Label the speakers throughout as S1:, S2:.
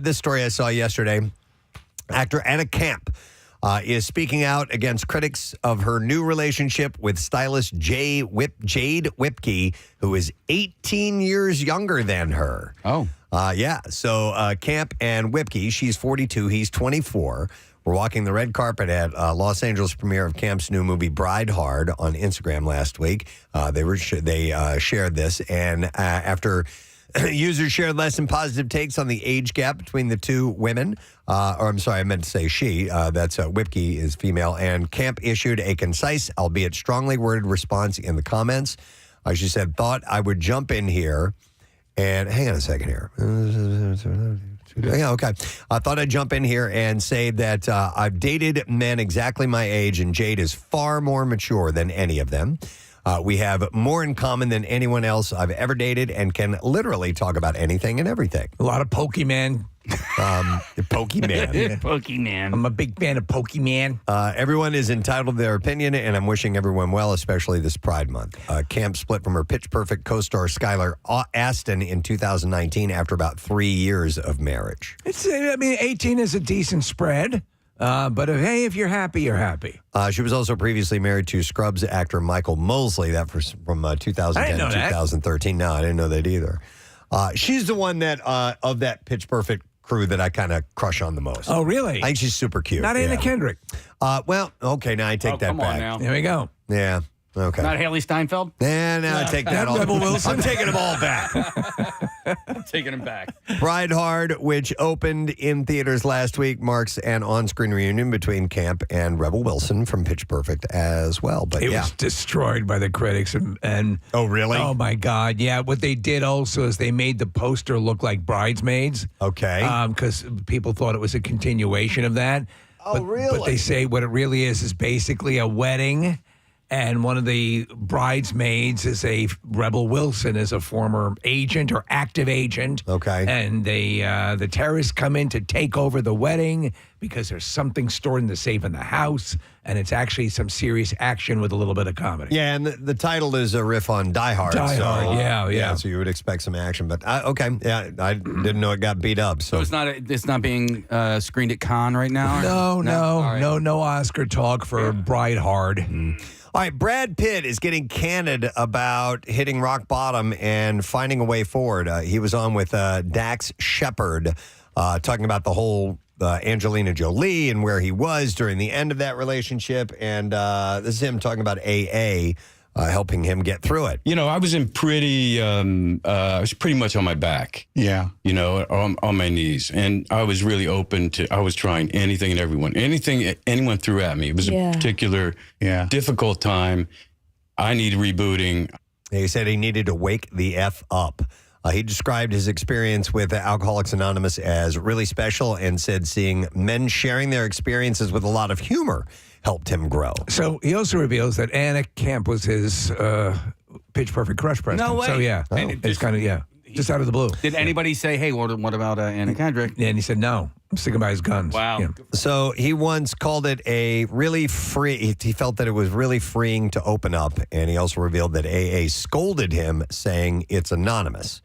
S1: this story I saw yesterday. Actor Anna Camp is speaking out against critics of her new relationship with stylist Jade Whipke, who is 18 years younger than her.
S2: Oh.
S1: So Camp and Whipke, she's 42, he's 24, were walking the red carpet at Los Angeles premiere of Camp's new movie Bride Hard on Instagram last week. They shared this, and after users shared less than positive takes on the age gap between the two women. I meant to say she. That's Whipke is female. And Camp issued a concise, albeit strongly worded response in the comments. She said, thought I would jump in here. And hang on a second here. Yeah, okay. I thought I'd jump in here and say that I've dated men exactly my age, and Jade is far more mature than any of them. We have more in common than anyone else I've ever dated and can literally talk about anything and everything.
S3: A lot of Pokemon.
S1: Pokemon.
S2: Pokemon.
S3: I'm a big fan of Pokemon.
S1: Everyone is entitled to their opinion, and I'm wishing everyone well, especially this Pride Month. Camp split from her Pitch Perfect co-star Skylar Aston in 2019 after about 3 years of marriage.
S3: 18 is a decent spread. But if you're happy, you're happy.
S1: She was also previously married to Scrubs actor Michael Mosley, that from 2010 to 2013. No, I didn't know that either. She's the one that of that Pitch Perfect crew that I kind of crush on the most.
S3: Oh, really?
S1: I think she's super cute.
S3: Not Anna Kendrick.
S1: Okay, now I take that
S2: come
S1: back.
S2: on now.
S3: There we go.
S1: Yeah. Okay.
S2: Not Haley Steinfeld?
S1: I take that all.
S3: Rebel Wilson?
S1: I'm taking them all back.
S2: I'm taking him back.
S1: Bride Hard, which opened in theaters last week, marks an on-screen reunion between Camp and Rebel Wilson from Pitch Perfect as well. But
S3: it was destroyed by the critics. And
S1: oh, really?
S3: Oh, my God. Yeah. What they did also is they made the poster look like Bridesmaids.
S1: Okay.
S3: Because people thought it was a continuation of that.
S1: Oh, really?
S3: But they say what it really is basically a wedding. And one of the bridesmaids is Rebel Wilson, is a former agent or active agent.
S1: Okay.
S3: And the terrorists come in to take over the wedding because there's something stored in the safe in the house, and it's actually some serious action with a little bit of comedy.
S1: Yeah, and the title is a riff on Die Hard.
S3: Yeah.
S1: So you would expect some action, but okay. Yeah, I didn't know it got beat up. So
S2: it's not being screened at Cannes right now?
S3: No Oscar talk for Bride Hard.
S1: All right, Brad Pitt is getting candid about hitting rock bottom and finding a way forward. He was on with Dax Shepard talking about the whole Angelina Jolie and where he was during the end of that relationship. And this is him talking about AA helping him get through it.
S4: I was I was pretty much on my back.
S5: Yeah.
S4: On my knees. And I was really I was trying anything and anything anyone threw at me. It was a particular difficult time. I needed rebooting.
S1: He said he needed to wake the F up. He described his experience with Alcoholics Anonymous as really special and said seeing men sharing their experiences with a lot of humor helped him grow.
S3: So he also reveals that Anna Camp was his Pitch Perfect crush, Preston.
S2: No way.
S3: So, it's kind of, just out of the blue.
S2: Did anybody say, hey, what about Anna Kendrick?
S3: Yeah, and he said, no, I'm sticking by his guns.
S2: Wow.
S3: Yeah.
S1: So he once called it a really he felt that it was really freeing to open up, and he also revealed that AA scolded him, saying it's anonymous.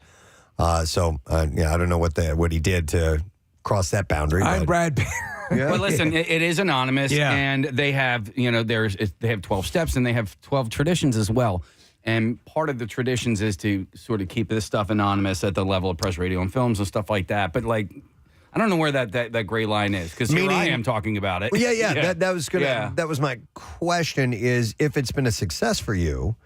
S1: I don't know what he did to cross that boundary.
S3: I'm Brad Pitt.
S2: But listen, it is anonymous, and they have, they have 12 steps and they have 12 traditions as well. And part of the traditions is to sort of keep this stuff anonymous at the level of press, radio, and films and stuff like that. But I don't know where that gray line is, because here I am talking about it.
S1: Yeah. That was my question: is if it's been a success for you.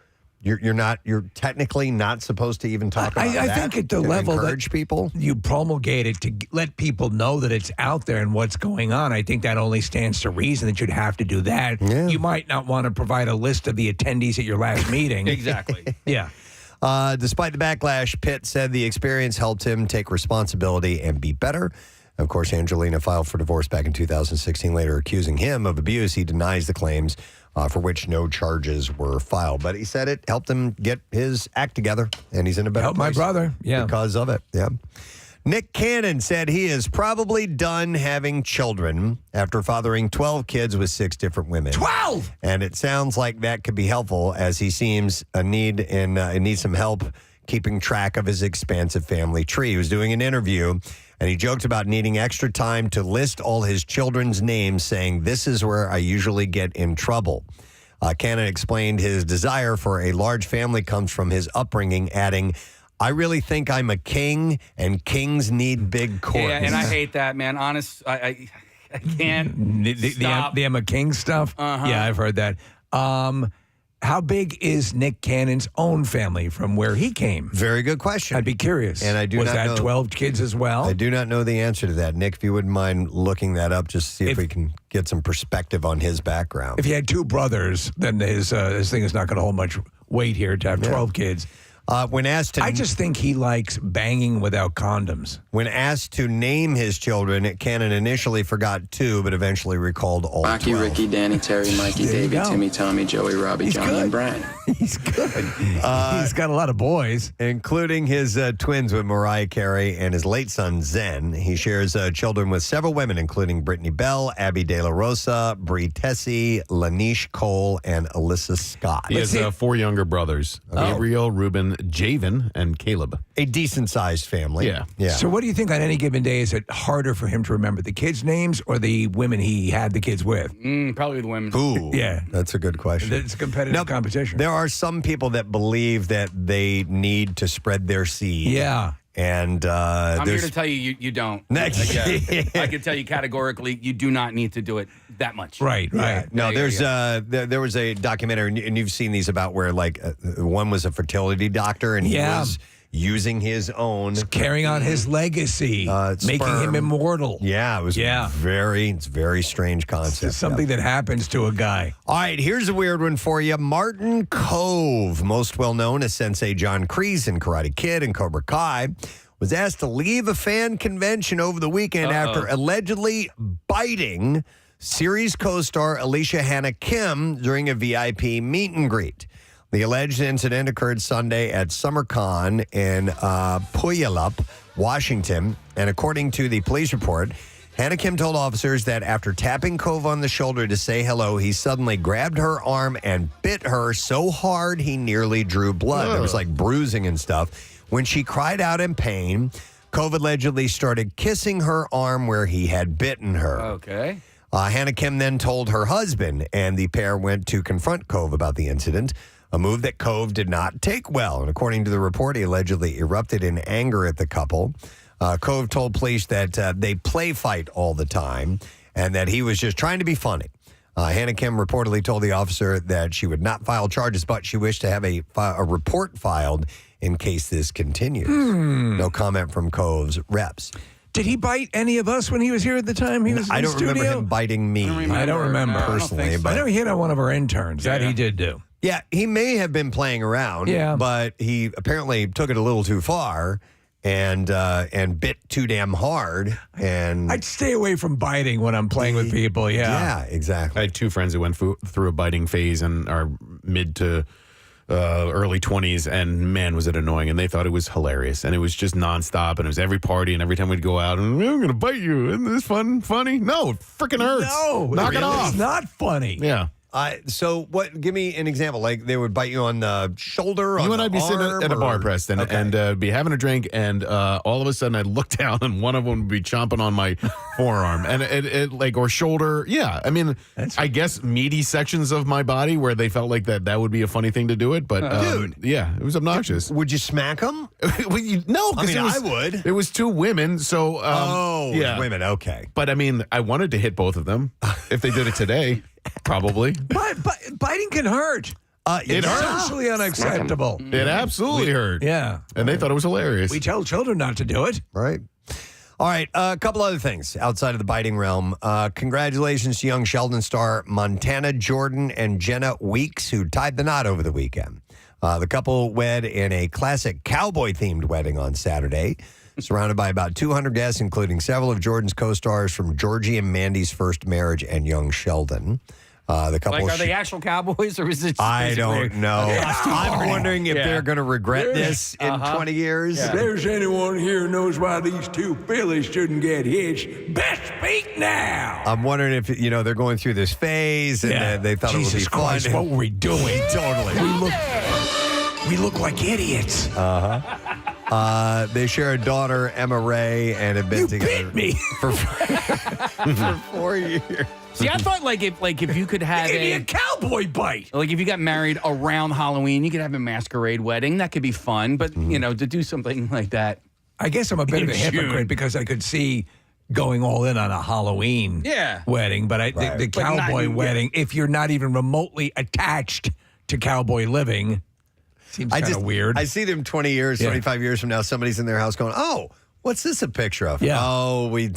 S1: You're technically not supposed to even talk about that.
S3: I think at the level
S1: encourage people,
S3: you promulgate it to let people know that it's out there and what's going on. I think that only stands to reason that you'd have to do that.
S1: Yeah.
S3: You might not want to provide a list of the attendees at your last meeting.
S2: Exactly.
S3: Yeah.
S1: Despite the backlash, Pitt said the experience helped him take responsibility and be better. Of course, Angelina filed for divorce back in 2016, later accusing him of abuse. He denies the claims, for which no charges were filed. But he said it helped him get his act together, and he's in a better
S3: Help
S1: place.
S3: my brother,
S1: because of it. Yeah. Nick Cannon said he is probably done having children after fathering 12 kids with 6 different women.
S3: 12!
S1: And it sounds like that could be helpful, as he seems needs some help keeping track of his expansive family tree. He was doing an interview, and he joked about needing extra time to list all his children's names, saying, "This is where I usually get in trouble." Cannon explained his desire for a large family comes from his upbringing, adding, "I really think I'm a king, and kings need big courts."
S2: Yeah, and I hate that, man. Honest, I can't stop.
S3: The Emma King stuff? Yeah, I've heard that. How big is Nick Cannon's own family from where he came?
S1: Very good question.
S3: I'd be curious.
S1: And I do
S3: Was
S1: not
S3: that
S1: know.
S3: 12 kids as well?
S1: I do not know the answer to that. Nick, if you wouldn't mind looking that up, just to see if we can get some perspective on his background.
S3: If he had 2 brothers, then his thing is not going to hold much weight here to have 12 kids.
S1: When asked to,
S3: I just think he likes banging without condoms.
S1: When asked to name his children, Cannon initially forgot 2, but eventually recalled all
S5: Rocky,
S1: 12.
S5: Ricky, Danny, Terry, Mikey,
S3: There you
S5: Davey,
S3: go.
S5: Timmy, Tommy, Joey, Robbie, Johnny, and Brian.
S3: He's good. He's got a lot of boys.
S1: Including his twins with Mariah Carey and his late son, Zen. He shares children with several women, including Brittany Bell, Abby De La Rosa, Brie Tessie, Lanish Cole, and Alyssa Scott.
S6: He has 4 younger brothers, Gabriel, Ruben, Javen, and Caleb.
S1: A decent-sized family.
S6: Yeah.
S3: So what do you think on any given day? Is it harder for him to remember the kids' names or the women he had the kids with?
S2: Probably the women.
S1: Ooh,
S3: Yeah.
S1: that's a good question.
S3: It's a competitive competition.
S1: There are some people that believe that they need to spread their seed.
S3: Yeah.
S1: And
S2: I'm here
S1: there's
S2: to tell you, you don't.
S1: Next.
S2: I can tell you categorically, you do not need to do it that much.
S3: Right.
S1: No,
S2: Yeah,
S1: there's there was a documentary, and you've seen these about where like one was a fertility doctor, and he was using his own,
S3: Carrying on his legacy, making
S1: sperm.
S3: him immortal.
S1: Yeah, it was it's very strange concept.
S3: It's something that happens to a guy.
S1: All right, here's a weird one for you. Martin Kove, most well known as Sensei John Kreese in Karate Kid and Cobra Kai, was asked to leave a fan convention over the weekend after allegedly biting series co-star Alicia Hannah Kim during a VIP meet and greet. The alleged incident occurred Sunday at SummerCon in Puyallup, Washington, and according to the police report, Hannah Kim told officers that after tapping Cove on the shoulder to say hello, he suddenly grabbed her arm and bit her so hard he nearly drew blood. There was like bruising and stuff. When she cried out in pain, Cove allegedly started kissing her arm where he had bitten her.
S2: Okay.
S1: Hannah Kim then told her husband, and the pair went to confront Cove about the incident, a move that Cove did not take well. And according to the report, he allegedly erupted in anger at the couple. Cove told police that they play fight all the time and that he was just trying to be funny. Hannah Kim reportedly told the officer that she would not file charges, but she wished to have a report filed in case this continues. No comment from Cove's reps.
S3: Did he bite any of us when he was here at the time he was in
S1: I
S3: the
S1: don't
S3: studio?
S1: remember him biting me.
S3: I don't remember.
S1: Personally,
S3: I
S1: but
S3: know he hit on one of our interns. That he did do.
S1: yeah, he may have been playing around.
S3: Yeah.
S1: But he apparently took it a little too far and bit too damn hard. And
S3: I'd stay away from biting when I'm playing with people.
S1: yeah, exactly.
S6: I had 2 friends who went through a biting phase and are mid to early 20s, and man, was it annoying. And they thought it was hilarious. And it was just nonstop. And it was every party. And every time we'd go out, and I'm going to bite you. Isn't this funny? No, it freaking hurts.
S3: No,
S6: Knock it off.
S3: It's not funny.
S6: Yeah.
S1: So what? Give me an example. Like they would bite you on the shoulder,
S6: You
S1: on
S6: and
S1: the
S6: I'd be sitting
S1: arm,
S6: at a bar,
S1: or-
S6: Preston,
S1: Okay.
S6: and be having a drink, and all of a sudden I'd look down, and one of them would be chomping on my forearm, and it like, or shoulder. Yeah, I mean, I guess meaty sections of my body where they felt like that would be a funny thing to do it, but
S1: Dude.
S6: yeah, it was obnoxious.
S1: Would you smack them?
S6: No,
S1: I mean,
S6: I
S1: I would.
S6: It was 2 women, so yeah.
S1: women. Okay.
S6: But I mean, I wanted to hit both of them if they did it today, probably.
S3: But biting can hurt.
S1: It
S3: It's
S1: hurts.
S3: socially unacceptable.
S6: It absolutely hurt.
S3: Yeah.
S6: And they thought it was hilarious.
S3: We tell children not to do it.
S1: Right. All right. A couple other things outside of the biting realm. Congratulations to young Sheldon star Montana Jordan and Jenna Weeks, who tied the knot over the weekend. The couple wed in a classic cowboy-themed wedding on Saturday, surrounded by about 200 guests, including several of Jordan's co-stars from Georgie and Mandy's first marriage and young Sheldon. The couple.
S2: Like, are they actual cowboys, or is it? Just
S1: I don't
S2: basically-
S1: know.
S2: costume
S1: I'm
S2: party?
S1: wondering if
S2: Yeah.
S1: they're going to regret this in 20 years.
S3: If there's anyone here who knows why these 2 fillies shouldn't get hitched, best speak now.
S1: I'm wondering if they're going through this phase and they thought
S3: Jesus
S1: it would be
S3: Christ,
S1: fun.
S3: what were we doing?
S1: Totally.
S3: We look. We look like idiots.
S1: They share a daughter, Emma Ray, and have been
S3: You
S1: together
S3: bit me.
S1: for 4 years.
S2: See, I thought like if you could have
S3: Give me a cowboy bite.
S2: like if you got married around Halloween, you could have a masquerade wedding. That could be fun. But to do something like that.
S3: I guess I'm a bit of a
S2: In
S3: hypocrite
S2: June.
S3: because I could see going all in on a Halloween wedding, but the
S2: But not-
S3: cowboy wedding, if you're not even remotely attached to cowboy living, seems kind of weird.
S1: I see them 20 years, 25 years from now. Somebody's in their house going, "Oh, what's this a picture of?"
S3: Yeah.
S1: Oh, we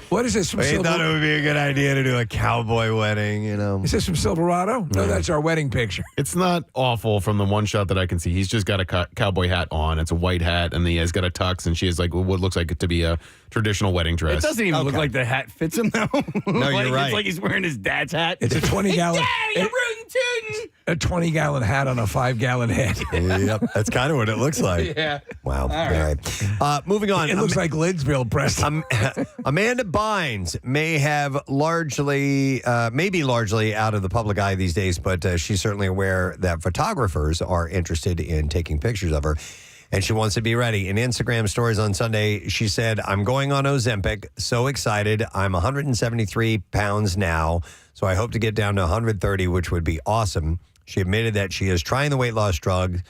S3: What is this from
S1: thought it would be a good idea to do a cowboy wedding.
S3: Is this from Silverado? No, that's our wedding picture.
S6: It's not awful from the one shot that I can see. He's just got a cowboy hat on. It's a white hat, and he has got a tux, and she has like what looks like it to be a traditional wedding dress.
S2: It doesn't even look like the hat fits him though.
S1: No, you're right.
S2: It's like he's wearing his dad's hat.
S3: It's a 20-gallon.
S2: Daddy, you're rootin' tootin'.
S3: A 20-gallon hat on a 5-gallon head.
S1: Yep, that's kind of what it looks like.
S2: Yeah.
S1: Wow. All right. Moving on.
S3: It looks like Lidsville, Preston.
S1: Amanda Bynes may be largely out of the public eye these days, but she's certainly aware that photographers are interested in taking pictures of her, and she wants to be ready. In Instagram stories on Sunday, she said, "I'm going on Ozempic. So excited. I'm 173 pounds now, so I hope to get down to 130, which would be awesome." She admitted that she is trying the weight loss drug.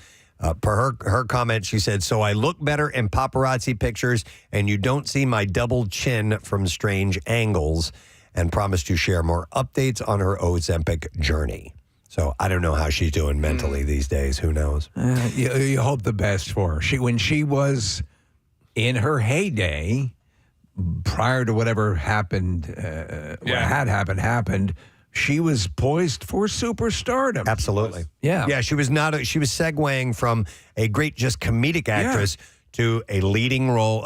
S1: Per her comment, she said, "So I look better in paparazzi pictures, and you don't see my double chin from strange angles," and promised to share more updates on her Ozempic journey. So I don't know how she's doing mentally these days. Who knows?
S3: You hope the best for her. When she was in her heyday, prior to whatever happened, what had happened, she was poised for superstardom.
S1: Absolutely.
S3: Yeah.
S1: She was segueing from a great just comedic actress to a leading role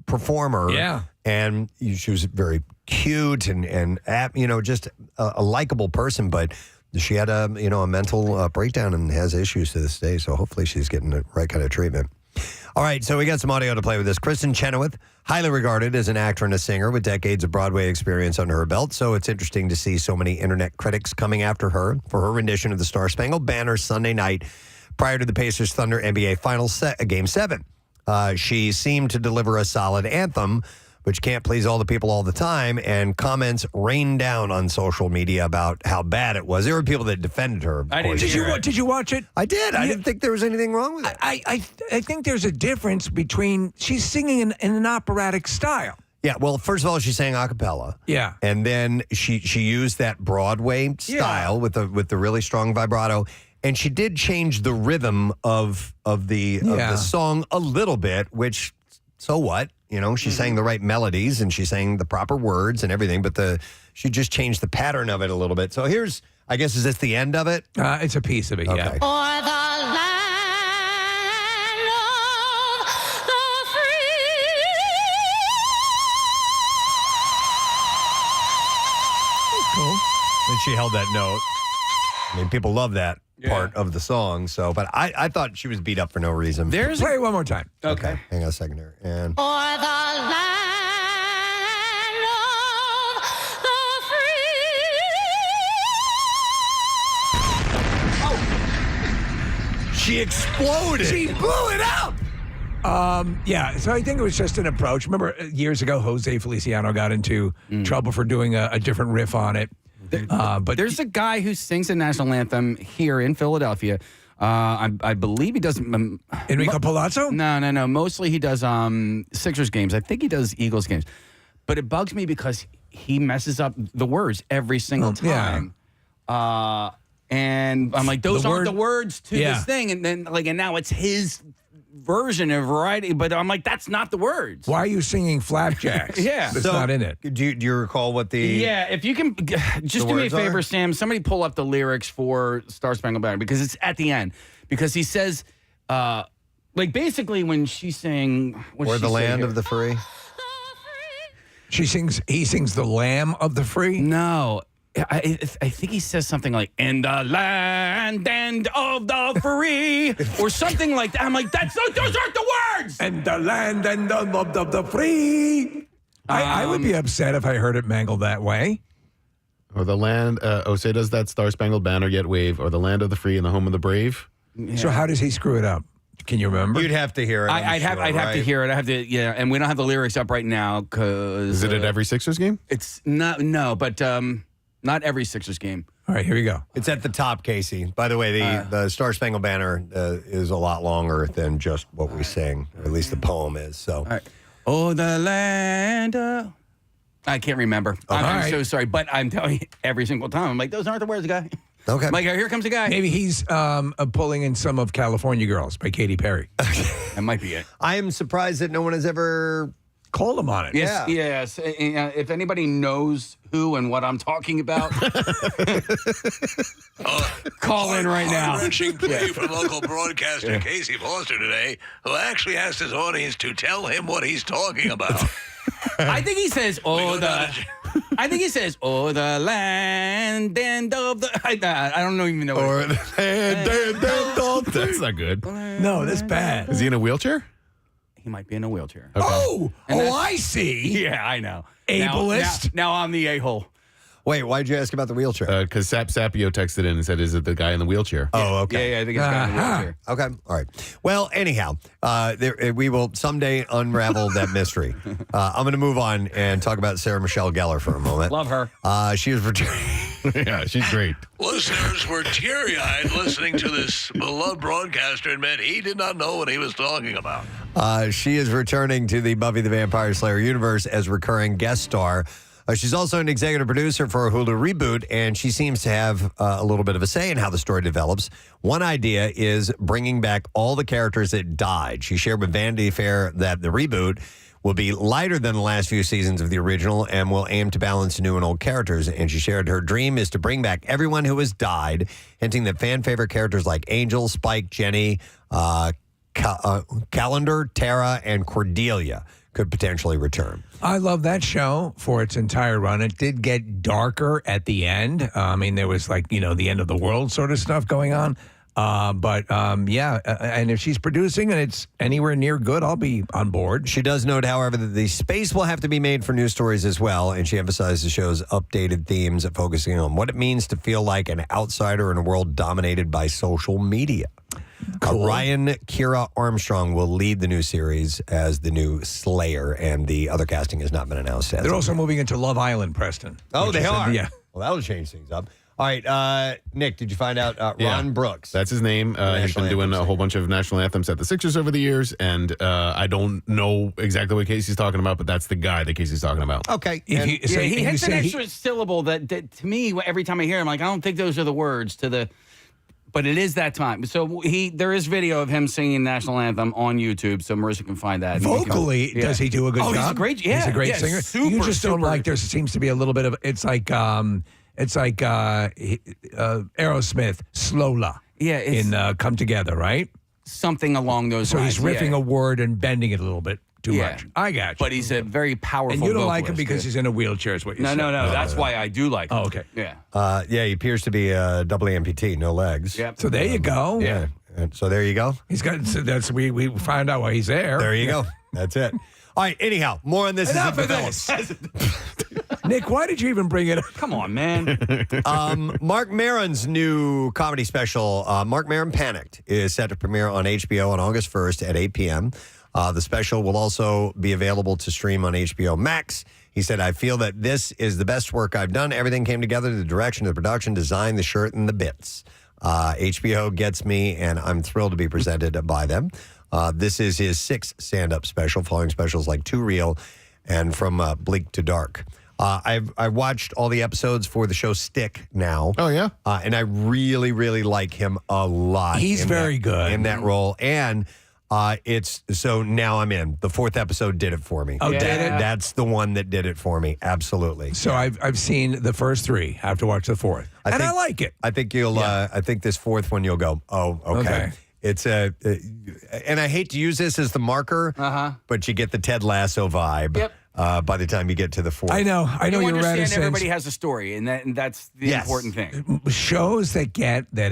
S1: performer.
S3: Yeah.
S1: And she was very cute and just a likable person, but she had a mental breakdown and has issues to this day. So hopefully she's getting the right kind of treatment. All right, so we got some audio to play with this. Kristen Chenoweth, highly regarded as an actor and a singer with decades of Broadway experience under her belt. So it's interesting to see so many internet critics coming after her for her rendition of the Star Spangled Banner Sunday night prior to the Pacers Thunder NBA Finals Game 7. She seemed to deliver a solid anthem, which can't please all the people all the time, and comments rained down on social media about how bad it was. There were people that defended her.
S3: Did you watch it?
S1: I did. I didn't think there was anything wrong with it.
S3: I think there's a difference between she's singing in an operatic style.
S1: Yeah, well, first of all, she sang a cappella.
S3: Yeah.
S1: And then she used that Broadway style with the really strong vibrato. And she did change the rhythm of the song a little bit, which, so what? She sang the right melodies and she sang the proper words and everything, but she just changed the pattern of it a little bit. So is this the end of it?
S3: It's a piece of it,
S1: Okay.
S3: yeah.
S7: For the land of the free.
S3: Cool.
S1: And she held that note. I mean, people love that part of the song. So, but I thought she was beat up for no reason.
S2: There's
S3: Play it one more time.
S2: okay.
S1: Hang on a second here. And
S7: For the land of the free.
S1: she exploded.
S3: She blew it up. So I think it was just an approach. Remember years ago, Jose Feliciano got into trouble for doing a different riff on it. But
S2: There's a guy who sings the national anthem here in Philadelphia. I believe he does.
S3: Enrico Palazzo?
S2: No. Mostly he does Sixers games. I think he does Eagles games. But it bugs me because he messes up the words every single time. And I'm like, those aren't the words to this thing. And then and now it's his version of variety. But I'm like, that's not the words.
S3: Why are you singing Flapjacks? That's not in it.
S1: Do you recall what the...
S2: Yeah, if you can just do me a
S1: words
S2: favor,
S1: are?
S2: Sam, somebody pull up the lyrics for Star Spangled Banner because it's at the end. Because he says, basically when she's saying...
S1: Or the land of the free?
S3: He sings the Lamb of the Free?
S2: No. I think he says something like, in the land and of the free, or something like that. I'm like, those aren't the words!
S3: And the land and the free. I would be upset if I heard it mangled that way.
S6: Or the land, say does that Star-Spangled Banner yet wave, or the land of the free and the home of the brave?
S3: Yeah. So how does he screw it up? Can you remember?
S1: You'd have to hear it.
S2: I'd have to hear it. I have to, and we don't have the lyrics up right now because
S6: is it at every Sixers game?
S2: It's not, but not every Sixers game.
S3: All right, here we go.
S1: It's at the top, Casey. By the way, the Star-Spangled Banner is a lot longer than just what we sing, or at least the poem is. So,
S2: all right. Oh, the land. I can't remember. I'm so sorry, but I'm telling you every single time. I'm like, those aren't the words, guy.
S1: Okay.
S2: I'm like, here comes a guy.
S3: Maybe he's pulling in some of California Girls by Katy Perry.
S2: That might be it.
S1: I am surprised that no one has ever
S3: called him on it.
S2: Yes. If anybody knows who and what I'm talking about, call in right now.
S8: Heart-wrenching plea from local broadcaster Casey Foster today, who actually asked his audience to tell him what he's talking about.
S2: I think he says, I think he says, "Oh, the land and of the." I don't even know.
S6: Or that's not good.
S3: No, that's bad.
S6: Is he in a wheelchair?
S2: He might be in a wheelchair.
S6: Okay.
S3: I see.
S2: Yeah, I know.
S3: Ableist.
S2: Now I'm the a-hole.
S1: Wait, why'd you ask about the wheelchair?
S6: Because Sapio texted in and said, "Is it the guy in the wheelchair?"
S1: Oh, okay.
S2: Yeah, I think it's got in the wheelchair.
S1: Okay, all right. Well, anyhow, we will someday unravel that mystery. I'm going to move on and talk about Sarah Michelle Gellar for a moment.
S2: Love her.
S1: She is returning.
S6: Yeah, she's great.
S8: Listeners were teary-eyed listening to this beloved broadcaster admit he did not know what he was talking about.
S1: She is returning to the Buffy the Vampire Slayer universe as recurring guest star. She's also an executive producer for a Hulu reboot, and she seems to have a little bit of a say in how the story develops. One idea is bringing back all the characters that died. She shared with Vanity Fair that the reboot will be lighter than the last few seasons of the original and will aim to balance new and old characters. And she shared her dream is to bring back everyone who has died, hinting that fan favorite characters like Angel, Spike, Jenny, Calendar, Tara, and Cordelia could potentially return.
S3: I love that show for its entire run. It did get darker at the end. I mean, there was like, the end of the world sort of stuff going on. And if she's producing and it's anywhere near good, I'll be on board.
S1: She does note, however, that the space will have to be made for new stories as well, and she emphasized the show's updated themes, focusing on what it means to feel like an outsider in a world dominated by social media.
S3: Cool.
S1: Ryan Kira Armstrong will lead the new series as the new Slayer, and the other casting has not been announced.
S3: They're also moving into Love Island, Preston.
S1: Oh, they are?
S3: Yeah.
S1: Well, that'll change things up. All right, Nick, did you find out Ron Brooks?
S6: That's his name. He's been doing a whole bunch of national anthems at the Sixers over the years, and I don't know exactly what Casey's talking about, but that's the guy that Casey's talking about.
S1: Okay.
S2: He hits an extra syllable that to me, every time I hear him, like, I don't think those are the words to the... But it is that time. So there is video of him singing national anthem on YouTube, so Marissa can find that.
S3: Vocally, does he do a good job?
S2: He's a great,
S3: he's a great singer. You just don't like. There seems to be a little bit of. It's like Aerosmith, Slola.
S2: Yeah,
S3: in Come Together, right?
S2: Something along those
S3: lines. So he's riffing
S2: a
S3: word and bending it a little bit too much. I got you.
S2: But he's a very powerful.
S3: And you don't
S2: vocalist,
S3: like him because he's in a wheelchair, is what you said.
S2: No. That's why I do like him.
S3: Oh, okay.
S2: Yeah.
S1: He appears to be a double amputee, no legs.
S2: Yep.
S3: So there you go.
S1: Yeah. And so there you go.
S3: He's got. So we find out why he's there.
S1: There you go. That's it. All right. Anyhow, more on this
S3: Enough
S1: as it
S3: of
S1: develops.
S3: Nick, why did you even bring it up?
S2: Come on, man.
S1: Mark Maron's new comedy special, Mark Maron Panicked, is set to premiere on HBO on August 1st at 8 p.m. The special will also be available to stream on HBO Max. He said, I feel that this is the best work I've done. Everything came together, the direction, the production, design, the shirt, and the bits. HBO gets me, and I'm thrilled to be presented by them. This is his 6th stand-up special, following specials like Too Real and From Bleak to Dark. I've watched all the episodes for the show Stick now.
S6: Oh, yeah?
S1: And I really, really like him a lot.
S3: He's very good.
S1: In that role. And so now I'm in. The 4th episode did it for me.
S3: Oh, did it?
S1: That's the one that did it for me. Absolutely.
S3: So I've seen the first 3. I have to watch the 4th. I like it.
S1: I think you'll. I think this 4th one you'll go, oh, okay. It's and I hate to use this as the marker, but you get the Ted Lasso vibe.
S2: Yep.
S1: By the time you get to the 4th.
S3: I know
S2: you
S3: you're
S2: understand
S3: reticent.
S2: everybody has a story, and that's the important thing.
S3: Shows that get that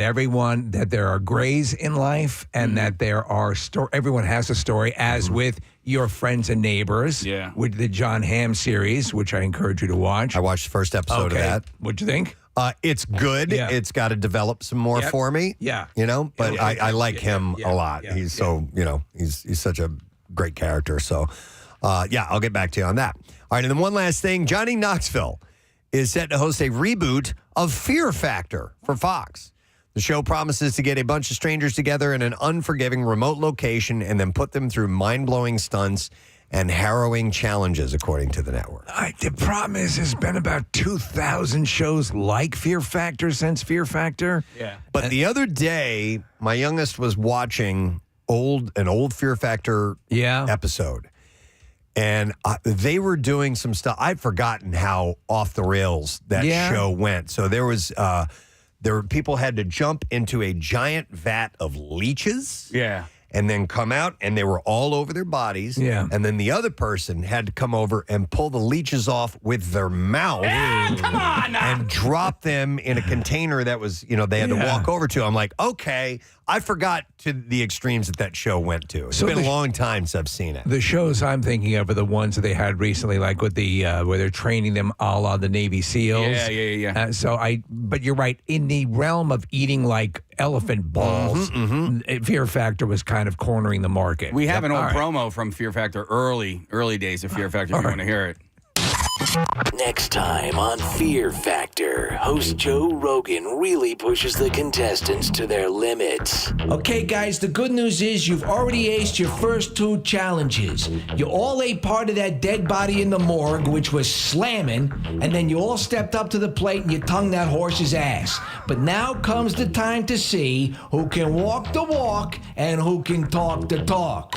S3: there are grays in life and that there are everyone has a story, as with Your Friends and Neighbors.
S2: Yeah.
S3: With the John Hamm series, which I encourage you to watch.
S1: I watched the first episode of that.
S3: What'd you think?
S1: It's good.
S3: Yeah.
S1: It's got to develop some more for me.
S3: Yeah.
S1: But I like him a lot. He's so, he's such a great character. So, I'll get back to you on that. All right, and then one last thing. Johnny Knoxville is set to host a reboot of Fear Factor for Fox. The show promises to get a bunch of strangers together in an unforgiving remote location and then put them through mind-blowing stunts and harrowing challenges, according to the network.
S3: The problem is there's been about 2,000 shows like Fear Factor since Fear Factor.
S2: Yeah.
S1: But the other day, my youngest was watching an old Fear Factor episode. And they were doing some stuff. I've forgotten how off the rails that show went. So there were people had to jump into a giant vat of leeches.
S2: Yeah.
S1: And then come out, and they were all over their bodies.
S3: Yeah.
S1: And then the other person had to come over and pull the leeches off with their mouth.
S2: Come on!
S1: And drop them in a container that was, they had to walk over to. I'm like, okay, I forgot to the extremes that show went to. It's been a long time since I've seen it.
S3: The shows I'm thinking of are the ones that they had recently, like with the where they're training them a la the Navy SEALs.
S2: Yeah.
S3: But you're right. In the realm of eating like elephant balls, Fear Factor was kind of cornering the market.
S2: We have an old promo from Fear Factor, early days of Fear Factor, if you want to hear it.
S9: Next time on Fear Factor, host Joe Rogan really pushes the contestants to their limits.
S10: Okay, guys, the good news is you've already aced your first 2 challenges. You all ate part of that dead body in the morgue, which was slamming, and then you all stepped up to the plate and you tongued that horse's ass. But now comes the time to see who can walk the walk and who can talk the talk.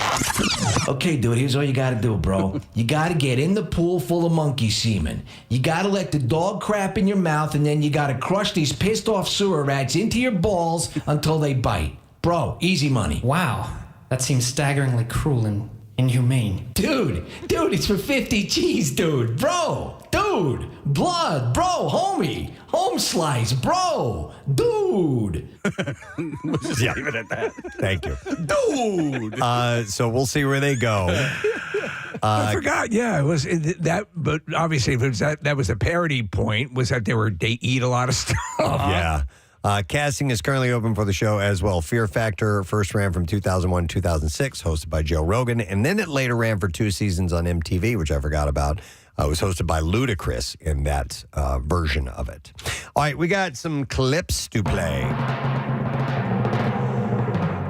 S10: Okay, dude, here's all you gotta do, bro. You gotta get in the pool full of monkey semen. You gotta let the dog crap in your mouth, and then you gotta crush these pissed off sewer rats into your balls until they bite. Bro, easy money.
S11: Wow, that seems staggeringly cruel and inhumane.
S10: Dude, it's for 50 G's, dude. Bro, dude, blood, bro, homie, home slice, bro, dude.
S2: We'll just leave it at that.
S1: Thank you.
S2: Dude.
S1: So we'll see where they go.
S3: I forgot. Yeah, it was that. But obviously, that was a parody point. Was that they eat a lot of stuff.
S1: Yeah. Casting is currently open for the show as well. Fear Factor first ran from 2001 to 2006, hosted by Joe Rogan, and then it later ran for 2 seasons on MTV, which I forgot about. It was hosted by Ludacris in that version of it. All right, we got some clips to play.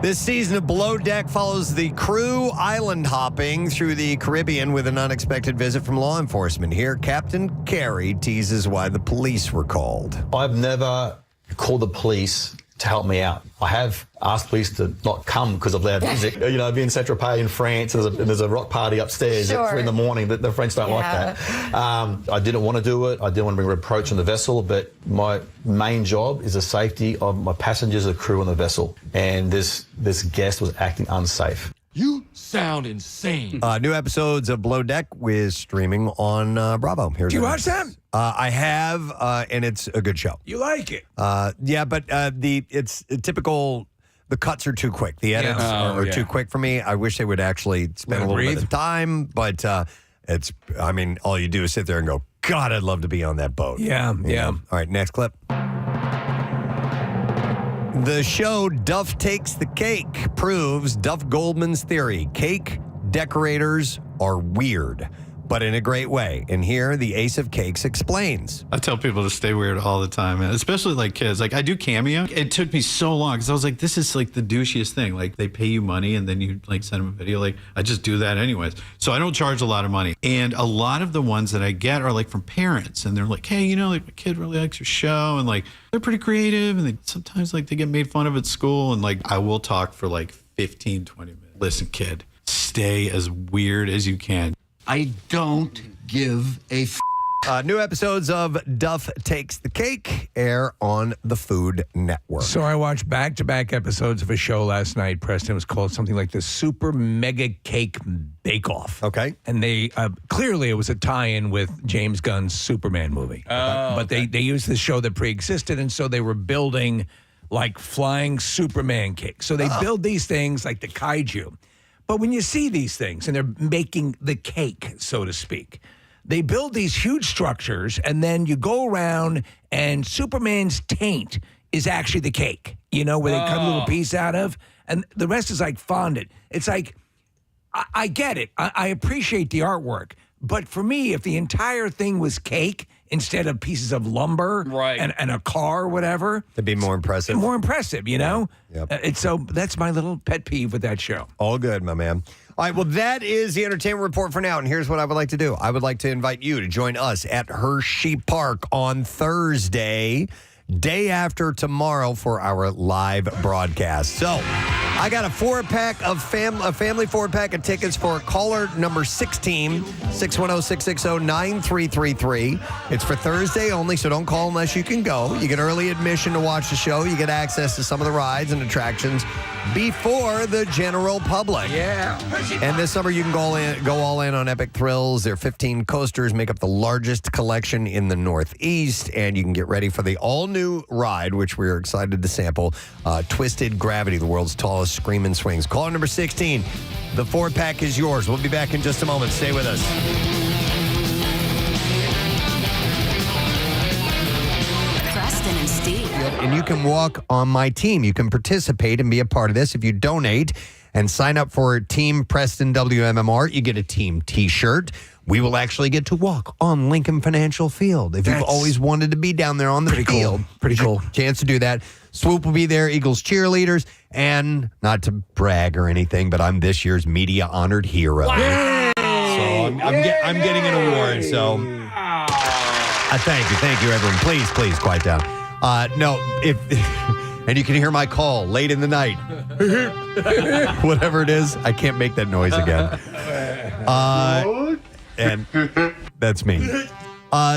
S1: This season of Below Deck follows the crew island hopping through the Caribbean with an unexpected visit from law enforcement. Here, Captain Carey teases why the police were called.
S12: I've never called the police to help me out. I have asked police to not come because of loud music. I'd be in Saint-Tropez in France, and there's a rock party upstairs at 3 a.m. The French don't like that. I didn't want to do it. I didn't want to bring reproach on the vessel, but my main job is the safety of my passengers, the crew on the vessel. And this guest was acting unsafe.
S13: You sound insane.
S1: New episodes of Below Deck is streaming on Bravo.
S3: Did you watch that?
S1: I have, and it's a good show.
S3: You like it?
S1: Yeah, but it's typical. The cuts are too quick. The edits are too quick for me. I wish they would actually spend a little bit of time, but all you do is sit there and go, God, I'd love to be on that boat.
S3: Yeah.
S1: All right, next clip. The show Duff Takes the Cake proves Duff Goldman's theory. Cake decorators are weird, but in a great way. And here, the Ace of Cakes explains.
S14: I tell people to stay weird all the time, man. Especially like kids. Like I do Cameo. It took me so long because I was like, this is like the douchiest thing. Like they pay you money and then you like send them a video. Like I just do that anyways. So I don't charge a lot of money. And a lot of the ones that I get are like from parents, and they're like, hey, like my kid really likes your show, and like they're pretty creative, and they sometimes like they get made fun of at school, and like I will talk for like 15, 20 minutes. Listen, kid, stay as weird as you can.
S13: I don't give a f***.
S1: New episodes of Duff Takes the Cake air on the Food Network.
S3: So I watched back-to-back episodes of a show last night, Preston. It was called something like the Super Mega Cake Bake-Off.
S1: Okay.
S3: And they clearly it was a tie-in with James Gunn's Superman movie. But they used the show that pre-existed, and so they were building like flying Superman cakes. So they build these things like the kaiju. But when you see these things and they're making the cake, so to speak, they build these huge structures and then you go around and Superman's taint is actually the cake, where they cut a little piece out of, and the rest is like fondant. It's like, I get it. I appreciate the artwork. But for me, if the entire thing was cake instead of pieces of lumber and a car or whatever,
S1: it'd be more impressive.
S3: Yep.
S1: And
S3: so that's my little pet peeve with that show.
S1: All good, my man. All right, well, that is the entertainment report for now. And here's what I would like to do. I would like to invite you to join us at Hershey Park on Thursday, day after tomorrow, for our live broadcast. So I got a family 4-pack of tickets for caller number 16, 610-660-9333. It's for Thursday only, so don't call unless you can go. You get early admission to watch the show. You get access to some of the rides and attractions before the general public.
S3: Yeah.
S1: And this summer you can go all in on Epic Thrills. Their 15 coasters make up the largest collection in the Northeast, and you can get ready for the all-new ride, which we're excited to sample, Twisted Gravity, the world's tallest screaming swings. Caller number 16, the 4-pack is yours. We'll be back in just a moment. Stay with us.
S15: Preston and Steve.
S1: And you can walk on my team. You can participate and be a part of this if you donate and sign up for Team Preston WMMR. You get a team T-shirt. We will actually get to walk on Lincoln Financial Field. If you've always wanted to be down there on the field.
S3: Pretty cool.
S1: Chance to do that. Swoop will be there, Eagles cheerleaders, and not to brag or anything, but I'm this year's media honored hero.
S3: Wow.
S1: So I'm getting an award. So thank you, everyone. Please quiet down. No, and you can hear my call late in the night. Whatever it is, I can't make that noise again. And that's me.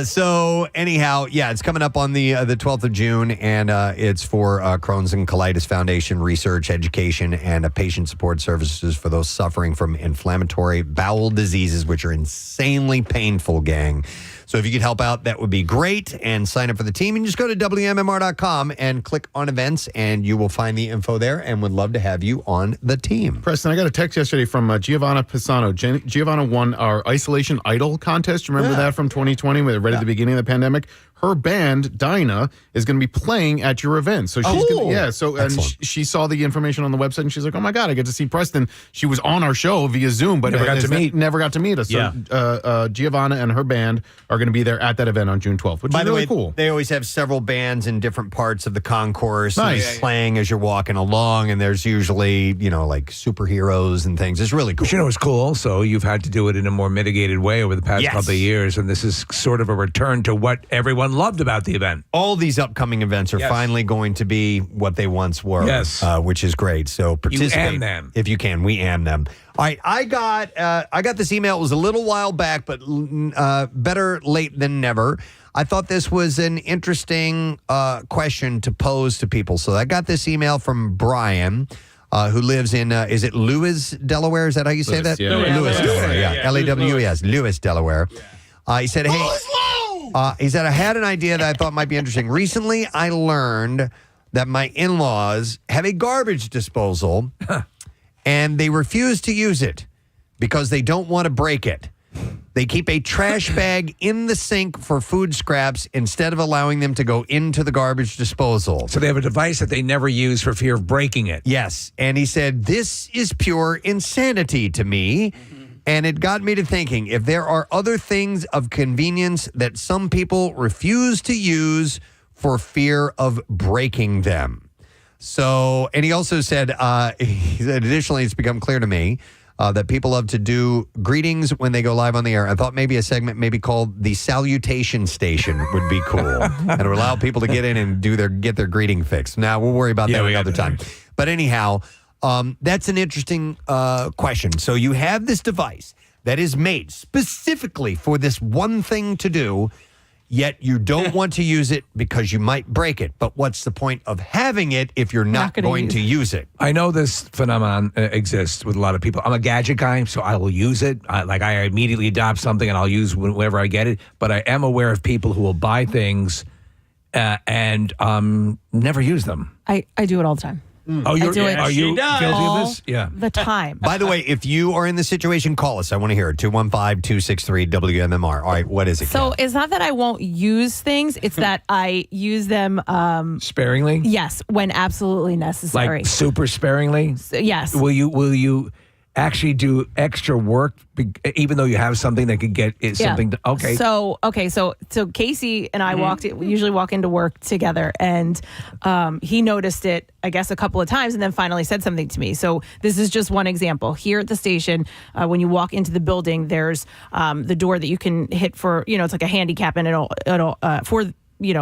S1: So anyhow, it's coming up on the 12th of June, and it's for Crohn's and Colitis Foundation research, education, and patient support services for those suffering from inflammatory bowel diseases, which are insanely painful, gang. So if you could help out, that would be great. And sign up for the team. And just go to WMMR.com and click on events, and you will find the info there, and would love to have you on the team.
S6: Preston, I got a text yesterday from Giovanna Pisano. Giovanna won our Isolation Idol contest. Remember that from 2020, right at the beginning of the pandemic? Her band, Dinah, is going to be playing at your event. So she's and she saw the information on the website, and she's like, oh my God, I get to see Preston. She was on our show via Zoom, but never got to meet us. So Giovanna and her band are going to be there at that event on June 12th, which is really cool.
S1: They always have several bands in different parts of the concourse playing as you're walking along, and there's usually, like superheroes and things. It's really cool.
S3: But it's cool. So you've had to do it in a more mitigated way over the past couple of years, and this is sort of a return to what everyone loved about the event.
S1: All these upcoming events are finally going to be what they once were, which is great. So participate.
S3: You am them.
S1: If you can. We am them. All right, I got this email. It was a little while back, but better late than never. I thought this was an interesting question to pose to people. So I got this email from Brian, who lives in, is it Lewis, Delaware? Is that how you say that?
S6: Yeah.
S1: Lewis, Delaware, yeah. L-A-W-E-S, Lewis, Delaware. He said, hey, he said, I had an idea that I thought might be interesting. Recently, I learned that my in-laws have a garbage disposal, and they refuse to use it because they don't want to break it. They keep a trash bag in the sink for food scraps instead of allowing them to go into the garbage disposal.
S3: So they have a device that they never use for fear of breaking it.
S1: Yes. And he said, this is pure insanity to me. And it got me to thinking, if there are other things of convenience that some people refuse to use for fear of breaking them. So, and he also said, additionally, it's become clear to me that people love to do greetings when they go live on the air. I thought maybe a segment maybe called the Salutation Station would be cool. And it would allow people to get in and get their greeting fix. Now, we'll worry about that another time. But anyhow, that's an interesting question. So you have this device that is made specifically for this one thing to do, yet you don't want to use it because you might break it. But what's the point of having it if you're not going to use it?
S3: I know this phenomenon exists with a lot of people. I'm a gadget guy, so I will use it. I immediately adopt something and I'll use whenever I get it. But I am aware of people who will buy things and never use them.
S16: I do it all the time.
S3: Oh,
S16: I do it
S3: are you guilty of
S16: all
S3: this? Yeah.
S16: the time.
S1: By the way, if you are in the situation, call us. I want to hear it. 215-263-WMMR. All right, what is it?
S16: So it's not that I won't use things; it's that I use them
S3: sparingly.
S16: Yes, when absolutely necessary.
S3: Like super sparingly.
S16: Yes.
S3: Will you actually do extra work even though you have something that could get something? Okay.
S16: So Casey and I we usually walk into work together, and he noticed it, I guess, a couple of times, and then finally said something to me. So this is just one example. Here at the station, when you walk into the building, there's the door that you can hit for, it's like a handicap, and it'll for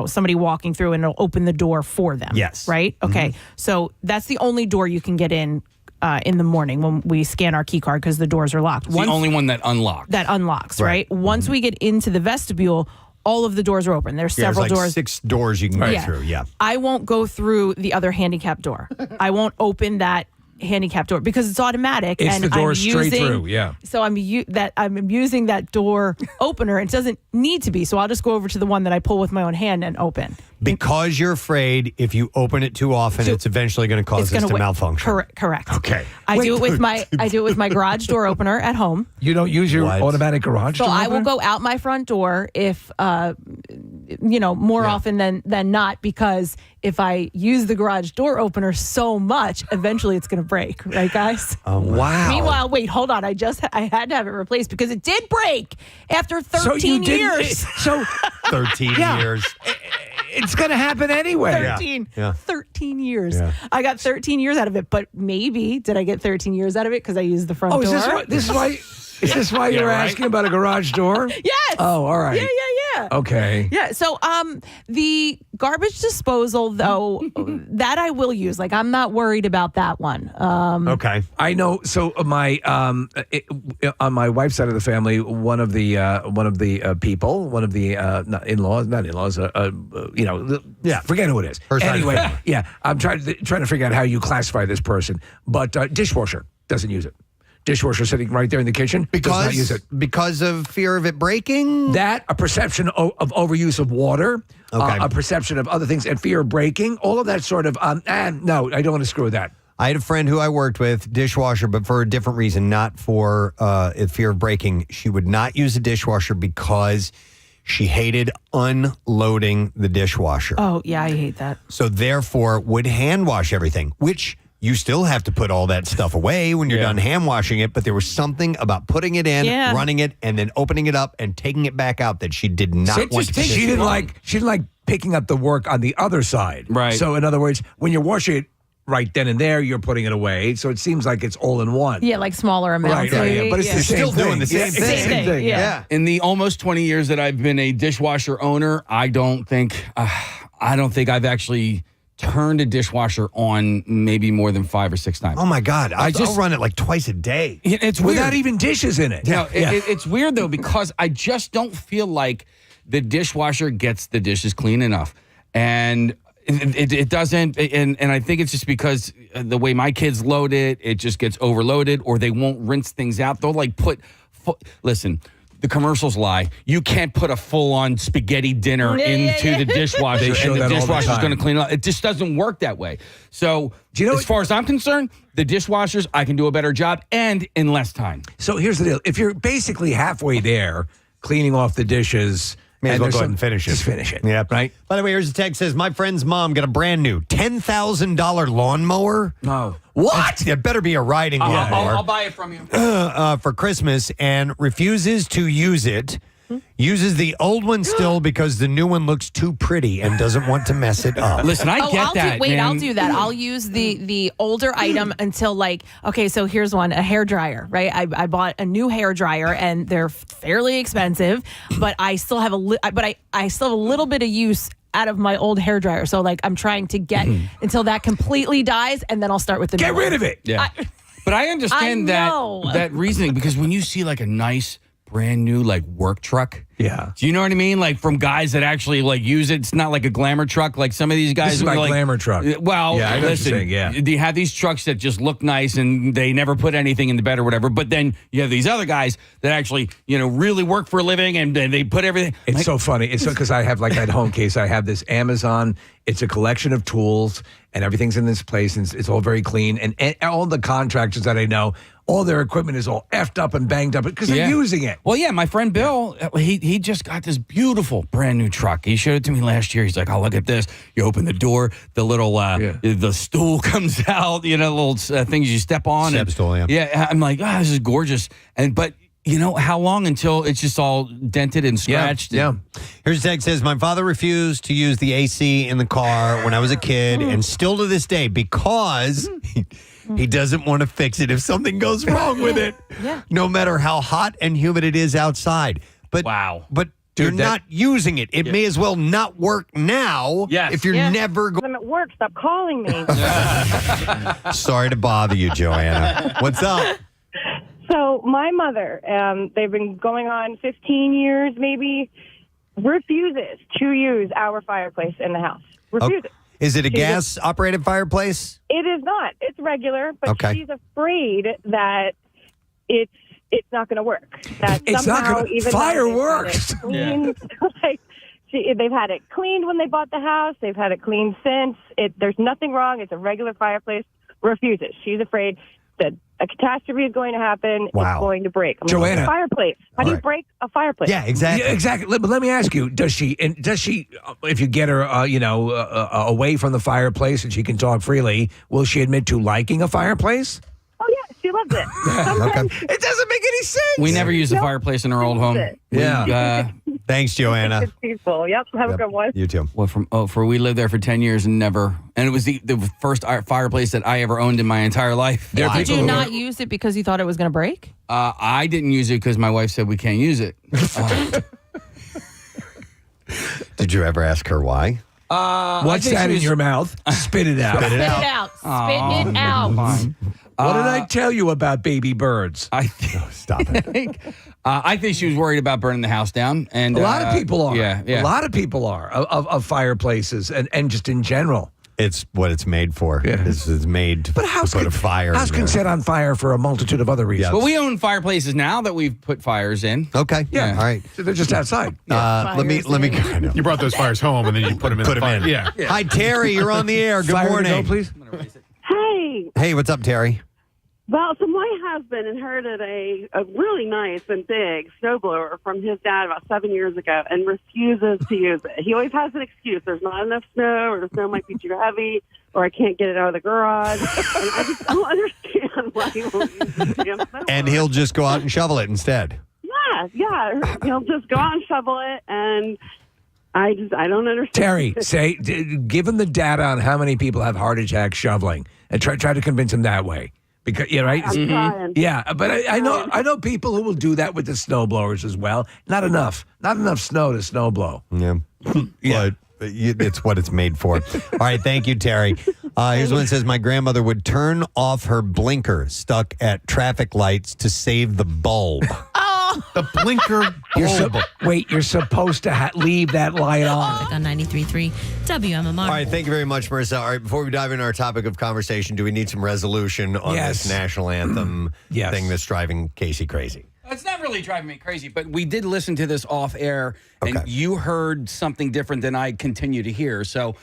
S16: somebody walking through, and it'll open the door for them.
S1: Yes.
S16: Right. Okay. So that's the only door you can get in the morning when we scan our key card, because the doors are locked.
S2: It's the only one that unlocks.
S16: That unlocks, right? Once we get into the vestibule, all of the doors are open. There's several
S1: there's
S16: doors.
S1: 6 doors you can go through. Yeah.
S16: I won't go through the other handicap door. I won't open that handicap door because it's automatic.
S3: It's
S16: and
S3: the door
S16: I'm
S3: straight
S16: using,
S3: through. Yeah.
S16: So I'm using that door opener. It doesn't need to be. So I'll just go over to the one that I pull with my own hand and open.
S1: Because you're afraid if you open it too often, it's eventually going to cause this to malfunction.
S16: Correct.
S1: Okay.
S16: I do it with my garage door opener at home.
S3: You don't use your automatic garage
S16: So
S3: door
S16: I will
S3: opener?
S16: go out my front door if more often than not, because if I use the garage door opener so much, eventually it's going to break, right, guys?
S1: Oh, wow.
S16: Meanwhile, wait, hold on. I had to have it replaced because it did break after 13 years.
S3: So
S1: 13 years.
S3: It's going to happen anyway.
S16: 13.
S1: Yeah.
S16: 13 years.
S1: Yeah.
S16: I got 13 years out of it, but did I get 13 years out of it because I used the front door?
S3: Is this why you're asking about a garage door?
S16: Yes.
S3: Oh, all right.
S16: Yeah.
S3: Okay.
S16: Yeah. So, the garbage disposal, though, that I will use. Like, I'm not worried about that one.
S1: Okay.
S3: I know. So my on my wife's side of the family, one of the people, one of the not in-laws, forget who it is. Anyway, yeah, I'm trying to figure out how you classify this person, but dishwasher doesn't use it. Dishwasher sitting right there in the kitchen does not use it
S1: because of fear of it breaking.
S3: That, a perception of overuse of water, a perception of other things, and fear of breaking. All of that sort of. No, I don't want to screw with that.
S1: I had a friend who I worked with, dishwasher, but for a different reason, not for fear of breaking. She would not use a dishwasher because she hated unloading the dishwasher.
S16: Oh, yeah, I hate that.
S1: So therefore would hand wash everything, which you still have to put all that stuff away when you're done hand washing it. But there was something about putting it in, running it, and then opening it up and taking it back out that she did not want to.
S3: She didn't like picking up the work on the other side.
S2: Right.
S3: So in other words, when you're washing it right then and there, you're putting it away. So it seems like it's all in one.
S16: Yeah, like smaller amounts.
S3: Right. Yeah. But it's still doing the same thing.
S16: Yeah.
S2: In the almost 20 years that I've been a dishwasher owner, I don't think I've actually turned a dishwasher on maybe more than 5 or 6 times.
S1: Oh my God. I'll run it like twice a day.
S2: It's
S3: without
S2: weird.
S3: even dishes in it.
S2: It's weird though, because I just don't feel like the dishwasher gets the dishes clean enough. And it doesn't, and I think it's just because the way my kids load it, it just gets overloaded, or they won't rinse things out. They'll listen, the commercials lie. You can't put a full-on spaghetti dinner into the dishwasher, and the dishwasher's going to clean it up. It just doesn't work that way. So, as far as I'm concerned, the dishwashers, I can do a better job and in less time.
S3: So here's the deal. If you're basically halfway there, cleaning off the dishes,
S1: may as well go ahead and finish it.
S3: Just finish it.
S1: Yeah.
S3: Right?
S1: By the way, here's a text that says, my friend's mom got a brand new $10,000 lawnmower.
S3: No.
S1: What? It better be a riding lawnmower.
S2: I'll buy it from you.
S1: For Christmas, and refuses to use it. Uses the old one still because the new one looks too pretty and doesn't want to mess it up.
S2: Listen, I get that.
S16: I'll do that. I'll use the older item until so here's one, a hair dryer, right? I bought a new hair dryer and they're fairly expensive, but I still have I still have a little bit of use out of my old hair dryer. So I'm trying to get until that completely dies, and then I'll start with the new
S3: rid of it.
S2: Yeah. But I understand that reasoning, because when you see like a nice brand new like work truck.
S3: Yeah.
S2: Do you know what I mean? Like from guys that actually like use it. It's not like a glamour truck. Like some of these guys.
S3: This is my
S2: like,
S3: glamour truck.
S2: Well,
S3: yeah, I know
S2: listen,
S3: what you're saying, yeah.
S2: you have these trucks that just look nice and they never put anything in the bed or whatever. But then you have these other guys that actually, really work for a living and they put everything.
S3: It's so funny. It's because I have like at home case, I have this Amazon. It's a collection of tools and everything's in this place and it's all very clean. And all the contractors that I know, all their equipment is all effed up and banged up because they're using it.
S2: Well, yeah, my friend Bill, he just got this beautiful brand new truck. He showed it to me last year. He's like, "Oh, look at this! You open the door, the little the stool comes out. Little things you step on.
S1: Step stool, yeah.
S2: Yeah, I'm like, this is gorgeous. But how long until it's just all dented and scratched?
S1: Yeah. Here's a text says, my father refused to use the AC in the car when I was a kid and still to this day because he doesn't want to fix it if something goes wrong with it.
S16: Yeah.
S1: No matter how hot and humid it is outside. But But you're not using it. It may as well not work now if you're never going.
S17: I'm at work. Stop calling me.
S1: Sorry to bother you, Joanna. What's up?
S17: So my mother, they've been going on 15 years maybe, refuses to use our fireplace in the house. Refuses.
S1: Is it a gas-operated fireplace?
S17: It is not. It's regular, but she's afraid that it's not going to work. That
S3: It's
S17: somehow,
S3: not going to.
S17: even
S3: Fireworks.
S17: though they've had it cleaned, they've had it cleaned when they bought the house. They've had it cleaned since. There's nothing wrong. It's a regular fireplace. Refuses. She's afraid that a catastrophe is going to happen.
S1: Wow.
S17: It's going to break. I'm
S3: Joanna.
S17: like, a fireplace. How do you break a fireplace?
S1: Yeah, exactly.
S3: Yeah, exactly. But let me ask you: Does she? If you get her, away from the fireplace and she can talk freely, will she admit to liking a fireplace?
S17: Oh yeah, she loves it.
S3: It doesn't make any sense.
S2: We never used a fireplace in our old home.
S1: Yeah. Thanks, Joanna.
S17: It's peaceful. Yep. Have a good one.
S1: You too.
S2: Well, we lived there for 10 years and it was the first fireplace that I ever owned in my entire life.
S16: Did you not use it because you thought it was going to break?
S2: I didn't use it because my wife said we can't use it.
S1: Did you ever ask her why?
S3: What's that in your mouth? Spit it out.
S16: Spit it out. Spit it out.
S3: What did I tell you about baby birds?
S1: Stop it.
S2: I think she was worried about burning the house down. And
S3: a lot of people are.
S2: Yeah.
S3: A lot of people are of fireplaces and just in general.
S1: It's what it's made for. Yeah. It's made to put a fire
S3: House can set on fire for a multitude of other reasons.
S2: But we own fireplaces now that we've put fires in.
S1: Okay.
S3: Yeah.
S1: All right.
S3: So they're just outside.
S1: Let me. I know.
S6: You brought those fires home and then you put them in the fire. Yeah.
S1: Hi, Terry. You're on the air. Good
S3: Fire
S1: morning.
S3: to go, please.
S18: Hey.
S1: Hey, what's up, Terry?
S18: Well, so my husband inherited a really nice and big snowblower from his dad about 7 years ago and refuses to use it. He always has an excuse. There's not enough snow, or the snow might be too heavy, or I can't get it out of the garage. And I just don't understand why he won't use the damn snowblower.
S1: And he'll just go out and shovel it instead.
S18: Yeah. He'll just go out and shovel it, and I don't understand.
S3: Terry, give him the data on how many people have heart attacks shoveling, and try to convince him that way. Because right,
S18: I'm trying.
S3: Yeah, but I know people who will do that with the snow blowers as well. Not enough snow to snow blow.
S1: Yeah, but it's what it's made for. All right, thank you, Terry. Here's one that says my grandmother would turn off her blinker stuck at traffic lights to save the bulb.
S6: The blinker bulb.
S3: You're supposed to leave that light on.
S15: On 93.3 WMMR.
S1: All right, thank you very much, Marissa. All right, before we dive into our topic of conversation, do we need some resolution on this national anthem thing that's driving Casey crazy?
S2: It's not really driving me crazy, but we did listen to this off air, and you heard something different than I continue to hear. So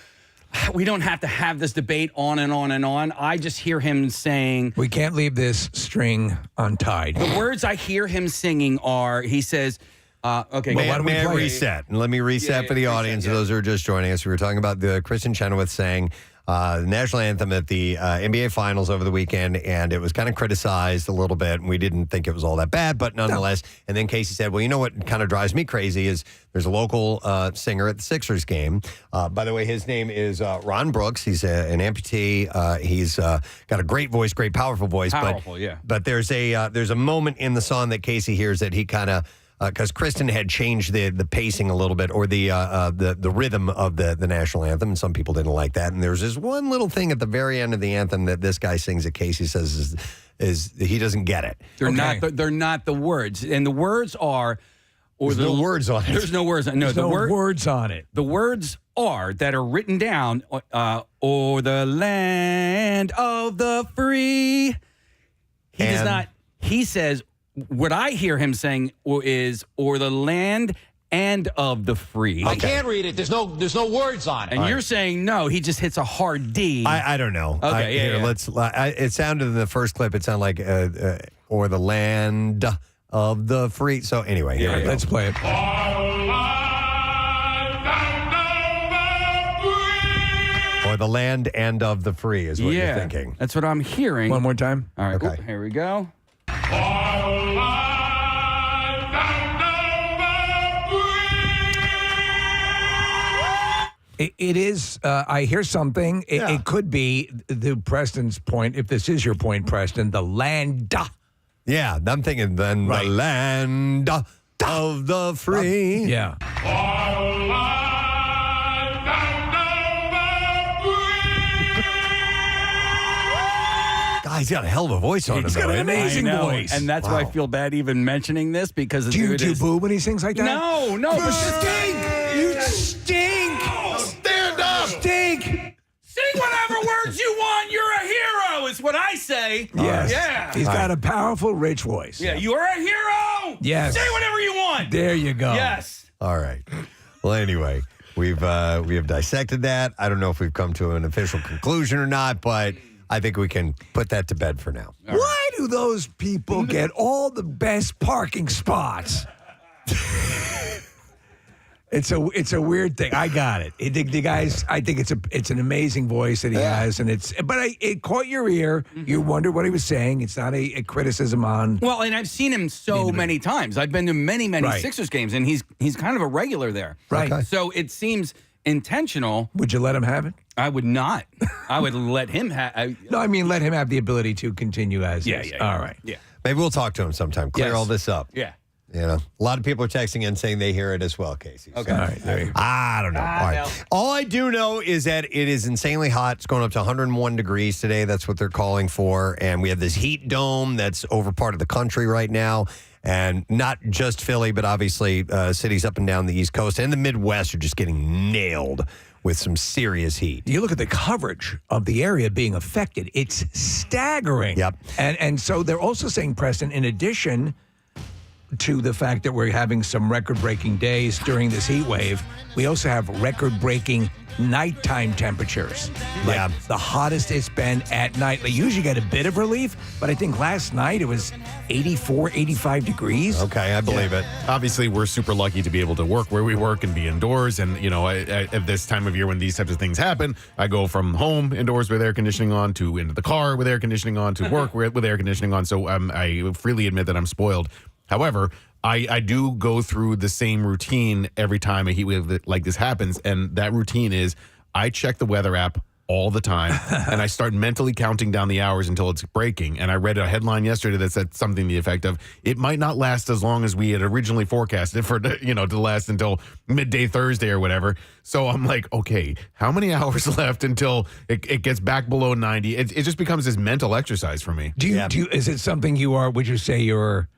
S2: we don't have to have this debate on and on and on. I just hear him saying,
S3: we can't leave this string untied.
S2: The words I hear him singing are, he says, okay.
S1: May I reset? And let me reset for the audience, those who are just joining us. We were talking about the Kristen Chenoweth saying the national anthem at the NBA Finals over the weekend, and it was kind of criticized a little bit, and we didn't think it was all that bad, but nonetheless. No. And then Casey said, well, you know what kind of drives me crazy is there's a local singer at the Sixers game. By the way, his name is Ron Brooks. He's an amputee. He's got a great voice, great, powerful voice.
S2: Powerful,
S1: but there's a moment in the song that Casey hears that he kind of because Kristen had changed the pacing a little bit, or the rhythm of the national anthem, and some people didn't like that. And there's this one little thing at the very end of the anthem that this guy sings that Casey says is he doesn't get it.
S2: They're not the words, and the words are.
S1: There's no words on it.
S2: There's no words. No,
S3: There's no words on it.
S2: The words that are written down, or the land of the free. He does not. He says, what I hear him saying is, or the land and of the free.
S10: I can't read it. There's no words on it.
S2: And you're saying no. He just hits a hard D.
S1: I don't know.
S2: Okay,
S1: Let's. It sounded in the first clip. It sounded like or the land of the free. So anyway, here we go.
S3: Let's play it.
S1: Or the land and of the free is what you're thinking.
S2: That's what I'm hearing.
S3: One more time.
S2: All right.
S1: Okay.
S2: Here we go.
S3: It is. I hear something. It could be the Preston's point. If this is your point, Preston, the land.
S1: Yeah, I'm thinking then the land of the free.
S3: Yeah.
S1: He's got a hell of a voice on him.
S3: He's got an amazing voice.
S2: And that's why I feel bad even mentioning this, because
S3: do you boo when he sings like that?
S2: No.
S3: You stink. You stink.
S8: Stand up.
S3: Stink.
S2: Sing whatever words you want. You're a hero, is what I say.
S3: Yes.
S2: Yeah.
S3: He's got a powerful, rich voice.
S2: Yeah, you're a hero.
S3: Yes.
S2: Say whatever you want.
S3: There you go.
S2: Yes.
S1: All right. Well, anyway, we have dissected that. I don't know if we've come to an official conclusion or not, but I think we can put that to bed for now.
S3: Why do those people get all the best parking spots? It's a weird thing. I got it. The guys, I think it's an amazing voice that he has, and it caught your ear. You wondered what he was saying. It's not a criticism on.
S2: Well, and I've seen him so many times. I've been to many Sixers games, and he's kind of a regular there.
S3: Right. Okay.
S2: So it seems intentional.
S3: Would you let him have it?
S2: I would not. I would let him have.
S3: No, I mean let him have the ability to continue as is.
S2: Yeah.
S3: All right.
S2: Yeah.
S1: Maybe we'll talk to him sometime. Clear all this up.
S2: Yeah.
S1: You know, a lot of people are texting in saying they hear it as well, Casey.
S2: Okay.
S1: So.
S3: All right. There you go.
S1: I don't know. All right. All I do know is that it is insanely hot. It's going up to 101 degrees today. That's what they're calling for. And we have this heat dome that's over part of the country right now. And not just Philly, but obviously cities up and down the East Coast and the Midwest are just getting nailed with some serious heat.
S3: You look at the coverage of the area being affected. It's staggering.
S1: Yep.
S3: And so they're also saying, Preston, in addition to the fact that we're having some record-breaking days during this heat wave, we also have record-breaking nighttime temperatures. Like the hottest it's been at night. They usually get a bit of relief, but I think last night it was 84, 85 degrees.
S1: Okay, I believe it.
S6: Obviously, we're super lucky to be able to work where we work and be indoors. And, you know, at this time of year when these types of things happen, I go from home indoors with air conditioning on to into the car with air conditioning on to work with air conditioning on. So I freely admit that I'm spoiled. However, I do go through the same routine every time a heat wave like this happens. And that routine is I check the weather app all the time and I start mentally counting down the hours until it's breaking. And I read a headline yesterday that said something to the effect of it might not last as long as we had originally forecasted for, you know, to last until midday Thursday or whatever. So I'm like, okay, how many hours left until it gets back below 90? It just becomes this mental exercise for me.
S3: Do you is it something you are, would you say you're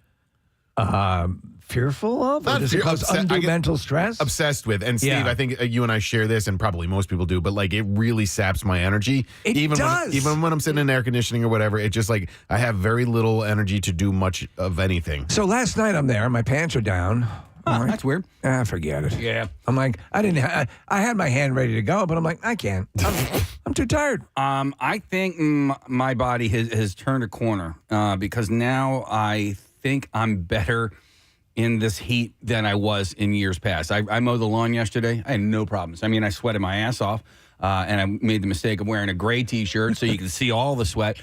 S3: fearful of? Or does it cause undue mental stress?
S6: Obsessed with. And Steve, I think you and I share this, and probably most people do, but like it really saps my energy.
S3: It does.
S6: Even when I'm sitting in air conditioning or whatever, it just like I have very little energy to do much of anything.
S3: So last night I'm there, my pants are down.
S2: Oh, that's weird.
S3: Forget it.
S2: Yeah.
S3: I'm like, I had my hand ready to go, but I'm like, I can't. I'm too tired.
S2: I think my body has turned a corner because now I think I'm better in this heat than I was in years past. I mowed the lawn yesterday. I had no problems. I mean, I sweated my ass off, and I made the mistake of wearing a gray T-shirt so you can see all the sweat.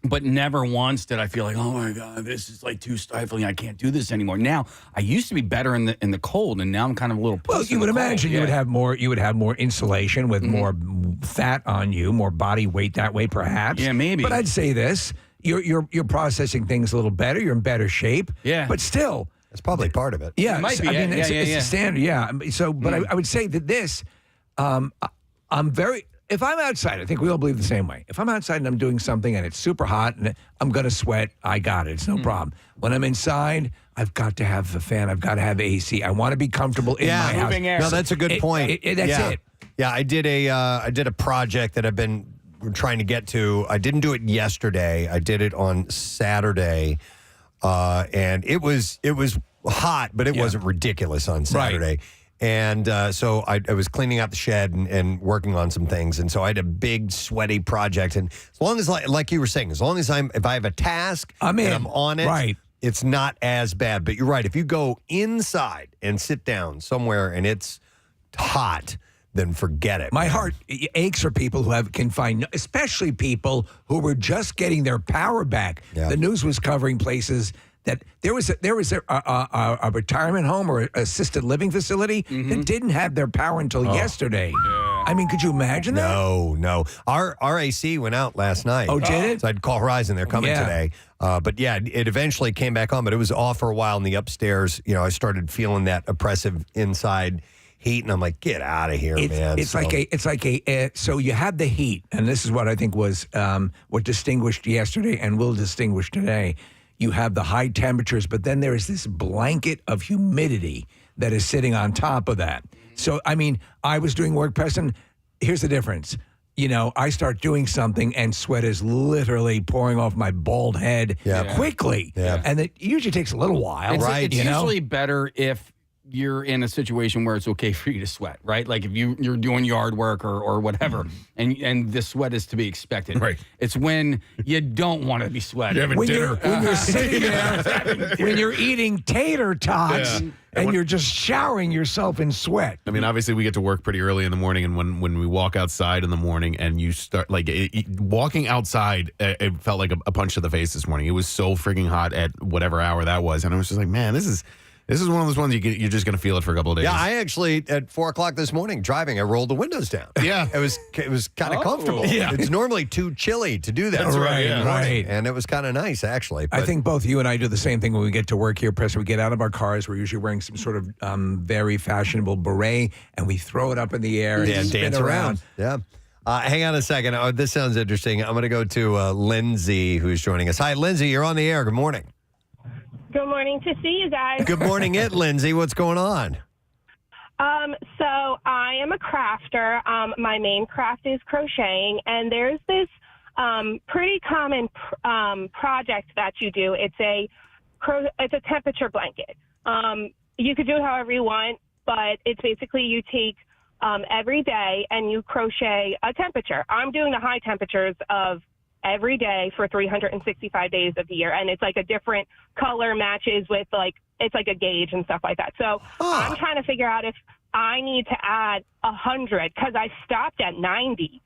S2: But never once did I feel like, oh my God, this is like too stifling. I can't do this anymore. Now I used to be better in the cold, and now I'm kind of a little.
S3: Well, you would imagine you would have more. You would have more insulation with more fat on you, more body weight that way, perhaps.
S2: Yeah, maybe.
S3: But I'd say this: you're processing things a little better. You're in better shape.
S2: Yeah.
S3: But still,
S1: That's probably part of it.
S3: Yeah,
S2: It might be.
S3: I mean, it's
S2: Yeah.
S3: a standard. Yeah. So, but I would say that this, I'm very. If I'm outside, I think we all believe the same way. If I'm outside and I'm doing something and it's super hot and I'm going to sweat, I got it. It's no problem. When I'm inside, I've got to have the fan. I've got to have AC. I want to be comfortable in my house.
S2: moving air.
S1: No, that's a good point.
S3: That's it.
S1: Yeah, I did a project that I've been trying to get to. I didn't do it yesterday. I did it on Saturday, and it was hot, but it wasn't ridiculous on Saturday.
S3: Right.
S1: And so I was cleaning out the shed and working on some things, and so I had a big sweaty project. And as long as, like you were saying, as long as if I have a task and I'm on it,
S3: right.
S1: It's not as bad. But you're right. If you go inside and sit down somewhere and it's hot, then forget it.
S3: My heart aches for people who can find, especially people who were just getting their power back.
S1: Yeah.
S3: The news was covering places that there was a retirement home or assisted living facility that didn't have their power until yesterday. I mean, could you imagine that?
S1: No. Our AC went out last night.
S3: Oh, did it?
S1: So I'd call Horizon. They're coming today. But yeah, it eventually came back on, but it was off for a while in the upstairs. You know, I started feeling that oppressive inside heat, and I'm like, get out of here, man.
S3: So you have the heat, and this is what I think was what distinguished yesterday and will distinguish today. You have the high temperatures, but then there is this blanket of humidity that is sitting on top of that. So, I mean, I was doing work, Preston. Here's the difference. You know, I start doing something and sweat is literally pouring off my bald head quickly.
S1: Yeah.
S3: And it usually takes a little while.
S2: It's usually better if you're in a situation where it's okay for you to sweat, right? Like if you're doing yard work or whatever, and the sweat is to be expected.
S6: Right.
S2: It's when you don't want to be sweating.
S3: When you're sitting there, when you're eating tater tots and you're just showering yourself in sweat.
S6: I mean, obviously, we get to work pretty early in the morning, and when we walk outside in the morning and you start, like, walking outside, it felt like a punch to the face this morning. It was so freaking hot at whatever hour that was, and I was just like, man, this is one of those ones you're just going to feel it for a couple of days.
S1: Yeah, I actually, at 4 o'clock this morning, driving, I rolled the windows down.
S6: Yeah.
S1: It was kind of comfortable.
S3: Yeah.
S1: It's normally too chilly to do that.
S3: That's right,
S1: in the morning,
S3: right.
S1: And it was kind of nice, actually.
S3: I think both you and I do the same thing when we get to work here, Preston. We get out of our cars. We're usually wearing some sort of very fashionable beret, and we throw it up in the air and spin
S1: dance around. Yeah. Hang on a second. Oh, this sounds interesting. I'm going to go to Lindsay, who's joining us. Hi, Lindsay. You're on the air. Good morning.
S17: Good morning to see you guys.
S1: Good morning, Lindsay. What's going on?
S17: So I am a crafter. My main craft is crocheting, and there's this pretty common project that you do. It's a temperature blanket. You could do it however you want, but it's basically you take every day and you crochet a temperature. I'm doing the high temperatures of every day for 365 days of the year, and it's like a different color matches with, like, it's like a gauge and stuff like that. So I'm trying to figure out if I need to add 100, because I stopped at 90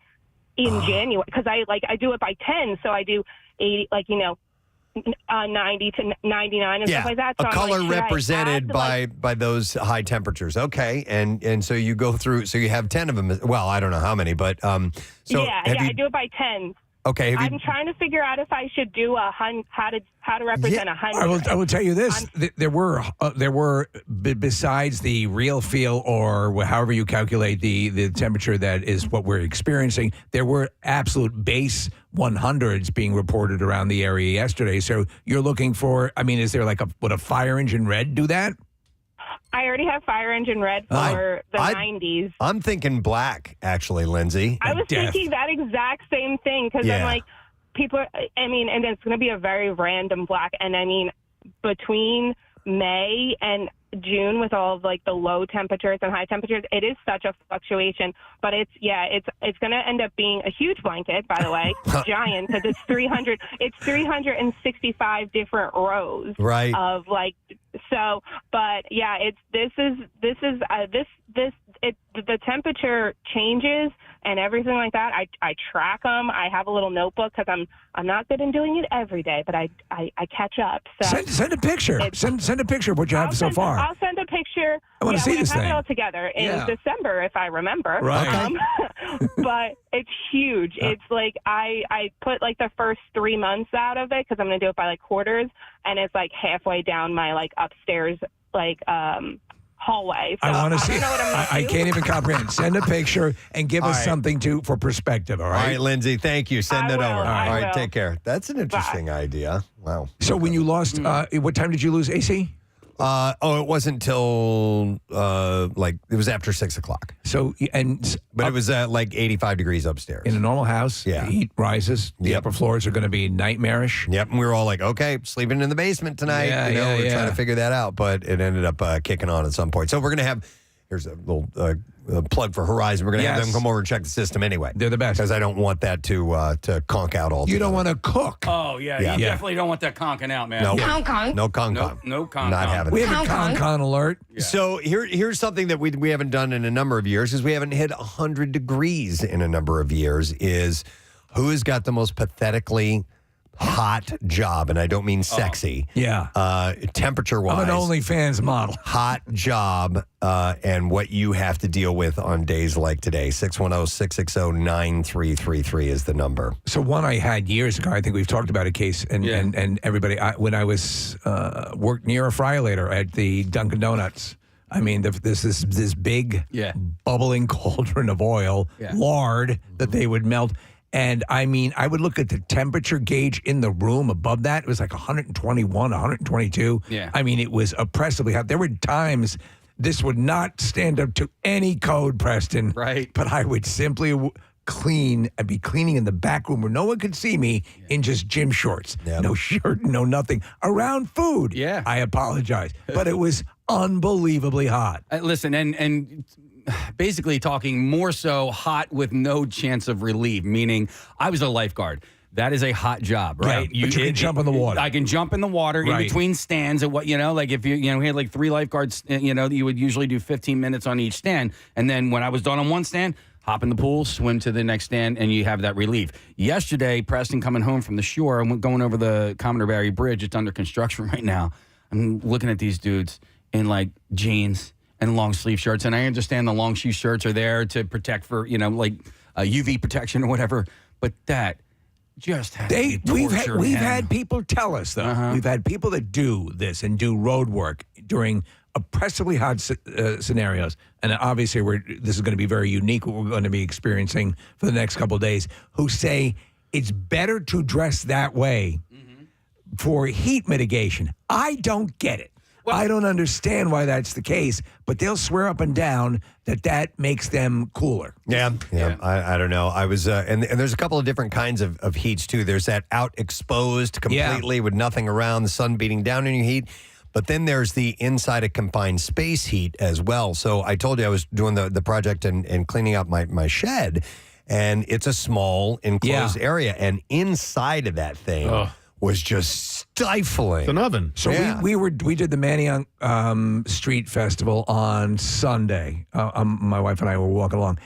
S17: in January, because I do it by 10, so I do 80, 90 to 99 and stuff like that. So
S1: a color represented by those high temperatures. Okay, and so you go through. So you have 10 of them. Well, I don't know how many, but I
S17: do it by 10.
S1: Okay,
S17: I'm trying to figure out if I should do how to represent 100.
S3: I will tell you this: there were besides the real feel or however you calculate the temperature that is what we're experiencing, there were absolute base 100s being reported around the area yesterday. So you're looking for? I mean, is there would a fire engine red do that?
S17: I already have fire engine red for the 90s.
S1: I'm thinking black, actually, Lindsay.
S17: I was thinking that exact same thing, because I'm like, and it's going to be a very random black. And I mean, between May and June with all of the low temperatures and high temperatures, it is such a fluctuation. But it's going to end up being a huge blanket, by the way, giant, because it's 365 different rows,
S1: right?
S17: Of but yeah, the temperature changes and everything like that. I track them. I have a little notebook, because I'm not good in doing it every day, but I catch up. So
S3: send a picture. Send a picture of what you have so far.
S17: I'll send a picture.
S3: I want to see this
S17: have
S3: thing.
S17: it all together in December, if I remember.
S3: Right.
S17: but it's huge. It's like I put like the first 3 months out of it because I'm going to do it by like quarters, and it's like halfway down my like upstairs like hallway. So
S3: I want to see.
S17: don't know what I'm gonna
S3: I
S17: do.
S3: can't even comprehend. Send a picture and give us something for perspective. All right.
S1: All right, Lindsay. Thank you. Send
S17: I
S1: it
S17: will,
S1: over. All
S17: I
S1: right,
S17: will.
S1: take care. That's an interesting idea. Wow.
S3: So when you lost, what time did you lose, AC?
S1: It wasn't till it was after 6 o'clock.
S3: So
S1: but it was like 85 degrees upstairs.
S3: In a normal house, the heat rises. The upper floors are going to be nightmarish.
S1: Yep, and we were all like, okay, sleeping in the basement tonight.
S3: Yeah,
S1: we're trying to figure that out, but it ended up kicking on at some point. So we're going to have, here's a little plug for Horizon. We're going to have them come over and check the system anyway.
S3: They're the best.
S1: Because I don't want that to conk out all
S3: You don't want to cook.
S2: Oh, yeah. You definitely don't want that conking out, man.
S1: No.
S7: Conk.
S1: No conk.
S2: No conk.
S1: Not having
S3: We
S1: it.
S3: have a con alert.
S1: So here's something that we haven't done in a number of years, is we haven't hit 100 degrees in a number of years, is who has got the most pathetically hot job, and I don't mean sexy. Temperature-wise.
S3: I'm an OnlyFans model.
S1: Hot job, and what you have to deal with on days like today. 610-660-9333 is the number.
S3: So one I had years ago, I think we've talked about a case, and everybody, when I was worked near a fryolator at the Dunkin' Donuts. I mean, this big bubbling cauldron of oil, lard that they would melt. And I mean, I would look at the temperature gauge in the room above that. It was like 121, 122.
S2: Yeah.
S3: I mean, it was oppressively hot. There were times this would not stand up to any code, Preston.
S2: Right.
S3: But I would simply clean. I'd be cleaning in the back room where no one could see me in just gym shorts. No shirt, no nothing. Around food.
S2: Yeah.
S3: I apologize. But it was unbelievably hot.
S2: Listen, and basically talking more so hot with no chance of relief, meaning I was a lifeguard. That is a hot job, right?
S3: Yeah, but you can jump in the water.
S2: I can jump in the water in between stands. And what, like if we had like 3 lifeguards, you would usually do 15 minutes on each stand. And then when I was done on one stand, hop in the pool, swim to the next stand, and you have that relief. Yesterday, Preston coming home from the shore and going over the Commodore Barry Bridge. It's under construction right now. I'm looking at these dudes in like jeans and long sleeve shirts. And I understand the long sleeve shirts are there to protect for, like UV protection or whatever. But that just has to be torture,
S3: we've had people tell us, though. We've had people that do this and do road work during oppressively hot scenarios. And obviously, this is going to be very unique, what we're going to be experiencing for the next couple of days, who say it's better to dress that way for heat mitigation. I don't get it. Well, I don't understand why that's the case, but they'll swear up and down that makes them cooler.
S1: Yeah. I don't know. I was, and there's a couple of different kinds of heats too. There's that out exposed completely with nothing around, the sun beating down on your heat. But then there's the inside a confined space heat as well. So I told you I was doing the project and cleaning out my shed, and it's a small enclosed area, and inside of that thing was just stifling.
S6: It's an oven.
S3: So we did the Manayunk Street Festival on Sunday. My wife and I were walking along.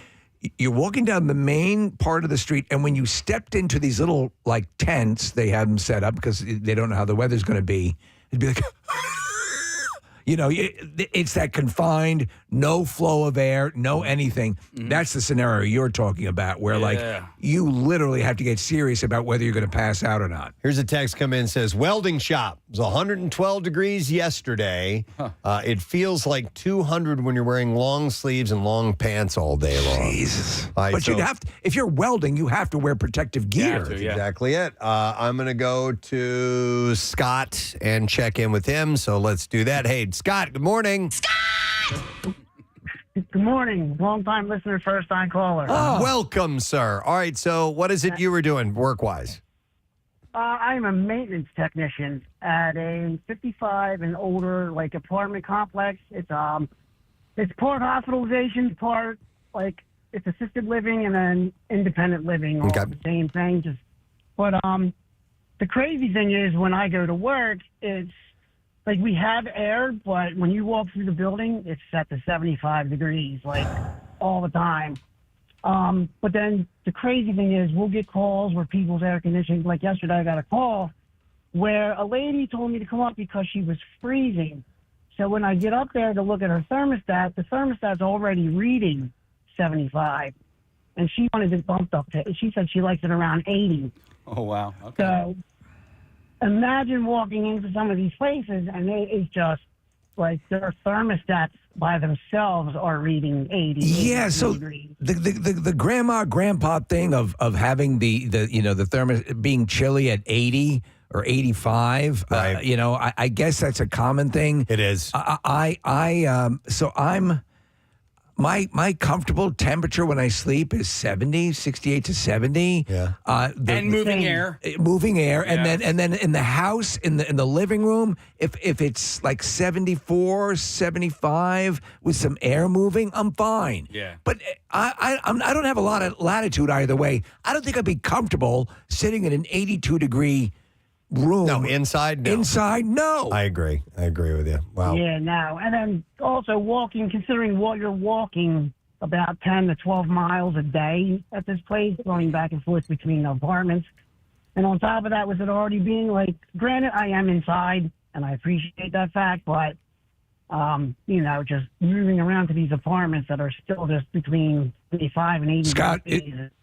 S3: You're walking down the main part of the street, and when you stepped into these little like tents, they have them set up because they don't know how the weather's going to be. It'd be like, it's that confined, no flow of air, no anything. That's the scenario you're talking about, where like you literally have to get serious about whether you're going to pass out or not.
S1: Here's a text come in, says, welding shop. It was 112 degrees yesterday. It feels like 200 when you're wearing long sleeves and long pants all day long.
S3: Jesus. But you'd have to, if you're welding, you have to wear protective gear.
S1: That's exactly it. I'm going to go to Scott and check in with him. So let's do that. Hey, Scott, good morning.
S19: Scott! Good morning. Long-time listener, first-time caller.
S1: Welcome, sir. All right, so what is it you were doing work-wise?
S19: I'm a maintenance technician at a 55 and older, apartment complex. It's part hospitalization, part, it's assisted living and then independent living, all the same thing. But the crazy thing is when I go to work, it's, we have air, but when you walk through the building, it's set to 75 degrees, all the time. But then the crazy thing is we'll get calls where people's air conditioning, like yesterday I got a call where a lady told me to come up because she was freezing. So when I get up there to look at her thermostat, the thermostat's already reading 75. and she wanted it bumped up to. She said she likes it around 80.
S2: Oh, wow. Okay.
S19: So imagine walking into some of these places, and it is just like their thermostats by themselves are reading 80.
S3: Yeah, so
S19: degrees.
S3: the grandpa thing of having the thermos being chilly at 80 or 85,
S1: right.
S3: I guess that's a common thing.
S1: It is.
S3: So my comfortable temperature when I sleep is 68 to 70.
S1: Yeah.
S2: And moving air.
S3: Moving air.
S2: Yeah.
S3: And then in the house, in the living room, if it's like 74, 75 with some air moving, I'm fine.
S2: Yeah.
S3: But I don't have a lot of latitude either way. I don't think I'd be comfortable sitting in an 82 degree room.
S1: No, inside, no.
S3: Inside, no.
S1: I agree with you. Wow.
S19: Yeah, no. And then also considering what you're walking about 10 to 12 miles a day at this place, going back and forth between apartments. And on top of that, with it already being like, granted, I am inside, and I appreciate that fact, but, just moving around to these apartments that are still just between 55 and 80
S3: Scott,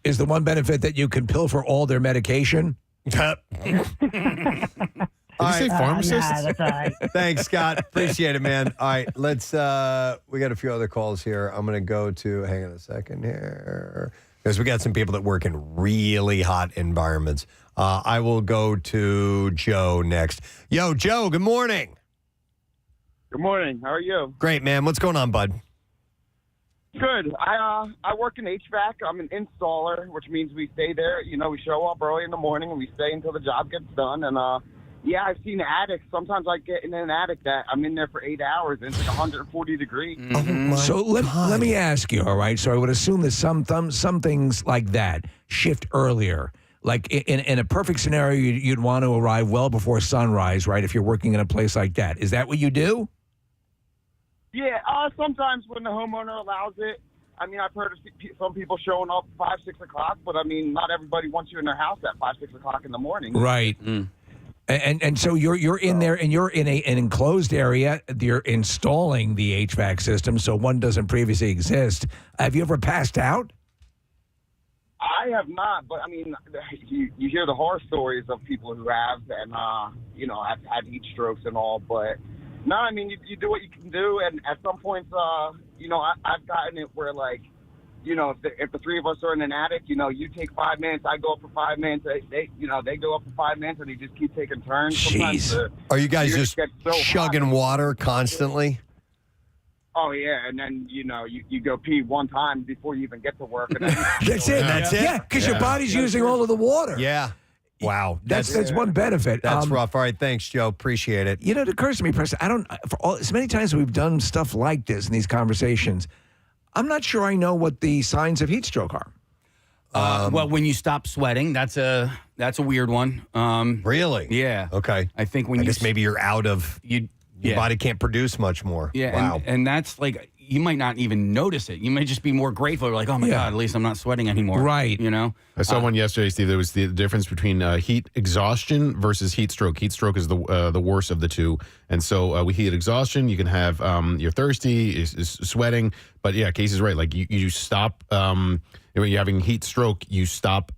S3: is the one benefit that you can pilfer all their medication?
S6: Did you say pharmacist?
S19: That's all right.
S1: Thanks, Scott. Appreciate it, man. All right, let's, we got a few other calls here. I'm going to go to, hang on a second here, because we got some people that work in really hot environments. I will go to Joe next. Yo, Joe, good morning.
S20: Good morning. How are you?
S1: Great, man. What's going on, bud?
S20: Good. I work in HVAC. I'm an installer, which means we stay there. We show up early in the morning and we stay until the job gets done. And I've seen attics. Sometimes I get in an attic that I'm in there for 8 hours and it's like 140 degrees.
S1: Mm-hmm.
S3: So let me ask you, all right? So I would assume that some things like that shift earlier. Like in a perfect scenario, you'd want to arrive well before sunrise, right? If you're working in a place like that. Is that what you do?
S20: Yeah, sometimes when the homeowner allows it. I mean, I've heard of some people showing up 5, 6 o'clock, but I mean, not everybody wants you in their house at 5, 6 o'clock in the morning.
S3: Right. And so you're in there, and you're in an enclosed area. You're installing the HVAC system, so one doesn't previously exist. Have you ever passed out?
S20: I have not, but I mean, you hear the horror stories of people who have, and have had heat strokes and all, but. No, I mean, you do what you can do, and at some points, I've gotten it where, like, if the three of us are in an attic, you take 5 minutes, I go up for 5 minutes, they go up for 5 minutes, and they just keep taking turns.
S1: Jeez. Are you guys just chugging water constantly?
S20: Oh, yeah, and then, you go pee one time before you even get to work. And then
S3: That's it. Yeah, because your body's using all of the water.
S1: Yeah. Wow,
S3: that's one benefit.
S1: That's rough. All right, thanks, Joe. Appreciate it.
S3: It occurs to me, Preston, as many times as we've done stuff like this in these conversations, I'm not sure I know what the signs of heat stroke are.
S2: Well, when you stop sweating, that's a weird one.
S1: Really?
S2: Yeah.
S1: Okay.
S2: I think
S1: I guess maybe you're out of your body can't produce much more.
S2: Yeah.
S1: Wow.
S2: And that's like, you might not even notice it. You may just be more grateful. You're like, oh my God, at least I'm not sweating anymore.
S3: Right.
S6: I saw one yesterday, Steve. There was the difference between heat exhaustion versus heat stroke. Heat stroke is the worst of the two. And so with heat exhaustion, you can have you're thirsty, is sweating. But yeah, Casey's right. Like you stop when you're having heat stroke, you stop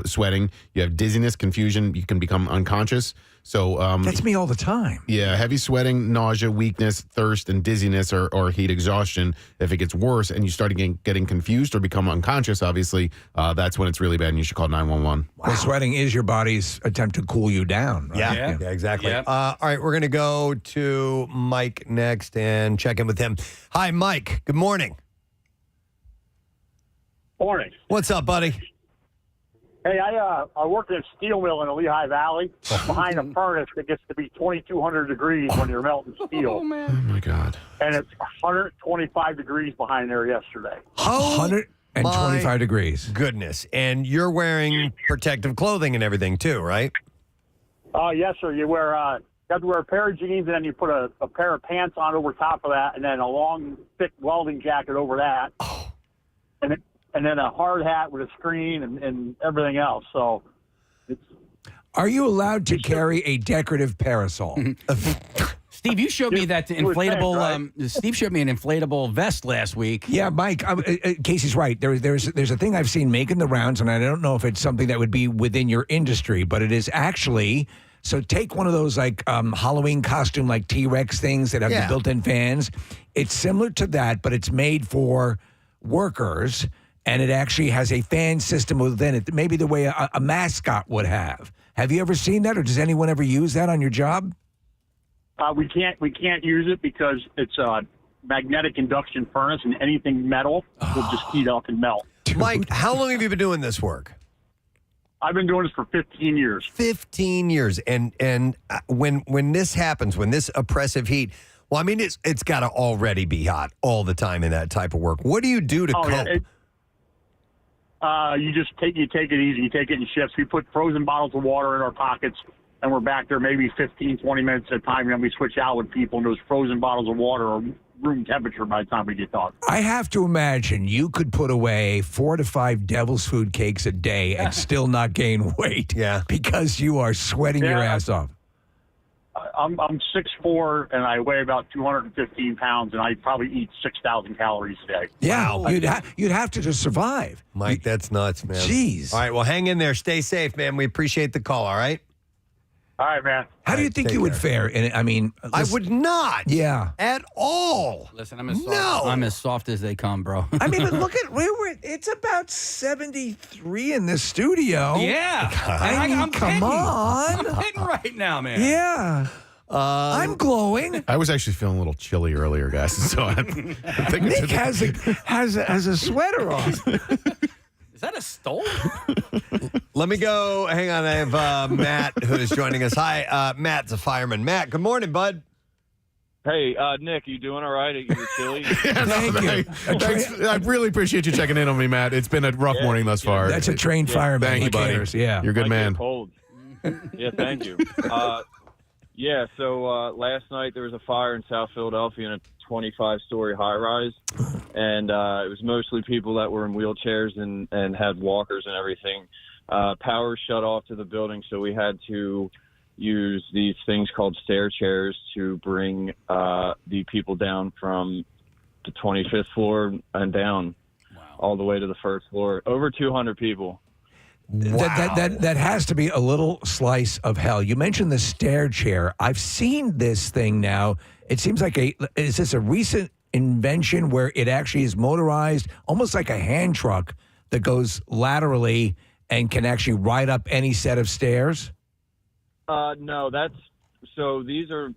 S6: sweating. You have dizziness, confusion. You can become unconscious. So
S3: that's me all the time.
S6: Yeah, heavy sweating, nausea, weakness, thirst, and dizziness or heat exhaustion. If it gets worse and you start getting confused or become unconscious, obviously, that's when it's really bad and you should call 911.
S3: Wow. Well, sweating is your body's attempt to cool you down. Right?
S1: Yeah, exactly. Yep. All right, we're going to go to Mike next and check in with him. Hi, Mike. Good morning.
S21: Morning.
S1: What's up, buddy?
S21: Hey, I work in a steel mill in the Lehigh Valley behind a furnace that gets to be 2,200 degrees when you're melting steel.
S6: Oh, my God.
S21: And it's 125 degrees behind there yesterday.
S3: 125 degrees.
S1: Goodness. And you're wearing protective clothing and everything too, right?
S21: Yes, sir. You have to wear a pair of jeans, and then you put a pair of pants on over top of that, and then a long, thick welding jacket over that. Oh. And then a hard hat with a screen and everything else. So,
S3: are you allowed to carry a decorative parasol?
S2: Steve, you showed me that inflatable. Steve showed me an inflatable vest last week.
S3: Yeah, Mike. Casey's right. There's a thing I've seen making the rounds, and I don't know if it's something that would be within your industry, but it is actually. So take one of those like Halloween costume like T-Rex things that have the built-in fans. It's similar to that, but it's made for workers, and it actually has a fan system within it, maybe the way a mascot would have. Have you ever seen that, or does anyone ever use that on your job?
S21: We can't use it because it's a magnetic induction furnace, and anything metal will just heat up and melt.
S1: Mike, how long have you been doing this work?
S21: I've been doing this for 15 years.
S1: 15 years, and when this happens, when this oppressive heat, well, I mean, it's got to already be hot all the time in that type of work. What do you do to cope?
S21: You just take it easy. You take it in shifts. We put frozen bottles of water in our pockets, and we're back there maybe 15, 20 minutes at a time, and then we switch out with people, and those frozen bottles of water are room temperature by the time we get done.
S3: I have to imagine you could put away 4 to 5 devil's food cakes a day and still not gain weight.
S1: Yeah,
S3: because you are sweating your ass off.
S21: I'm 6'4", and I weigh about 215 pounds, and I probably eat 6,000 calories a day.
S3: Yeah, you'd have to just survive.
S1: Mike, that's nuts, man.
S3: Jeez.
S1: All right, well, hang in there. Stay safe, man. We appreciate the call, all right?
S21: All right, man.
S3: How do you think you would fare in it? I mean,
S1: I would not.
S3: Yeah.
S1: At all.
S2: Listen, I'm as soft as they come, bro.
S3: I mean, but look at it's about 73 in this studio.
S2: Yeah.
S3: I'm come on.
S2: I'm hitting right now, man.
S3: Yeah. I'm glowing.
S6: I was actually feeling a little chilly earlier, guys. So I think
S3: Nick has a sweater on.
S2: Is that a stole?
S1: Let me go. Hang on. I have Matt who is joining us. Hi, Matt's a fireman. Matt, good morning, bud.
S4: Hey, Nick, you doing all right? You're chilly?
S3: Thank you.
S6: Thanks. I really appreciate you checking in on me, Matt. It's been a rough morning thus far.
S3: That's a trained fireman.
S6: Thank
S3: He
S6: you, buddy.
S3: cares. Yeah.
S6: You're a good man.
S4: Cold. Yeah, thank you. So last night there was a fire in South Philadelphia in a 25-story high-rise, and it was mostly people that were in wheelchairs and had walkers and everything. Power shut off to the building, so we had to use these things called stair chairs to bring the people down from the 25th floor and down all the way to the first floor. Over 200 people.
S1: Wow.
S3: That has to be a little slice of hell. You mentioned the stair chair. I've seen this thing now. It seems like is this a recent invention where it actually is motorized, almost like a hand truck that goes laterally and can actually ride up any set of stairs?
S4: No, these are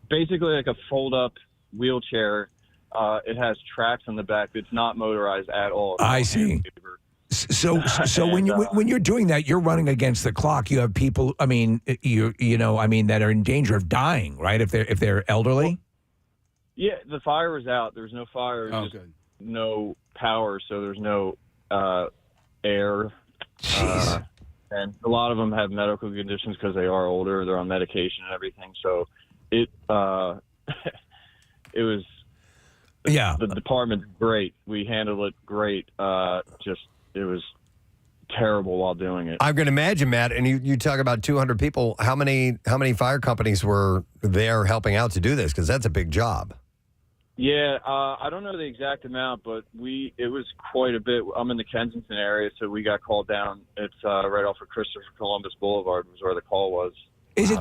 S4: basically like a fold-up wheelchair. It has tracks on the back. It's not motorized at all.
S3: I see. So when you're doing that, you're running against the clock. You have people. I mean, that are in danger of dying, right? If they're elderly.
S4: Yeah, the fire was out. There's no fire. Just
S2: good.
S4: No power, so there's no air. And a lot of them have medical conditions because they are older. They're on medication and everything. So it it was.
S3: Yeah.
S4: The department's great. We handled it great. It was terrible while doing it.
S1: I'm going to imagine, Matt, and you talk about 200 people. How many fire companies were there helping out to do this? Because that's a big job.
S4: Yeah, I don't know the exact amount, but it was quite a bit. I'm in the Kensington area, so we got called down. It's right off of Christopher Columbus Boulevard was where the call was.
S3: Is it?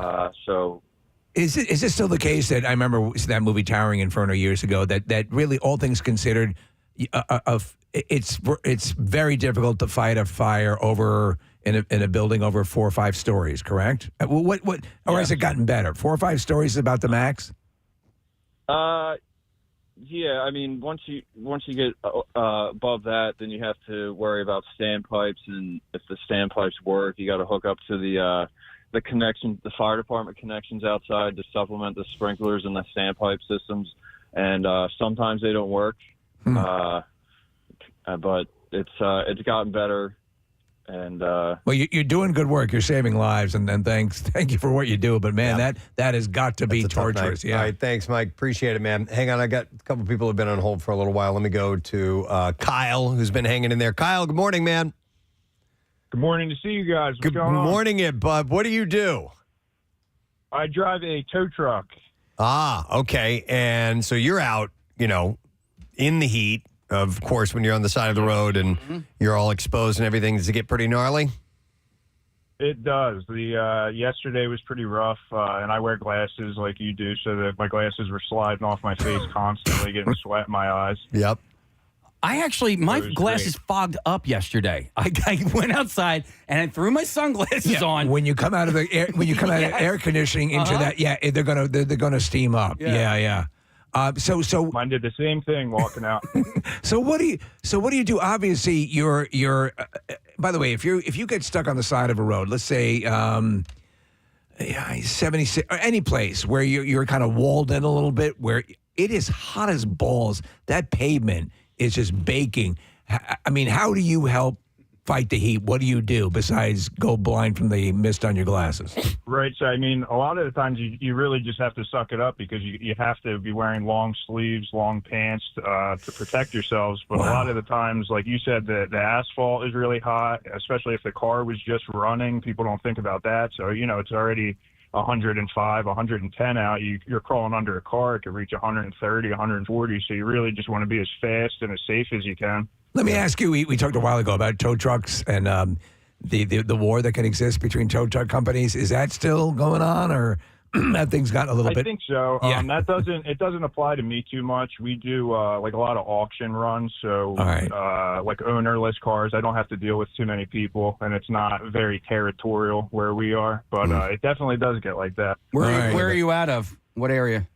S3: Is it still the case that I remember that movie Towering Inferno years ago? That really, all things considered, it's very difficult to fight a fire over in a building over 4 or 5 stories. Correct? What? Or has it gotten better? 4 or 5 stories is about the max.
S4: Yeah. I mean, once you get above that, then you have to worry about standpipes, and if the standpipes work, you got to hook up to the connection, the fire department connections outside to supplement the sprinklers and the standpipe systems, and sometimes they don't work. But it's gotten better, and
S3: well, you're doing good work. You're saving lives, and thank you for what you do. But man, that has got to be torturous. Yeah.
S1: All right, thanks, Mike. Appreciate it, man. Hang on, I got a couple people who've been on hold for a little while. Let me go to Kyle, who's been hanging in there. Kyle, good morning, man.
S22: Good morning to see you guys. What's
S1: Good
S22: going on?
S1: morning, bud. What do you do?
S5: I drive a tow truck.
S1: Ah, okay. And so you're out, in the heat, of course, when you're on the side of the road and you're all exposed and everything. Does it get pretty gnarly?
S5: It does. The yesterday was pretty rough, and I wear glasses like you do, so that my glasses were sliding off my face constantly, getting sweat in my eyes.
S1: Yep.
S2: My glasses fogged up yesterday. I went outside and I threw my sunglasses on.
S3: When you come out of the air conditioning into that, they're gonna steam up. Yeah. So
S5: mine did the same thing walking out.
S3: So what do you do? Obviously, you're. By the way, if you get stuck on the side of a road, let's say 76 or any place where you're kind of walled in a little bit, where it is hot as balls, that pavement is just baking. I mean, how do you help fight the heat? What do you do besides go blind from the mist on your glasses?
S5: Right. So, I mean, a lot of the times you really just have to suck it up because you have to be wearing long sleeves, long pants to protect yourselves. But a lot of the times, like you said, the asphalt is really hot, especially if the car was just running. People don't think about that. So, it's already 105, 110 out. You're crawling under a car. It could reach 130, 140. So you really just want to be as fast and as safe as you can.
S3: Let me ask you, we talked a while ago about tow trucks and the war that can exist between tow truck companies. Is that still going on, or have things gotten a little bit?
S5: I think so.
S3: Yeah.
S5: It doesn't apply to me too much. We do like a lot of auction runs, so like ownerless cars. I don't have to deal with too many people, and it's not very territorial where we are. But it definitely does get like that.
S2: Where are you out of? What area?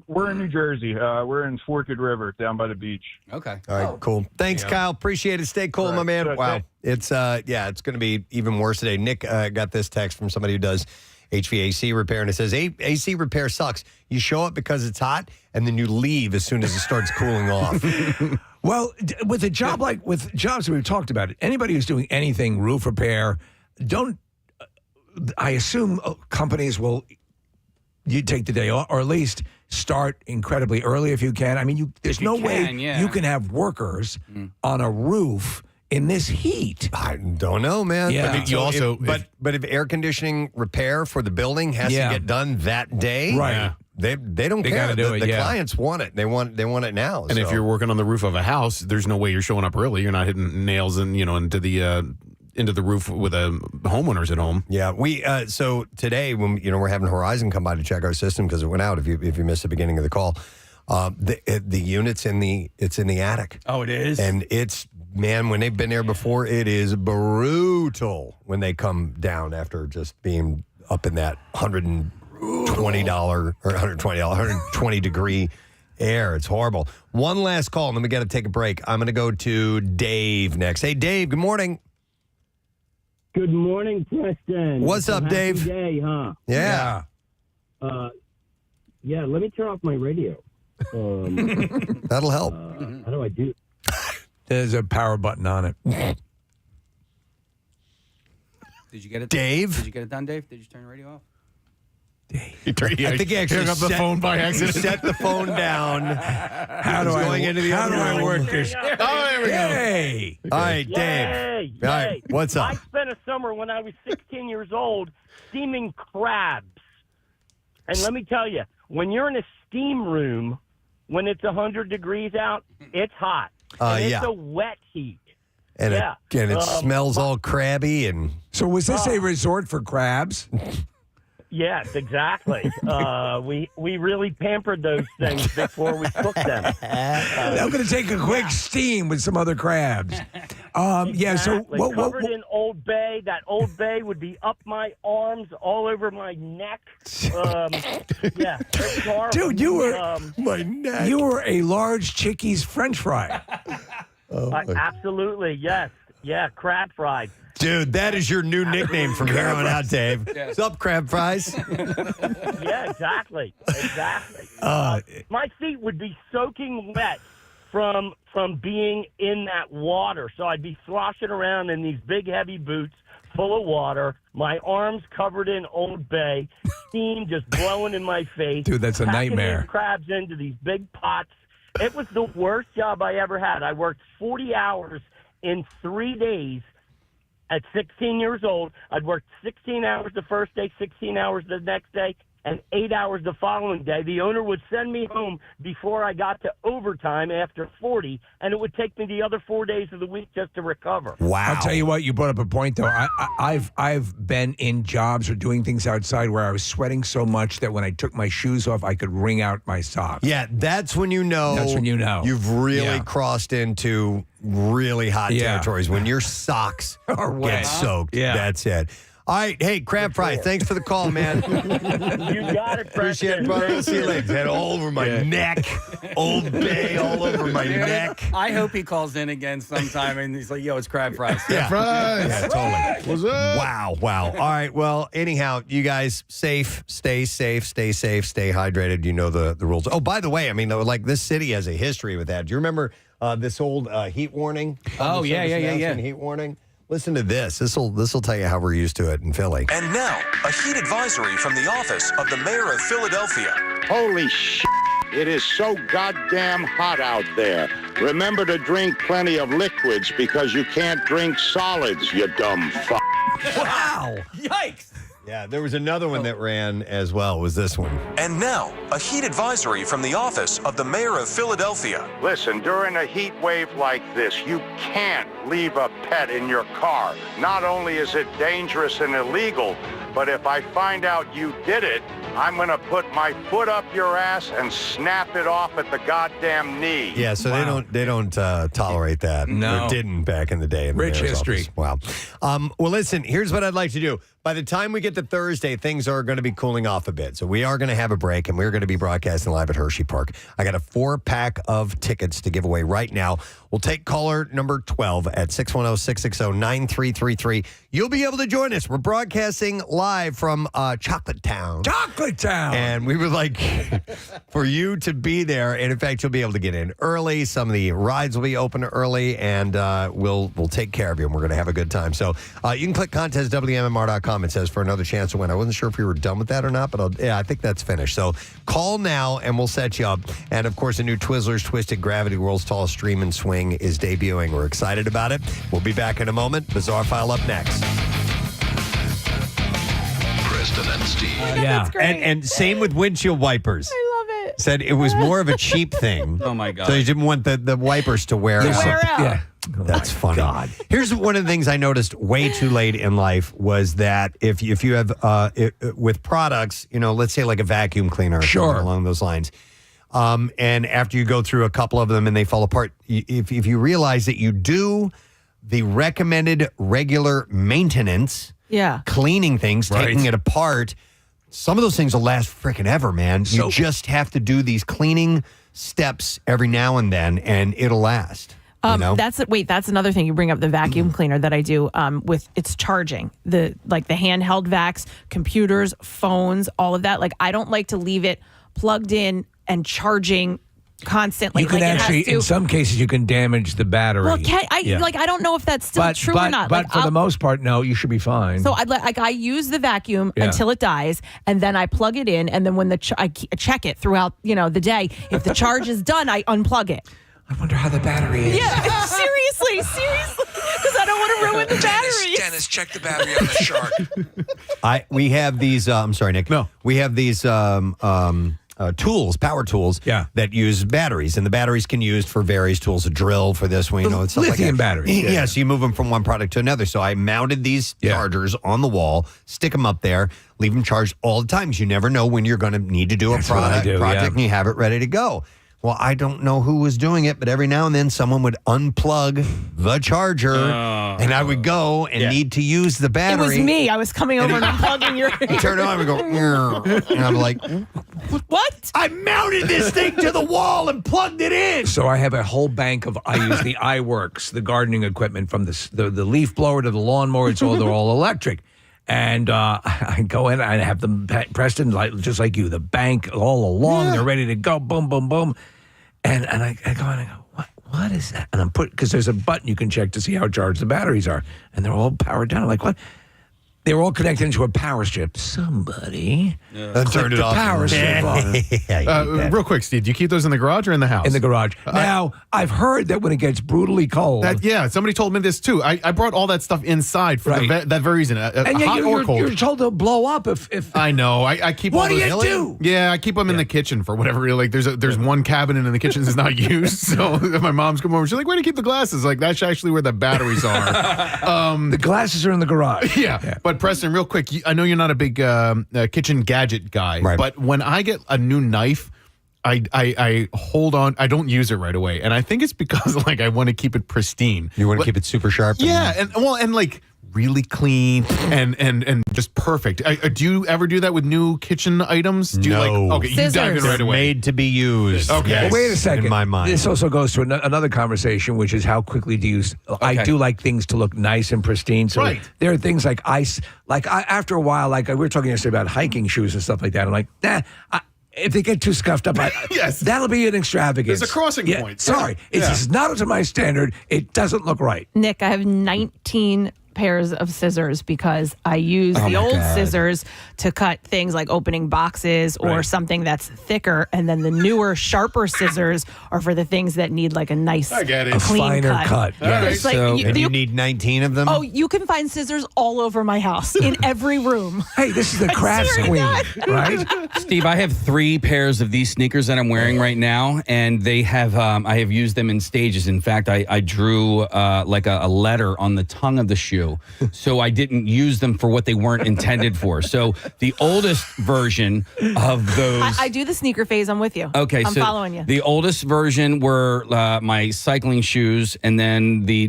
S5: We're in New Jersey. We're in Forked River down by the beach.
S2: Okay.
S1: All right, cool. Thanks, Kyle. Appreciate it. Stay cool, my man.
S5: Sure,
S1: Wow. It's it's going to be even worse today. Nick got this text from somebody who does HVAC repair, and it says, AC repair sucks. You show up because it's hot, and then you leave as soon as it starts cooling off.
S3: Well, with a job with jobs we've talked about it, anybody who's doing anything roof repair, I assume companies will. You take the day off, or at least start incredibly early if you can. I mean, there's no way you can have workers on a roof in this heat.
S1: I don't know, man.
S3: Yeah.
S1: I mean, but if air conditioning repair for the building has to get done that day,
S3: right?
S1: They don't
S3: They
S1: care.
S3: gotta do it,
S1: The clients want it. They want it now.
S6: And if you're working on the roof of a house, there's no way you're showing up early. You're not hitting nails into the roof with homeowners at home.
S1: Yeah, we so today when we're having Horizon come by to check our system because it went out. If you missed the beginning of the call, the unit's in the attic.
S2: Oh, it is,
S1: and it's when they've been there before, it is brutal when they come down after just being up in that $120 or $120 degree air. It's horrible. One last call, and then we got to take a break. I'm going to go to Dave next. Hey, Dave. Good morning.
S22: Good morning, Preston.
S1: What's up, Dave?
S22: Day, huh?
S1: Yeah.
S22: Yeah, let me turn off my radio.
S1: That'll help.
S22: How do I do?
S3: There's a power button on it.
S2: Did you get it,
S1: Dave?
S2: Did you get it done, Dave? Did you turn the radio off?
S1: I think he actually
S6: hung up the phone by accident.
S1: Set the phone down.
S3: How do I work this?
S6: Oh, there we go.
S3: Hey.
S1: All right, Dave. All right, what's up?
S22: I spent a summer when I was 16 years old steaming crabs. And let me tell you, when you're in a steam room, when it's 100 degrees out, it's hot. And it's a wet heat.
S1: And it smells all crabby. And
S3: so was this a resort for crabs?
S22: Yes, exactly. We really pampered those things before we cooked them.
S3: I'm going to take a quick steam with some other crabs. Yeah. So what?
S22: Covered in Old Bay. That Old Bay would be up my arms, all over my neck. Yeah, it was horrible.
S3: Dude, you were
S1: my neck.
S3: You were a large Chickies French fry.
S22: Absolutely, yes. Yeah, crab fried.
S1: Dude, that is your new nickname from here on out, Dave. What's up, crab fries?
S22: Yeah, exactly. My feet would be soaking wet from being in that water. So I'd be sloshing around in these big, heavy boots full of water, my arms covered in Old Bay, steam just blowing in my face.
S3: Dude, that's a
S22: packing
S3: nightmare.
S22: these crabs into these big pots. It was the worst job I ever had. I worked 40 hours in 3 days at 16 years old. I'd work 16 hours the first day, 16 hours the next day, and 8 hours the following day. The owner would send me home before I got to overtime after 40, and it would take me the other 4 days of the week just to recover.
S1: Wow.
S3: I'll tell you what, you brought up a point, though. I've been in jobs or doing things outside where I was sweating so much that when I took my shoes off, I could wring out my socks.
S1: Yeah, that's when you know.
S3: That's when you know.
S1: You've really crossed into really hot territories. When your socks get soaked. Yeah. That's it. All right. Hey, Crab Fry, thanks for the call, man.
S22: You got it,
S1: Appreciate it, brother. See you later. Head all over my neck. Old Bay all over my neck.
S2: I hope he calls in again sometime and he's like, yo, it's Crab Fries.
S1: Yeah.
S6: Fries.
S1: Yeah, totally.
S6: What's up?
S1: Wow. All right. Well, anyhow, you guys stay safe, stay hydrated. You know the rules. Oh, by the way, I mean, like this city has a history with that. Do you remember this old heat warning?
S2: Oh, yeah.
S1: Heat warning. Listen to this. This will tell you how we're used to it in Philly.
S9: And now, a heat advisory from the office of the mayor of Philadelphia.
S11: Holy shit. It is so goddamn hot out there. Remember to drink plenty of liquids because you can't drink solids, you dumb fuck.
S1: Wow.
S2: Yikes.
S1: Yeah, there was another one that ran as well. It was this one.
S9: And now, a heat advisory from the office of the mayor of Philadelphia.
S11: Listen, during a heat wave like this, you can't leave a pet in your car. Not only is it dangerous and illegal, but if I find out you did it, I'm going to put my foot up your ass and snap it off at the goddamn knee.
S1: Yeah, so they don't tolerate that.
S3: No.
S1: Or didn't back in the day. In the
S3: Rich
S1: mayor's
S3: history.
S1: office. Wow. Well, listen, here's what I'd like to do. By the time we get to Thursday, things are going to be cooling off a bit. So we are going to have a break, and we're going to be broadcasting live at Hershey Park. I got a 4-pack of tickets to give away right now. We'll take caller number 12 at 610-660-9333. You'll be able to join us. We're broadcasting live from Chocolate Town.
S3: Chocolate Town!
S1: And we would like for you to be there. And in fact, you'll be able to get in early. Some of the rides will be open early, and we'll take care of you, and we're going to have a good time. So you can click contest WMMR.com. It says for another chance to win. I wasn't sure if we were done with that or not, but I think that's finished. So call now, and we'll set you up. And, of course, the new Twizzlers Twisted Gravity World's Tallest Stream and Swing is debuting. We're excited about it. We'll be back in a moment. Bizarre File up next.
S8: Preston and Steve.
S1: Yeah, and same with windshield wipers.
S16: I love it.
S1: Said it was more of a cheap thing.
S2: Oh, my God.
S1: So you didn't want the wipers to wear out.
S16: Yeah.
S1: That's funny. God. Here's one of the things I noticed way too late in life was that if you have with products, let's say like a vacuum cleaner or something along those lines, and after you go through a couple of them and they fall apart, if you realize that you do the recommended regular maintenance, cleaning things, taking it apart, some of those things will last freaking ever, man. You just have to do these cleaning steps every now and then, and it'll last.
S16: That's another thing you bring up, the vacuum cleaner that I do with its charging, the handheld vacs, computers, phones, all of that. Like, I don't like to leave it plugged in and charging constantly.
S3: You can actually, in some cases, you can damage the battery.
S16: Well, I don't know if that's still true or not.
S3: But for the most part, no, you should be fine.
S16: So I use the vacuum until it dies, and then I plug it in, and then when I check it throughout the day. If the charge is done, I unplug it.
S3: I wonder how the battery is.
S16: Yeah, seriously, because I don't want to ruin the battery.
S8: Dennis, check the battery on the shark.
S1: We have these. I'm sorry, Nick. No, we have these tools, power tools, that use batteries, and the batteries can be used for various tools. A drill for this one, it's stuff like that.
S3: Lithium batteries.
S1: Yeah, so you move them from one product to another. So I mounted these chargers on the wall, stick them up there, leave them charged all the time because you never know when you're going to need to do a project, and you have it ready to go. Well, I don't know who was doing it, but every now and then someone would unplug the charger, and I would go and need to use the battery.
S16: It was me. I was coming over and unplugging your...
S1: You turn it on and go, and I'm like,
S16: what?
S1: I mounted this thing to the wall and plugged it in.
S3: So I have a whole bank of, I use the iWorks, the gardening equipment, from the leaf blower to the lawnmower. They're all electric. And I go in, I have them, Preston, just like you, the bank all along. They're ready to go, boom, boom, boom. And I go in and I go, what is that? And I'm because there's a button you can check to see how charged the batteries are. And they're all powered down. I'm like, what? They're all connected into a power strip. Somebody
S1: turned it
S3: the
S1: off.
S3: power strip on.
S6: Real quick, Steve, do you keep those in the garage or in the house?
S3: In the garage. Now, I've heard that when it gets brutally cold.
S6: Somebody told me this too. I brought all that stuff inside for that very reason.
S3: And yet
S6: hot or cold.
S3: you're told to blow up if
S6: I know. I keep
S3: What
S6: all
S3: do
S6: those.
S3: you do?
S6: Yeah, I keep them in the kitchen for whatever. Like there's one cabinet in the kitchen that's not used. So if my mom's come over, she's like, "Where do you keep the glasses?" Like that's actually where the batteries are.
S3: The glasses are in the garage.
S6: Yeah. But Preston, real quick, I know you're not a big kitchen gadget guy, but when I get a new knife, I hold on. I don't use it right away, and I think it's because like I want to keep it pristine.
S1: You want to keep it super sharp.
S6: Yeah, and like really clean and just perfect. Do you ever do that with new kitchen items? Do you okay, you dive in right away.
S1: Made to be used.
S6: Okay.
S3: Well, wait a second.
S1: In my mind,
S3: this also goes to another conversation, which is how quickly do you? I do like things to look nice and pristine. So there are things like ice. Like after a while, like we were talking yesterday about hiking shoes and stuff like that. I'm like, if they get too scuffed up, that'll be an extravagance.
S6: There's a crossing point.
S3: Sorry, it's not up to my standard. It doesn't look right.
S16: Nick, I have 19 pairs of scissors because I use the old scissors to cut things like opening boxes or something that's thicker, and then the newer, sharper scissors are for the things that need like a nice, clean
S3: finer cut.
S16: It's like
S1: you need 19 of them.
S16: Oh, you can find scissors all over my house in every room.
S3: Hey, this is the crafts queen, right?
S2: Steve, I have 3 pairs of these sneakers that I'm wearing right now, and they have I have used them in stages. In fact, I drew like a letter on the tongue of the shoe. So I didn't use them for what they weren't intended for. So the oldest version of those...
S16: I do the sneaker phase. I'm with you.
S2: Okay,
S16: I'm following you.
S2: The oldest version were my cycling shoes, and then the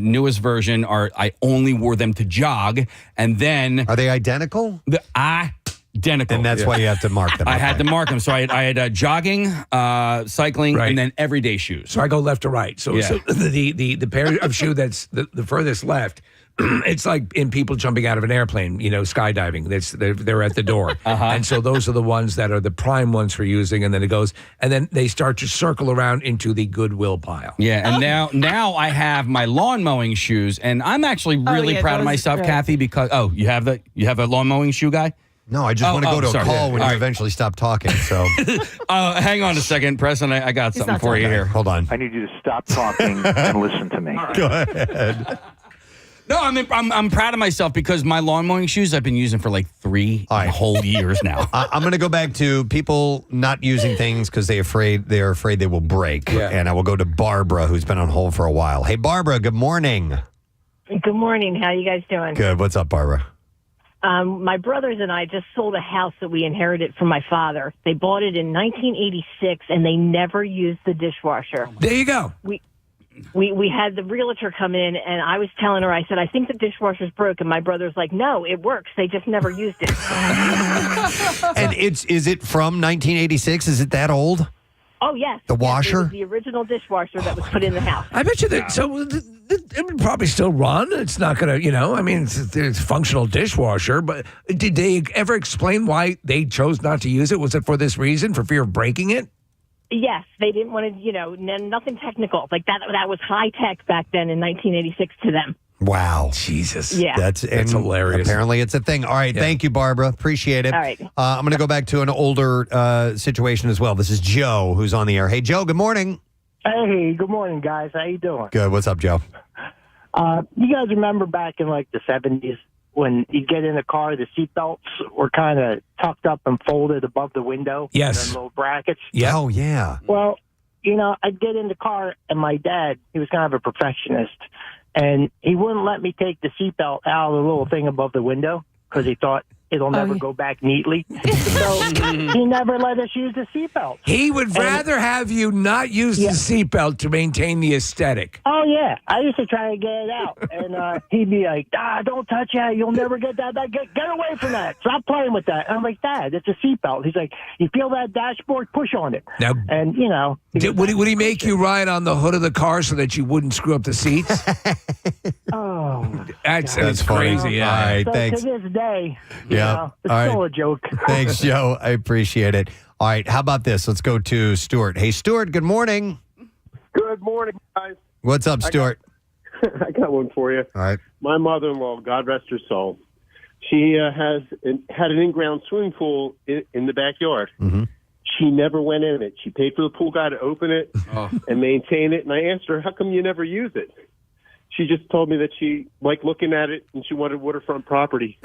S2: newest version I only wore them to jog, and then...
S1: Are they identical?
S2: Identical.
S1: And that's why you have to mark them.
S2: I had to mark them. So I had jogging, cycling, and then everyday shoes.
S3: So I go left to right. So the pair of shoe that's the furthest left, it's like in people jumping out of an airplane, skydiving. They're at the door. And so those are the ones that are the prime ones for using. And then they start to circle around into the Goodwill pile.
S2: Yeah. And now I have my lawn mowing shoes, and I'm actually really proud of myself, Kathy, because you have a lawn mowing shoe guy?
S1: No, I just want to go to a call when you
S2: right.
S1: eventually stop talking. So,
S2: hang on a second, Preston. I got something for you here.
S1: Hold on.
S11: I need you to stop talking and listen to me.
S1: Go ahead.
S2: No, I'm proud of myself because my lawn mowing shoes I've been using for like 3 whole years now.
S1: I'm going to go back to people not using things because they're afraid they will break.
S12: Yeah.
S1: And I will go to Barbara, who's been on hold for a while. Hey, Barbara. Good morning.
S12: Good morning. How you guys doing?
S1: Good. What's up, Barbara?
S12: My brothers and I just sold a house that we inherited from my father. They bought it in 1986, and they never used the dishwasher.
S3: There you go.
S12: We had the realtor come in, and I was telling her, I said, I think the dishwasher's broken. My brother's like, no, it works. They just never used it.
S1: And is it from 1986? Is it that old?
S12: Oh, yes.
S1: The
S12: Yes,
S1: washer?
S12: it was the original dishwasher that was put in the house.
S3: I bet you that. So it would probably still run. It's not going to, it's a functional dishwasher. But did they ever explain why they chose not to use it? Was it for this reason, for fear of breaking it?
S12: Yes, they didn't want to, nothing technical. Like that was high tech back then in 1986 to them.
S1: Wow.
S3: Jesus.
S12: Yeah.
S1: That's
S3: hilarious.
S1: Apparently it's a thing. All right. Thank you, Barbara. Appreciate it.
S12: All right.
S1: I'm going to go back to an older situation as well. This is Joe who's on the air. Hey, Joe, good morning.
S14: Hey, good morning, guys. How you doing?
S1: Good. What's up, Joe?
S14: You guys remember back in like the 70s when you get in a car, the seatbelts were kind of tucked up and folded above the window?
S3: Yes.
S14: And little brackets?
S1: Yeah. Oh, yeah.
S14: Well, I'd get in the car, and my dad, he was kind of a perfectionist, and he wouldn't let me take the seatbelt out of the little thing above the window because he thought it'll never go back neatly. So he never let us use the seatbelt.
S3: He would rather have you not use the seatbelt to maintain the aesthetic.
S14: Oh, yeah. I used to try to get it out. And he'd be like, don't touch that. You'll never get that. Get away from that. Stop playing with that. And I'm like, Dad, it's a seatbelt. He's like, you feel that dashboard? Push on it.
S3: Now,
S14: and,
S3: would he make you ride on the hood of the car so that you wouldn't screw up the seats?
S14: Oh.
S3: That's
S1: funny.
S3: crazy. Yeah.
S1: All right.
S14: So
S1: Thanks.
S14: to this day,
S1: Yeah.
S14: it's
S1: All
S14: still
S1: right.
S14: a joke.
S1: Thanks, Joe. I appreciate it. All right. How about this? Let's go to Stuart. Hey, Stuart, good morning.
S23: Good morning, guys.
S1: What's up, Stuart?
S23: I got one for you.
S1: All right.
S23: My mother-in-law, God rest her soul, She had an in-ground swimming pool in the backyard.
S1: Mm-hmm.
S23: She never went in it. She paid for the pool guy to open it and maintain it. And I asked her, how come you never use it? She just told me that she liked looking at it and she wanted waterfront property.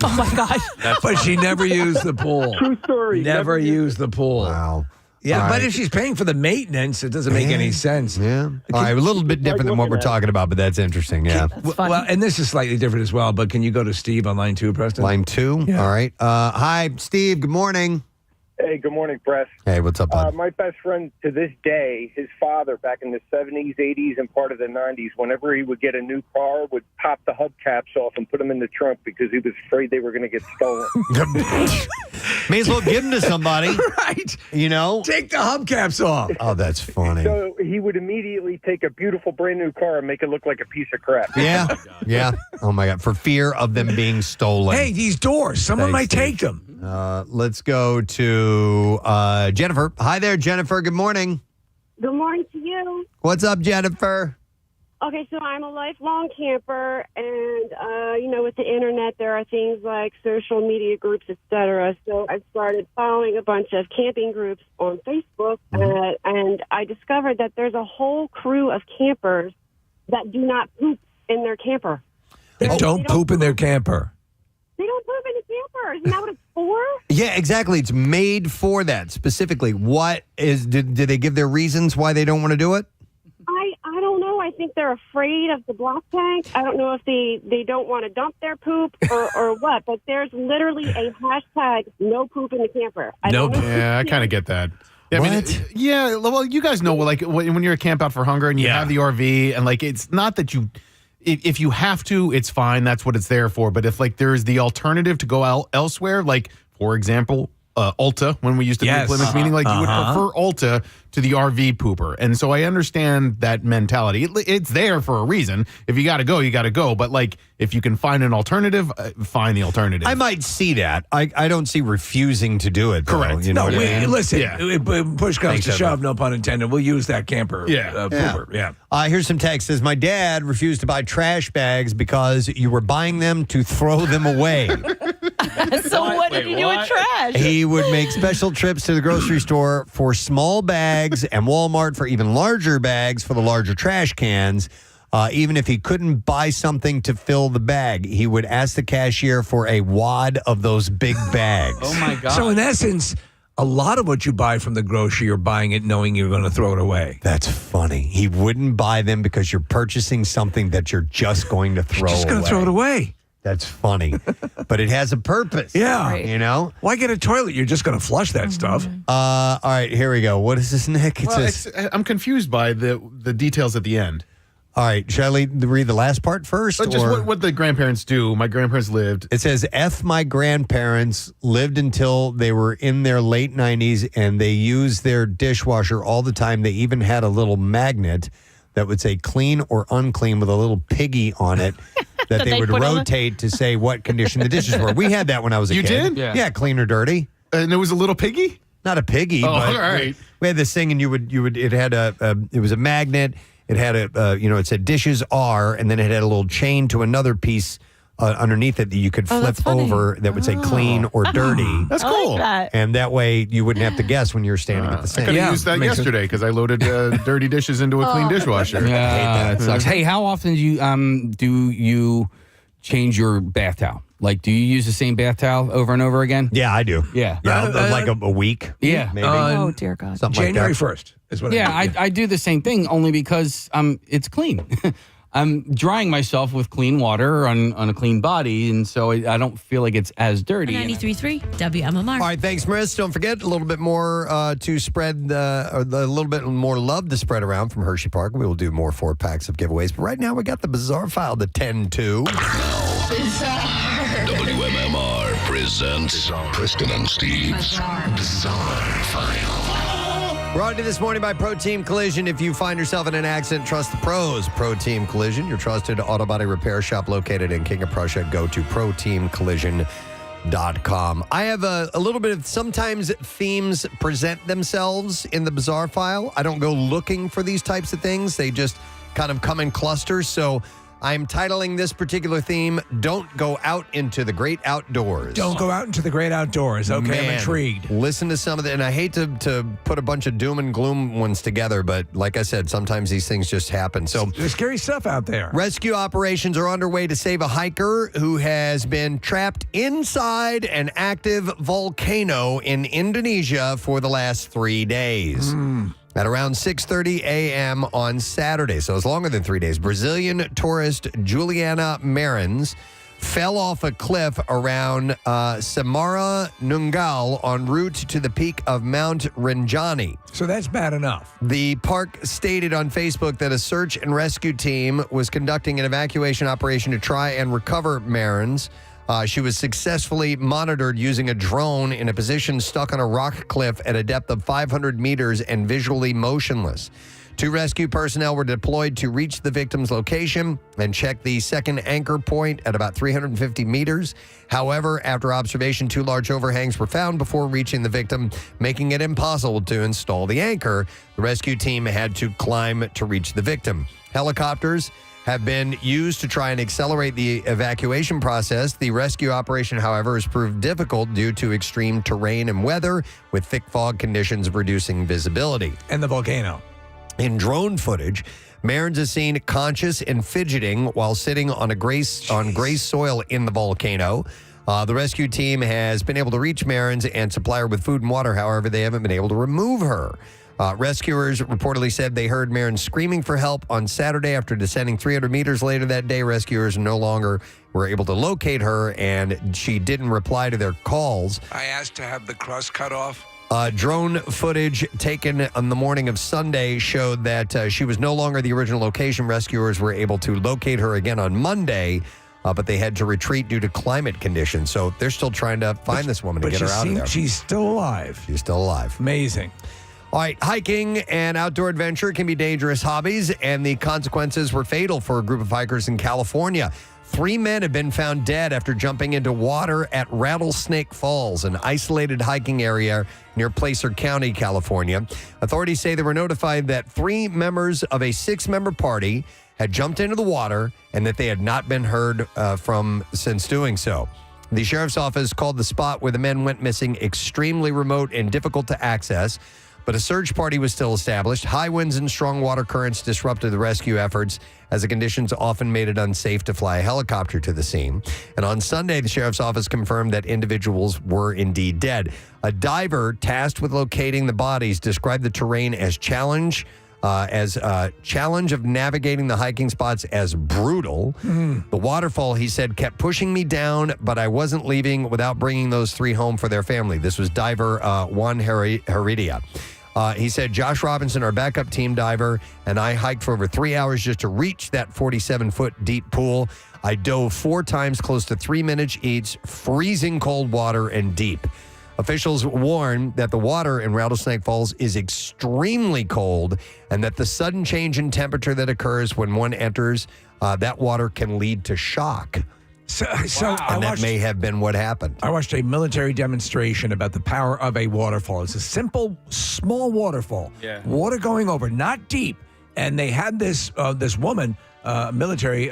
S16: Oh, my gosh.
S3: But she never used the pool.
S23: True story.
S3: Never used the pool.
S1: Wow.
S3: Yeah,
S1: All
S3: but
S1: right.
S3: if she's paying for the maintenance, it doesn't make any sense.
S1: Yeah. All right, a little bit different than what we're talking about, but that's interesting. Yeah.
S3: Well, and this is slightly different as well, but can you go to Steve on line 2, Preston?
S1: Line 2?
S3: Yeah.
S1: All right. Hi, Steve. Good morning.
S13: Hey, good morning, Press.
S1: Hey, what's up, bud?
S13: My best friend to this day, his father back in the 70s, 80s, and part of the 90s, whenever he would get a new car, would pop the hubcaps off and put them in the trunk because he was afraid they were going to get stolen.
S1: May as well give them to somebody.
S3: Right.
S1: You know?
S3: Take the hubcaps off.
S1: Oh, that's funny.
S13: So he would immediately take a beautiful brand new car and make it look like a piece of crap.
S1: Yeah. Yeah. Oh, my God. For fear of them being stolen.
S3: Hey, these doors, someone might take them.
S1: Let's go to Jennifer. Hi there, Jennifer. Good morning.
S15: Good morning to you.
S1: What's up, Jennifer?
S15: Okay, so I'm a lifelong camper, and, with the internet, there are things like social media groups, etc. So I started following a bunch of camping groups on Facebook, and I discovered that there's a whole crew of campers that do not poop in their camper.
S3: They don't poop in their camper.
S15: They don't poop in the camper. Isn't that what it's for?
S1: Yeah, exactly. It's made for that specifically. Did they give their reasons why they don't want to do it?
S15: I don't know. I think they're afraid of the black tank. I don't know if they don't want to dump their poop or what, but there's literally a hashtag no poop in the camper.
S6: Yeah, I kind of get that. Yeah, I mean, well, you guys know, like when you're at Camp Out for Hunger and you have the RV, and like it's not that you, if you have to, it's fine. That's what it's there for. But if like there is the alternative to go elsewhere, like for example, Ulta, when we used to be at Plymouth meeting, like you would prefer Ulta to the RV pooper. And so I understand that mentality. It's there for a reason. If you got to go, you got to go. But like if you can find an alternative, find the alternative.
S1: I might see that. I don't see refusing to do it, though.
S6: Correct.
S1: You know what I mean?
S3: Listen, push comes to shove, no pun intended. We'll use that camper pooper. Yeah.
S1: Here's some text. Says, my dad refused to buy trash bags because you were buying them to throw them away.
S16: So what did you do with trash?
S1: He would make special trips to the grocery store for small bags and Walmart for even larger bags for the larger trash cans. Even if he couldn't buy something to fill the bag, he would ask the cashier for a wad of those big bags.
S2: Oh, my God.
S3: So in essence, a lot of what you buy from the grocery, you're buying it knowing you're going to throw it away.
S1: That's funny. He wouldn't buy them because you're purchasing something that you're just going to throw away.
S3: Just going to throw it away.
S1: That's funny. But it has a purpose.
S3: Yeah.
S1: Right. You know?
S3: Why get a toilet? You're just going to flush that stuff.
S1: All right, here we go. What is this, Nick? It
S6: Well,
S1: says,
S6: I'm confused by the details at the end.
S1: all right, shall I read the last part first?
S6: Just
S1: or-
S6: what the grandparents do. My grandparents lived.
S1: It says, my grandparents lived until they were in their late 90s, and they used their dishwasher all the time. They even had a little magnet that would say clean or unclean with a little piggy on it that they would rotate to say what condition the dishes were. We had that when I was a
S6: You
S1: kid.
S6: did?
S1: Yeah, clean or dirty.
S6: And it was a little piggy?
S1: Not a piggy,
S6: Oh,
S1: but
S6: all right.
S1: we had this thing, and you would. It had it was a magnet. It had it said dishes are, and then it had a little chain to another piece underneath it that you could flip over that would say clean or dirty.
S6: That's cool.
S1: And that way you wouldn't have to guess when you're standing at the
S6: I
S1: sink.
S6: could have used that yesterday because I loaded dirty dishes into a clean dishwasher.
S2: Yeah, that sucks. Hey, how often do you change your bath towel? Like, do you use the same bath towel over and over again?
S1: Yeah, I do.
S2: Yeah.
S1: Like a week.
S2: Yeah.
S1: Maybe.
S16: Oh, dear God.
S1: Something
S3: January
S1: like that.
S3: 1st is what
S2: Yeah,
S3: I do.
S2: I do the same thing only because it's clean. I'm drying myself with clean water on a clean body, and so I don't feel like it's as dirty.
S18: 93.3 WMMR.
S1: All right, thanks, Maris. Don't forget a little bit more to spread, a little bit more love to spread around from Hershey Park. We will do more 4-packs of giveaways. But right now, we got the Bizarre File to 10-2.
S8: WMMR presents Preston and Steve's Bizarre File.
S1: Brought to you this morning by Pro Team Collision. If you find yourself in an accident, trust the pros. Pro Team Collision, your trusted auto body repair shop located in King of Prussia. Go to proteamcollision.com. I have a little bit of, sometimes themes present themselves in the Bizarre File. I don't go looking for these types of things. They just kind of come in clusters. So I'm titling this particular theme, Don't Go Out into the Great Outdoors.
S3: Don't go out into the great outdoors. Okay, I'm intrigued.
S1: Listen to some of the, and I hate to put a bunch of doom and gloom ones together, but like I said, sometimes these things just happen. So
S3: there's scary stuff out there.
S1: Rescue operations are underway to save a hiker who has been trapped inside an active volcano in Indonesia for the last 3 days. At around 6:30 a.m. on Saturday, so it's longer than 3 days, Brazilian tourist Juliana Marins fell off a cliff around Samara Nungal en route to the peak of Mount Rinjani.
S3: So that's bad enough.
S1: The park stated on Facebook that a search and rescue team was conducting an evacuation operation to try and recover Marins. She was successfully monitored using a drone in a position stuck on a rock cliff at a depth of 500 meters and visually motionless. 2 rescue personnel were deployed to reach the victim's location and check the second anchor point at about 350 meters. However, after observation, 2 large overhangs were found before reaching the victim, making it impossible to install the anchor. The rescue team had to climb to reach the victim. Helicopters have been used to try and accelerate the evacuation process. The rescue operation, however, has proved difficult due to extreme terrain and weather, with thick fog conditions reducing visibility.
S3: And the volcano.
S1: In drone footage, Marins is seen conscious and fidgeting while sitting on gray soil in the volcano. The rescue team has been able to reach Marins and supply her with food and water. However, they haven't been able to remove her. Rescuers reportedly said they heard Marins screaming for help on Saturday after descending 300 meters later that day. Rescuers no longer were able to locate her, and she didn't reply to their calls.
S3: I asked to have the crust cut off.
S1: Drone footage taken on the morning of Sunday showed that she was no longer the original location. Rescuers were able to locate her again on Monday, but they had to retreat due to climate conditions. So they're still trying to find this woman to get her out of there.
S3: She's still alive.
S1: She's still alive.
S3: Amazing.
S1: All right, hiking and outdoor adventure can be dangerous hobbies, and the consequences were fatal for a group of hikers in California. 3 men have been found dead after jumping into water at Rattlesnake Falls, an isolated hiking area near Placer County, California. Authorities say they were notified that 3 members of a 6-member party had jumped into the water and that they had not been heard from since doing so. The sheriff's office called the spot where the men went missing extremely remote and difficult to access, but a search party was still established. High winds and strong water currents disrupted the rescue efforts, as the conditions often made it unsafe to fly a helicopter to the scene. And on Sunday, the sheriff's office confirmed that individuals were indeed dead. A diver tasked with locating the bodies described the terrain as challenge of navigating the hiking spots as brutal. The waterfall, he said, kept pushing me down, but I wasn't leaving without bringing those 3 home for their family. This was diver Juan Heredia. He said, Josh Robinson, our backup team diver, and I hiked for over 3 hours just to reach that 47-foot deep pool. I dove 4 times, close to 3 minutes each, freezing cold water and deep. Officials warn that the water in Rattlesnake Falls is extremely cold and that the sudden change in temperature that occurs when one enters that water can lead to shock. And that may have been what happened.
S3: I watched a military demonstration about the power of a waterfall. It's a simple, small waterfall.
S2: Yeah.
S3: Water going over, not deep. And they had this woman, military,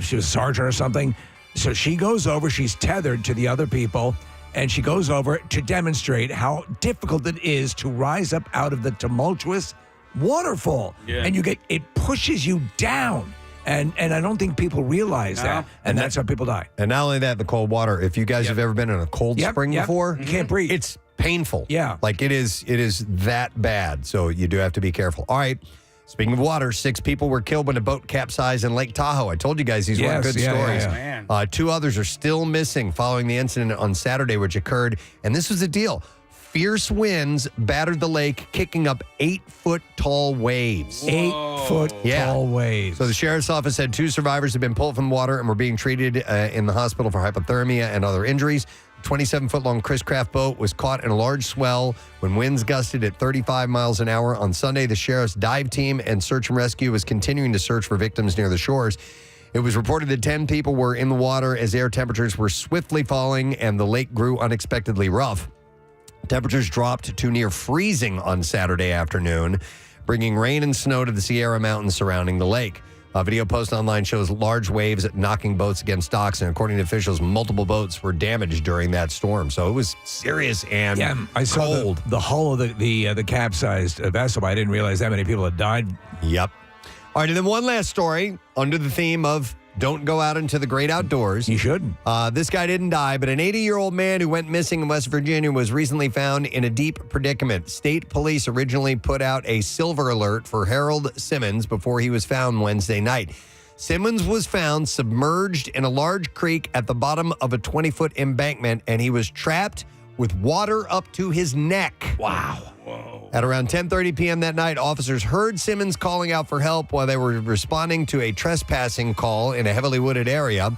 S3: she was a sergeant or something. So she goes over, she's tethered to the other people, and she goes over to demonstrate how difficult it is to rise up out of the tumultuous waterfall.
S2: Yeah.
S3: And it pushes you down. And I don't think people realize that. And that's how people die.
S1: And not only that, the cold water. If you guys have ever been in a cold spring before,
S3: you can't breathe.
S1: It's painful.
S3: Yeah.
S1: Like it is that bad. So you do have to be careful. All right. Speaking of water, 6 people were killed when a boat capsized in Lake Tahoe. I told you guys these weren't good stories.
S2: Yeah.
S1: 2 others are still missing following the incident on Saturday, which occurred. And this was the deal. Fierce winds battered the lake, kicking up 8-foot-tall waves.
S3: 8-foot-tall waves.
S1: So the sheriff's office said 2 survivors had been pulled from the water and were being treated in the hospital for hypothermia and other injuries. 27-foot-long Chris Craft boat was caught in a large swell when winds gusted at 35 miles an hour. On Sunday, the sheriff's dive team and search and rescue was continuing to search for victims near the shores. It was reported that 10 people were in the water as air temperatures were swiftly falling and the lake grew unexpectedly rough. Temperatures dropped to near freezing on Saturday afternoon, bringing rain and snow to the Sierra Mountains surrounding the lake. A video posted online shows large waves knocking boats against docks, and according to officials, multiple boats were damaged during that storm. So it was serious and
S3: I saw
S1: cold.
S3: the hull of the capsized vessel. I didn't realize that many people had died.
S1: Yep. All right, and then one last story under the theme of don't go out into the great outdoors.
S3: You shouldn't.
S1: This guy didn't die, but an 80-year-old man who went missing in West Virginia was recently found in a deep predicament. State police originally put out a silver alert for Harold Simmons before he was found Wednesday night. Simmons was found submerged in a large creek at the bottom of a 20-foot embankment, and he was trapped with water up to his neck.
S3: Wow.
S1: At around 10:30 p.m. that night, officers heard Simmons calling out for help while they were responding to a trespassing call in a heavily wooded area.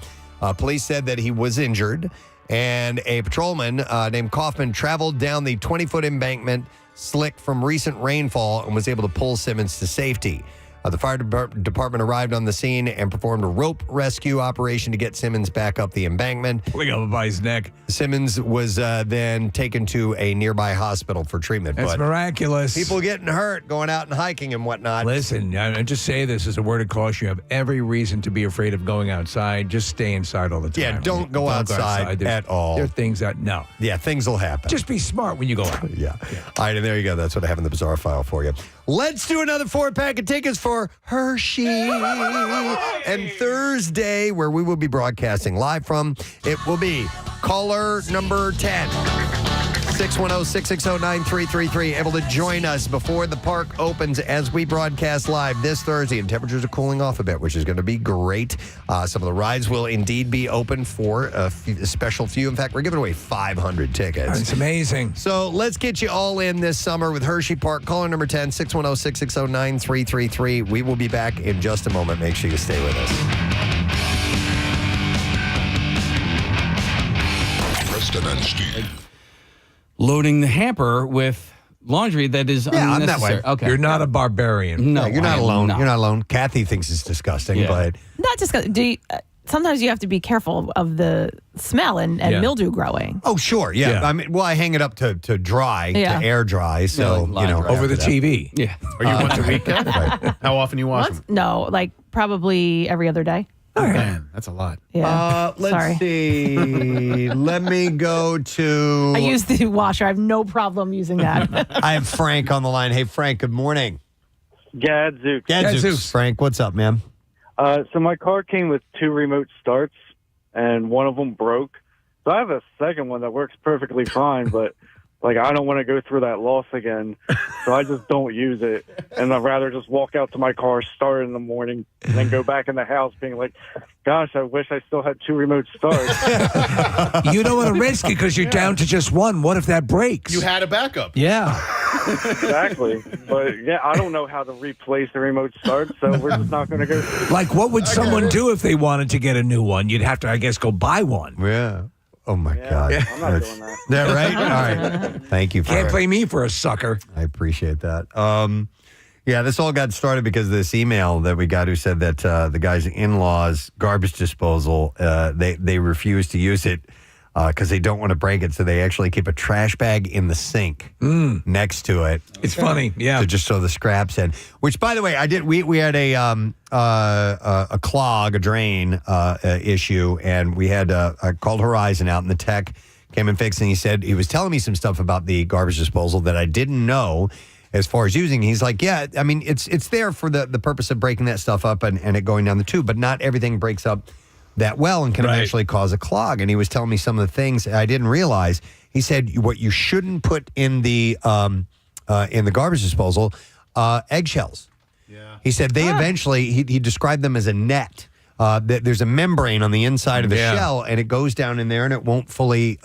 S1: Police said that he was injured, and a patrolman named Kaufman traveled down the 20-foot embankment slick from recent rainfall and was able to pull Simmons to safety. The fire department arrived on the scene and performed a rope rescue operation to get Simmons back up the embankment.
S3: Pulling up by his neck.
S1: Simmons was then taken to a nearby hospital for treatment.
S3: That's miraculous.
S1: People getting hurt, going out and hiking and whatnot.
S3: Listen, I just say this as a word of caution. You have every reason to be afraid of going outside. Just stay inside all the time.
S1: Yeah, don't go outside at all.
S3: There are things that, no.
S1: Yeah, things will happen.
S3: Just be smart when you go out.
S1: Yeah. All right, and there you go. That's what I have in the bizarre file for you. Let's do another 4-pack of tickets for Hershey. And Thursday, where we will be broadcasting live from, it will be caller number 10. 610-660-9333. Able to join us before the park opens as we broadcast live this Thursday. And temperatures are cooling off a bit, which is going to be great. Some of the rides will indeed be open for a special few. In fact, we're giving away 500 tickets.
S3: It's amazing.
S1: So let's get you all in this summer with Hershey Park. Caller number 10, 610-660-9333. We will be back in just a moment. Make sure you stay with us.
S10: Preston and Steve.
S2: Loading the hamper with laundry that is unnecessary.
S1: I'm that way.
S2: Okay.
S3: You're not a barbarian.
S2: No,
S1: you're not
S2: I am
S1: alone.
S2: not.
S1: You're not alone. Kathy thinks it's disgusting, but
S16: Not just sometimes you have to be careful of the smell and mildew growing.
S1: oh, sure, yeah. I mean, well, I hang it up to dry,
S16: Yeah.
S1: to air dry, so
S2: Yeah, like line dry.
S3: Over the
S1: after that.
S3: TV.
S2: Yeah.
S6: Are you once a week?
S1: Right.
S6: How often you wash them?
S16: No, like probably every other day.
S6: Oh, man, that's a lot.
S16: Yeah.
S1: Let's
S16: Sorry.
S1: see. Let me go to.
S16: I use the washer. I have no problem using that.
S1: I have Frank on the line. Hey, Frank. Good morning.
S17: Gadzooks.
S1: Gadzooks. Frank, what's up, man?
S17: So my car came with 2 remote starts, and one of them broke. So I have a second one that works perfectly fine, but like I don't want to go through that loss again, so I just don't use it. And I'd rather just walk out to my car, start it in the morning, and then go back in the house being like, gosh, I wish I still had 2 remote starts.
S3: You don't want to risk it because you're down to just one. What if that breaks?
S6: You had a backup.
S3: Yeah.
S17: Exactly. But yeah, I don't know how to replace the remote start, so we're just not going to go through.
S3: Like, what would someone do if they wanted to get a new one? You'd have to, I guess, go buy one.
S1: Yeah. Oh, my God.
S17: I'm not doing that.
S1: That right? All right. Thank you for
S3: Can't
S1: it.
S3: blame me for a sucker.
S1: I appreciate that. Yeah, this all got started because of this email that we got who said that the guy's in-laws' garbage disposal, they refuse to use it because they don't want to break it, so they actually keep a trash bag in the sink next to it.
S3: It's funny, yeah.
S1: To just throw the scraps in. Which, by the way, I did. We had a clog, a drain issue, and we had I called Horizon out, and the tech came and fixed it. And he said he was telling me some stuff about the garbage disposal that I didn't know. As far as using, he's like, yeah, I mean, it's there for the purpose of breaking that stuff up and it going down the tube, but not everything breaks up that well and can eventually cause a clog. And he was telling me some of the things I didn't realize. He said what you shouldn't put in the garbage disposal, eggshells. Yeah. He said they eventually, he described them as a net. There's a membrane on the inside of the shell, and it goes down in there, and it won't fully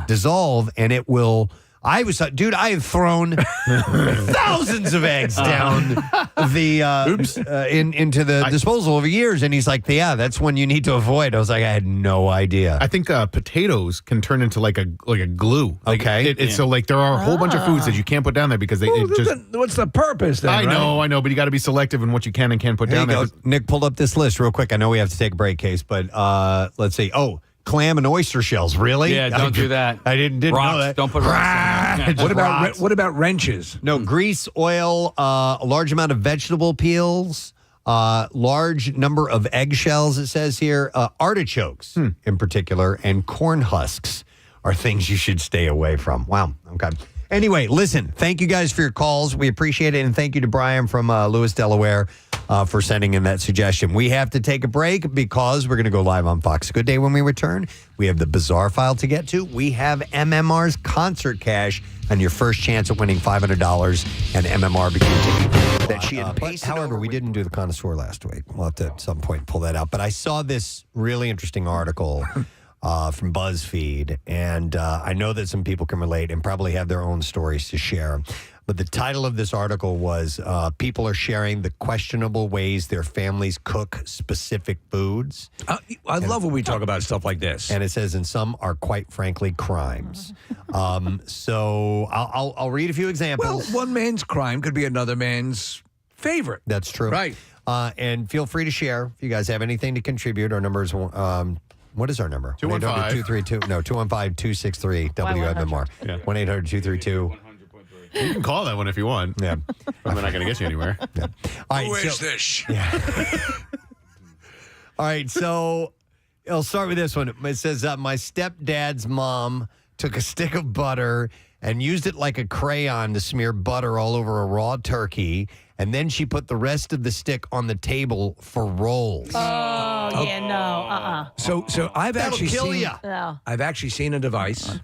S1: dissolve, and it will. I have thrown thousands of eggs down into the disposal over years, and he's like, yeah, that's one you need to avoid. I was like, I had no idea.
S6: I think potatoes can turn into like a glue. Okay, so like there are a whole bunch of foods that you can't put down there because
S3: what's the purpose then?
S6: I know, but you got to be selective in what you can and can't put down there.
S1: Nick pulled up this list real quick. I know we have to take a break, Case, but let's see. Oh, clam and oyster shells, really?
S2: Yeah, don't do that.
S1: I didn't
S2: rocks,
S1: know that.
S2: Don't put rocks.
S3: What about wrenches?
S1: No, grease, oil, a large amount of vegetable peels, Large number of eggshells, it says here. Artichokes in particular, and corn husks are things you should stay away from. Wow. Okay. Anyway, listen, thank you guys for your calls. We appreciate it. And thank you to Brian from Lewis, Delaware, for sending in that suggestion. We have to take a break because we're going to go live on Fox Good Day when we return. We have the bizarre file to get to. We have MMR's concert cash and your first chance at winning $500 and MMR bikini ticket that she had pasted. However, we didn't do the connoisseur last week. We'll have to at some point pull that out. But I saw this really interesting article from BuzzFeed, and I know that some people can relate and probably have their own stories to share. But the title of this article was people are sharing the questionable ways their families cook specific foods.
S3: I love when we talk about stuff like this.
S1: And it says, and some are quite frankly crimes. So I'll read a few examples.
S3: Well, one man's crime could be another man's favorite.
S1: That's true.
S3: Right.
S1: And feel free to share if you guys have anything to contribute. Our number is, what is our number?
S6: 215.
S1: 215-263 WMMR. 1-800-232.
S6: You can call that one if you want.
S1: Yeah.
S6: I'm not going to get you anywhere.
S1: Yeah. All right,
S8: Who is this?
S1: Yeah. All right, so I'll start with this one. It says, my stepdad's mom took a stick of butter and used it like a crayon to smear butter all over a raw turkey, and then she put the rest of the stick on the table for rolls.
S16: Oh, yeah, no,
S3: So I've
S1: That'll
S3: actually
S1: kill
S3: seen.
S1: ya.
S16: No.
S3: I've actually seen a device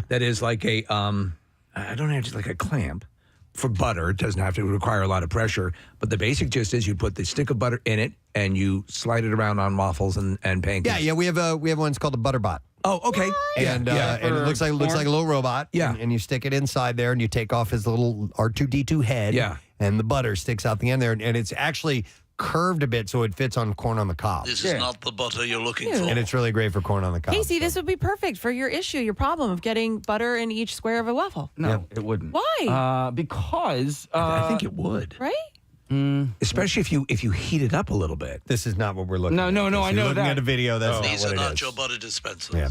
S3: that is like a I don't have like a clamp for butter. It doesn't have to require a lot of pressure, but the basic gist is you put the stick of butter in it and you slide it around on waffles and pancakes.
S1: Yeah, we have one. It's called the Butterbot.
S3: Oh, okay.
S1: And and it looks like a little robot.
S3: Yeah.
S1: And you stick it inside there, and you take off his little R2D2 head.
S3: Yeah.
S1: And the butter sticks out the end there, and it's actually curved a bit so it fits on corn on the cob.
S8: This is not the butter you're looking for.
S1: And it's really great for corn on the cob.
S16: Casey, this would be perfect for your issue, your problem of getting butter in each square of a waffle.
S2: No, it wouldn't.
S16: Why?
S2: Because
S3: I think it would.
S16: Right?
S3: Especially if you heat it up a little bit.
S1: This is not what we're looking at.
S2: No,
S1: If
S2: I
S1: you're
S2: know
S1: looking
S2: that.
S1: at a video, that's
S8: These
S1: not
S8: are
S1: what it
S8: not
S1: is.
S8: your butter dispensers.
S1: Yeah.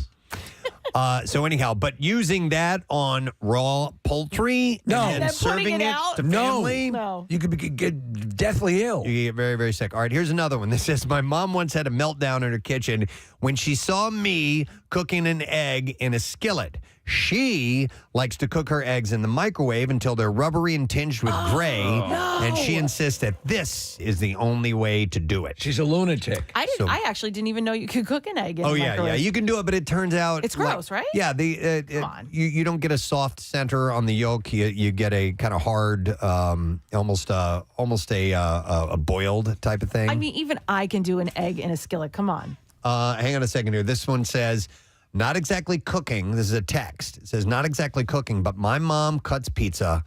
S1: So anyhow, but using that on raw poultry and
S16: Then
S1: serving
S16: putting it
S1: it
S16: out?
S1: to
S3: No.
S1: family,
S16: No.
S3: You could get deathly ill.
S1: you get very, very sick. All right, here's another one. This says, my mom once had a meltdown in her kitchen when she saw me cooking an egg in a skillet. She likes to cook her eggs in the microwave until they're rubbery and tinged with gray, and she insists that this is the only way to do it.
S3: She's a lunatic.
S16: I actually didn't even know you could cook an egg in a
S1: Yeah,
S16: microwave.
S1: you can do it, but it turns out
S16: It's gross, right?
S1: Yeah, you don't get a soft center on the yolk. You get a kind of hard, almost a boiled type of thing.
S16: I mean, even I can do an egg in a skillet. Come on.
S1: Hang on a second here. This one says, not exactly cooking. This is a text. It says, not exactly cooking, but my mom cuts pizza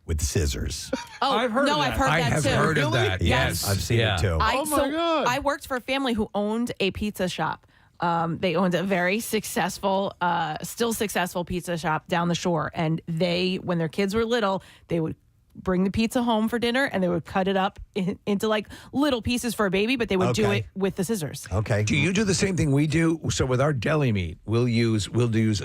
S1: with scissors.
S16: Oh,
S2: I've heard of
S16: I've
S2: that.
S16: heard
S3: I
S16: that
S3: have
S16: too.
S3: heard of that.
S1: Yes, I've seen it too.
S16: I worked for a family who owned a pizza shop. They owned a very successful, still successful pizza shop down the shore. And when their kids were little, they would bring the pizza home for dinner and they would cut it up into like little pieces for a baby, but they would do it with the scissors.
S1: Okay.
S3: Do you do the same thing we do? So with our deli meat, we'll use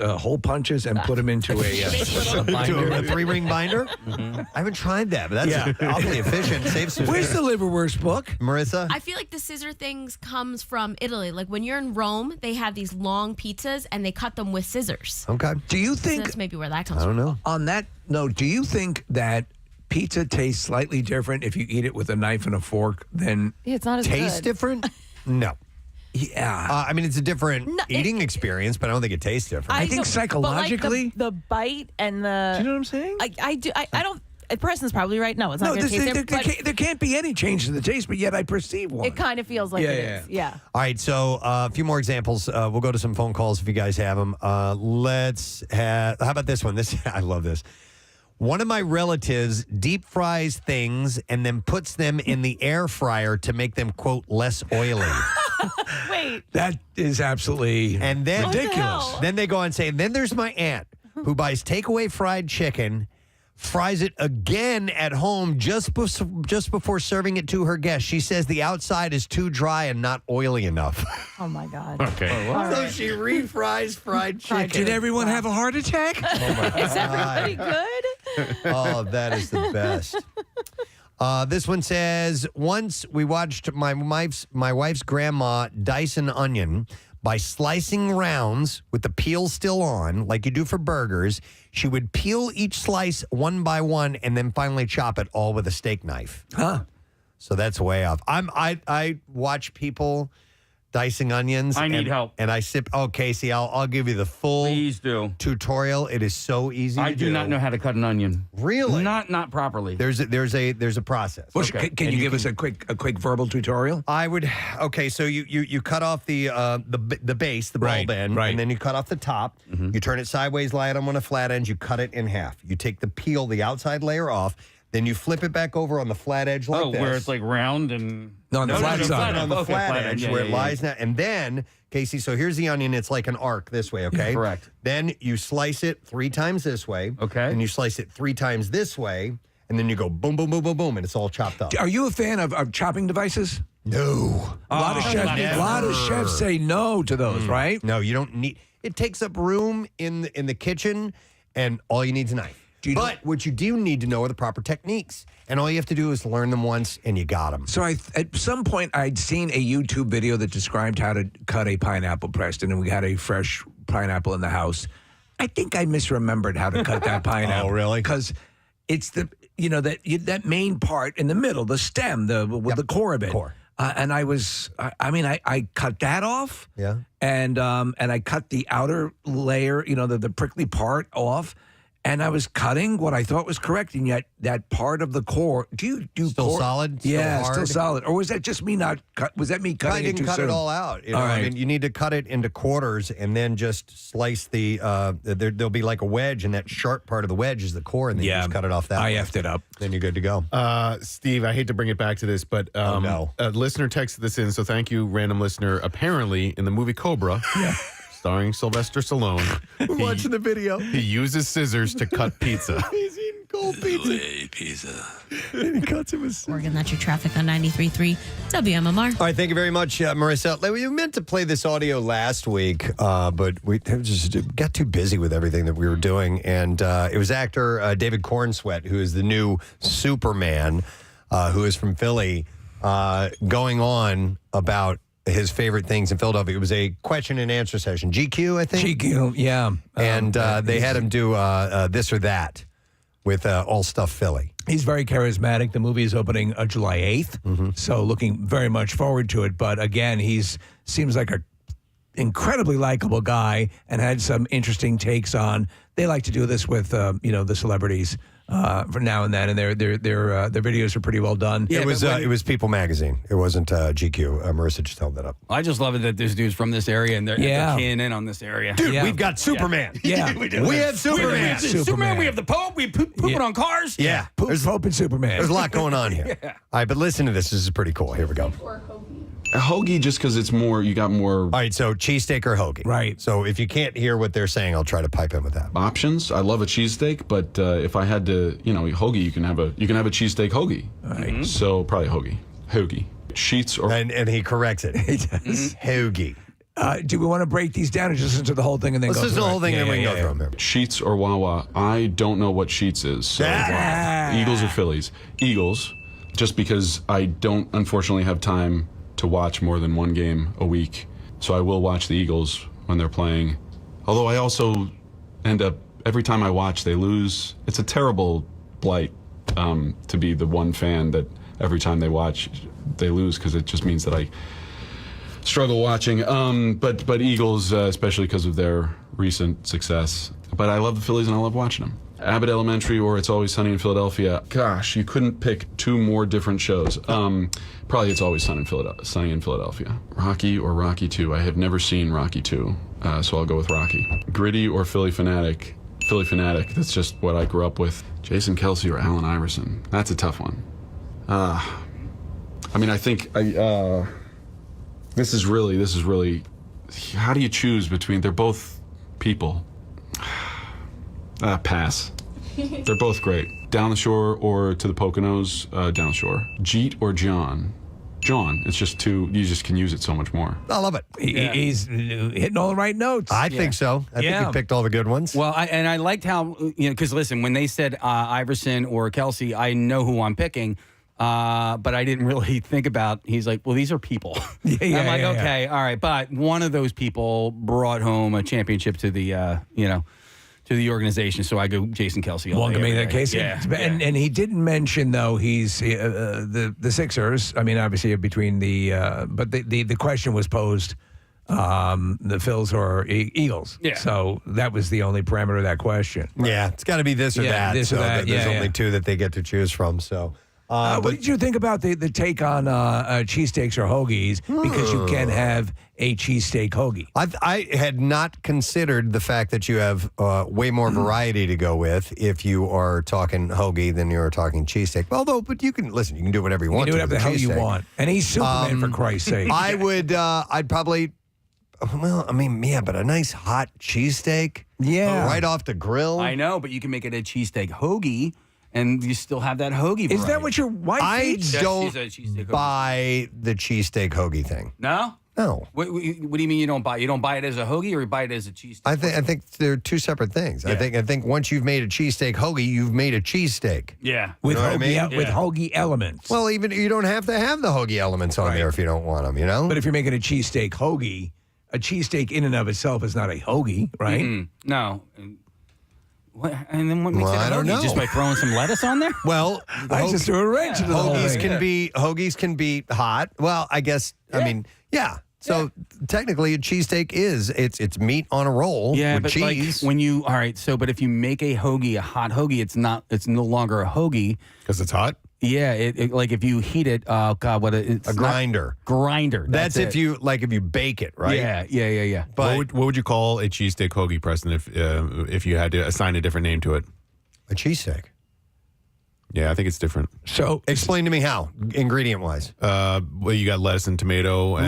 S3: hole punches and put them into a binder.
S1: A 3-ring binder? I haven't tried that, but that's awfully efficient. Saves some.
S3: Where's the liverwurst book,
S1: Marissa?
S7: I feel like the scissor things comes from Italy. Like when you're in Rome, they have these long pizzas and they cut them with scissors.
S1: Okay.
S3: Do you
S7: So
S3: think?
S7: that's maybe where that comes
S1: I don't
S7: from.
S1: know.
S3: On that note, do you think that pizza tastes slightly different if you eat it with a knife and a fork than
S16: Yeah, it's not as
S1: Tastes
S16: good.
S1: different? No.
S3: Yeah.
S1: I mean, it's a different eating experience, but I don't think it tastes different.
S3: I think
S16: know,
S3: psychologically-
S16: but like the bite and the.
S3: Do you know what I'm saying?
S16: I do. I don't. Preston's probably right. No, it's not going to taste different.
S3: there can't be any change in the taste, but yet I perceive one.
S16: It kind of feels like
S3: Yeah,
S16: it
S3: yeah.
S16: is. Yeah.
S1: All right, so a few more examples. We'll go to some phone calls if you guys have them. How about this one? I love this. One of my relatives deep fries things and then puts them in the air fryer to make them, quote, less oily.
S16: Wait.
S3: That is absolutely ridiculous.
S1: Then they go on and say, then there's my aunt who buys takeaway fried chicken, fries it again at home just before serving it to her guests. She says the outside is too dry and not oily enough.
S16: Oh, my God.
S6: Okay.
S1: So she refries fried chicken.
S3: Did everyone have a heart attack?
S1: Oh, my
S16: Is everybody good?
S1: Oh, that is the best. This one says, once we watched my wife's grandma dice an onion by slicing rounds with the peel still on, like you do for burgers. She would peel each slice one by one and then finally chop it all with a steak knife.
S3: Huh.
S1: So that's way off. I watch people dicing onions.
S2: I need help.
S1: And I sip. Oh, Casey, I'll give you the full tutorial. It is so easy.
S2: I do not know how to cut an onion.
S1: Really?
S2: Not properly.
S1: There's a process.
S3: Well, can you give us a quick verbal tutorial?
S1: I would. Okay, so you cut off the base, the bulb end, and then you cut off the top.
S2: Mm-hmm.
S1: You turn it sideways, lay it on one of the flat ends. You cut it in half. You take the peel, the outside layer off. Then you flip it back over on the flat edge like this.
S2: Where it's like round and...
S3: No, on the flat side.
S1: On the flat edge where it lies
S2: Yeah.
S1: now. And then, Casey, so here's the onion. It's like an arc this way, okay?
S2: Correct.
S1: Then you slice it 3 times this way.
S2: Okay.
S1: And you slice it 3 times this way. And then you go boom, boom, boom, boom, boom, and it's all chopped up.
S3: Are you a fan of chopping devices?
S1: No.
S3: A lot of chefs say no to those, right?
S1: No, you don't need... It takes up room in the kitchen, and all you need is a knife. But what you do need to know are the proper techniques. And all you have to do is learn them once, and you got them.
S3: So at some point, I'd seen a YouTube video that described how to cut a pineapple, Preston, and we had a fresh pineapple in the house. I think I misremembered how to cut that pineapple.
S1: Oh, really?
S3: Because it's that main part in the middle, the stem, the core of it. And I cut that off.
S1: Yeah.
S3: And I cut the outer layer, the prickly part off. And I was cutting what I thought was correct, and yet that part of the core. Do you do
S1: still
S3: core?
S1: solid?
S3: Yeah,
S1: still
S3: solid. Or was that just me not cut? Was that me cutting?
S1: I didn't
S3: it too
S1: cut
S3: soon?
S1: it all out.
S3: All right.
S1: I mean, you need to cut it into quarters and then just slice the. There'll be like a wedge, and that sharp part of the wedge is the core, and then you just cut it off that way.
S3: I effed it up.
S1: Then you're good to go.
S6: Steve, I hate to bring it back to this, but a listener texted this in, so thank you, random listener. Apparently, in the movie Cobra, starring Sylvester Stallone,
S1: we're watching the video.
S6: He uses scissors to cut pizza.
S1: He's eating cold pizza.
S8: Pizza.
S1: And he cuts it with
S7: Oregon, that's your traffic on 93.3 WMMR.
S1: All right, thank you very much, Marissa. We meant to play this audio last week, but we just got too busy with everything that we were doing. And it was actor David Cornsweet, who is the new Superman, who is from Philly, going on about his favorite things in Philadelphia. It was a question and answer session. GQ, I think?
S3: GQ, yeah.
S1: And they had him do this or that with All Stuff Philly.
S3: He's very charismatic. The movie is opening July 8th, so looking very much forward to it. But again, seems like a incredibly likable guy and had some interesting takes on. They like to do this with the celebrities for now and then, and their videos are pretty well done.
S1: Yeah, it was People Magazine. It wasn't GQ. Marissa just held that up.
S2: I just love it that this dude's from this area and they're keying in on this area.
S1: Dude, we've got Superman.
S3: Yeah.
S1: we have Superman.
S2: Superman. We have the Pope. We poop it on cars.
S1: Yeah.
S3: There's Pope and Superman.
S1: There's a lot going on here. All right, but listen to this. This is pretty cool. Here we go.
S18: A hoagie, just because it's more, you got more.
S1: All right, so cheesesteak or hoagie.
S3: Right.
S1: So if you can't hear what they're saying, I'll try to pipe in with that.
S18: Options. I love a cheesesteak, but if I had to, hoagie, you can have a cheesesteak hoagie.
S3: Right.
S18: So probably hoagie. Sheets or
S1: and he corrects it. He does. Hoagie.
S3: Do we want to break these down or just listen to the whole thing and then
S1: Let's
S3: go
S1: listen to the whole thing and then we can go through them.
S18: Sheets or Wawa. I don't know what Sheets is. So Eagles or Phillies? Eagles, just because I don't unfortunately have time to watch more than one game a week. So I will watch the Eagles when they're playing. Although I also end up, every time I watch, they lose. It's a terrible blight to be the one fan that every time they watch, they lose, because it just means that I struggle watching. But Eagles, especially because of their recent success. But I love the Phillies and I love watching them. Abbott Elementary or It's Always Sunny in Philadelphia. Gosh, you couldn't pick two more different shows. Probably It's Always Sunny in Philadelphia. Rocky or Rocky 2. I have never seen Rocky 2, so I'll go with Rocky. Gritty or Philly Fanatic. Philly Fanatic. That's just what I grew up with. Jason Kelsey or Allen Iverson. That's a tough one. I think this is really. How do you choose between? They're both people. Pass. They're both great. Down the Shore or To the Poconos, Down the Shore. Jeet or John? John. It's just two. You just can use it so much more.
S1: I love it.
S3: He's hitting all the right notes.
S1: I think so. I think he picked all the good ones.
S2: Well, I liked how, because listen, when they said Iverson or Kelsey, I know who I'm picking. But I didn't really think about. He's like, well, these are people. I'm like, okay, all right. But one of those people brought home a championship to the to the organization. So I go Jason Kelsey.
S3: Won't give me that case.
S2: Yeah.
S3: And he didn't mention though he's the Sixers. I mean, obviously between but the question was posed. The Phils or Eagles.
S2: Yeah.
S3: So that was the only parameter of that question.
S1: Yeah, it's got to be this or that.
S3: This or that.
S1: There's only two that they get to choose from. So,
S3: what did you think about the take on cheesesteaks or hoagies? Because you can have a cheesesteak hoagie.
S1: I had not considered the fact that you have way more variety to go with if you are talking hoagie than you are talking cheesesteak. But you can do whatever you want.
S3: You can do whatever the hell you want. And he's Superman, for Christ's sake.
S1: I would, I'd probably... Well, I mean, yeah, but a nice hot cheesesteak, right off the grill.
S2: I know, but you can make it a cheesesteak hoagie, and you still have that hoagie variety.
S3: Is that what your wife eats?
S1: I don't buy the cheesesteak hoagie thing.
S2: No?
S1: No.
S2: What do you mean you don't buy it? You don't buy it as a hoagie, or you buy it as a cheesesteak?
S1: I think they're two separate things.
S2: Yeah.
S1: I think once you've made a cheesesteak hoagie, you've made a cheesesteak.
S2: Yeah.
S3: With
S1: you know
S3: hoagie, with hoagie elements.
S1: Well, even you don't have to have the hoagie elements on there if you don't want them, you know?
S3: But if you're making a cheesesteak hoagie, a cheesesteak in and of itself is not a hoagie, right?
S2: No. What, and then what makes it a
S1: I don't
S2: hoagie?
S1: know.
S2: Just by throwing some lettuce on there?
S1: Well,
S3: I just threw a wrench into the whole thing.
S1: Hoagies can be hot. Well, I guess I mean, So technically, a cheesesteak is it's meat on a roll with
S2: but
S1: cheese.
S2: like when you but if you make a hoagie, a hot hoagie, it's no longer a hoagie
S6: because it's hot.
S2: Yeah, it like if you heat it, oh god, it's
S1: a grinder.
S2: Grinder.
S1: That's if you bake it, right?
S2: Yeah.
S1: But
S6: what would you call a cheesesteak hoagie, Preston? If you had to assign a different name to it,
S1: a cheesesteak.
S6: Yeah, I think it's different.
S1: So explain to me how, ingredient wise.
S6: Well, you got lettuce and tomato,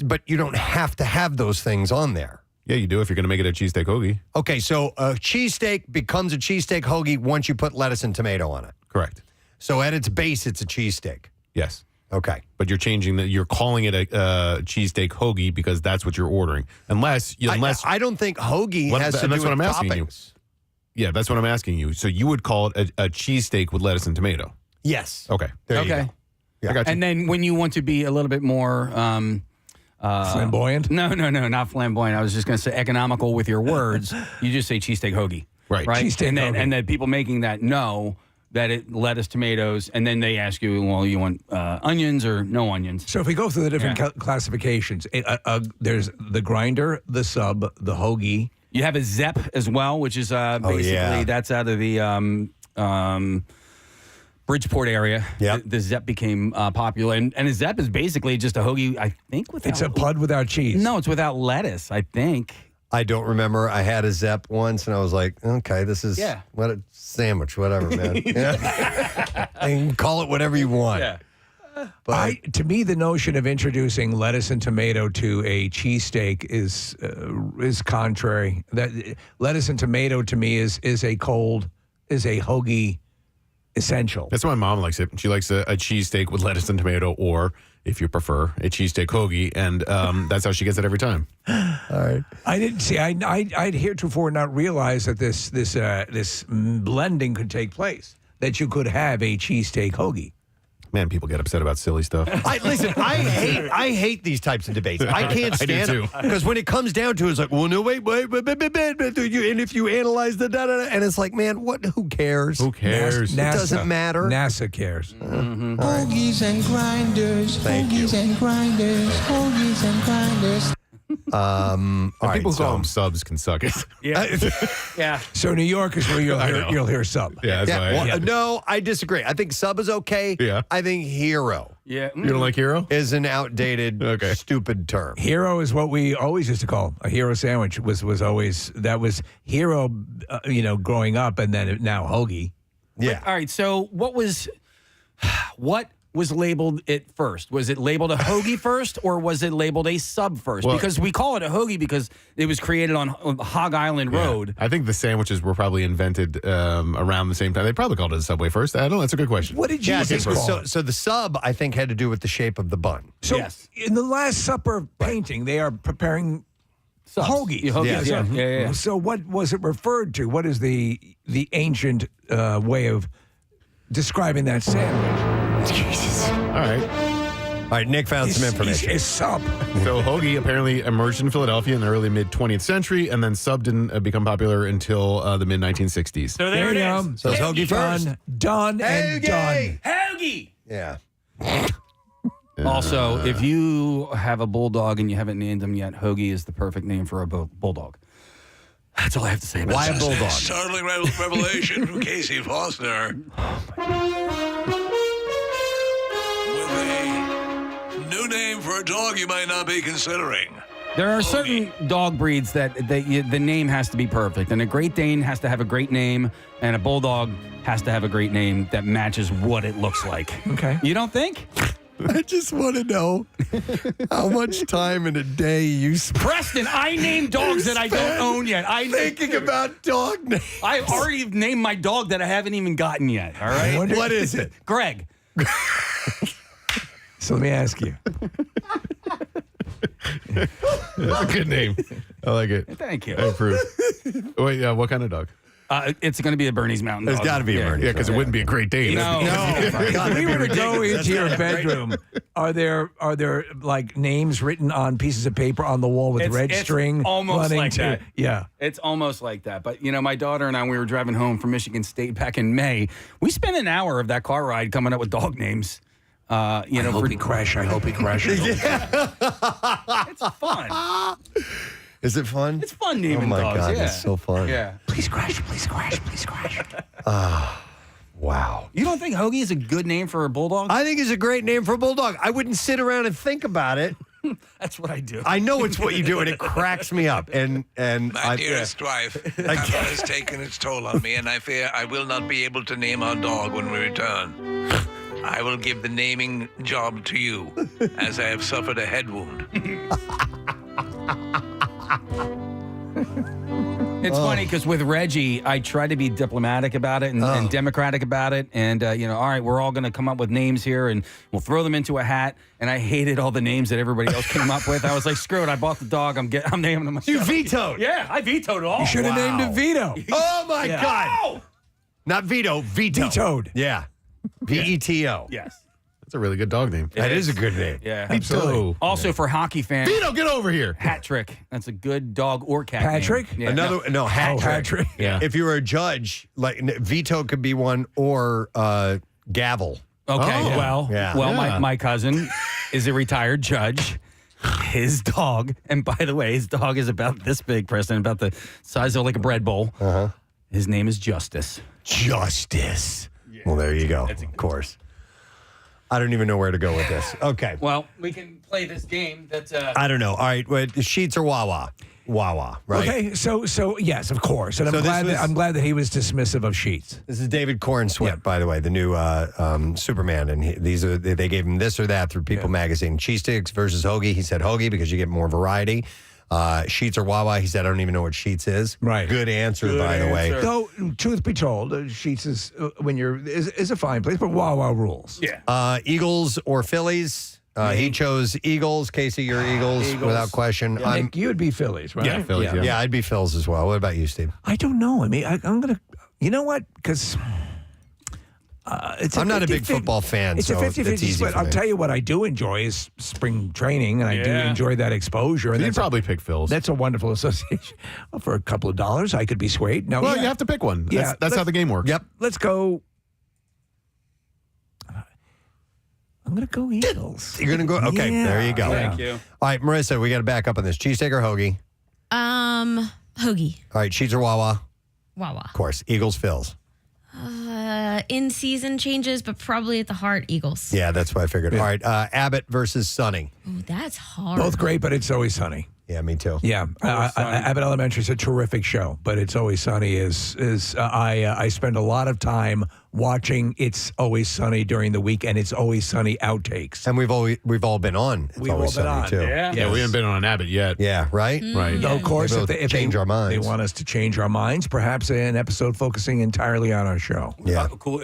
S1: but you don't have to have those things on there.
S6: Yeah, you do if you're going to make it a cheesesteak hoagie.
S1: Okay, so a cheesesteak becomes a cheesesteak hoagie once you put lettuce and tomato on it.
S6: Correct.
S1: So at its base, it's a cheesesteak.
S6: Yes.
S1: Okay.
S6: But you're changing you're calling it a cheesesteak hoagie because that's what you're ordering. Unless
S1: I don't think hoagie has to do with
S6: what I'm asking
S1: toppings.
S6: You. Yeah, that's what I'm asking you. So you would call it a cheesesteak with lettuce and tomato.
S1: Yes.
S6: Okay. There you go.
S1: Yeah.
S6: I got you.
S2: And then when you want to be a little bit more
S3: flamboyant?
S2: No, not flamboyant. I was just going to say economical with your words. You just say cheesesteak hoagie.
S6: Right.
S3: Cheesesteak hoagie.
S2: And then people making that know that it lettuce, tomatoes, and then they ask you, well, you want onions or no onions?
S3: So if we go through the different classifications, there's the grinder, the sub, the hoagie.
S2: You have a Zepp as well, which is basically that's out of the Bridgeport area.
S1: Yeah,
S2: the Zepp became popular, and a Zepp is basically just a hoagie. I think without
S3: it's a pud without cheese.
S2: No, it's without lettuce. I think.
S1: I don't remember. I had a Zepp once, and I was like, okay, this is what a sandwich, whatever, man. And call it whatever you want.
S2: Yeah.
S3: But to me, the notion of introducing lettuce and tomato to a cheesesteak is contrary. That lettuce and tomato to me is a hoagie essential.
S6: That's why my mom likes it. She likes a cheesesteak with lettuce and tomato, or if you prefer, a cheesesteak hoagie, and that's how she gets it every time.
S1: All right.
S3: I didn't see. I'd heretofore not realized that this blending could take place. That you could have a cheesesteak hoagie.
S6: Man, people get upset about silly stuff.
S1: Listen, I hate these types of debates. I can't stand
S6: I do
S1: them
S6: too.
S1: because when it comes down to it, it's like, well, no, wait, and if you analyze the and it's like, man, who cares?
S6: Who cares?
S1: It doesn't matter.
S3: NASA cares.
S19: Hoagies and grinders.
S1: Thank you.
S19: Hoagies and grinders. Hoagies and grinders.
S6: And
S1: all
S6: people
S1: right,
S6: call them subs can suck it.
S2: Yeah.
S3: So New York is where you'll hear sub.
S6: Yeah, that's why.
S1: No, I disagree. I think sub is okay.
S6: Yeah.
S1: I think hero
S2: Yeah.
S6: You don't like hero?
S1: is an outdated, stupid term.
S3: Hero is what we always used to call a hero sandwich. Was always that was hero, growing up, and then now hoagie.
S1: Yeah.
S2: All right. So what was labeled it first? Was it labeled a hoagie first, or was it labeled a sub first?
S6: Well,
S2: because we call it a hoagie because it was created on Hog Island Road.
S6: I think the sandwiches were probably invented around the same time. They probably called it a Subway first. I don't know. That's a good question.
S3: What did you think?
S1: So the sub, I think, had to do with the shape of the bun.
S3: So
S2: Yes.
S3: in the Last Supper painting, they are preparing
S2: Subs.
S3: hoagies.
S2: Yeah, hoagies, yeah.
S3: So what was it referred to? What is the ancient way of describing that sandwich?
S6: Jesus. All right.
S1: All right, Nick found some information.
S3: He's sub.
S6: So hoagie apparently emerged in Philadelphia in the early mid-20th century, and then sub didn't become popular until the mid-1960s.
S2: So there it is.
S1: So it's hoagie first.
S3: Done and done.
S2: Hoagie.
S1: Yeah.
S2: Also, if you have a bulldog and you haven't named him yet, hoagie is the perfect name for a bulldog. That's all I have to say about
S1: Why a
S2: that.
S1: bulldog?
S8: Startling revelation from Casey Foster. With a new name for a dog you might not be considering.
S2: There are certain dog breeds that the name has to be perfect, and a Great Dane has to have a great name, and a bulldog has to have a great name that matches what it looks like.
S3: Okay.
S2: You don't think?
S1: I just want to know how much time in a day you spend.
S2: Preston, I name dogs that I don't own yet. I'm
S1: thinking about dog names.
S2: I already named my dog that I haven't even gotten yet. All right.
S1: What is it?
S2: Greg.
S3: So let me ask you.
S6: That's a good name. I like it.
S2: Thank you.
S6: I approve. Wait, yeah, what kind of dog?
S2: It's going to be a Bernese Mountain Dog.
S1: There's got to be a Bernese.
S6: Yeah, because it wouldn't be a Great Dane.
S2: No.
S3: If we were to go into your bedroom, are there like names written on pieces of paper on the wall with red string?
S2: Almost like that.
S3: Yeah.
S2: It's almost like that. But, my daughter and I, we were driving home from Michigan State back in May. We spent an hour of that car ride coming up with dog names.
S3: I hope he crashes.
S2: It's fun.
S1: Is it fun?
S2: It's fun naming dogs.
S1: Oh my God,
S2: yeah.
S1: it's so fun.
S2: Yeah.
S3: Please crash.
S1: Wow.
S2: You don't think Hoagie is a good name for a bulldog?
S1: I think it's a great name for a bulldog. I wouldn't sit around and think about it.
S2: That's what I do.
S1: I know it's what you do, and it cracks me up. And
S8: My dearest wife, Papa has taken its toll on me, and I fear I will not be able to name our dog when we return. I will give the naming job to you, as I have suffered a head wound.
S2: It's funny because with Reggie, I try to be diplomatic about it and democratic about it. And, all right, we're all going to come up with names here and we'll throw them into a hat. And I hated all the names that everybody else came up with. I was like, screw it. I bought the dog. I'm naming him myself.
S1: You vetoed.
S2: Yeah, I vetoed it all.
S3: You should have named him Vito.
S1: Oh, my God. Not veto, veto.
S3: Vetoed.
S1: Yeah. V-E-T-O.
S2: Yes.
S6: That's a really good dog name.
S1: That is a good name.
S2: Yeah.
S6: Absolutely.
S2: Also for hockey fans.
S6: Vito, get over here.
S2: Hat Trick. That's a good dog or cat
S3: Patrick?
S2: name. Yeah.
S1: No, hat trick.
S6: Yeah.
S1: If you were a judge, like veto could be one, or gavel.
S2: Okay.
S6: Oh.
S2: My cousin is a retired judge. His dog, and by the way, his dog is about this big, Preston, about the size of like a bread bowl.
S1: Uh-huh.
S2: His name is Justice.
S1: Justice. Yeah. Well, there you go. Of course. I don't even know where to go with this. Okay.
S2: Well, we can play this game that...
S1: I don't know. All right. Wait, Sheets or Wawa? Wawa, right?
S3: Okay, so yes, of course. And I'm glad that he was dismissive of Sheets.
S1: This is David Cornsweet, by the way, the new Superman. And they gave him this or that through People magazine. Cheese sticks versus hoagie. He said hoagie because you get more variety. Sheets or Wawa, he said, I don't even know what Sheets is.
S3: Right.
S1: Good answer, by the way.
S3: Though, truth be told, Sheets is is a fine place, but Wawa rules.
S2: Yeah.
S1: Eagles or Phillies? He chose Eagles. Casey, you're Eagles, without question.
S3: Yeah, Nick, you would be Phillies, right?
S6: Yeah, Phillies,
S1: Yeah, I'd be Phils as well. What about you, Steve?
S3: I don't know. I mean, I'm going to, you know what? Because
S1: I'm not a big football fan,
S3: it's
S1: so
S3: a 50-50
S1: it's easy
S3: split.
S1: for
S3: I'll
S1: me.
S3: tell you what I do enjoy is spring training, and I do enjoy that exposure. And
S6: You'd probably pick Phils.
S3: That's a wonderful association. Well, for a couple of dollars, I could be swayed. No,
S6: Well, you have to pick one. That's how the game works.
S1: Yep.
S3: Let's go. I'm going to go Eagles.
S1: You're going to go? Okay, there you go.
S2: Thank you.
S1: All right, Marissa, we got to back up on this. Cheesesteak or hoagie?
S7: Hoagie.
S1: All right, Sheets or Wawa?
S7: Wawa.
S1: Of course. Eagles, Phils.
S7: In-season changes, but probably at the heart, Eagles.
S1: Yeah, that's what I figured. All right, Abbott versus Sunny.
S7: Ooh, that's hard.
S3: Both great, but It's Always Sunny.
S1: Yeah, me too.
S3: Yeah, Abbott Elementary is a terrific show, but It's Always Sunny I spend a lot of time watching It's Always Sunny during the week, and It's Always Sunny outtakes.
S1: And we've all been on. It's Always Sunny too.
S6: Yeah, we haven't been on Abbott yet.
S1: Yeah, right?
S6: Right.
S3: Though, of course,
S1: Maybe
S3: if
S1: change our minds.
S3: they want us to change our minds, perhaps an episode focusing entirely on our show.
S1: Yeah.
S2: Cool.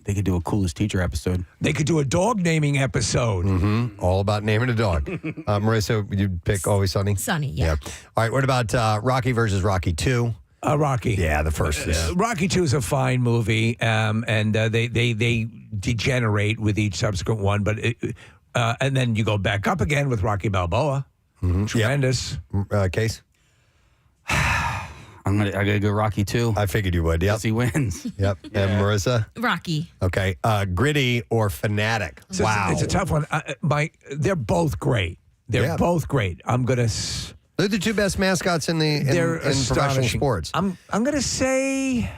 S2: They could do a coolest teacher episode.
S3: They could do a dog naming episode.
S1: Mm-hmm. All about naming a dog. Marissa, you'd pick Always Sunny?
S7: Sunny, yeah.
S1: All right, what about Rocky versus Rocky 2?
S3: Rocky.
S1: Yeah, the first is.
S3: Rocky 2 is a fine movie, and they degenerate with each subsequent one, but and then you go back up again with Rocky Balboa. Tremendous.
S1: Case?
S2: I gotta go Rocky 2.
S1: I figured you would. Yep.
S2: He wins.
S1: Yep. And Marissa?
S7: Rocky.
S1: Okay. Gritty or Fanatic?
S3: So
S1: wow.
S3: It's a tough one. They're both great. They're both great. I'm going to...
S1: They're the two best mascots in professional sports.
S3: I'm going to say...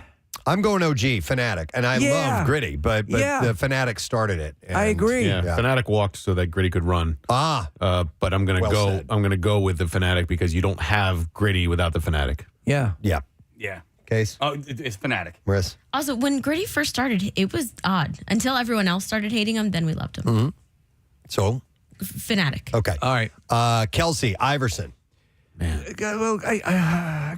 S1: I'm going OG, Fanatic, and I love Gritty, but the Fanatic started it.
S3: I agree.
S6: Yeah, Fanatic walked so that Gritty could run.
S1: But
S6: I'm gonna go. I'm gonna go with the Fanatic because you don't have Gritty without the Fanatic.
S3: Yeah.
S1: Yeah.
S2: Yeah.
S1: Case?
S2: Oh, it's Fanatic.
S1: Maris?
S7: Also, when Gritty first started, it was odd. Until everyone else started hating him, then we loved him.
S1: Mm-hmm. So?
S7: Fanatic.
S1: Okay.
S3: All right.
S1: Kelsey, Iverson.
S3: Man. Well,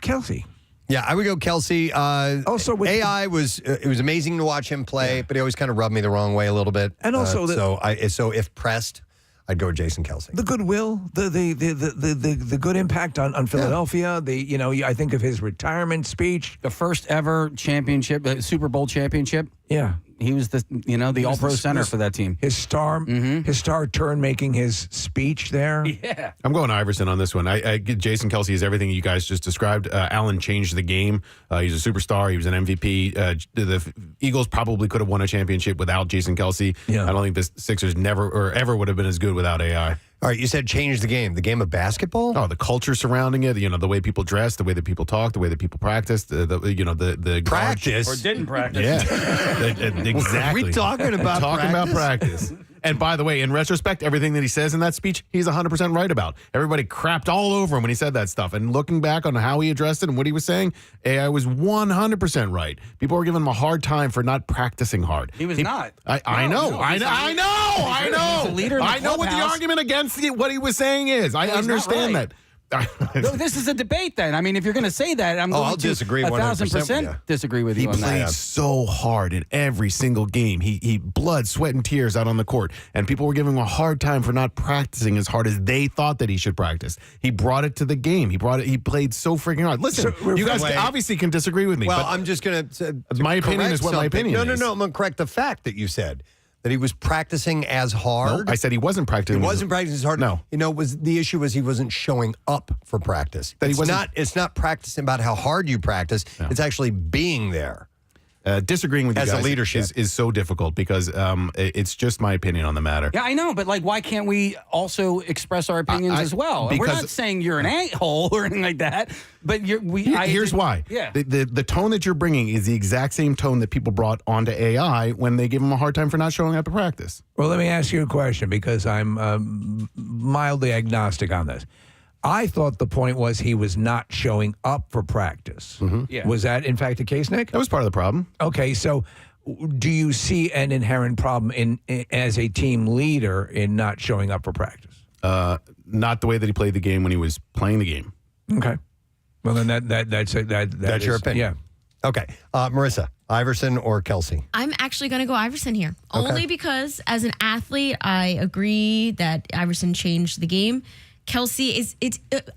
S3: Kelsey.
S1: Yeah, I would go Kelsey.
S3: Also, with
S1: AI was it was amazing to watch him play, but he always kind of rubbed me the wrong way a little bit.
S3: And also,
S1: so if pressed, I'd go with Jason Kelsey.
S3: The goodwill, the good impact on Philadelphia. I think of his retirement speech,
S2: the first ever championship, Super Bowl championship.
S3: Yeah.
S2: He was the All-Pro center for that team.
S3: His star turn making his speech there.
S2: Yeah.
S6: I'm going Iverson on this one. I Jason Kelsey is everything you guys just described. Allen changed the game. He's a superstar. He was an MVP. The Eagles probably could have won a championship without Jason Kelsey.
S3: Yeah.
S6: I don't think the Sixers never or ever would have been as good without AI.
S1: All right, you said change the game of basketball?
S6: Oh, the culture surrounding it, the way people dress, the way that people talk, the way that people practice, the
S1: practice
S2: or didn't practice.
S6: Yeah. Exactly.
S1: What are we talking about?
S6: About practice. And by the way, in retrospect, everything that he says in that speech, he's 100% right about. Everybody crapped all over him when he said that stuff. And looking back on how he addressed it and what he was saying, AI was 100% right. People were giving him a hard time for not practicing hard.
S2: He was not.
S6: I know.
S2: He's a leader in the
S6: I know what the
S2: clubhouse.
S6: argument against what he was saying is. I understand that.
S2: No, this is a debate then. I mean, if you're going to say that, I'm going
S1: I'll
S2: to
S1: disagree
S2: 1,000% disagree with
S6: He
S2: you on
S6: played
S2: that.
S6: so hard in every single game. He blood, sweat, and tears out on the court. And people were giving him a hard time for not practicing as hard as they thought that he should practice. He brought it to the game. He played so freaking hard. Listen, you guys obviously can disagree with me.
S1: Well,
S6: but
S1: I'm just going to
S6: my opinion is what my opinion is.
S1: No. I'm going to correct the fact that you said that he was practicing as hard.
S6: No, I said he wasn't practicing.
S1: He wasn't practicing as hard.
S6: No.
S1: The issue was he wasn't showing up for practice. It's not practicing about how hard you practice. No. It's actually being there.
S6: Disagreeing with you
S1: as
S6: guys
S1: a leadership
S6: is so difficult because it's just my opinion on the matter.
S2: Yeah, I know, but why can't we also express our opinions as well? We're not saying you're an a-hole or anything like that, but
S6: here's why.
S2: Yeah.
S6: The tone that you're bringing is the exact same tone that people brought onto AI when they gave him a hard time for not showing up to practice.
S3: Well, let me ask you a question because I'm mildly agnostic on this. I thought the point was he was not showing up for practice.
S6: Mm-hmm.
S2: Yeah.
S3: Was that, in fact, the case, Nick?
S6: That was part of the problem.
S3: Okay, so do you see an inherent problem in as a team leader in not showing up for practice?
S6: Not the way that he played the game when he was playing the game.
S3: Okay. Well, then that's
S1: your opinion.
S3: Yeah.
S1: Okay. Marissa, Iverson or Kelsey?
S7: I'm actually going to go Iverson here.
S1: Okay.
S7: Only because as an athlete, I agree that Iverson changed the game. Kelsey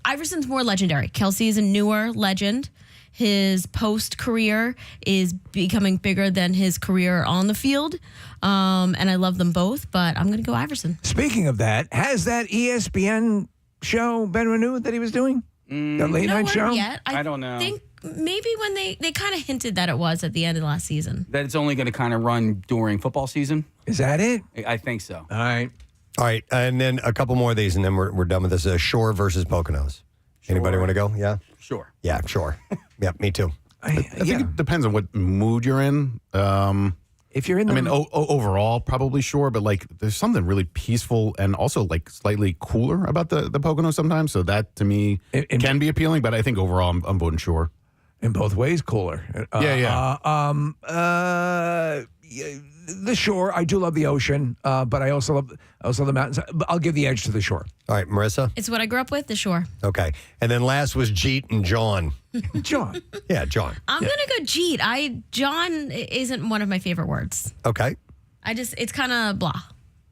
S7: Iverson's more legendary. Kelsey is a newer legend. His post career is becoming bigger than his career on the field. And I love them both, but I'm going to go Iverson.
S3: Speaking of that, has that ESPN show been renewed that he was doing? That late night show?
S7: Yet.
S2: I don't know.
S7: I think maybe when they kind of hinted that it was at the end of last season.
S2: That it's only going to kind of run during football season?
S3: Is that it?
S2: I think so.
S3: All right.
S1: All right, and then a couple more of these, and then we're done with this. Shore versus Poconos. Anybody want to go? Yeah?
S2: Sure.
S1: Yeah, Shore. Yeah, me too.
S6: I think it depends on what mood you're in.
S3: If you're in the
S6: overall, probably Shore, but there's something really peaceful and also slightly cooler about the Poconos sometimes. So that to me can be appealing, but I think overall I'm voting Shore.
S3: In both ways, cooler. The shore. I do love the ocean, but I also love the mountains. But I'll give the edge to the shore.
S1: All right, Marissa?
S7: It's what I grew up with, the shore.
S1: Okay. And then last was Jeet and John.
S3: John.
S1: Yeah, John.
S7: I'm going to go Jeet. John isn't one of my favorite words.
S1: Okay.
S7: It's kind of blah.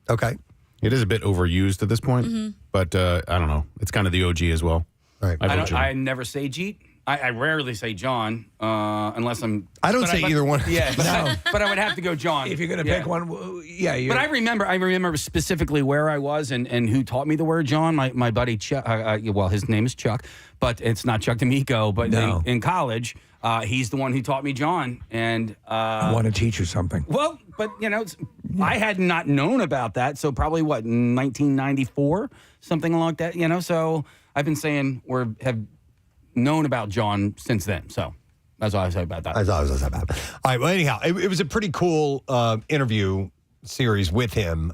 S1: Okay.
S6: It is a bit overused at this point, but I don't know. It's kind of the OG as well.
S1: All right.
S2: I never say Jeet. I rarely say John, unless I'm.
S1: I don't say either one.
S2: Yeah, but I would have to go John.
S3: If you're going to pick one,
S2: But I remember specifically where I was and who taught me the word John. My buddy Chuck. Well, his name is Chuck, but it's not Chuck D'Amico. But in college, he's the one who taught me John. And
S3: I want to teach you something.
S2: Well, but I had not known about that. So probably 1994, something like that. So I've been saying or have known about John since then. So that's all I say about that.
S1: That's all I was about. All right. Well, anyhow, it was a pretty cool interview series with him.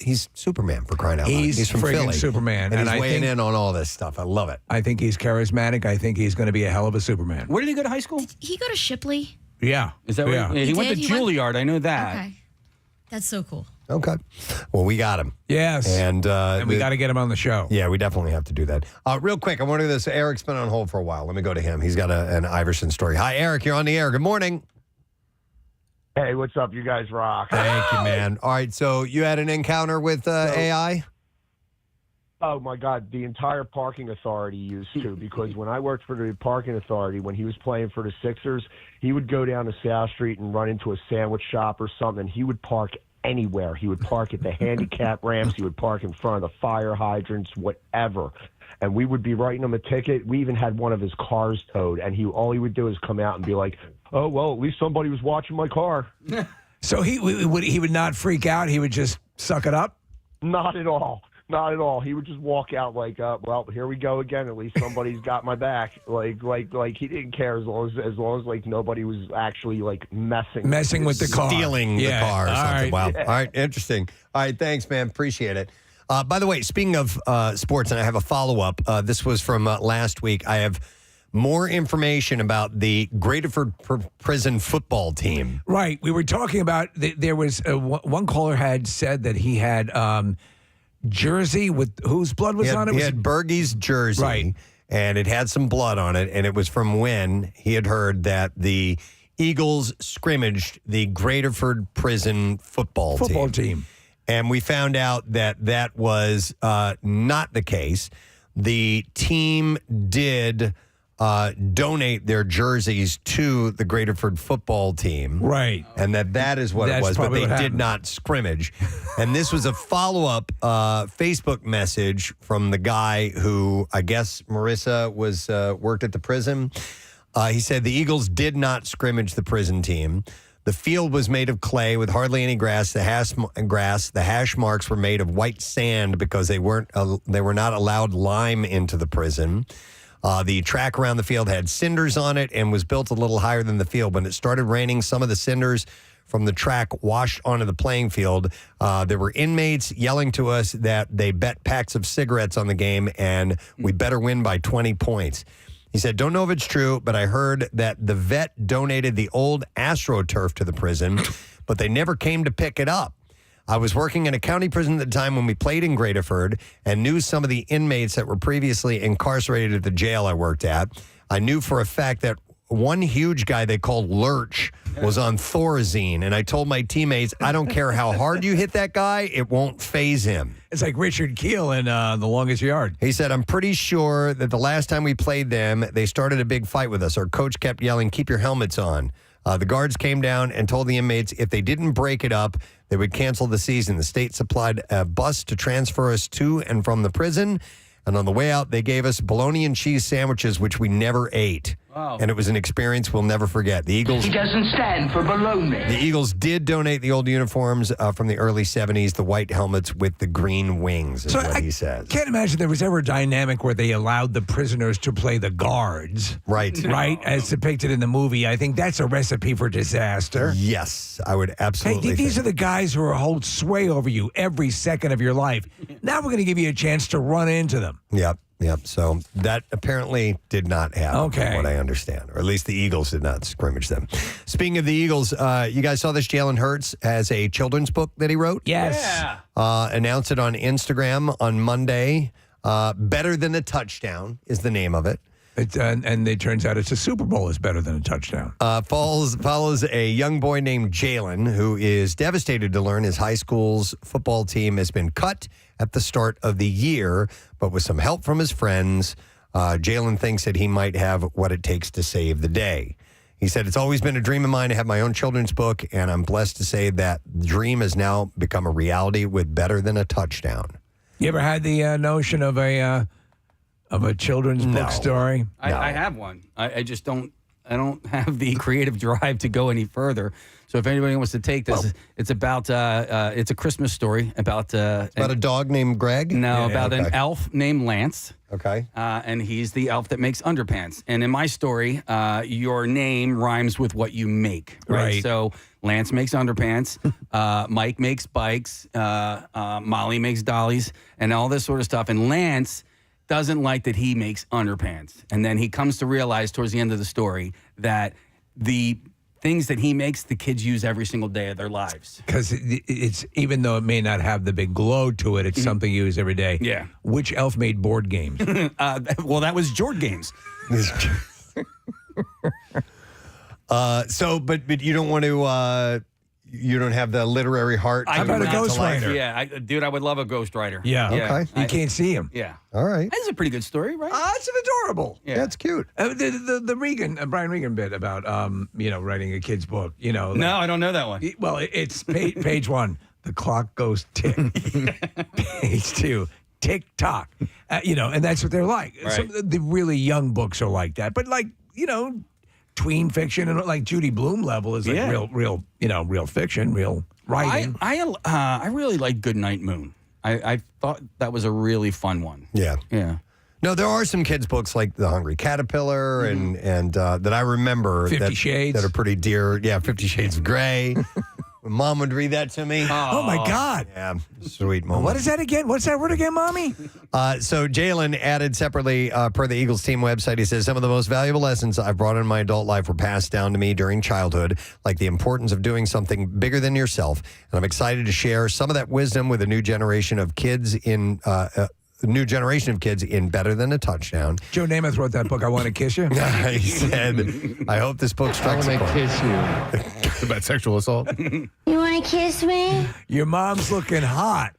S1: He's Superman, for crying out loud. He's from
S3: friggin'
S1: Philly.
S3: Superman.
S1: And he's weighing in on all this stuff. I love it.
S3: I think he's charismatic. I think he's going to be a hell of a Superman.
S2: Where did he go to high school?
S7: He go to Shipley.
S3: Yeah.
S2: Is that right? Yeah, he went to Juilliard. I know that.
S7: Okay. That's so cool.
S1: Okay. Well, we got him.
S3: Yes.
S1: And
S3: we got to get him on the show.
S1: Yeah, we definitely have to do that. Real quick, I want to do this. Eric's been on hold for a while. Let me go to him. He's got an Iverson story. Hi, Eric. You're on the air. Good morning.
S4: Hey, what's up? You guys rock.
S1: Thank you, man. All right, so you had an encounter with AI?
S4: Oh, my God. The entire parking authority used to, because when I worked for the parking authority, when he was playing for the Sixers, he would go down to South Street and run into a sandwich shop or something. He would park anywhere. He would park at the handicap ramps. He would park in front of the fire hydrants, whatever. And we would be writing him a ticket. We even had one of his cars towed, and all he would do is come out and be like, "Oh, well, at least somebody was watching my car."
S3: So he would not freak out. He would just suck it up?
S4: Not at all. Not at all. He would just walk out like, "Well, here we go again. At least somebody's got my back." Like he didn't care as long as like nobody was actually like messing
S3: with the car,
S1: stealing the car or something.
S3: Right.
S1: Wow.
S4: Yeah.
S1: All right. Interesting. All right. Thanks, man. Appreciate it. By the way, speaking of sports, and I have a follow-up. This was from last week. I have more information about the Graterford Prison football team.
S3: Right. We were talking about, there was, one caller had said that he had jersey with whose blood was on it?
S1: He had Bergey's jersey.
S3: Right.
S1: And it had some blood on it, and it was from when he had heard that the Eagles scrimmaged the Graterford Prison football team. And we found out that was not the case. The team did donate their jerseys to the Graterford football team.
S3: Right.
S1: And that is what it was, but they did not scrimmage. And this was a follow-up Facebook message from the guy who, I guess Marissa was worked at the prison. He said the Eagles did not scrimmage the prison team. The field was made of clay with hardly any grass. The hash marks were made of white sand because they were not allowed lime into the prison. The track around the field had cinders on it and was built a little higher than the field. When it started raining, some of the cinders from the track washed onto the playing field. There were inmates yelling to us that they bet packs of cigarettes on the game and we better win by 20 points. He said, "Don't know if it's true, but I heard that the vet donated the old AstroTurf to the prison, but they never came to pick it up. I was working in a county prison at the time when we played in Graterford and knew some of the inmates that were previously incarcerated at the jail I worked at. I knew for a fact that one huge guy they called Lurch was on Thorazine, and I told my teammates, I don't care how hard you hit that guy, it won't faze him."
S3: It's like Richard Keel in The Longest Yard.
S1: He said, "I'm pretty sure that the last time we played them, they started a big fight with us. Our coach kept yelling, 'Keep your helmets on.' The guards came down and told the inmates if they didn't break it up, they would cancel the season. The state supplied a bus to transfer us to and from the prison. And on the way out, they gave us bologna and cheese sandwiches, which we never ate.
S2: Wow.
S1: And it was an experience we'll never forget. The Eagles.
S20: He doesn't stand for bologna.
S1: The Eagles did donate the old uniforms from the early 70s, the white helmets with the green wings, is what he says.
S3: Can't imagine there was ever a dynamic where they allowed the prisoners to play the guards.
S1: Right.
S3: Right, as depicted in the movie. I think that's a recipe for disaster.
S1: Yes, I would absolutely
S3: Hey, these are the guys who hold sway over you every second of your life. Now we're going to give you a chance to run into them.
S1: Yep. So that apparently did not happen, from what I understand. Or at least the Eagles did not scrimmage them. Speaking of the Eagles, you guys saw this? Jalen Hurts has a children's book that he wrote.
S3: Yes.
S2: Yeah.
S1: Announced it on Instagram on Monday. Better Than a Touchdown is the name of it.
S3: And it turns out it's a Super Bowl is better than a touchdown.
S1: Follows a young boy named Jalen who is devastated to learn his high school's football team has been cut at the start of the year, but with some help from his friends, Jalen thinks that he might have what it takes to save the day. He said, it's always been a dream of mine to have my own children's book, and I'm blessed to say that dream has now become a reality with Better Than a Touchdown.
S3: You ever had the notion of a children's book story?
S2: I have one. I just don't. I don't have the creative drive to go any further. So if anybody wants to take this, it's about it's a Christmas story about
S1: about a dog named Greg.
S2: No, about an elf named Lance.
S1: Okay,
S2: and he's the elf that makes underpants. And in my story, your name rhymes with what you make. Right. So Lance makes underpants. Mike makes bikes. Molly makes dollies, and all this sort of stuff. And Lance doesn't like that he makes underpants. And then he comes to realize towards the end of the story that the things that he makes, the kids use every single day of their lives.
S3: Because it's, even though it may not have the big glow to it, it's something you use every day.
S2: Yeah.
S3: Which elf made board games?
S2: Well, that was Jord Games.
S1: But you don't want to... You don't have the literary heart.
S3: How about a ghostwriter?
S2: Yeah, dude, I would love a ghostwriter.
S3: Yeah. Okay. You can't see him.
S2: Yeah.
S1: All right.
S2: That's a pretty good story, right?
S3: It's adorable.
S1: Yeah, it's cute.
S3: The Regan, Brian Regan bit about writing a kid's book.
S2: No, I don't know that one.
S3: Well, it's page 1. The clock goes tick. Page 2. Tick tock. And that's what they're like.
S2: Right.
S3: Some of the really young books are like that, but tween fiction and like Judy Blume level is like real fiction, real writing.
S2: I really like Goodnight Moon. I thought that was a really fun one.
S1: Yeah.
S2: Yeah.
S1: No, there are some kids' books like The Hungry Caterpillar and that I remember
S3: 50 Shades
S1: that are pretty dear. Yeah, 50 Shades of Grey. Mom would read that to me.
S3: Oh my God.
S1: Yeah, sweet moment.
S3: What is that again? What's that word again, Mommy?
S1: So Jalen added separately per the Eagles team website, he says, some of the most valuable lessons I've brought in my adult life were passed down to me during childhood, like the importance of doing something bigger than yourself. And I'm excited to share some of that wisdom with a new generation of kids in Better Than a Touchdown.
S3: Joe Namath wrote that book, I Want to Kiss You.
S1: He said, I hope this book strikes a chord.
S6: Kiss you. It's about sexual assault.
S5: You want to kiss me?
S3: Your mom's looking hot,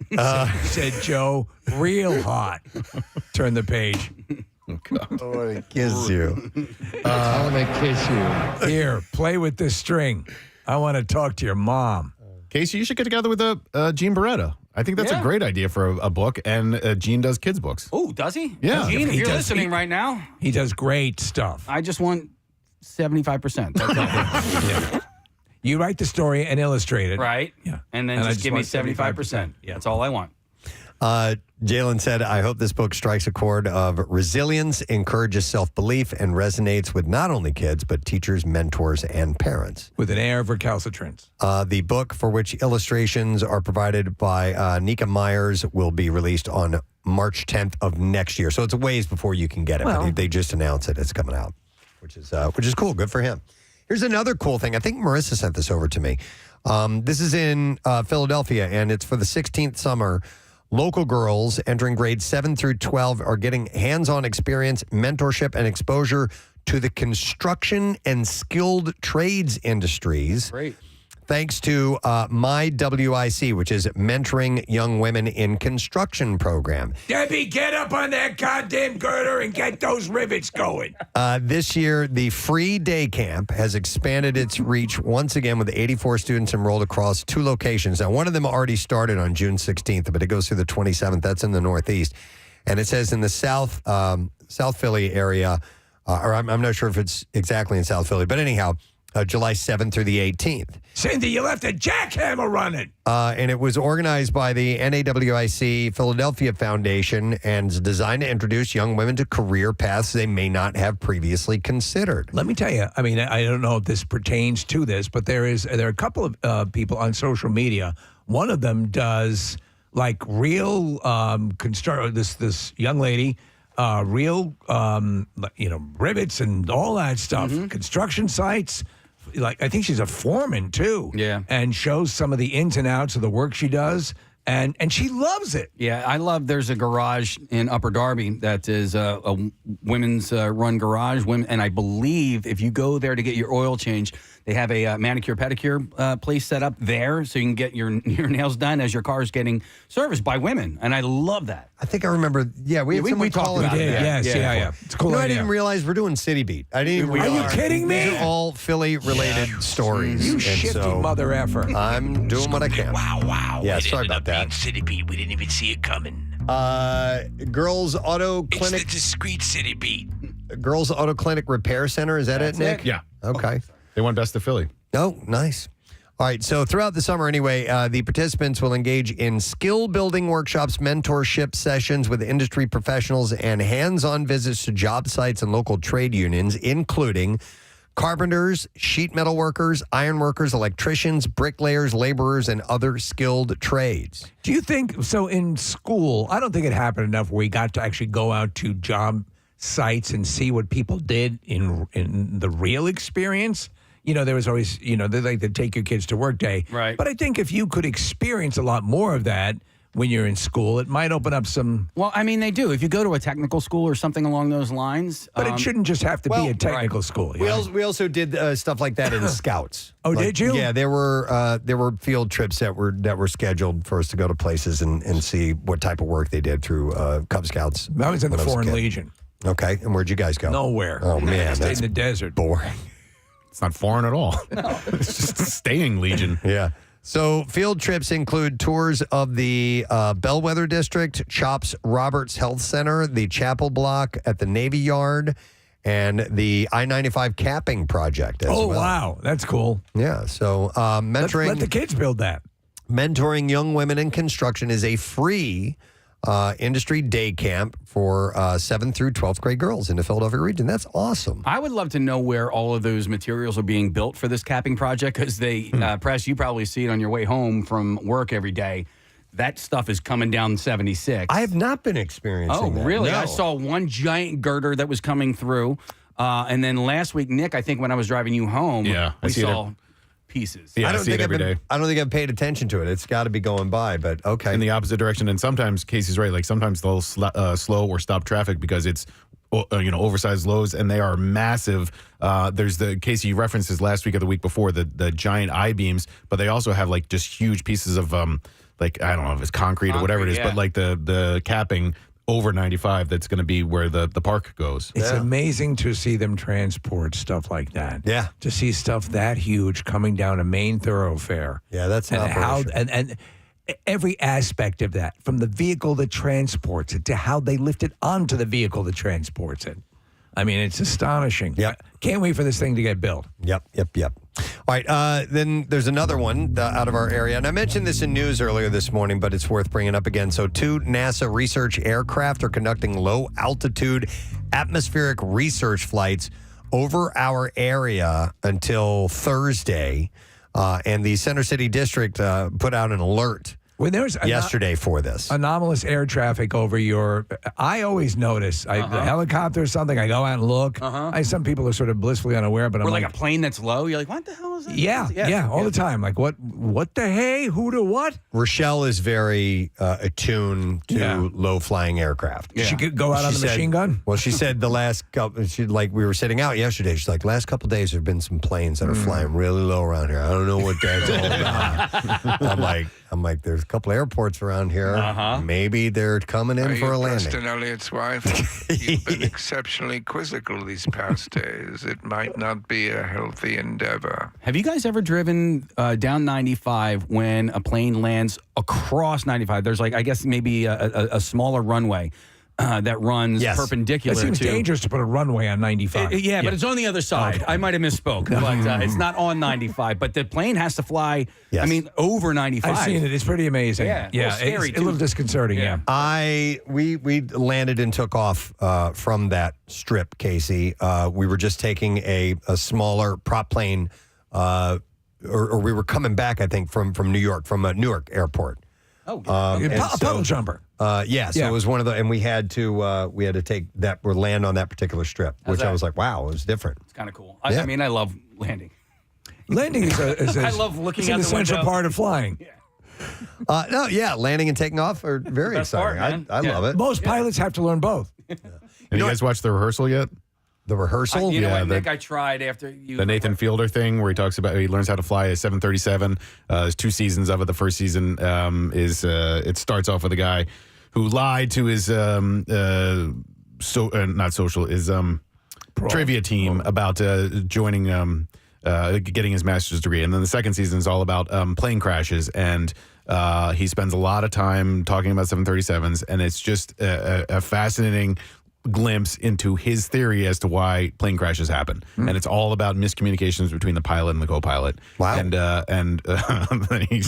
S3: said Joe. Real hot. Turn the page.
S6: Oh, God.
S1: I want to kiss you.
S6: I want to kiss you.
S3: Here, play with this string. I want to talk to your mom.
S6: Casey, you should get together with Gene Beretta. I think that's a great idea for a book, and Gene does kids' books.
S2: Oh, does he?
S6: Yeah.
S2: Gene, if you're listening right now.
S3: He does great stuff.
S2: I just want 75%. That's all.
S3: Yeah. You write the story and illustrate it.
S2: Right.
S3: Yeah.
S2: And then just give me 75%. Yeah. That's all I want.
S1: Jalen said, I hope this book strikes a chord of resilience, encourages self-belief, and resonates with not only kids, but teachers, mentors, and parents.
S3: With an air of recalcitrance.
S1: The book, for which illustrations are provided by Nika Myers, will be released on March 10th of next year. So it's a ways before you can get it. But they just announced it. It's coming out, which is cool. Good for him. Here's another cool thing. I think Marissa sent this over to me. This is in Philadelphia, and it's for the 16th summer. Local girls entering grades 7 through 12 are getting hands-on experience, mentorship, and exposure to the construction and skilled trades industries.
S2: Great.
S1: Thanks to My WIC, which is Mentoring Young Women in Construction program.
S3: Debbie, get up on that goddamn girder and get those rivets going.
S1: This year, the free day camp has expanded its reach once again with 84 students enrolled across 2 locations. Now, one of them already started on June 16th, but it goes through the 27th. That's in the Northeast. And it says in the South Philly area, or I'm not sure if it's exactly in South Philly, but anyhow, July 7th through the 18th.
S3: Cindy, you left a jackhammer running.
S1: And it was organized by the NAWIC Philadelphia Foundation and is designed to introduce young women to career paths they may not have previously considered.
S3: Let me tell you, I mean, I don't know if this pertains to this, but there are a couple of people on social media. One of them does like real this young lady, real rivets and all that stuff, construction sites. Like, I think she's a foreman too.
S2: Yeah.
S3: And shows some of the ins and outs of the work she does. And she loves it.
S2: Yeah, I love. There's a garage in Upper Darby that is a women's run garage. And I believe if you go there to get your oil change, they have a manicure pedicure place set up there, so you can get your nails done as your car is getting serviced by women. And I love that.
S1: I think I remember. Yeah, we
S2: talked about it.
S3: Yes, yeah. It's cool.
S1: I didn't realize we're doing City Beat. I didn't even
S3: Are you
S1: realize.
S3: kidding me?
S1: These are all Philly-related stories.
S3: You
S1: and
S3: shifty
S1: so
S3: mother effer.
S1: I'm doing what I can.
S8: Wow.
S1: Yeah,
S8: It
S1: sorry
S8: ended
S1: about
S8: up
S1: that.
S8: being City Beat. We didn't even see it coming.
S1: Girls Auto
S8: It's
S1: Clinic.
S8: the Discreet City Beat.
S1: Girls Auto Clinic Repair Center. Is that it, Nick?
S6: Yeah.
S1: Okay.
S6: They won Best of Philly.
S1: Oh, nice. All right. So throughout the summer, anyway, the participants will engage in skill building workshops, mentorship sessions with industry professionals, and hands-on visits to job sites and local trade unions, including carpenters, sheet metal workers, iron workers, electricians, bricklayers, laborers, and other skilled trades.
S3: Do you think so? In school, I don't think it happened enough where we got to actually go out to job sites and see what people did in the real experience. You know, there was always, they like to take your kids to work day.
S2: Right.
S3: But I think if you could experience a lot more of that when you're in school, it might open up some.
S2: Well, I mean, they do. If you go to a technical school or something along those lines.
S3: But it shouldn't just have to be a technical school.
S1: We also did stuff like that in scouts.
S3: Oh, did you?
S1: Yeah, there were field trips that were scheduled for us to go to places and see what type of work they did through Cub Scouts.
S3: I was in the
S1: when I was a
S3: Foreign
S1: kid.
S3: Legion.
S1: Okay, and where'd you guys go?
S3: Nowhere.
S1: Oh man,
S3: Stayed
S1: that's
S3: in the desert.
S1: boring.
S6: It's not foreign at all. No. It's just staying Legion.
S1: Yeah. So field trips include tours of the Bellwether District, CHOPS Roberts Health Center, the Chapel Block at the Navy Yard, and the I-95 capping project as well.
S3: Wow. That's cool.
S1: Yeah. So mentoring.
S3: Let the kids build that.
S1: Mentoring young women in construction is a free industry day camp for 7th through 12th grade girls in the Philadelphia region. That's awesome.
S2: I would love to know where all of those materials are being built for this capping project because they, Press, you probably see it on your way home from work every day. That stuff is coming down 76.
S1: I have not been experiencing that.
S2: Really?
S1: No.
S2: I saw one giant girder that was coming through. And then last week, Nick, I think when I was driving you home,
S6: I
S2: we
S6: see it
S2: saw pieces.
S6: Yeah, I see it every day.
S1: I don't think I've paid attention to it. It's got to be going by, but okay.
S6: In the opposite direction. And sometimes, Casey's right, like sometimes they'll slow or stop traffic because it's oversized loads, and they are massive. There's the Casey references last week or the week before, the giant I-beams, but they also have like just huge pieces of like, I don't know if it's concrete or whatever it is, but like the capping over 95 that's going to be where the park goes.
S3: It's amazing to see them transport stuff like that.
S1: Yeah.
S3: To see stuff that huge coming down a main thoroughfare.
S1: Yeah, that's an
S3: and how
S1: operation.
S3: and every aspect of that, from the vehicle that transports it to how they lift it onto the vehicle that transports it. I mean, it's astonishing.
S1: Yep.
S3: Can't wait for this thing to get built.
S1: Yep. All right, then there's another one out of our area, and I mentioned this in news earlier this morning, but it's worth bringing up again. So 2 NASA research aircraft are conducting low-altitude atmospheric research flights over our area until Thursday, and the Center City District put out an alert
S3: When there's
S1: yesterday for this.
S3: Anomalous air traffic over I always notice the helicopter or something. I go out and look. Some people are sort of blissfully unaware, but
S2: Or
S3: I'm
S2: like a plane that's low. You're like, what the hell is that?
S3: Yeah, all the time. Like, what the hey? Who to what?
S1: Rochelle is very attuned to low-flying aircraft.
S3: She could go out on the machine gun?
S1: Well, she said the last couple, we were sitting out yesterday. She's like, last couple of days there have been some planes that are flying really low around here. I don't know what that's all about. I'm like, there's a couple airports around here. Maybe they're coming in for a landing.
S8: Preston Elliott's wife? You've been exceptionally quizzical these past days. It might not be a healthy endeavor.
S2: Have you guys ever driven down 95 when a plane lands across 95? There's like, I guess maybe a smaller runway that runs perpendicular
S3: It seems
S2: to.
S3: dangerous to put a runway on 95.
S2: But it's on the other side.
S3: Okay.
S2: I might have misspoke, but it's not on 95. But the plane has to fly.
S1: Yes.
S2: I mean, over 95.
S3: I've seen it. It's pretty amazing.
S2: Yeah, a little scary,
S3: it's a little disconcerting. Yeah.
S1: We landed and took off from that strip, Casey. We were just taking a smaller prop plane, or we were coming back, I think, from New York, from Newark Airport.
S3: A puddle jumper.
S1: So it was one of the, and we had to take that or land on that particular strip, which I was like, wow, it was different.
S2: It's kind of cool. I mean, I love landing.
S3: Landing is
S2: I love looking
S3: it's
S2: out
S3: an
S2: the
S3: essential
S2: window.
S3: part of flying.
S1: No, yeah, landing and taking off are very
S2: Best part,
S1: exciting.
S2: man.
S1: I love it.
S3: Most pilots have to learn both.
S6: Have you guys watched the rehearsal yet?
S1: The rehearsal?
S2: You know
S6: Yeah,
S2: what, Nick? I tried after you.
S6: The Nathan Fielder thing where he talks about he learns how to fly a 737. There's 2 seasons of it. The first season it starts off with a guy who lied to his trivia team about joining getting his master's degree. And then the second season is all about plane crashes, and he spends a lot of time talking about 737s, and it's just a fascinating glimpse into his theory as to why plane crashes happen. And it's all about miscommunications between the pilot and the co-pilot.
S1: Wow.
S6: And then he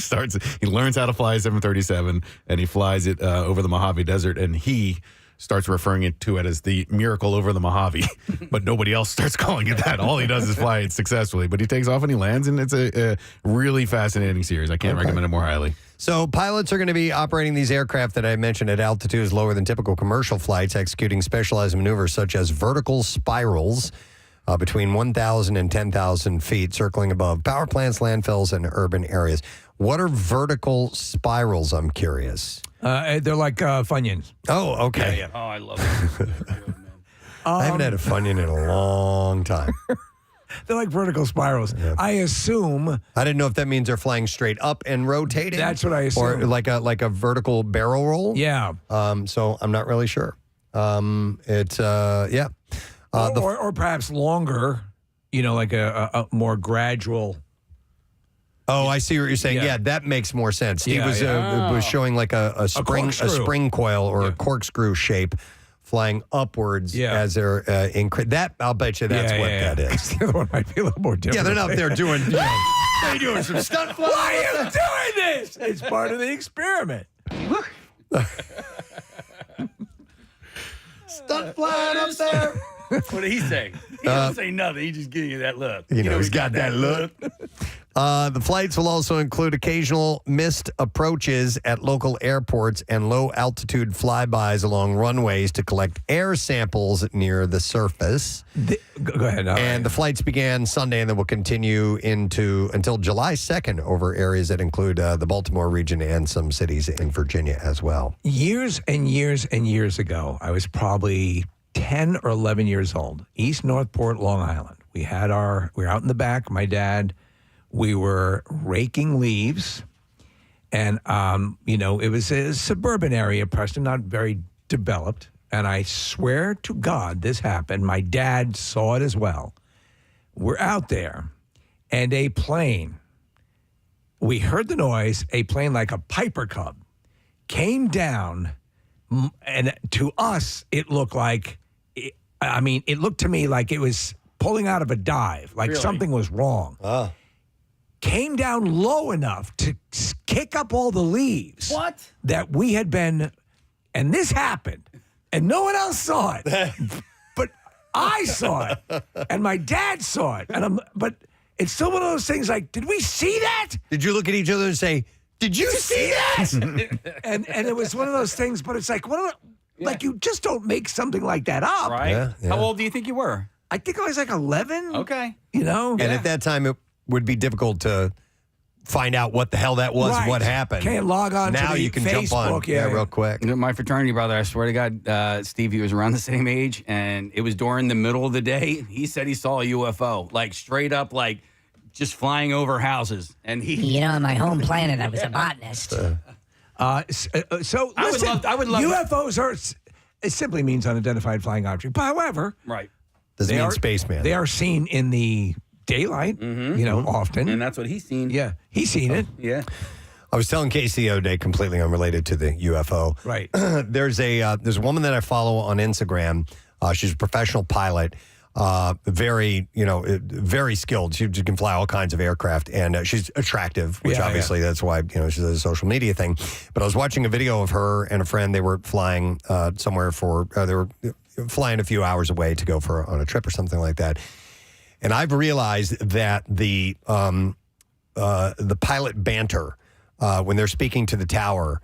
S6: learns how to fly a 737, and he flies it over the Mojave Desert, and he starts referring to it as the miracle over the Mojave, but nobody else starts calling it that. All he does is fly it successfully, but he takes off and he lands, and it's a really fascinating series. I can't recommend it more highly.
S1: So pilots are going to be operating these aircraft that I mentioned at altitudes lower than typical commercial flights, executing specialized maneuvers such as vertical spirals between 1,000 and 10,000 feet, circling above power plants, landfills, and urban areas. What are vertical spirals? I'm curious.
S3: They're like Funyuns.
S1: Oh, okay.
S2: Oh, I love it.
S1: I haven't had a Funyun in a long time.
S3: They're like vertical spirals.
S1: Yeah.
S3: I assume.
S1: I didn't know if that means they're flying straight up and rotating.
S3: That's what I assume.
S1: Or like a vertical barrel roll.
S3: Yeah.
S1: So I'm not really sure. Yeah.
S3: Or perhaps longer. Like a more gradual.
S1: Oh, I see what you're saying. Yeah, that makes more sense. Steve was showing like a spring coil or a corkscrew shape flying upwards as they're that. I'll bet you that's what that is.
S3: The other one might be a little more different.
S1: Yeah, they're not there doing. They're doing some stunt flying.
S3: Why are you doing this? It's part of the experiment.
S1: Stunt flying up there.
S2: What did he say? He didn't say nothing. He just giving you that look.
S1: He's got that look. The flights will also include occasional missed approaches at local airports and low-altitude flybys along runways to collect air samples near the surface.
S3: Go ahead.
S1: And the flights began Sunday and then will continue until July 2nd over areas that include the Baltimore region and some cities in Virginia as well.
S3: Years and years and years ago, I was probably 10 or 11 years old, East Northport, Long Island. We were out in the back, my dad. We were raking leaves, and, it was a suburban area, Preston, not very developed. And I swear to God this happened. My dad saw it as well. We're out there, and a plane, we heard the noise, a plane like a Piper Cub came down, and to us, it looked like, it looked to me like it was pulling out of a dive, like something was wrong. Came down low enough to kick up all the leaves.
S2: What?
S3: That we had been, and this happened, and no one else saw it. But I saw it, and my dad saw it. But it's still one of those things like, did we see that?
S1: Did you look at each other and say, did you see that?
S3: and it was one of those things, but it's like, like you just don't make something like that up.
S2: Right?
S1: Yeah.
S2: How old do you think you were?
S3: I think I was like 11.
S2: Okay.
S1: And at that time, it would be difficult to find out what the hell that was,
S3: Right.
S1: what happened.
S3: Can't log on
S1: now
S3: to the
S1: you can
S3: Facebook,
S1: jump on real quick.
S2: My fraternity brother, I swear to God, Steve, he was around the same age, and it was during the middle of the day. He said he saw a UFO, like straight up, like just flying over houses. And
S9: on my home planet, I was a botanist.
S3: So listen,
S2: I would love
S3: UFOs are, it simply means unidentified flying object. But however,
S2: right.
S1: Doesn't mean spaceman.
S3: They are seen in the daylight, often.
S2: And that's what he's seen.
S3: Yeah, he's seen it.
S2: Yeah.
S1: I was telling Casey the other day, completely unrelated to the UFO.
S3: Right.
S1: There's a woman that I follow on Instagram. She's a professional pilot. Very skilled. She can fly all kinds of aircraft, and she's attractive, which obviously that's why she's a social media thing. But I was watching a video of her and a friend. They were flying somewhere they were flying a few hours away to go on a trip or something like that. And I've realized that the pilot banter when they're speaking to the tower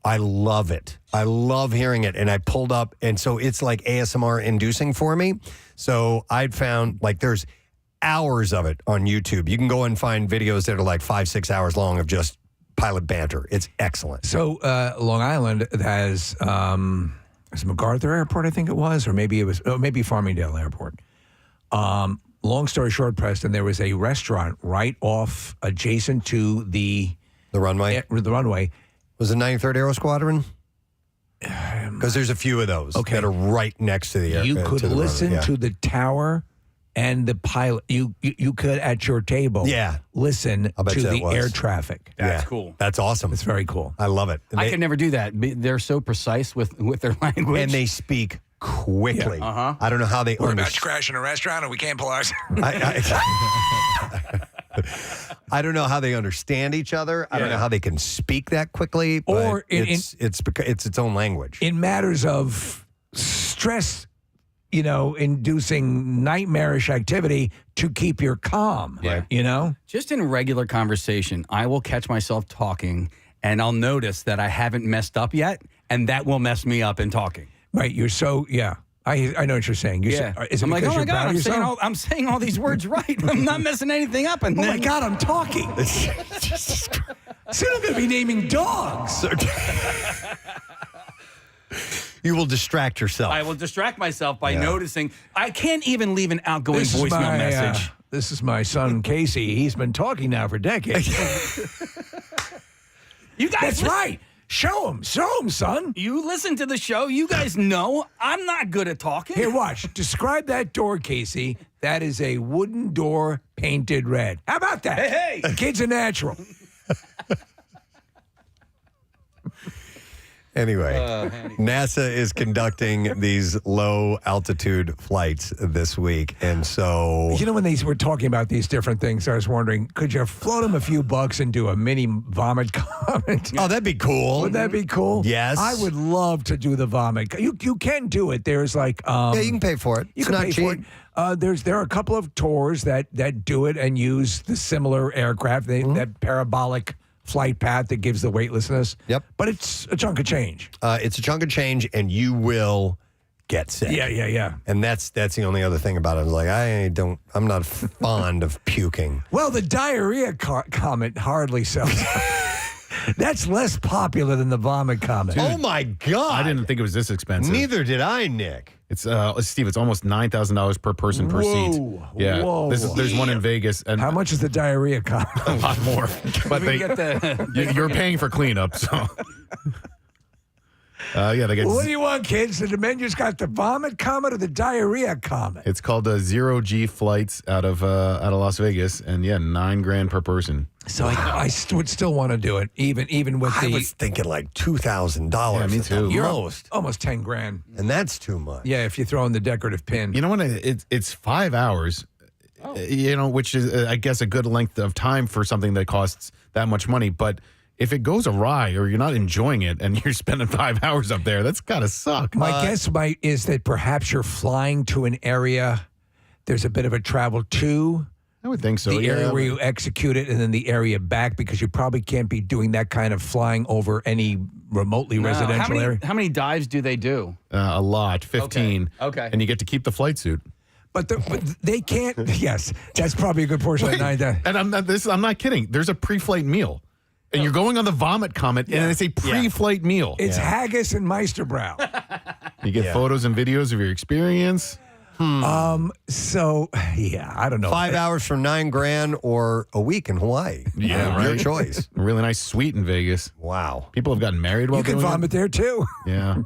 S1: I love it. I love hearing it. And I pulled up, and so it's like ASMR inducing for me. So I'd found there's hours of it on YouTube. You can go and find videos that are like 5-6 hours long of just pilot banter. It's excellent.
S3: So Long Island has MacArthur Airport, I think it was, or maybe it was, maybe Farmingdale Airport. Long story short, Preston, there was a restaurant right off adjacent to the
S1: runway.
S3: The runway.
S1: Was it 93rd Aero Squadron? Because there's a few of those that are right next to the air.
S3: You could
S1: to the
S3: listen
S1: runway,
S3: to the tower and the pilot. You could at your table. Listen to the air traffic.
S2: That's cool.
S1: That's awesome.
S3: It's very cool.
S1: I love it.
S2: I could never do that. They're so precise with their language.
S1: And they speak quickly. I don't know how they
S8: We're about to
S1: understand.
S8: crash in a restaurant and we can't pull ours.
S1: I don't know how they understand each other. I don't know how they can speak that quickly. But
S3: Or
S1: it's its own language.
S3: In matters of stress, inducing nightmarish activity to keep your calm.
S2: Yeah. Just in regular conversation, I will catch myself talking and I'll notice that I haven't messed up yet, and that will mess me up in talking.
S3: Right. You're so, I know what you're saying. Is it
S2: I'm like,
S3: because
S2: oh my
S3: you're proud
S2: God,
S3: of yourself?
S2: I'm saying all these words right. I'm not messing anything up. And
S3: Oh my God, I'm talking. Soon I'm going to be naming dogs.
S1: You will distract yourself.
S2: I will distract myself by noticing. I can't even leave an outgoing
S3: This is
S2: voicemail
S3: my,
S2: message.
S3: This is my son, Casey. He's been talking now for decades.
S2: You guys,
S3: That's right. Show him, son.
S2: You listen to the show. You guys know I'm not good at talking.
S3: Here, watch. Describe that door, Casey. That is a wooden door painted red. How about that?
S2: Hey.
S3: The kid's a natural.
S1: Anyway, NASA is conducting these low altitude flights this week. And so.
S3: When they were talking about these different things, I was wondering, could you float them a few bucks and do a mini vomit comment?
S1: Oh, that'd be cool.
S3: Would that be cool?
S1: Yes.
S3: I would love to do the vomit. You can do it. There's like.
S1: Yeah, you can pay for it.
S3: You
S1: It's
S3: can
S1: not
S3: pay
S1: cheap.
S3: for it. There are a couple of tours that do it and use the similar aircraft, that parabolic flight path that gives the weightlessness.
S1: Yep.
S3: But it's a chunk of change.
S1: It's a chunk of change, and you will get sick.
S3: Yeah.
S1: And that's the only other thing about it. Like, I'm not fond of puking.
S3: Well, the diarrhea comment hardly sells. That's less popular than the vomit comment.
S1: Oh my God!
S6: I didn't think it was this expensive.
S1: Neither did I, Nick.
S6: It's Steve. It's almost $9,000 per person per seat. Yeah,
S3: Whoa.
S6: There's one in Vegas, and
S3: How much is the diarrhea comment?
S6: a lot more. But
S2: We get
S6: you're paying for cleanup, so. They get.
S3: What do you want, kids? The menu's got the vomit comment or the diarrhea comment?
S6: It's called zero G flights out of Las Vegas, and $9,000 per person.
S3: So I would still want to do it, even with
S1: I was thinking like $2,000.
S6: Yeah, me
S1: at the
S6: too.
S3: You're
S1: most,
S3: almost $10,000.
S1: and that's too much.
S3: Yeah, if you throw in the decorative pin.
S6: You know what? It's 5 hours. Which is I guess a good length of time for something that costs that much money, but. If it goes awry or you're not enjoying it and you're spending 5 hours up there, that's gotta suck.
S3: My guess is that perhaps you're flying to an area. There's a bit of a travel to.
S6: I would think so.
S3: The area where you execute it, and then the area back, because you probably can't be doing that kind of flying over any remotely residential area.
S2: How many dives do they do?
S6: A lot, 15.
S2: Okay.
S6: And you get to keep the flight suit.
S3: But they can't. Yes, that's probably a good portion of the night.
S6: And I'm not kidding. There's a pre-flight meal. And you're going on the vomit comment, and it's a pre-flight meal.
S3: It's haggis and Meisterbrow.
S6: You get photos and videos of your experience.
S3: So, I don't know.
S1: 5 hours for $9,000 or a week in Hawaii.
S6: Yeah, right.
S1: Your choice.
S6: A really nice suite in Vegas.
S1: Wow.
S6: People have gotten married while
S3: You can
S6: doing
S3: vomit there too.
S6: it. Yeah.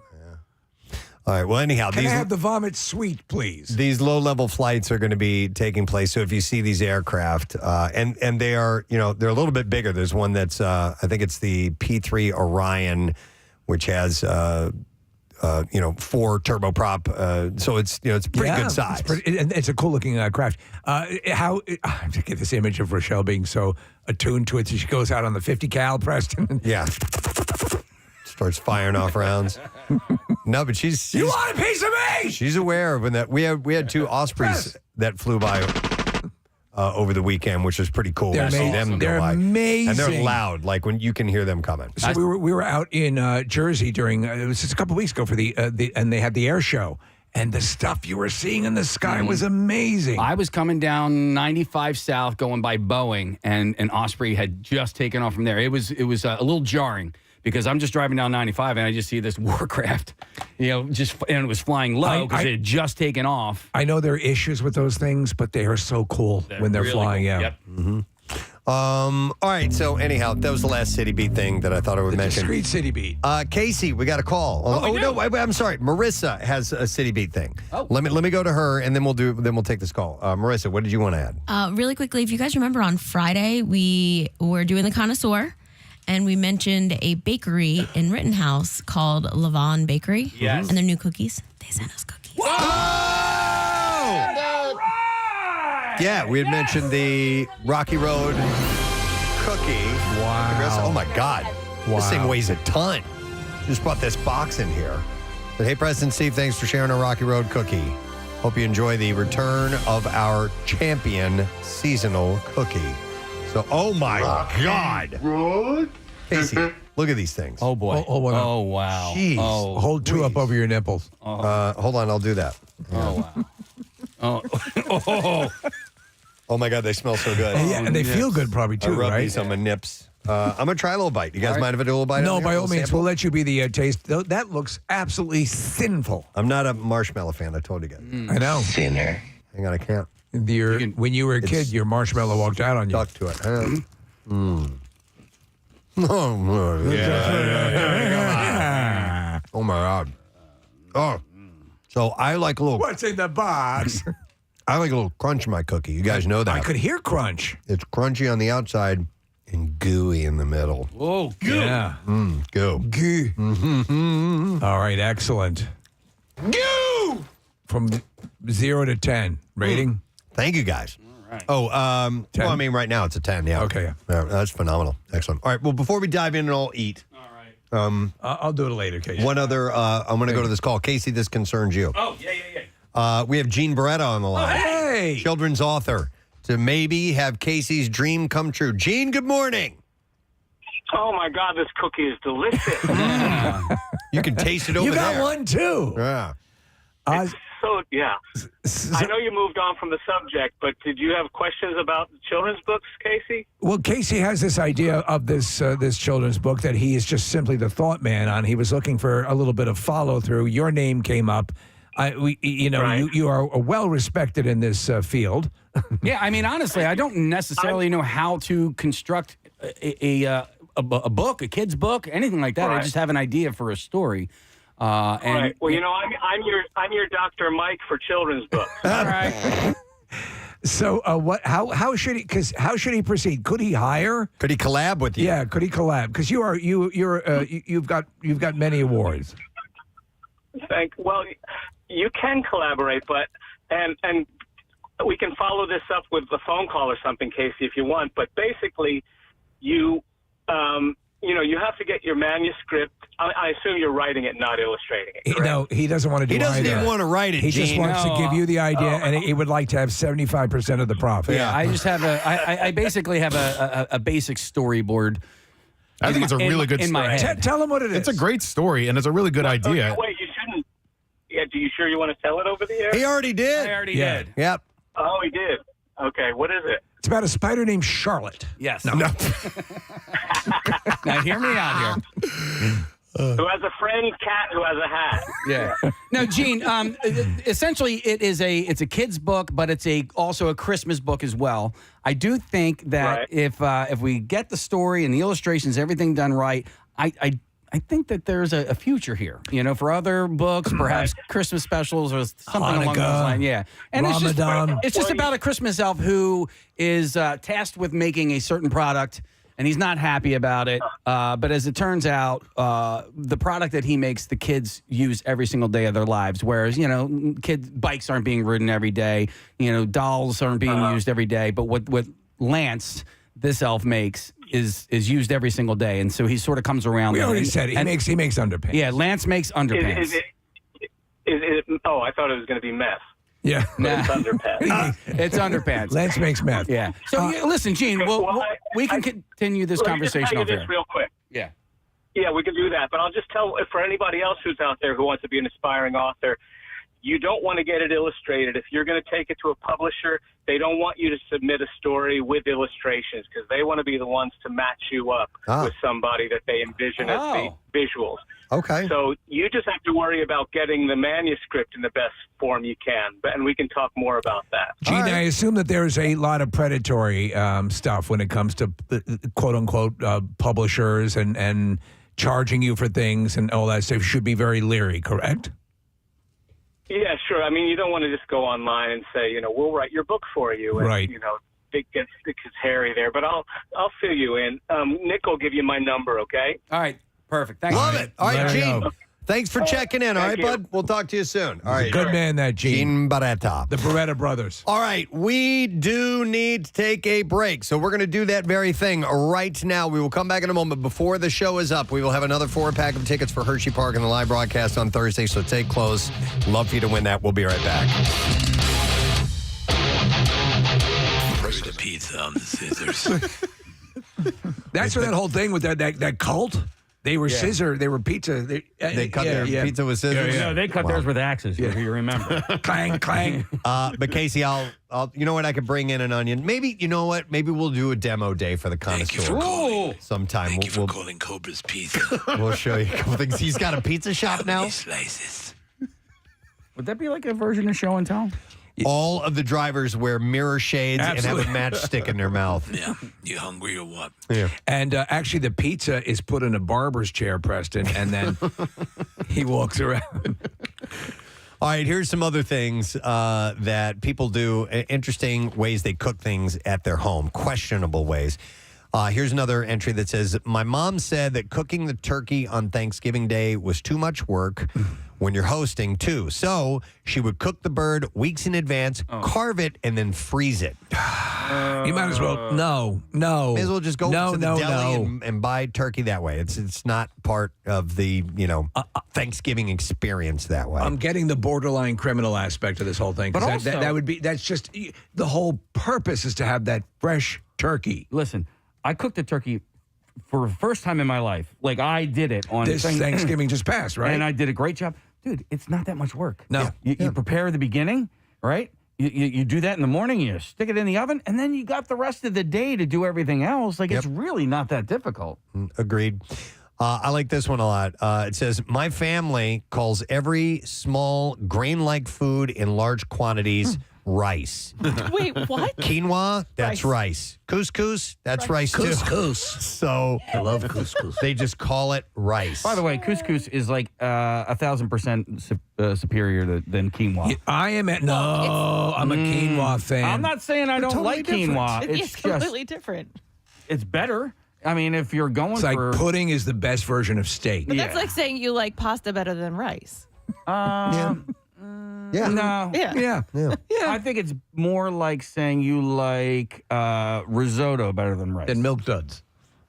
S1: All right. Well, anyhow,
S3: Can I have the vomit suite, please?
S1: These low-level flights are going to be taking place. So if you see these aircraft, and they are, they're a little bit bigger. There's one that's, I think it's the P3 Orion, which has, 4 turboprop. So it's pretty good size.
S3: It's a cool-looking craft. I get this image of Rochelle being so attuned to it. So she goes out on the 50 cal, Preston.
S1: Yeah. Starts firing off rounds. No, but she's
S3: You want a piece of me?
S1: She's aware of when that we had 2 Ospreys that flew by over the weekend, which was pretty cool.
S3: They're
S1: to see
S3: amazing.
S1: them go
S3: They're
S1: by.
S3: amazing.
S1: And they're loud, like when you can hear them coming.
S3: So we were out in Jersey during it was just a couple weeks ago for the and they had the air show. And the stuff you were seeing in the sky was amazing.
S2: I was coming down 95 South going by Boeing, and Osprey had just taken off from there. It was a little jarring because I'm just driving down 95 and I just see this warcraft, and it was flying low because it had just taken off.
S3: I know there are issues with those things, but they are so cool when they're
S2: really
S3: flying.
S2: cool.
S3: Yeah.
S2: Yep.
S1: Mm-hmm. All right. So anyhow, that was the last City Beat thing that I thought I would mention.
S3: Discreet City Beat.
S1: Casey, we got a call. No, I'm sorry. Marissa has a City Beat thing.
S7: Oh.
S1: Let me go to her, and then we'll take this call. Marissa, what did you want to add?
S7: Really quickly, if you guys remember on Friday, we were doing the connoisseur, and we mentioned a bakery in Rittenhouse called Levon Bakery.
S2: Yes.
S7: And their new cookies. They sent us cookies.
S1: Yeah, we had mentioned the Rocky Road cookie.
S3: Wow.
S1: Oh, my God. This thing weighs a ton. Just brought this box in here. But hey, Preston, Steve, thanks for sharing our Rocky Road cookie. Hope you enjoy the return of our champion seasonal cookie. So, oh, my God. Casey, look at these things.
S2: Oh, boy.
S3: Oh,
S2: wow.
S3: Jeez.
S2: Oh,
S3: Hold two up over your nipples.
S1: Hold on, I'll do that.
S2: Oh, wow.
S1: Oh, my God, they smell so good.
S3: And they feel good probably, too,
S1: I rub
S3: right?
S1: these on my nips. I'm going to try a little bite. You guys mind if I do a little bite?
S3: No,
S1: on here?
S3: by
S1: A
S3: all
S1: little
S3: means,
S1: sample?
S3: we'll let you be the taste. That looks absolutely sinful.
S1: I'm not a marshmallow fan. I told you guys.
S3: I know.
S1: Sinner. Hang on, I can't.
S3: When you were a kid, your marshmallow walked out on you.
S1: Stuck to it. Oh, yeah. Oh, my God. Oh. So I like a little...
S3: What's in the box?
S1: I like a little crunch in my cookie. You guys know that.
S3: I could hear crunch.
S1: It's crunchy on the outside and gooey in the middle.
S2: Whoa, goo.
S3: Yeah.
S1: Goo.
S3: Goo.
S1: Mm-hmm.
S3: All right, excellent.
S1: Goo!
S3: From 0 to 10, rating?
S1: Thank you, guys.
S2: All right.
S1: Oh,
S3: 10?
S1: well, I mean, right now it's a 10, yeah.
S3: Okay,
S1: yeah. That's phenomenal. Excellent. All right, well, before we dive in and all eat.
S2: All right.
S3: I'll do it later, Casey.
S1: One other, I'm going to go to this call. Casey, this concerns you.
S2: Oh, yeah.
S1: We have Gene Beretta on the line.
S3: Hey!
S1: Children's author. To maybe have Casey's dream come true. Gene, good morning.
S11: Oh, my God, this cookie is delicious.
S1: You can taste it over there.
S3: You got one, too.
S1: Yeah.
S11: So, yeah. I know you moved on from the subject, but did you have questions about children's books, Casey?
S3: Well, Casey has this idea of this children's book that he is just simply the thought man on. He was looking for a little bit of follow through. Your name came up.
S11: Right.
S3: You are well respected in this field.
S2: Yeah, I mean, honestly, I don't necessarily know how to construct a book, a kid's book, anything like that.
S11: Right.
S2: I just have an idea for a story.
S11: Right. Well, I'm your Dr. Mike for children's books.
S2: All right.
S3: So, how should he proceed? Could he hire?
S1: Could he collab with you?
S3: Yeah, could he collab? Because you've got many awards.
S11: Well, you can collaborate, but and we can follow this up with a phone call or something, Casey, if you want. But basically, you have to get your manuscript. I assume you're writing it, not illustrating it.
S3: No, he doesn't want to do it.
S1: He doesn't even want to write it,
S3: He just
S1: Gene.
S3: wants to give you the idea, and he would like to have 75% of the profit.
S2: Yeah, I just have I basically have a basic storyboard.
S6: I think it's a really good
S2: in
S6: story.
S2: my head.
S3: Tell him what it is.
S6: It's a great story, and it's a really good idea.
S11: Okay, wait, you shouldn't. Yeah, do you sure you want to tell it over the air?
S1: He already did.
S2: I already did.
S1: Yep.
S11: Oh, he did. Okay, what is it?
S3: It's about a spider named Charlotte.
S2: Yes.
S1: No.
S2: Now hear me out here.
S11: Who has a friend cat who has a hat?
S2: Yeah. No, Gene. Essentially, it's a kid's book, but it's also a Christmas book as well. I do think that if we get the story and the illustrations, everything done right, I think that there's a future here. For other books, perhaps Christmas specials or something along those lines. Yeah. And
S3: Ramadan.
S2: it's just about a Christmas elf who is tasked with making a certain product. And he's not happy about it. But as it turns out, the product that he makes, the kids use every single day of their lives. Whereas, bikes aren't being ridden every day. Dolls aren't being used every day. But what Lance, this elf, makes is used every single day. And so he sort of comes around.
S3: We already said it. He makes underpants.
S2: Yeah, Lance makes underpants.
S11: Is it? Oh, I thought it was going to be meth.
S3: Yeah.
S11: But it's underpants.
S2: It's underpants.
S3: Lance makes meth.
S2: Yeah. So listen, Gene, we can continue this conversation
S11: over
S2: here.
S11: This real quick.
S2: Yeah.
S11: Yeah, we can do that. But I'll just tell for anybody else who's out there who wants to be an aspiring author, you don't want to get it illustrated. If you're going to take it to a publisher, they don't want you to submit a story with illustrations because they want to be the ones to match you up with somebody that they envision as the visuals.
S1: Okay.
S11: So you just have to worry about getting the manuscript in the best form you can, and we can talk more about that.
S3: Gene, I assume that there's a lot of predatory stuff when it comes to quote-unquote publishers and charging you for things and all that stuff. You should be very leery, correct?
S11: Yeah, sure. I mean, you don't want to just go online and say, we'll write your book for you. And,
S3: right.
S11: It gets hairy there, but I'll fill you in. Nick will give you my number, okay?
S2: All right. Perfect. Thanks.
S1: Love it. All right, Gene. Thanks for checking in. All right, bud. We'll talk to you soon. All right.
S3: Good man, that Gene.
S1: Gene Barretta.
S3: The Beretta brothers.
S1: All right. We do need to take a break. So we're going to do that very thing right now. We will come back in a moment. Before the show is up, we will have another 4-pack of tickets for Hershey Park in the live broadcast on Thursday. So take close. Love for you to win that. We'll be right back.
S8: Press the pizza on the scissors.
S3: That's where that whole thing with that cult. They were scissor. They were pizza.
S1: They cut their pizza with scissors.
S2: No, they cut theirs with axes. If you remember.
S3: Clang, clang.
S1: But Casey, I'll. You know what? I could bring in an onion. Maybe you know what? Maybe we'll do a demo day for the connoisseur sometime.
S8: Thank you for calling Cobra's Pizza.
S1: We'll show you a couple things. He's got a pizza shop now.
S8: Slices.
S2: Would that be like a version of show and tell?
S1: All of the drivers wear mirror shades and have a matchstick in their mouth.
S8: Yeah. You hungry or what?
S1: Yeah.
S3: And actually, the pizza is put in a barber's chair, Preston, and then he walks around.
S1: All right, here's some other things that people do, interesting ways they cook things at their home, questionable ways. Here's another entry that says, my mom said that cooking the turkey on Thanksgiving Day was too much work when you're hosting, too. So she would cook the bird weeks in advance, carve it, and then freeze it.
S3: You might as well, no.
S1: May as well just go to the deli and buy turkey that way. It's not part of the, Thanksgiving experience that way.
S3: I'm getting the borderline criminal aspect of this whole thing.
S2: But also,
S3: that would be, that's just, the whole purpose is to have that fresh turkey.
S2: Listen, I cooked a turkey for the first time in my life. Like, I did it on
S3: this Thanksgiving just passed, right?
S2: And I did a great job. Dude, it's not that much work.
S3: No.
S2: You prepare at the beginning, right? You do that in the morning, you stick it in the oven, and then you got the rest of the day to do everything else. Like, it's really not that difficult.
S1: Agreed. I like this one a lot. It says, my family calls every small grain-like food in large quantities rice.
S16: Wait, what?
S1: Quinoa, that's rice. Couscous, that's rice too.
S3: Couscous.
S1: So
S3: I love couscous.
S1: They just call it rice.
S2: By the way, couscous is like 1,000% superior than quinoa.
S3: I am I'm a quinoa fan.
S2: I'm not saying I don't
S3: totally
S2: like quinoa.
S16: It's completely different.
S2: It's better. I mean, if you're going
S3: it's like pudding is the best version of steak.
S16: But that's like saying you like pasta better than rice.
S1: Yeah.
S2: No.
S16: Yeah.
S2: I think it's more like saying you like risotto better than rice.
S3: And milk duds.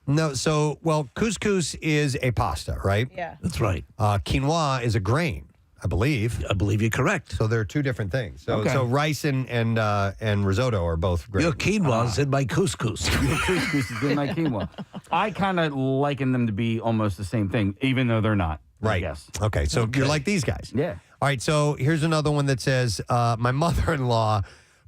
S1: No, so, couscous is a pasta, right?
S16: Yeah.
S3: That's right.
S1: Quinoa is a grain, I believe.
S3: I believe you're correct.
S1: So they're two different things. So,
S2: Okay.
S1: so rice and risotto are both grains.
S3: Your quinoa's in my couscous.
S2: Your couscous is in my quinoa. I kind of liken them to be almost the same thing, even though they're not.
S1: Right.
S2: Yes.
S1: Okay, so you're like these guys.
S2: Yeah.
S1: All right, so here's another one that says, my mother-in-law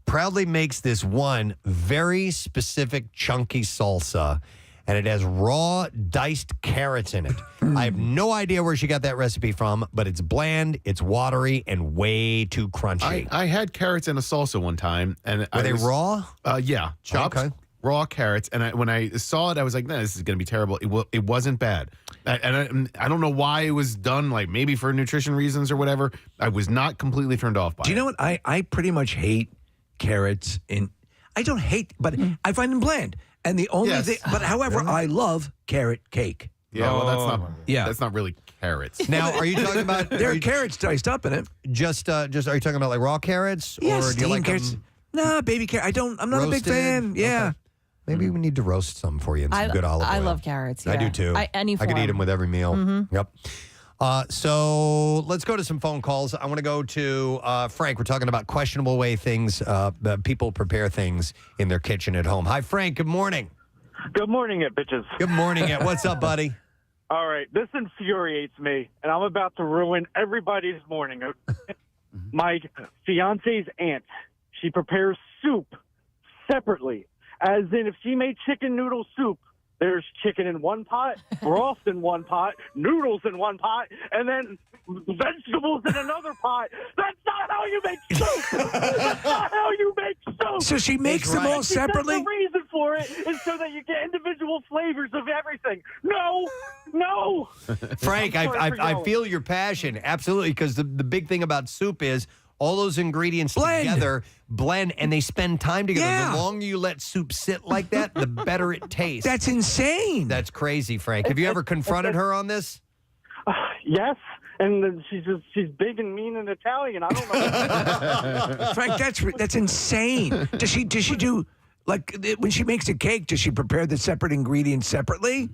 S1: proudly makes this one very specific chunky salsa, and it has raw diced carrots in it. I have no idea where she got that recipe from, but it's bland, it's watery, and way too crunchy.
S6: I had carrots in a salsa one time. And
S1: Were they raw?
S6: Yeah, chopped.
S1: Okay.
S6: Raw carrots, and when I saw it, I was like, "No, this is going to be terrible." It wasn't bad, and I don't know why it was done. Like maybe for nutrition reasons or whatever. I was not completely turned off by it.
S3: Do you know what? I pretty much hate carrots. I don't hate, but I find them bland. And the only thing, but however, I love carrot cake.
S6: Yeah, well, that's not really carrots.
S1: Now, are you talking about
S3: there are carrots diced up in it?
S1: Just are you talking about like raw carrots,
S3: Yeah,
S1: or do you like
S3: carrots.
S1: them
S3: Nah, baby carrot. I'm not a big
S1: roasted?
S3: fan. Yeah.
S1: Okay. Maybe we need to roast some for you in some good olive oil.
S16: I love carrots.
S1: I
S16: yeah.
S1: do too.
S16: Any
S1: I could
S16: form.
S1: eat them with every meal.
S16: Mhm.
S1: Yep. So let's go to some phone calls. I want to go to Frank. We're talking about questionable way things that people prepare things in their kitchen at home. Hi, Frank. Good morning.
S12: Good morning, it bitches.
S1: Good morning. What's up, buddy?
S12: All right, this infuriates me, and I'm about to ruin everybody's morning. My fiance's aunt, she prepares soup separately. As in, if she made chicken noodle soup, there's chicken in one pot, broth in one pot, noodles in one pot, and then vegetables in another pot. That's not how you make soup. That's not how you make soup.
S3: So she makes them all separately?
S12: The reason for it is so that you get individual flavors of everything. No.
S1: Frank, I feel your passion. Absolutely, because the big thing about soup is all those ingredients together blend, and they spend time together.
S3: Yeah.
S1: The longer you let soup sit like that, the better it tastes.
S3: That's insane.
S1: That's crazy, Frank. Have you ever confronted her on this?
S12: Yes. And then she's big and mean and Italian. I don't know.
S3: Frank, that's insane. Does she do, like, when she makes a cake, does she prepare the separate ingredients separately?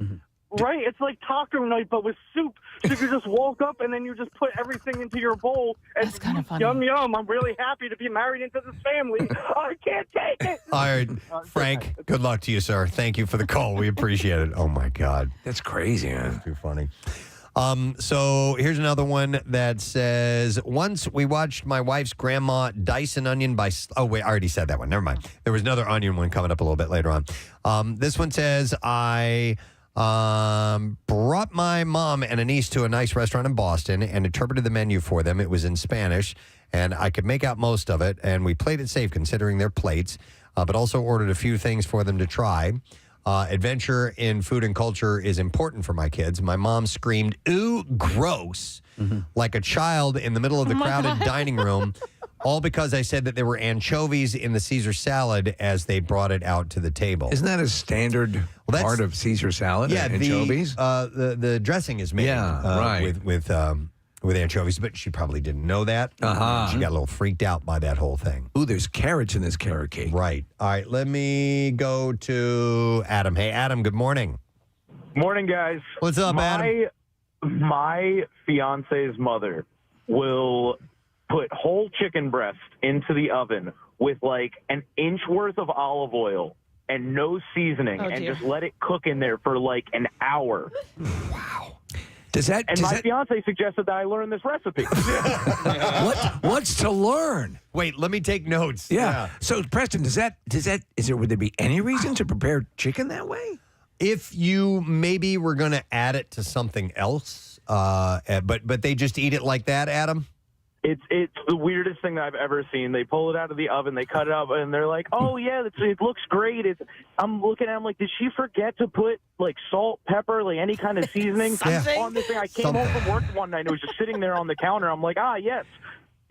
S12: Right, it's like taco night, but with soup. So you just walk up and then you just put everything into your bowl. And that's kind of funny. Yum, yum. I'm really happy to be married into this family. I can't take it.
S1: All right, Frank, good luck to you, sir. Thank you for the call. We appreciate it. Oh, my God.
S3: That's crazy, man.
S1: That's too funny. So here's another one that says, once we watched my wife's grandma dice an onion by... Oh, wait, I already said that one. Never mind. There was another onion one coming up a little bit later on. This one says, I... brought my mom and a niece to a nice restaurant in Boston and interpreted the menu for them. It was in Spanish, and I could make out most of it, and we played it safe considering their plates, but also ordered a few things for them to try. Adventure in food and culture is important for my kids. My mom screamed, "Ooh, gross," like a child in the middle of the crowded dining room, all because I said that there were anchovies in the Caesar salad as they brought it out to the table.
S3: Isn't that a standard part of Caesar salad?
S1: Yeah,
S3: anchovies.
S1: The dressing is made
S3: right.
S1: with anchovies, but she probably didn't know that. She got a little freaked out by that whole thing.
S3: Ooh, there's carrots in this carrot cake.
S1: Right. All right, let me go to Adam. Hey, Adam, good morning.
S14: Morning, guys.
S1: What's up, Adam?
S14: My fiance's mother will put whole chicken breast into the oven with like an inch worth of olive oil and no seasoning and just let it cook in there for like an hour.
S3: Wow.
S14: My fiance suggested that I learn this recipe.
S3: What's to learn?
S1: Wait, let me take notes.
S3: Yeah. So, Preston, would there be any reason to prepare chicken that way?
S1: If you maybe were going to add it to something else, but they just eat it like that, Adam?
S14: It's the weirdest thing that I've ever seen. They pull it out of the oven, they cut it up, and they're like, "Oh yeah, it looks great." I'm looking at them like, did she forget to put like salt, pepper, like any kind of seasoning on this thing? I came home from work one night and it was just sitting there on the counter. I'm like, yes.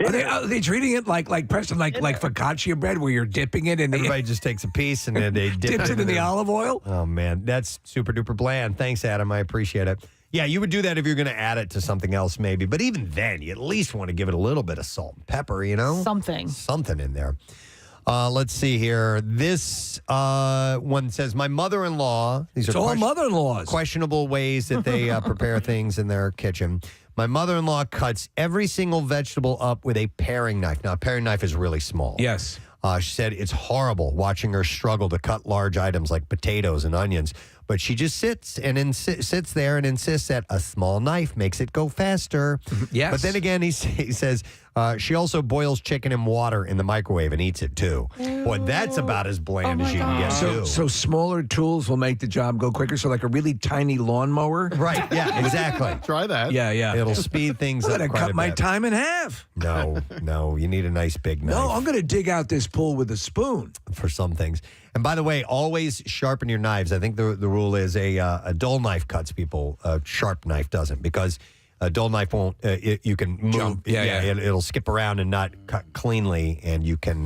S3: Are they treating it like Preston, like focaccia bread, where you're dipping it in the...
S1: Everybody just takes a piece and then they
S3: dips it in the olive oil?
S1: Oh, man. That's super duper bland. Thanks, Adam. I appreciate it. Yeah, you would do that if you're going to add it to something else, maybe. But even then, you at least want to give it a little bit of salt and pepper, you know? Something in there. Let's see here. This one says, my mother-in-law... These are
S3: all mother-in-laws.
S1: Questionable ways that they prepare things in their kitchen. My mother-in-law cuts every single vegetable up with a paring knife. Now, a paring knife is really small.
S3: Yes.
S1: She said it's horrible watching her struggle to cut large items like potatoes and onions. But she just sits there and insists that a small knife makes it go faster.
S3: Yes.
S1: But then again, he says she also boils chicken in water in the microwave and eats it too. Boy, that's about as bland as you can get too.
S3: So smaller tools will make the job go quicker. So like a really tiny lawnmower.
S1: Right. Yeah. Exactly.
S6: Try that.
S3: Yeah.
S1: It'll speed things up.
S3: I'm gonna
S1: quite
S3: cut
S1: a
S3: my
S1: bit.
S3: time in half.
S1: No. You need a nice big knife.
S3: No, I'm gonna dig out this pool with a spoon
S1: for some things. And by the way, always sharpen your knives. I think the rule is a dull knife cuts people. A sharp knife doesn't, because a dull knife won't. You can move.
S3: Jump. Yeah.
S1: It'll skip around and not cut cleanly, and you can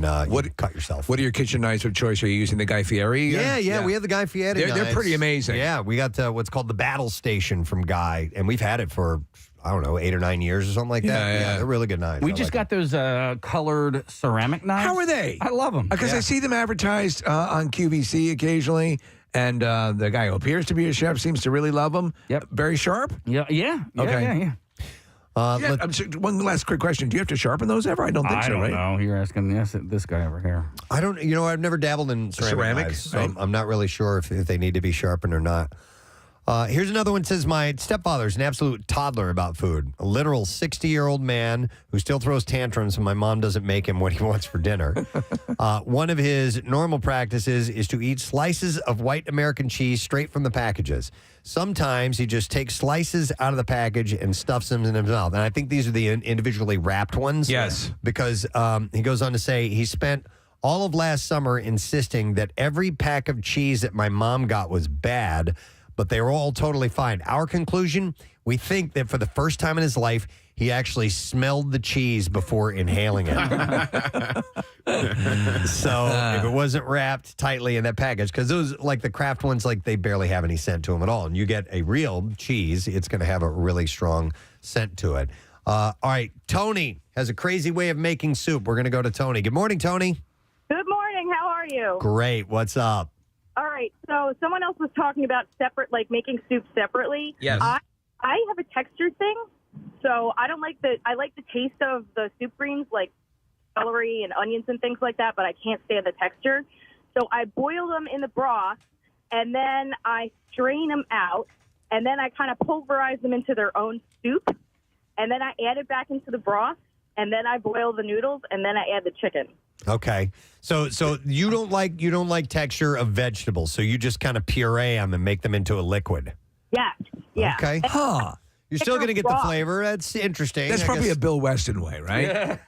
S1: cut yourself.
S3: What are your kitchen knives of choice? Are you using the Guy Fieri?
S1: Yeah. We have the Guy Fieri.
S3: They're pretty amazing.
S1: Yeah, we got what's called the Battle Station from Guy, and we've had it for, I don't know, 8 or 9 years or something like that. Yeah, they're really good knives.
S2: We just got those colored ceramic knives.
S3: How are they?
S2: I love them.
S3: Because I see them advertised on QVC occasionally, and the guy who appears to be a chef seems to really love them.
S2: Yep.
S3: Very sharp?
S2: Yeah.
S3: Okay. One last quick question. Do you have to sharpen those ever? I don't think so, right?
S2: I don't know. You're asking this guy over here.
S1: I don't. I've never dabbled in ceramic knives, so I'm not really sure if they need to be sharpened or not. Here's another one. Says, my stepfather's an absolute toddler about food. A literal 60-year-old man who still throws tantrums when my mom doesn't make him what he wants for dinner. One of his normal practices is to eat slices of white American cheese straight from the packages. Sometimes he just takes slices out of the package and stuffs them in his mouth. And I think these are the individually wrapped ones.
S3: Yes.
S1: Because he goes on to say he spent all of last summer insisting that every pack of cheese that my mom got was bad, but they were all totally fine. Our conclusion, we think that for the first time in his life, he actually smelled the cheese before inhaling it. So if it wasn't wrapped tightly in that package, because those, like the Kraft ones, like they barely have any scent to them at all. And you get a real cheese, it's going to have a really strong scent to it. All right, Tony has a crazy way of making soup. We're going to go to Tony. Good morning, Tony.
S21: Good morning. How are you?
S1: Great. What's up?
S21: All right. So someone else was talking about separate, like making soup separately.
S1: Yes.
S21: I have a texture thing. So I don't like I like the taste of the soup greens, like celery and onions and things like that, but I can't stand the texture. So I boil them in the broth, and then I strain them out, and then I kind of pulverize them into their own soup, and then I add it back into the broth, and then I boil the noodles, and then I add the chicken.
S1: Okay. So you don't like texture of vegetables, so you just kind of puree them and make them into a liquid.
S21: Yeah. Yeah.
S1: Okay.
S3: Huh.
S1: You're still going to get the flavor. That's interesting.
S3: That's probably a Bill Weston way, right?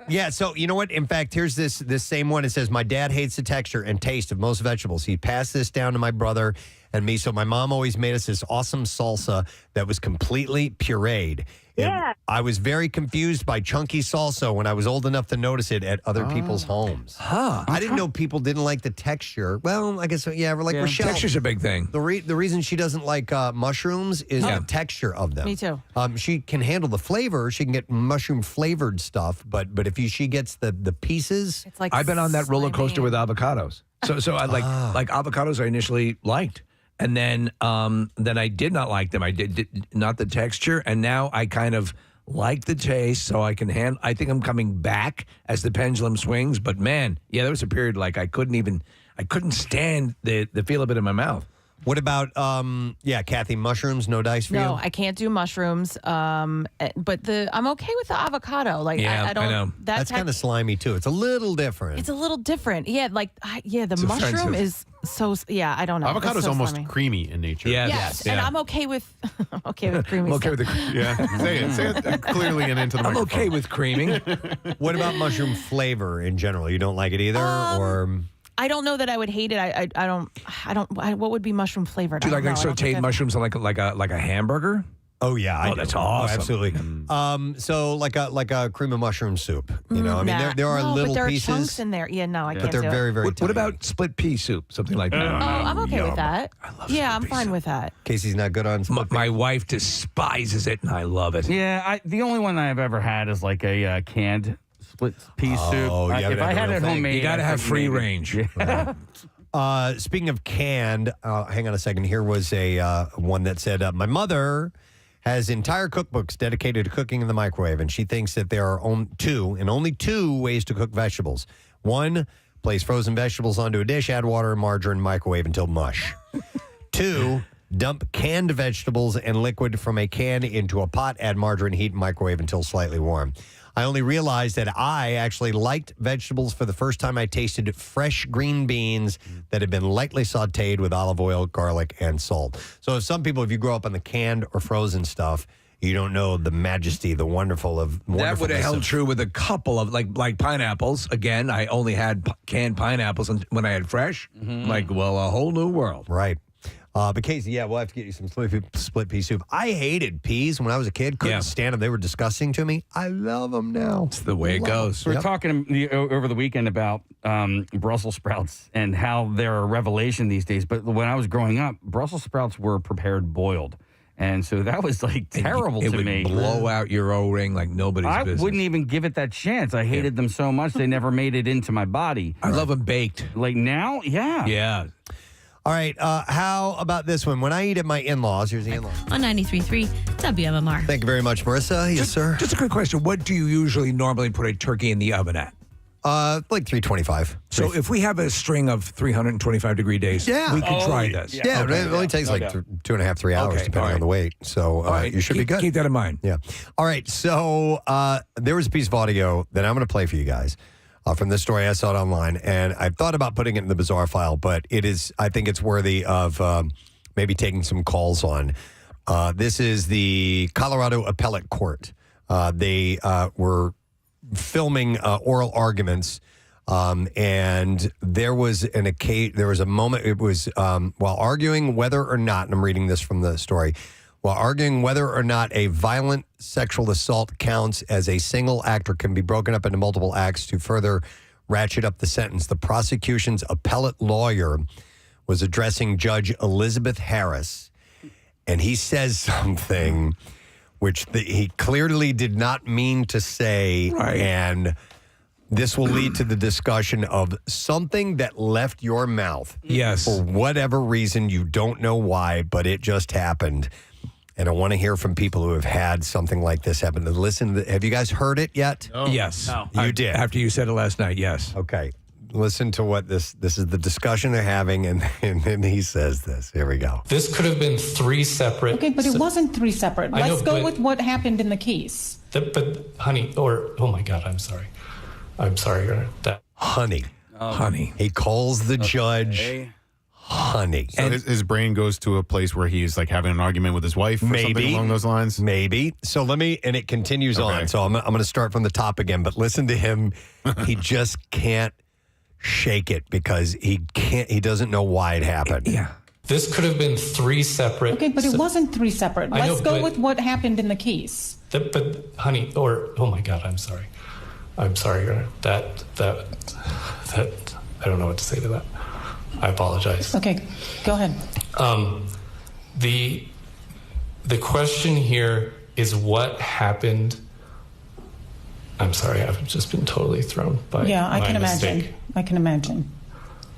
S1: Yeah. So you know what? In fact, here's this same one. It says, my dad hates the texture and taste of most vegetables. He passed this down to my brother and me. So my mom always made us this awesome salsa that was completely pureed.
S21: Yeah.
S1: I was very confused by chunky salsa when I was old enough to notice it at other people's homes.
S3: Huh.
S1: I didn't know people didn't like the texture. Well, I guess, yeah, we're like Rochelle.
S3: Texture's a big thing.
S1: The reason she doesn't like mushrooms is the texture of them.
S16: Me too.
S1: She can handle the flavor. She can get mushroom flavored stuff, but if she gets the pieces,
S16: it's like
S3: I've been on that roller coaster with avocados. So I like avocados. I initially liked, and then I did not like them. I did not the texture, and now I kind of like the taste. So I can handle. I think I'm coming back as the pendulum swings. But man, yeah, there was a period like I couldn't stand the feel of it in my mouth.
S1: What about, Kathy, mushrooms, no dice for you?
S16: No, I can't do mushrooms. But I'm okay with the avocado. Like, I don't.
S1: I know. That's kind of slimy, too. It's a little different.
S16: It's a little different. Yeah, the
S1: It's
S16: mushroom
S1: offensive.
S16: is so, I don't know.
S6: Avocado's
S16: It's so
S6: almost
S16: slimy.
S6: creamy in nature.
S16: Yes. And I'm okay with creamy
S3: I'm okay with
S16: stuff.
S6: Say it clearly and into the
S3: I'm
S6: microphone.
S3: okay with creaming.
S1: What about mushroom flavor in general? You don't like it either, or?
S16: I don't know that I would hate it. I don't. What would be mushroom flavored?
S3: Do you
S16: I
S3: like
S16: don't know. I don't think
S3: sauteed
S16: I've-
S3: mushrooms on like a hamburger?
S1: Oh yeah, I do.
S3: that's awesome.
S1: Absolutely. So like a cream of mushroom soup. You know, I mean,
S16: Nah.
S1: there are
S16: No,
S1: little
S16: but there
S1: pieces,
S16: are chunks in there. Yeah, no, I can't
S1: but they're
S16: do it.
S1: very, very.
S3: What about split pea soup? Something like that.
S16: I'm okay with that. Yeah, I'm fine with that.
S1: Casey's not good on.
S3: My wife despises it, and I love it.
S2: Yeah, the only one I've ever had is like a canned split pea soup.
S1: Oh, yeah,
S2: If I had it homemade,
S3: You got to
S2: I
S3: have
S2: think
S3: free
S2: maybe.
S3: range.
S1: Speaking of canned, hang on a second. Here was a one that said, my mother has entire cookbooks dedicated to cooking in the microwave, and she thinks that there are only two ways to cook vegetables. One, place frozen vegetables onto a dish, add water and margarine, microwave until mush. Two, dump canned vegetables and liquid from a can into a pot, add margarine, heat, microwave until slightly warm. I only realized that I actually liked vegetables for the first time I tasted fresh green beans that had been lightly sauteed with olive oil, garlic, and salt. So if you grow up on the canned or frozen stuff, you don't know the majesty, the wonderfulness
S3: That would have held
S1: of-
S3: true with a couple of like pineapples. Again, I only had canned pineapples when I had fresh. Like, well, a whole new world.
S1: Right. But Casey, we'll have to get you some split pea soup. I hated peas when I was a kid. Couldn't stand them. They were disgusting to me. I love them now.
S3: It's the way it goes.
S2: We were talking over the weekend about Brussels sprouts and how they're a revelation these days. But when I was growing up, Brussels sprouts were prepared boiled. And so that was like terrible
S3: It
S2: to
S3: would
S2: me.
S3: blow out your O-ring like nobody's
S2: I
S3: business.
S2: wouldn't even give it that chance. I hated them so much they never made it into my body.
S3: I love them baked.
S2: Like now, yeah.
S3: Yeah.
S1: All right. How about this one? When I eat at my in-laws, here's the in-laws.
S7: On 93.3 WMMR.
S1: Thank you very much, Marissa. Yes, sir.
S3: Just a quick question. What do you usually normally put a turkey in the oven at?
S1: Like 325.
S3: So if we have a string of 325-degree days, we could try this.
S1: Yeah,
S3: Okay.
S1: it only takes like 2.5, 3 hours,
S3: Okay,
S1: depending on the weight. So you should be good.
S3: Keep that in mind.
S1: Yeah. All right. So there was a piece of audio that I'm going to play for you guys from this story. I saw it online, and I thought about putting it in the bizarre file, but I think it's worthy of maybe taking some calls on. This is the Colorado Appellate Court. They were filming oral arguments, and there was a moment. It was while arguing whether or not, and I'm reading this from the story, while arguing whether or not a violent sexual assault counts as a single act or can be broken up into multiple acts to further ratchet up the sentence, the prosecution's appellate lawyer was addressing Judge Elizabeth Harris, and he says something which he clearly did not mean to say, and this will lead to the discussion of something that left your mouth.
S3: Yes.
S1: For whatever reason, you don't know why, but it just happened. And I want to hear from people who have had something like this happen. Listen, have you guys heard it yet?
S3: No. Yes. No.
S1: You did?
S3: After you said it last night, yes.
S1: Okay. Listen to what this is the discussion they're having, and then he says this. Here we go.
S13: This could have been 3 separate.
S22: Okay, but it wasn't 3 separate.
S13: I know,
S22: Let's go
S13: but-
S22: with what happened in the case.
S13: But honey, oh my God, I'm sorry. I'm sorry, Your Honor. That
S1: honey.
S3: Honey.
S1: He calls the judge honey.
S6: So his brain goes to a place where he's like having an argument with his wife or something along those lines?
S1: Maybe. So and it continues on. So I'm going to start from the top again, but listen to him. He just can't shake it because he doesn't know why it happened.
S3: Yeah.
S13: This could have been 3 separate.
S22: Okay, but it wasn't 3 separate.
S13: I know,
S22: Let's go
S13: but-
S22: with what happened in the case.
S13: But honey, oh my God, I'm sorry. I'm sorry, Your Honor. That I don't know what to say to that. I apologize.
S22: Okay, go ahead.
S13: The question here is what happened. I'm sorry, I've just been totally thrown by
S22: I
S13: my
S22: can
S13: mistake.
S22: imagine. I can imagine.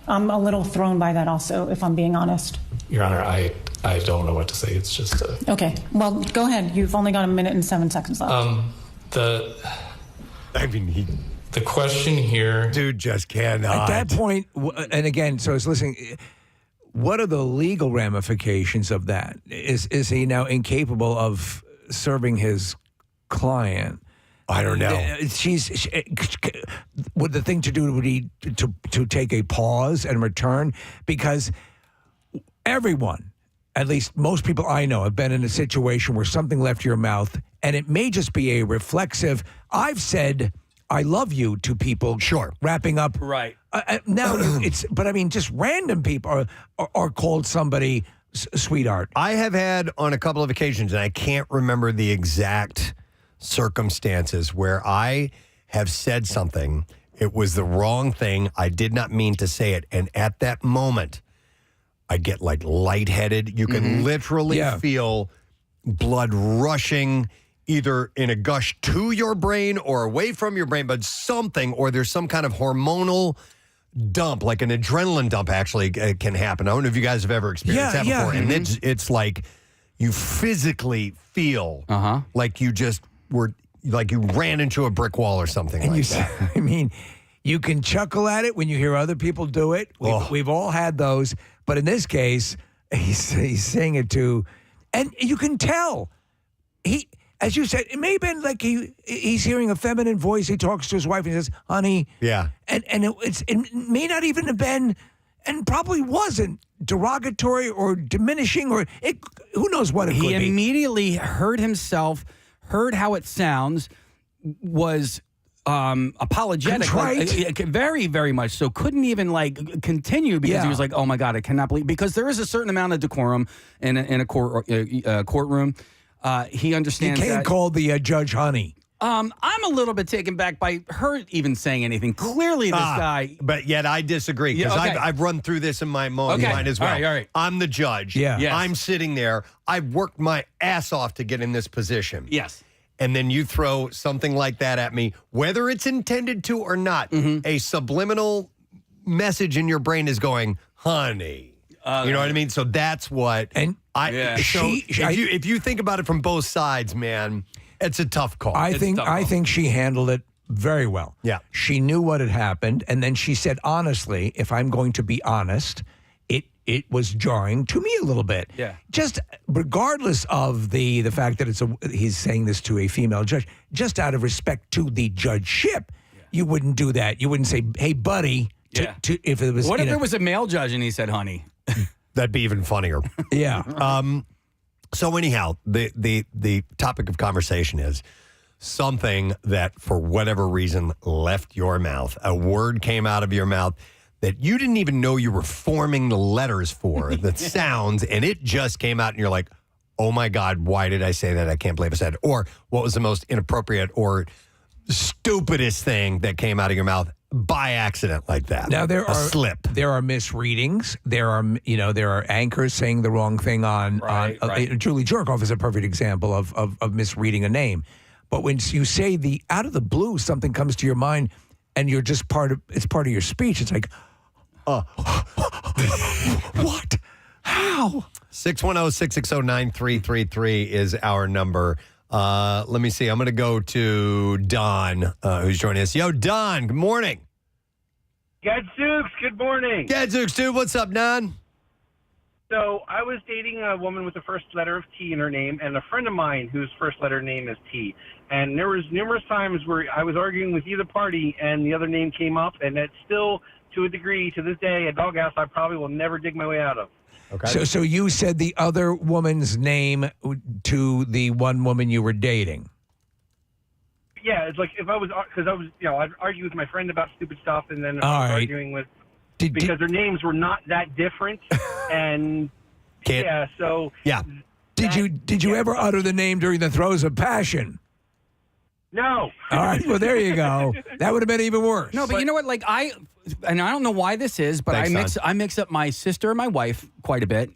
S22: I'm a little thrown by that also, if I'm being honest.
S13: Your Honor, I don't know what to say. It's just
S22: Okay, well, go ahead. You've only got 1 minute and 7 seconds left.
S13: the question here,
S1: dude, just cannot.
S3: At that point, and again, so I was listening. What are the legal ramifications of that? Is he now incapable of serving his client?
S1: I don't know.
S3: Would the thing to do would be to take a pause and return? Because everyone, at least most people I know, have been in a situation where something left your mouth, and it may just be a reflexive. I've said I love you to people.
S1: Sure,
S3: wrapping up.
S2: Right
S3: now, but I mean, just random people are called somebody sweetheart.
S1: I have had on a couple of occasions, and I can't remember the exact circumstances where I have said something. It was the wrong thing. I did not mean to say it. And at that moment, I get like lightheaded. You can literally feel blood rushing either in a gush to your brain or away from your brain, but something, or there's some kind of hormonal dump, like an adrenaline dump actually can happen. I don't know if you guys have ever experienced that before. And it's like you physically feel like you just like you ran into a brick wall or something
S3: and
S1: like that.
S3: I mean, you can chuckle at it when you hear other people do it. We've all had those. But in this case, he's saying it to, and you can tell. As you said, it may have been like he's hearing a feminine voice. He talks to his wife and he says, honey.
S1: Yeah.
S3: And it may not even have been, and probably wasn't, derogatory or diminishing, or who knows what it could be.
S2: He immediately heard himself, heard how it sounds, was apologetic, very, very much so. Couldn't even continue because he was like, "Oh my God, I cannot believe." Because there is a certain amount of decorum in a courtroom. He understands.
S3: You can't call the judge honey.
S2: I'm a little bit taken back by her even saying anything. Clearly, this guy.
S1: But yet I disagree because I've run through this in my mind as well.
S2: All right.
S1: I'm the judge.
S3: Yeah.
S2: Yes.
S1: I'm sitting there. I've worked my ass off to get in this position.
S2: Yes.
S1: And then you throw something like that at me, whether it's intended to or not, a subliminal message in your brain is going, honey. You know what I mean? So that's what.
S3: And
S1: if you think about it from both sides, man, it's a tough call.
S3: I think she handled it very well.
S1: Yeah.
S3: She knew what had happened, and then she said, honestly, if I'm going to be honest, it was jarring to me a little bit.
S2: Yeah.
S3: Just regardless of the fact that he's saying this to a female judge, just out of respect to the judgeship, you wouldn't do that. You wouldn't say, "Hey, buddy," if it was.
S2: What if it was a male judge and he said, "Honey"?
S1: That'd be even funnier.
S3: Yeah.
S1: So anyhow, the topic of conversation is something that, for whatever reason, left your mouth. A word came out of your mouth that you didn't even know you were forming the letters for, that sounds, and it just came out, and you're like, oh my God, why did I say that? I can't believe I said it. Or what was the most inappropriate or stupidest thing that came out of your mouth by accident like that?
S3: Now there are
S1: slip.
S3: There are misreadings. There are anchors saying the wrong thing on. Julie Jorkoff is a perfect example of misreading a name. But when you say out of the blue, something comes to your mind, and you're just it's part of your speech. It's like, what? How?
S1: 610-660-9333 is our number. Let me see. I'm going to go to Don, who's joining us. Yo, Don, good morning.
S10: Gadzooks, good morning.
S1: Gadzooks, dude. What's up, Don?
S10: So I was dating a woman with the first letter of T in her name, and a friend of mine whose first letter name is T. And there was numerous times where I was arguing with either party, and the other name came up, and that's still, to a degree, to this day, a doghouse I probably will never dig my way out of.
S1: Okay.
S3: So you said the other woman's name to the one woman you were dating.
S10: Yeah, it's like if I was, because I was, I'd argue with my friend about stupid stuff, and then I was arguing with, because their names were not that different, and so.
S1: Yeah.
S3: Did you ever utter the name during the throes of passion?
S10: No.
S3: All right. Well, there you go. That would have been even worse.
S2: No, but you know what? Like I don't know why this is, but
S1: Thanks,
S2: I mix up my sister and my wife quite a bit.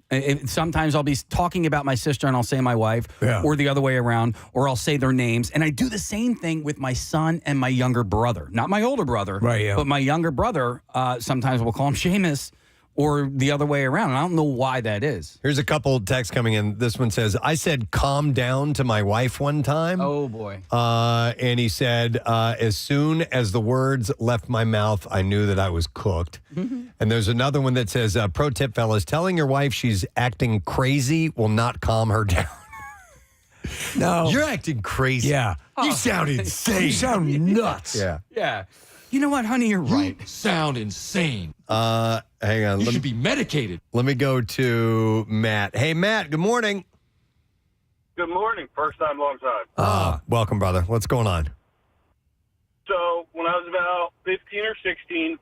S2: Sometimes I'll be talking about my sister and I'll say my wife, or the other way around, or I'll say their names. And I do the same thing with my son and my younger brother. Not my older brother, but my younger brother. Sometimes we'll call him Seamus, or the other way around. And I don't know why that is.
S1: Here's a couple texts coming in. This one says, I said calm down to my wife one time.
S2: Oh, boy.
S1: And he said, as soon as the words left my mouth, I knew that I was cooked. And there's another one that says, pro tip, fellas, telling your wife she's acting crazy will not calm her down.
S3: No.
S1: You're acting crazy.
S3: Yeah.
S1: You sound insane.
S3: You sound nuts.
S1: Yeah.
S2: Yeah. You know what, honey? You're right.
S15: Sound insane.
S1: Hang on.
S15: You should be medicated.
S1: Let me go to Matt. Hey, Matt, good morning.
S23: Good morning. First time, long time.
S1: Welcome, brother. What's going on?
S23: So when I was about 15 or 16,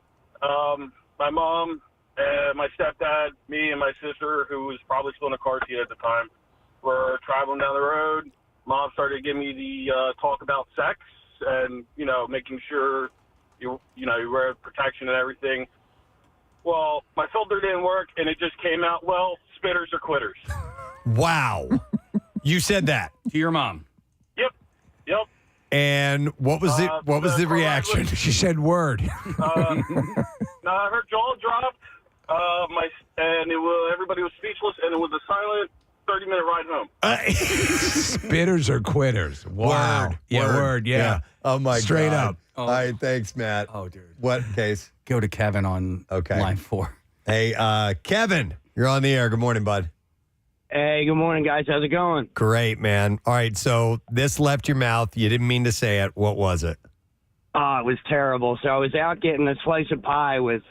S23: my mom, my stepdad, me, and my sister, who was probably still in a car seat at the time, were traveling down the road. Mom started giving me the talk about sex and, making sure you wear protection and everything. Well, my filter didn't work, and it just came out, well, spitters are quitters.
S1: Wow. You said that
S2: to your mom.
S23: Yep.
S1: And what was the reaction?
S3: She said word.
S23: Her jaw dropped, everybody was speechless, and it was a silent 30-minute ride home.
S3: Spitters or quitters? Wow. Word. Yeah.
S1: Oh, my God.
S3: Straight up.
S1: All right, thanks, Matt.
S2: Oh, dude.
S1: What case?
S2: Go to Kevin on line 4.
S1: Hey, Kevin, you're on the air. Good morning, bud.
S24: Hey, good morning, guys. How's it going?
S1: Great, man. All right, so this left your mouth. You didn't mean to say it. What was it?
S24: Oh, it was terrible. So I was out getting a slice of pie with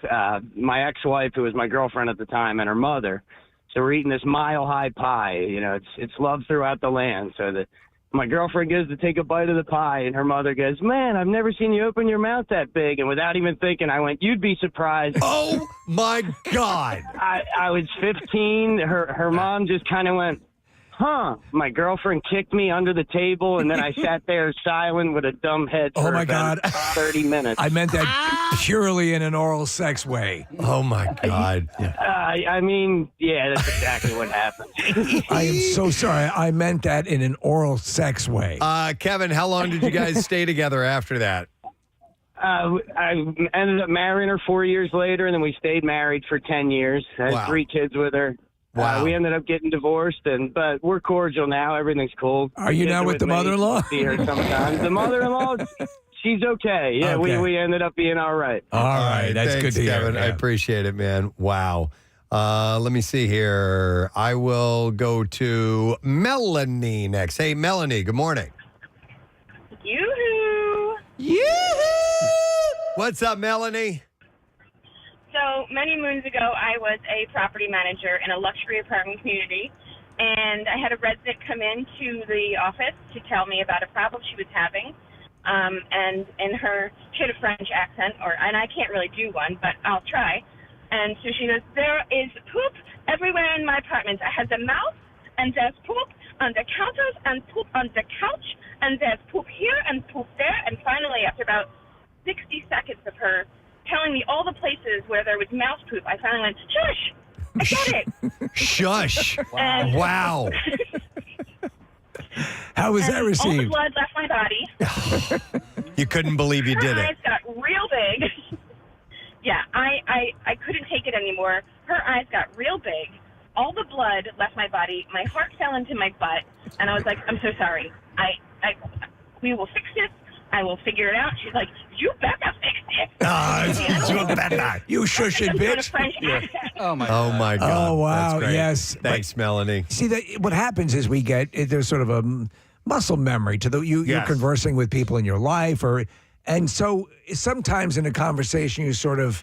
S24: my ex-wife, who was my girlfriend at the time, and her mother. So we're eating this mile-high pie. It's loved throughout the land. So my girlfriend goes to take a bite of the pie, and her mother goes, man, I've never seen you open your mouth that big. And without even thinking, I went, you'd be surprised.
S1: Oh, my God.
S24: I was 15. Her mom just kind of went, huh. My girlfriend kicked me under the table, and then I sat there silent with a dumb head for about 30 minutes.
S3: I meant that purely in an oral sex way.
S1: Oh, my God.
S24: That's exactly what happened.
S3: I am so sorry. I meant that in an oral sex way.
S1: Kevin, how long did you guys stay together after that?
S24: I ended up marrying her 4 years later, and then we stayed married for 10 years. I had 3 kids with her.
S1: Wow.
S24: We ended up getting divorced, but we're cordial now. Everything's cool.
S3: Are you now with the mother-in-law?
S24: See her sometimes. The mother-in-law, she's okay. Yeah,
S3: Okay.
S24: we ended up being all right.
S3: All right, that's
S1: Thanks,
S3: good to hear.
S1: Kevin. I
S3: Yeah.
S1: appreciate it, man. Wow. Let me see here. I will go to Melanie next. Hey, Melanie, good morning.
S4: Yoo-hoo!
S1: Yoo-hoo! What's up, Melanie?
S4: So many moons ago, I was a property manager in a luxury apartment community, and I had a resident come into the office to tell me about a problem she was having. And she had a French accent, and I can't really do one, but I'll try. And so she goes, there is poop everywhere in my apartment. I have the mouse, and there's poop on the counters, and poop on the couch, and there's poop here and poop there. And finally, after about 60 seconds of her telling me all the places where there was mouse poop, I finally went, shush! I got it!
S1: Shush!
S4: And-
S1: Wow.
S3: How was that
S4: All the
S3: received?
S4: blood left my body.
S1: You couldn't believe you did
S4: Her
S1: it.
S4: eyes got real big. Yeah, I couldn't take it anymore. Her eyes got real big. All the blood left my body. My heart fell into my butt, and I was like, I'm so sorry. We will fix this. I will figure it out. She's like, you better fix it.
S1: You better.
S3: You shush it, bitch.
S2: Oh my
S1: God.
S3: Oh, wow.
S1: That's great.
S3: Yes.
S1: Thanks, Melanie.
S3: See, what happens is there's sort of a muscle memory to you're
S1: Yes.
S3: conversing with people in your life, and so sometimes in a conversation you sort of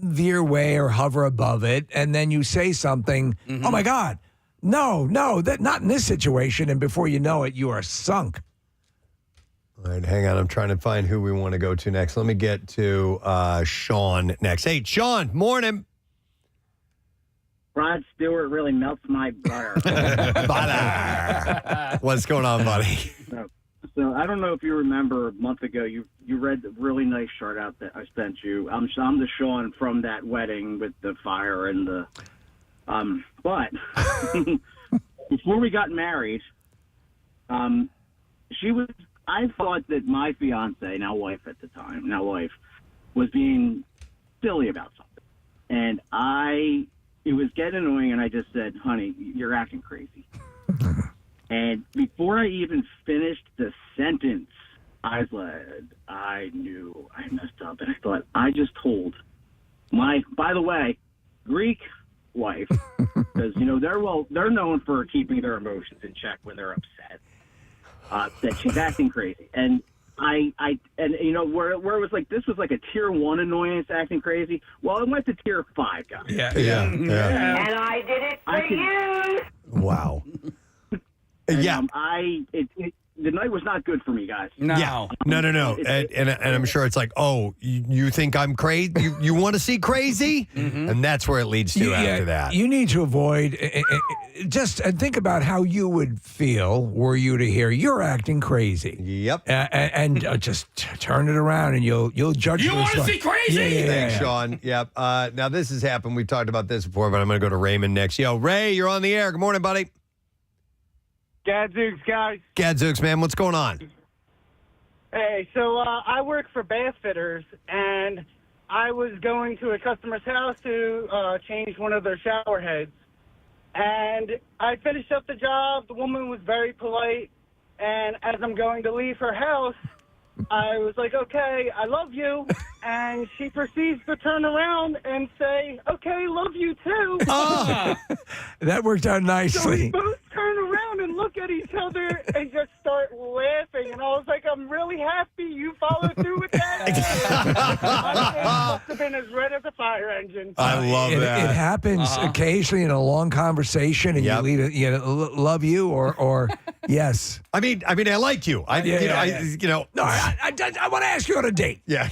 S3: veer away or hover above it, and then you say something. Oh my God, no, that not in this situation, and before you know it, you are sunk.
S1: All right, hang on. I'm trying to find who we want to go to next. Let me get to Sean next. Hey, Sean, morning.
S17: Rod Stewart really melts my butter.
S1: Butter. What's going on, buddy?
S17: So I don't know if you remember a month ago, you read the really nice chart out that I sent you. I'm the Sean from that wedding with the fire and the but before we got married, I thought that my fiance, now wife at the time, was being silly about something. And it was getting annoying, and I just said, honey, you're acting crazy. And before I even finished the sentence, I knew I messed up. And I thought, I just told my, by the way, Greek wife, because, they're known for keeping their emotions in check when they're upset, that she's acting crazy. And where it was like, this was like a tier 1 annoyance, acting crazy. Well, it went to tier 5, guys.
S1: Yeah.
S17: And I did it for you.
S1: Wow. Yeah.
S17: The night was not good for me, guys.
S2: No.
S1: Yeah. No. And I'm sure it's like, oh, you think I'm crazy? You want to see crazy? And that's where it leads to after that.
S3: You need to avoid just think about how you would feel were you to hear you're acting crazy.
S1: Yep.
S3: And just turn it around, and you'll judge.
S2: You want to see crazy?
S3: Yeah.
S1: Thanks, Sean. Yep. Now this has happened. We've talked about this before, but I'm going to go to Raymond next. Yo, Ray, you're on the air. Good morning, buddy.
S18: Gadzooks, guys.
S1: Gadzooks, man. What's going on?
S18: Hey, so I work for bath fitters, and I was going to a customer's house to change one of their shower heads. And I finished up the job. The woman was very polite. And as I'm going to leave her house, I was like, okay, I love you. And she proceeds to turn around and say, okay, love you too.
S3: Oh, that worked out
S18: So we
S3: nicely.
S18: both turn around and look at each other and just start laughing. And I was like, I'm really happy you followed through with that. My face must have been as red as a fire engine.
S1: I love that.
S3: It happens occasionally in a long conversation, and you leave it. Love you or yes.
S1: I mean, I like you. I
S3: want to ask you on a date.
S1: Yeah.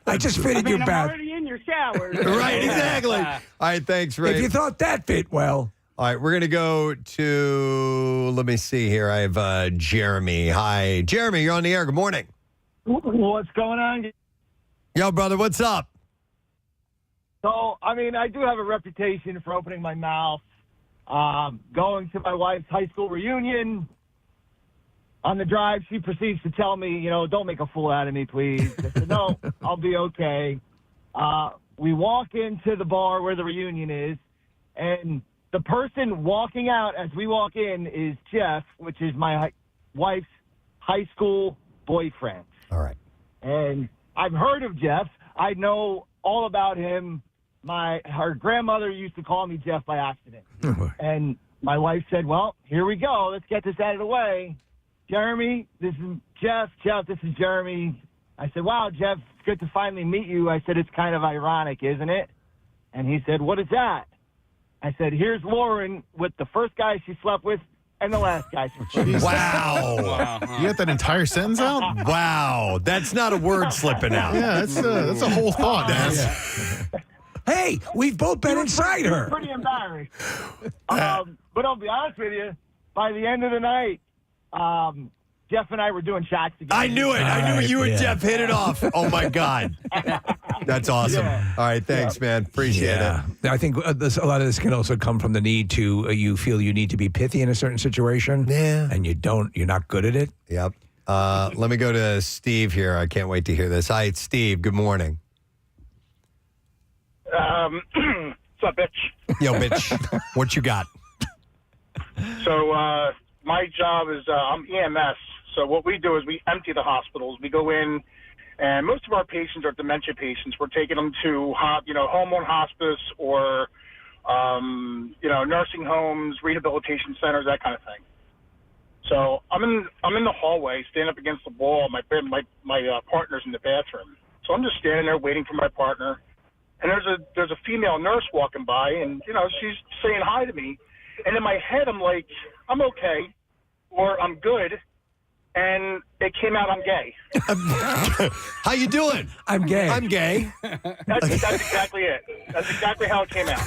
S3: I just fitted your
S18: I'm
S3: bath.
S18: already in your shower.
S1: Right, exactly. All right, thanks, Ray.
S3: If you thought that fit well.
S1: All right, we're going to go to, let me see here. I have Jeremy. Hi, Jeremy, you're on the air. Good morning.
S18: What's going on?
S1: Yo, brother, what's up?
S18: So, I do have a reputation for opening my mouth. Going to my wife's high school reunion. On the drive, she proceeds to tell me, don't make a fool out of me, please. I said, no, I'll be okay. We walk into the bar where the reunion is, and the person walking out as we walk in is Jeff, which is my wife's high school boyfriend.
S1: All right.
S5: And I've heard of Jeff. I know all about him. Her grandmother used to call me Jeff by accident. And my wife said, well, here we go. Let's get this out of the way. Jeremy, this is Jeff. Jeff, this is Jeremy. I said, wow, Jeff, it's good to finally meet you. I said, it's kind of ironic, isn't it? And he said, what is that? I said, here's Lauren with the first guy she slept with and the last guy she slept with.
S1: Wow.
S6: You got that entire sentence out?
S1: Wow. That's not a word slipping out.
S6: Yeah, that's a whole thought.
S3: Hey, we've both been inside her.
S5: Pretty embarrassed. But I'll be honest with you, by the end of the night, Jeff and I were doing shots together.
S1: I knew it. I knew you and Jeff hit it off. Oh, my God. That's awesome.
S5: Yeah.
S1: All right. Thanks, man. Appreciate it.
S3: I think a lot of this can also come from the need to, you feel you need to be pithy in a certain situation.
S1: Yeah.
S3: And you're not good at it.
S1: Yep. Let me go to Steve here. I can't wait to hear this. Hi, it's Steve. Good morning.
S23: What's up, bitch?
S1: Yo, bitch. What you got?
S23: So my job is I'm EMS. So what we do is we empty the hospitals. We go in, and most of our patients are dementia patients. We're taking them to home on hospice or nursing homes, rehabilitation centers, that kind of thing. So I'm in the hallway, standing up against the wall. My partner's in the bathroom. So I'm just standing there waiting for my partner. And there's a female nurse walking by, and she's saying hi to me. And in my head, I'm like, I'm okay, or I'm good. And it came out I'm gay.
S1: How you doing?
S3: I'm gay.
S1: I'm gay.
S23: That's exactly it. That's exactly how it came out.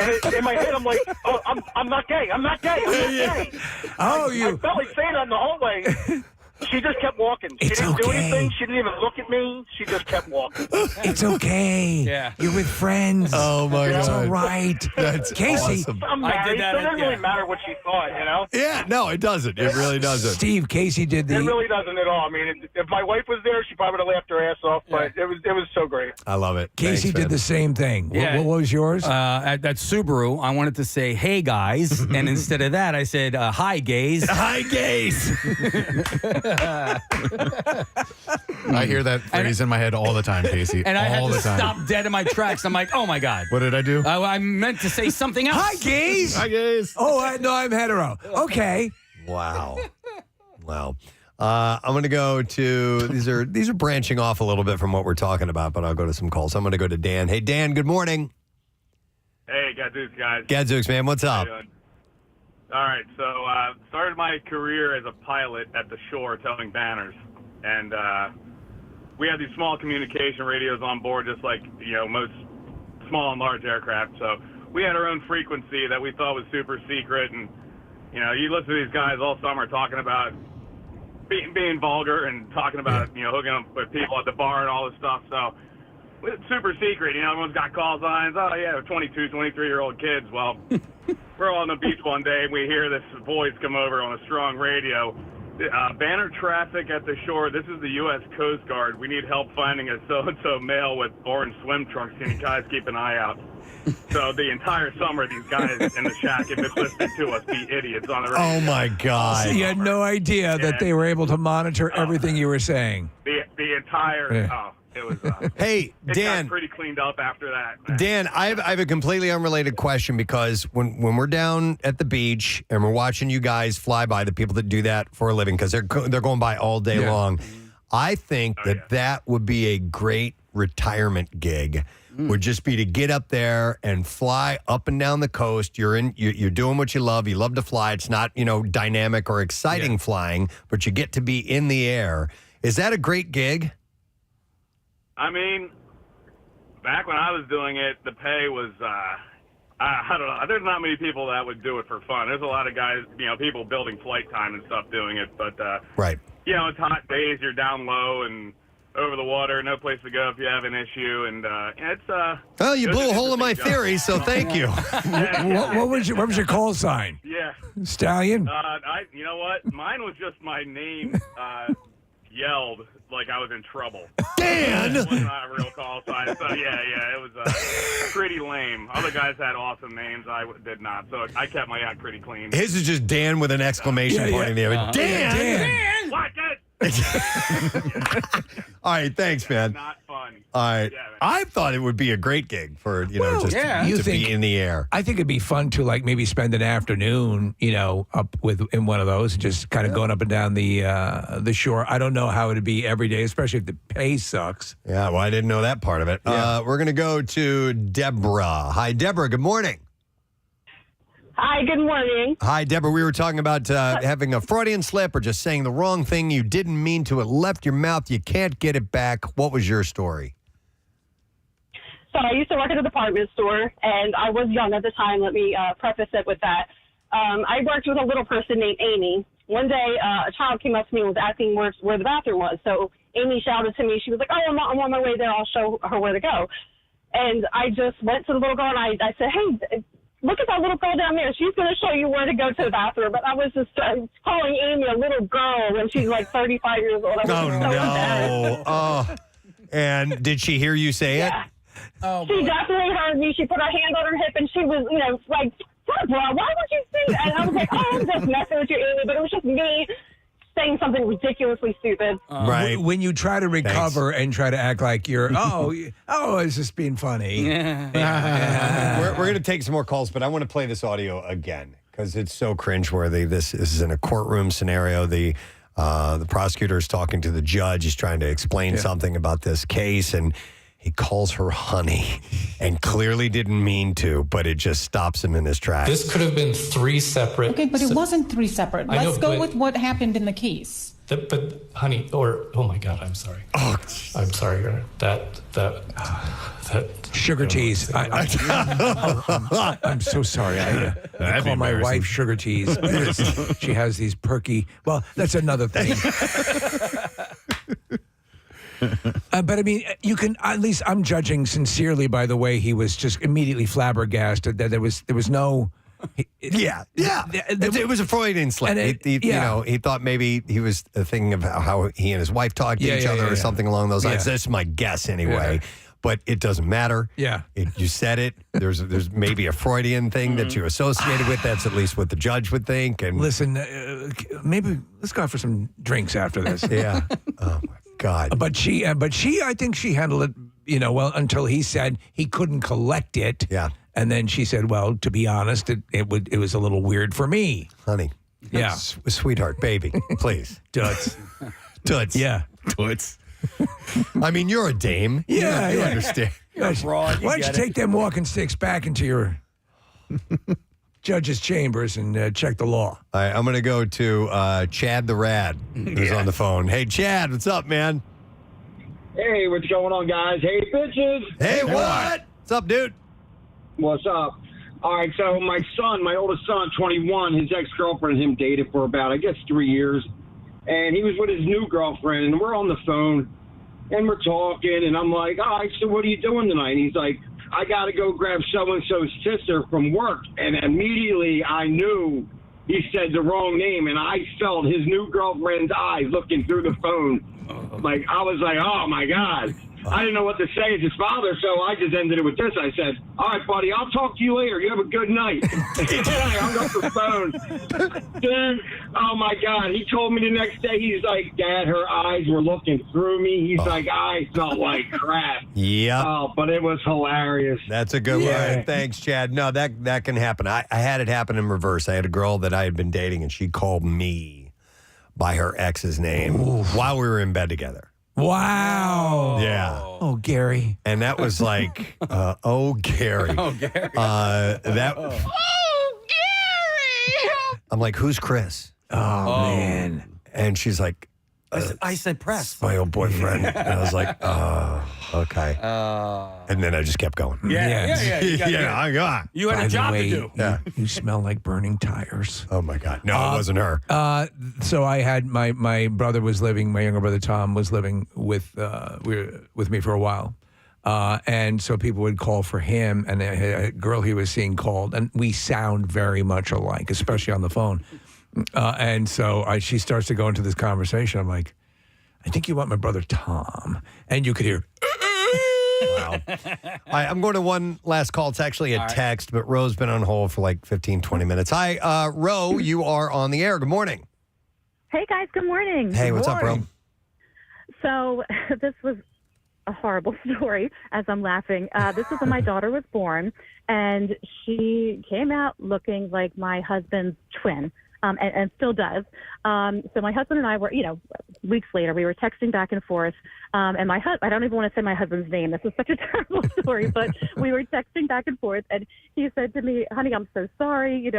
S23: And in my head, I'm like, oh, I'm not gay. I'm not gay. I'm not gay.
S3: Oh,
S23: I felt like saying that in the hallway. She just kept walking. She didn't do anything. She didn't even look at me. She just kept walking.
S3: It's okay.
S2: Yeah.
S3: You're with friends.
S1: Oh, my God.
S3: It's all right.
S1: That's
S3: Casey.
S1: awesome.
S23: I'm married, so it doesn't really matter what she thought,
S1: Yeah, no, it doesn't. It really doesn't.
S3: Steve, Casey did
S23: It really doesn't at all. I mean, if my wife was there, she probably would have laughed her ass off, but it was so great.
S1: I love it.
S3: Casey
S1: Thanks,
S3: did the same thing.
S2: Yeah.
S3: What was yours?
S2: At Subaru, I wanted to say, hey, guys. And instead of that, I said, hi, gays.
S1: Hi, gays.
S6: I hear that phrase in my head all the time, Casey.
S2: And I had
S6: all
S2: to
S6: the time.
S2: stop dead in my tracks. I'm like, oh, my God.
S6: What did I do?
S2: I meant to say something else.
S3: Hi, gays.
S6: Hi, gays.
S3: Oh, I'm hetero. Okay.
S1: Wow. Wow. I'm going to go to these are branching off a little bit from what we're talking about, but I'll go to some calls. I'm going to go to Dan. Hey, Dan. Good morning.
S9: Hey, Gadzooks, guys.
S1: Gadzooks, man. What's up?
S9: How you doing? All right, so started my career as a pilot at the shore towing banners, and we had these small communication radios on board, just like most small and large aircraft. So we had our own frequency that we thought was super secret, and you listen to these guys all summer talking about being vulgar and talking about hooking up with people at the bar and all this stuff. So it's super secret. Everyone's got call signs. Oh yeah, 22, 23-year-old kids. Well, we're all on the beach one day and we hear this voice come over on a strong radio. Banner traffic at the shore. This is the U.S. Coast Guard. We need help finding a so-and-so male with orange swim trunks. Can you guys keep an eye out? So the entire summer, these guys in the shack have been listening to us be idiots on the radio.
S1: Oh, my God.
S3: So you had no idea that they were able to monitor everything you were saying.
S9: The entire...
S3: Yeah.
S9: It was.
S1: Hey,
S9: it
S1: Dan.
S9: got pretty cleaned up after that.
S1: Dan, I have a completely unrelated question because when we're down at the beach and we're watching you guys fly by, the people that do that for a living, because they're going by all day long, I think that would be a great retirement gig. Would just be to get up there and fly up and down the coast. You're doing what you love. You love to fly. It's not dynamic or exciting flying, but you get to be in the air. Is that a great gig?
S9: I mean, back when I was doing it, the pay was, I don't know. There's not many people that would do it for fun. There's a lot of guys, people building flight time and stuff doing it. But,
S1: right.
S9: It's hot days. You're down low and over the water, no place to go if you have an issue. And it's,
S1: well, you blew a hole in my theory, so thank you.
S3: What was your call sign?
S9: Yeah.
S3: Stallion?
S9: You know what? Mine was just my name, yelled like I was in trouble.
S1: Dan!
S9: It was not a real call sign. So, it was pretty lame. Other guys had awesome names. I did not. So I kept my act pretty clean.
S1: His is just Dan with an exclamation point in the air. Dan!
S9: What?
S1: All right, thanks, man.
S9: Not fun.
S1: All right. I thought it would be a great gig for, just to be in the air.
S3: I think it'd be fun to like maybe spend an afternoon, up in one of those, just kind of going up and down the shore. I don't know how it'd be every day, especially if the pay sucks.
S1: Yeah, well, I didn't know that part of it.
S3: Yeah.
S1: We're going to go to Deborah. Hi, Deborah. Good morning.
S8: Hi, good morning.
S1: Hi, Deborah. We were talking about having a Freudian slip or just saying the wrong thing you didn't mean to. It left your mouth. You can't get it back. What was your story?
S8: So I used to work at a department store, and I was young at the time. Let me preface it with that. I worked with a little person named Amy. One day, a child came up to me and was asking where the bathroom was. So Amy shouted to me. She was like, "Oh, I'm on my way there. I'll show her where to go." And I just went to the little girl, and I said, "Hey, look at that little girl down there. She's going to show you where to go to the bathroom." But I was just calling Amy a little girl when she's like 35 years old. I was so embarrassed.
S1: Oh, and did she hear you say it?
S8: She definitely heard me. She put her hand on her hip, and she was, like, "Deborah, why would you say that?" And I was like, "Oh, I'm just messing with you, Amy." But it was just me saying something ridiculously stupid.
S1: Right.
S3: When you try to recover and try to act like you're, it's just being funny.
S1: We're going to take some more calls, but I want to play this audio again because it's so cringeworthy. This is in a courtroom scenario. The prosecutor is talking to the judge. He's trying to explain something about this case, and he calls her honey and clearly didn't mean to, but it just stops him in his tracks.
S13: This could have been 3 separate.
S22: Okay, but it wasn't 3 separate.
S13: I know,
S22: Let's go
S13: but-
S22: with what happened in the case.
S13: But honey, oh my God, I'm sorry. I'm sorry. That
S3: Sugar teas. I'm so sorry. I call my wife sugar teas because she has these perky. Well, that's another thing. But I mean, you can at least. I'm judging sincerely by the way he was just immediately flabbergasted that there was no.
S1: It was a Freudian slip. He thought maybe he was thinking of how he and his wife talked to each other or something along those lines. That's my guess anyway. But it doesn't matter.
S3: Yeah.
S1: You said it. There's maybe a Freudian thing that you associated with. That's at least what the judge would think. And
S3: listen, maybe let's go out for some drinks after this.
S1: Yeah. Oh my God.
S3: But she, I think she handled it, well, until he said he couldn't collect it.
S1: Yeah.
S3: And then she said, well, to be honest, it was a little weird for me.
S1: Honey.
S3: Yeah.
S1: Sweetheart, baby, please.
S3: Toots.
S1: Toots.
S3: Yeah.
S1: Toots. I mean, you're a dame.
S3: Yeah.
S1: You understand.
S3: You're broad. Why don't you take them walking sticks back into your judge's chambers and check the law?
S1: All right, I'm going to go to Chad the Rad, who's on the phone. Hey, Chad, what's up, man?
S11: Hey, what's going on, guys? Hey, bitches.
S1: Hey, what? What's up, dude?
S11: What's up? All right, so my oldest son, 21, his ex-girlfriend and him dated for about, 3 years. And he was with his new girlfriend, and we're on the phone, and we're talking, and I'm like, all right, so what are you doing tonight? And he's like, I got to go grab so-and-so's sister from work. And immediately I knew he said the wrong name, and I felt his new girlfriend's eyes looking through the phone. Like, I was like, oh, my God. I didn't know what to say as his father, so I just ended it with this. I said, all right, buddy, I'll talk to you later. You have a good night. And I hung up the phone. Dude, oh, my God. He told me the next day, he's like, Dad, her eyes were looking through me. He's like, I felt like crap.
S1: Yeah.
S11: Oh, but it was hilarious.
S1: That's a good one. Thanks, Chad. No, that can happen. I had it happen in reverse. I had a girl that I had been dating, and she called me by her ex's name while we were in bed together.
S3: Wow.
S1: Yeah.
S3: Oh, Gary.
S1: And that was like, Gary.
S2: Oh, Gary.
S1: Gary. I'm like, who's Chris?
S3: Oh, man.
S1: And she's like,
S2: I said press.
S1: my old boyfriend. And I was like, oh, okay. And then I just kept going.
S2: Yeah.
S1: I got.
S2: You had a job to do.
S1: Yeah.
S3: You smell like burning tires.
S1: Oh my God. No, it wasn't her.
S3: So I had my brother was living, my younger brother Tom was living with me for a while. And so people would call for him, and a girl he was seeing called, and we sound very much alike, especially on the phone. And so she starts to go into this conversation. I'm like, I think you want my brother Tom. And you could hear,
S1: wow. All right, I'm going to one last call. It's actually a text, but Ro's been on hold for like 15, 20 minutes. Hi, Ro, you are on the air. Good morning.
S12: Hey, guys. Good morning.
S1: Hey, what's up, bro?
S12: So this was a horrible story as I'm laughing. This was when my daughter was born, and she came out looking like my husband's twin. And still does. So my husband and I were, weeks later, we were texting back and forth. And my husband, I don't even want to say my husband's name. This is such a terrible story, but we were texting back and forth. And he said to me, honey, I'm so sorry.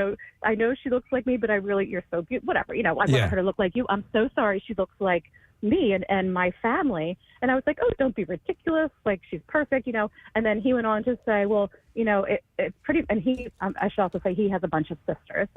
S12: I know she looks like me, but you're so beautiful. Whatever. I want her to look like you. I'm so sorry she looks like me and my family. And I was like, oh, don't be ridiculous. Like, she's perfect, And then he went on to say, well, it's pretty, and he, I should also say he has a bunch of sisters.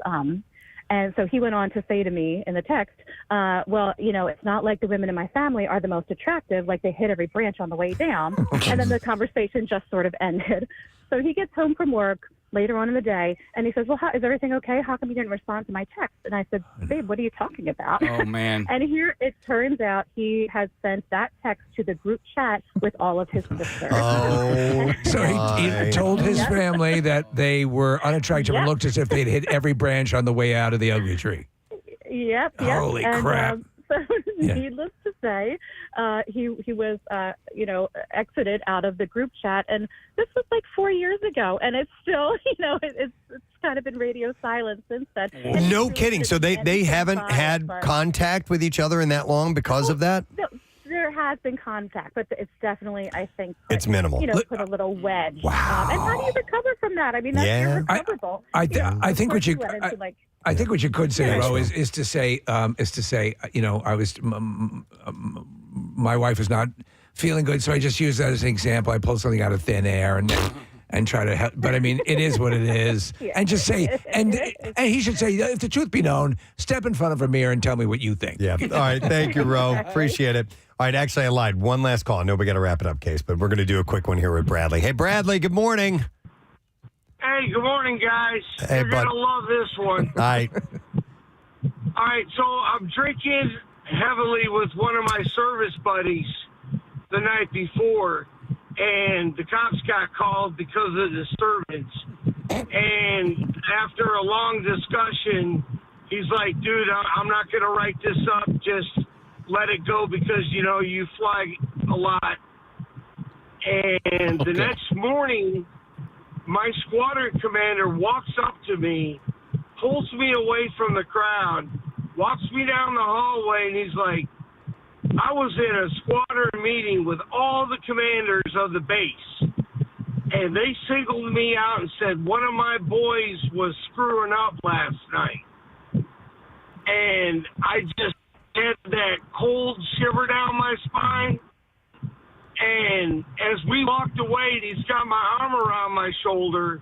S12: And so he went on to say to me in the text, well, it's not like the women in my family are the most attractive, like they hit every branch on the way down. And then the conversation just sort of ended. So he gets home from work later on in the day, and he says, well, is everything okay? How come you didn't respond to my text? And I said, babe, what are you talking about?
S2: Oh, man.
S12: And here it turns out he has sent that text to the group chat with all of his sisters.
S1: Oh,
S3: so he told his family that they were unattractive and looked as if they'd hit every branch on the way out of the ugly tree.
S12: Yep.
S3: Holy crap.
S12: So needless to say, he was, exited out of the group chat. And this was like 4 years ago. And it's still, it's kind of been radio silence since then.
S1: No kidding. So they haven't had contact with each other in that long because of that?
S12: No, there has been contact, but it's definitely, I think,
S1: it's minimal.
S12: Put a little wedge.
S1: Wow.
S12: And how do you recover from that? I mean, that's irrecoverable.
S3: I think what you could say, Ro, is to say, I was, my wife is not feeling good, so I just use that as an example. I pulled something out of thin air and try to help. But I mean, it is what it is. And just say, and he should say, if the truth be known, step in front of a mirror and tell me what you think.
S1: Yeah. All right. Thank you, Ro. Appreciate it. All right. Actually, I lied. One last call. I know we got to wrap it up, Case, but we're going to do a quick one here with Bradley. Hey, Bradley. Good morning.
S14: Hey, good morning, guys.
S1: Hey,
S14: You're going to love this one.
S1: All right.
S14: All right, so I'm drinking heavily with one of my service buddies the night before, and the cops got called because of disturbance. And after a long discussion, he's like, dude, I'm not going to write this up. Just let it go because, you flag a lot. And the next morning, my squadron commander walks up to me, pulls me away from the crowd, walks me down the hallway, and he's like, I was in a squadron meeting with all the commanders of the base, and they singled me out and said one of my boys was screwing up last night. And I just had that cold shiver down my spine. And as we walked away, he's got my arm around my shoulder,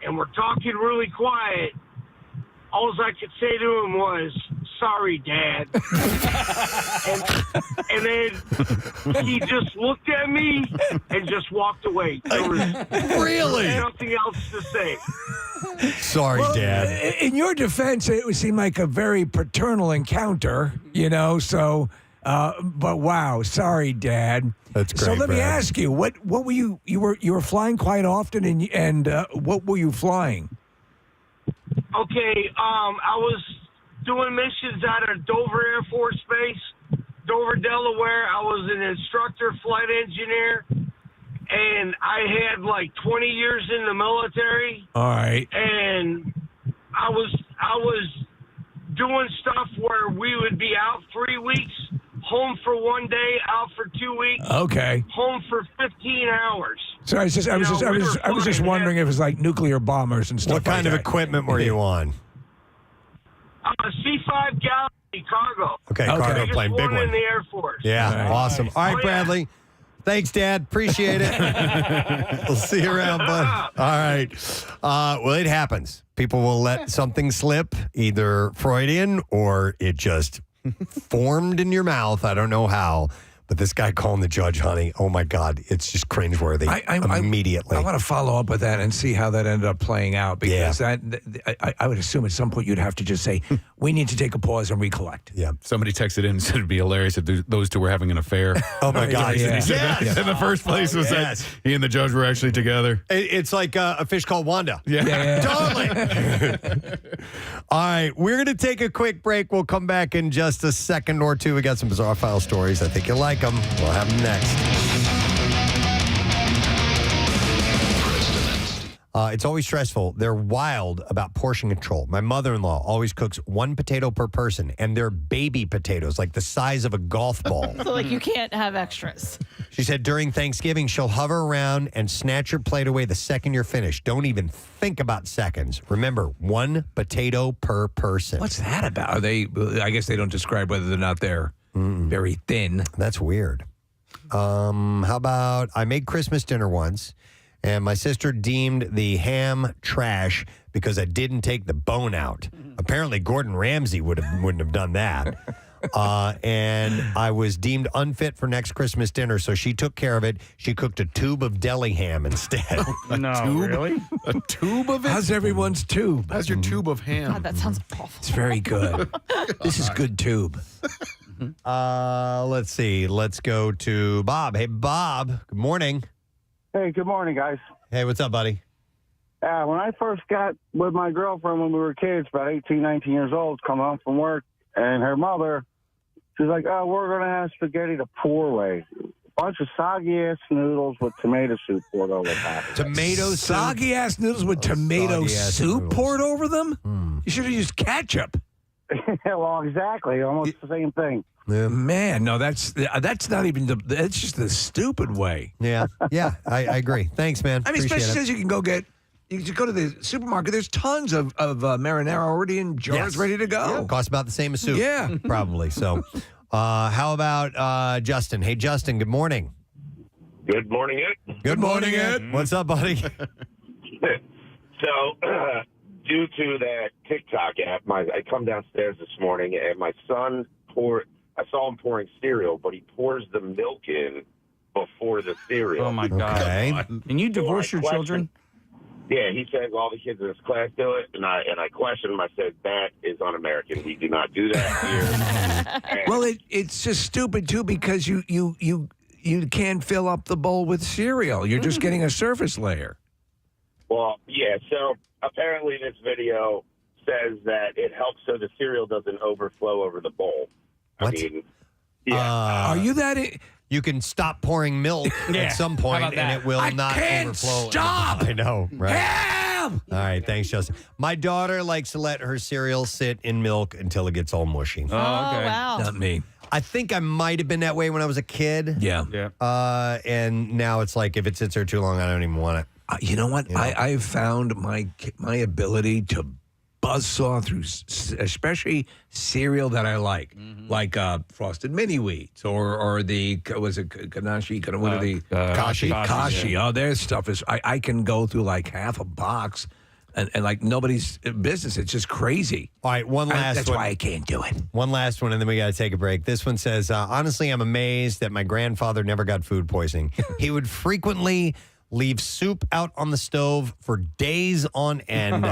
S14: and we're talking really quiet. All I could say to him was, sorry, Dad. and then he just looked at me and just walked away. There was
S1: Really?
S14: nothing else to say.
S1: Sorry, Dad.
S3: In your defense, it would seem like a very paternal encounter, so... but wow, sorry, Dad.
S1: That's great.
S3: So let me
S1: Brad.
S3: ask you, what were you were flying quite often, and what were you flying?
S14: Okay, I was doing missions out of Dover Air Force Base, Dover, Delaware. I was an instructor flight engineer, and I had like 20 years in the military.
S3: All right.
S14: And I was doing stuff where we would be out 3 weeks, home for 1 day, out for 2 weeks.
S3: Okay.
S14: Home for 15 hours.
S3: So I was just wondering if it was like nuclear bombers and stuff.
S1: What kind of equipment were you on?
S14: C-5 Galaxy cargo.
S1: Okay, cargo
S14: Biggest
S1: plane, big
S14: one
S1: one.
S14: in the Air Force.
S1: Yeah, awesome. All right,
S14: Oh, yeah.
S1: Bradley. Thanks, Dad. Appreciate it. We'll see you around, bud. All right. Well, it happens. People will let something slip, either Freudian or it just formed in your mouth. I don't know how. But But this guy calling the judge, honey, oh my God, it's just cringeworthy immediately.
S3: I want to follow up with that and see how that ended up playing out because I would assume at some point you'd have to just say, we need to take a pause and recollect.
S1: Yeah.
S6: Somebody texted in and said it'd be hilarious if those two were having an affair.
S1: Oh my God.
S6: He said that in the first place was that he and the judge were actually together.
S1: It's like a fish called Wanda.
S6: Yeah.
S1: Totally. All right, we're going to take a quick break. We'll come back in just a second or two. We got some bizarre file stories. I think you'll like them. We'll have them next. It's always stressful. They're wild about portion control. My mother-in-law always cooks 1 potato per person, and they're baby potatoes, like the size of a golf ball.
S16: So, like, you can't have extras.
S1: She said during Thanksgiving, she'll hover around and snatch your plate away the second you're finished. Don't even think about seconds. Remember, 1 potato per person.
S3: What's that about? I guess they don't describe whether or not they're very thin.
S1: That's weird. How about I made Christmas dinner once, and my sister deemed the ham trash because I didn't take the bone out. Apparently, Gordon Ramsay wouldn't have done that. And I was deemed unfit for next Christmas dinner, so she took care of it. She cooked a tube of deli ham instead.
S2: Really?
S6: A tube of it?
S3: How's everyone's tube?
S6: How's your tube of ham?
S16: God, that sounds awful.
S3: It's very good. This is good tube.
S1: Let's see. Let's go to Bob. Hey, Bob. Good morning.
S19: Hey, good morning, guys.
S1: Hey, what's up, buddy?
S19: When I first got with my girlfriend when we were kids, about 18, 19 years old, coming home from work, and her mother, she's like, oh, we're going to have spaghetti the poor way. Bunch of soggy-ass noodles with tomato soup poured over top.
S3: Soggy-ass noodles with tomato soup poured over them? You should have used ketchup.
S19: Well, exactly. Almost the same thing.
S1: Yeah.
S3: Man, no, that's not even that's just the stupid way.
S1: Yeah, I agree. Thanks, man.
S3: I mean,
S1: Appreciate
S3: especially
S1: it.
S3: since you can go to the supermarket. There's tons of marinara already in jars ready to go.
S1: Yeah, costs about the same as soup.
S3: Yeah.
S1: Probably. So, how about Justin? Hey, Justin, good morning.
S20: Good morning, Ed.
S1: Good morning, Ed. What's up, buddy?
S20: So, due to that TikTok app, I come downstairs this morning and my son I saw him pouring cereal, but he pours the milk in before the cereal.
S2: Oh, my God.
S1: Okay.
S2: Can you divorce your children?
S20: Yeah, he said all the kids in his class do it, and I questioned him. I said, that is un-American. We do not do that here.
S3: Well, it's just stupid, too, because you can't fill up the bowl with cereal. You're just getting a surface layer.
S20: Well, yeah, so apparently this video says that it helps so the cereal doesn't overflow over the bowl.
S1: What?
S20: I mean, yeah.
S3: Are you that...
S1: You can stop pouring milk at some point, and it will not overflow.
S3: Stop!
S1: I know, right?
S3: Ham!
S1: All right, thanks, Justin. My daughter likes to let her cereal sit in milk until it gets all mushy.
S2: Oh, okay.
S16: Wow.
S3: Not me.
S1: I think I might have been that way when I was a kid.
S3: Yeah.
S1: And now it's like if it sits there too long, I don't even want it.
S3: You know what? I've found my ability to buzzsaw through, especially cereal that I like Frosted Mini Wheats or the Kashi? Kashi. Oh, their stuff is. I can go through like half a box. And like nobody's business. It's just crazy.
S1: All right, one last
S3: that's
S1: one.
S3: why I can't do it.
S1: One last one, and then we got to take a break. This one says, honestly, I'm amazed that my grandfather never got food poisoning. He would frequently leave soup out on the stove for days on end,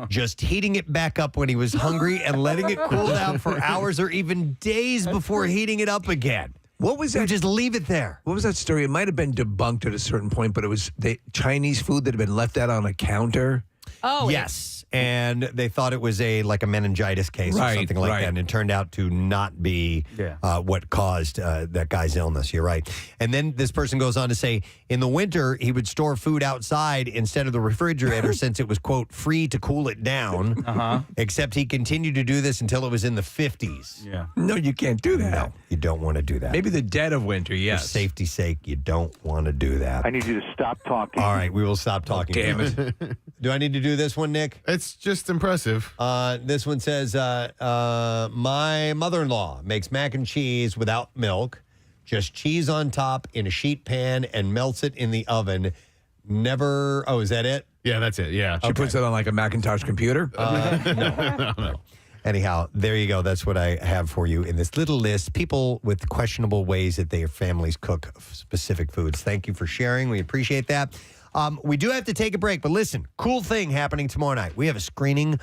S1: just heating it back up when he was hungry and letting it cool down for hours or even days before heating it up again.
S3: What was that?
S1: Just leave it there.
S3: What was that story? It might have been debunked at a certain point, but it was the Chinese food that had been left out on a counter.
S16: Oh,
S1: yes. And they thought it was a meningitis case or something like that. And it turned out to not be what caused that guy's illness. You're right. And then this person goes on to say, in the winter, he would store food outside instead of the refrigerator since it was, quote, free to cool it down. Except he continued to do this until it was in the 50s.
S2: Yeah.
S3: No, you can't do that.
S1: No, you don't want to do that.
S3: Maybe the dead of winter, yes.
S1: For safety's sake, you don't want to do that.
S19: I need you to stop talking.
S1: All right, we will stop talking.
S3: Oh, damn it.
S1: Do I need to do this one, Nick?
S6: It's just impressive.
S1: This one says, my mother-in-law makes mac and cheese without milk, just cheese on top in a sheet pan and melts it in the oven. Never, is that it?
S6: Yeah, that's it. Yeah.
S3: She puts it on like a Macintosh computer?
S1: No. Anyhow, there you go. That's what I have for you in this little list. People with questionable ways that their families cook specific foods. Thank you for sharing. We appreciate that. We do have to take a break, but listen, cool thing happening tomorrow night. We have a screening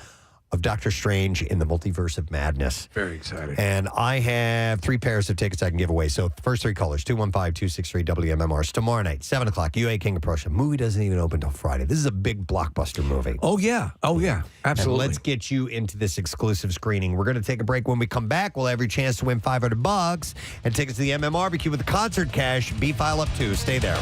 S1: of Doctor Strange in the Multiverse of Madness.
S3: Very exciting.
S1: And I have 3 pairs of tickets I can give away. So first 3 callers, 215-263-WMMR. Tomorrow night, 7 o'clock, UA King of Prussia. Movie doesn't even open until Friday. This is a big blockbuster movie.
S3: Oh, yeah. Absolutely.
S1: And let's get you into this exclusive screening. We're going to take a break. When we come back, we'll have your chance to win $500 and tickets to the MMRBQ with the concert cash. B-File up 2. Stay there.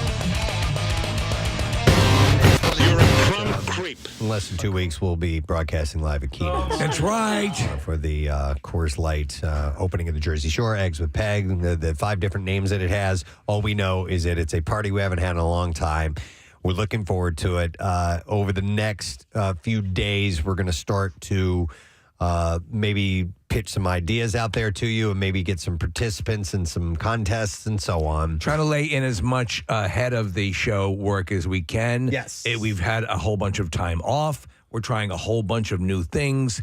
S1: In less than 2 weeks, we'll be broadcasting live at Keenan's.
S3: That's right.
S1: For the Coors Light opening of the Jersey Shore, Eggs with Peg, the 5 different names that it has. All we know is that it's a party we haven't had in a long time. We're looking forward to it. Over the next few days, we're going to start to maybe pitch some ideas out there to you and maybe get some participants in some contests and so on.
S3: Try to lay in as much ahead of the show work as we can.
S1: Yes.
S3: We've had a whole bunch of time off. We're trying a whole bunch of new things.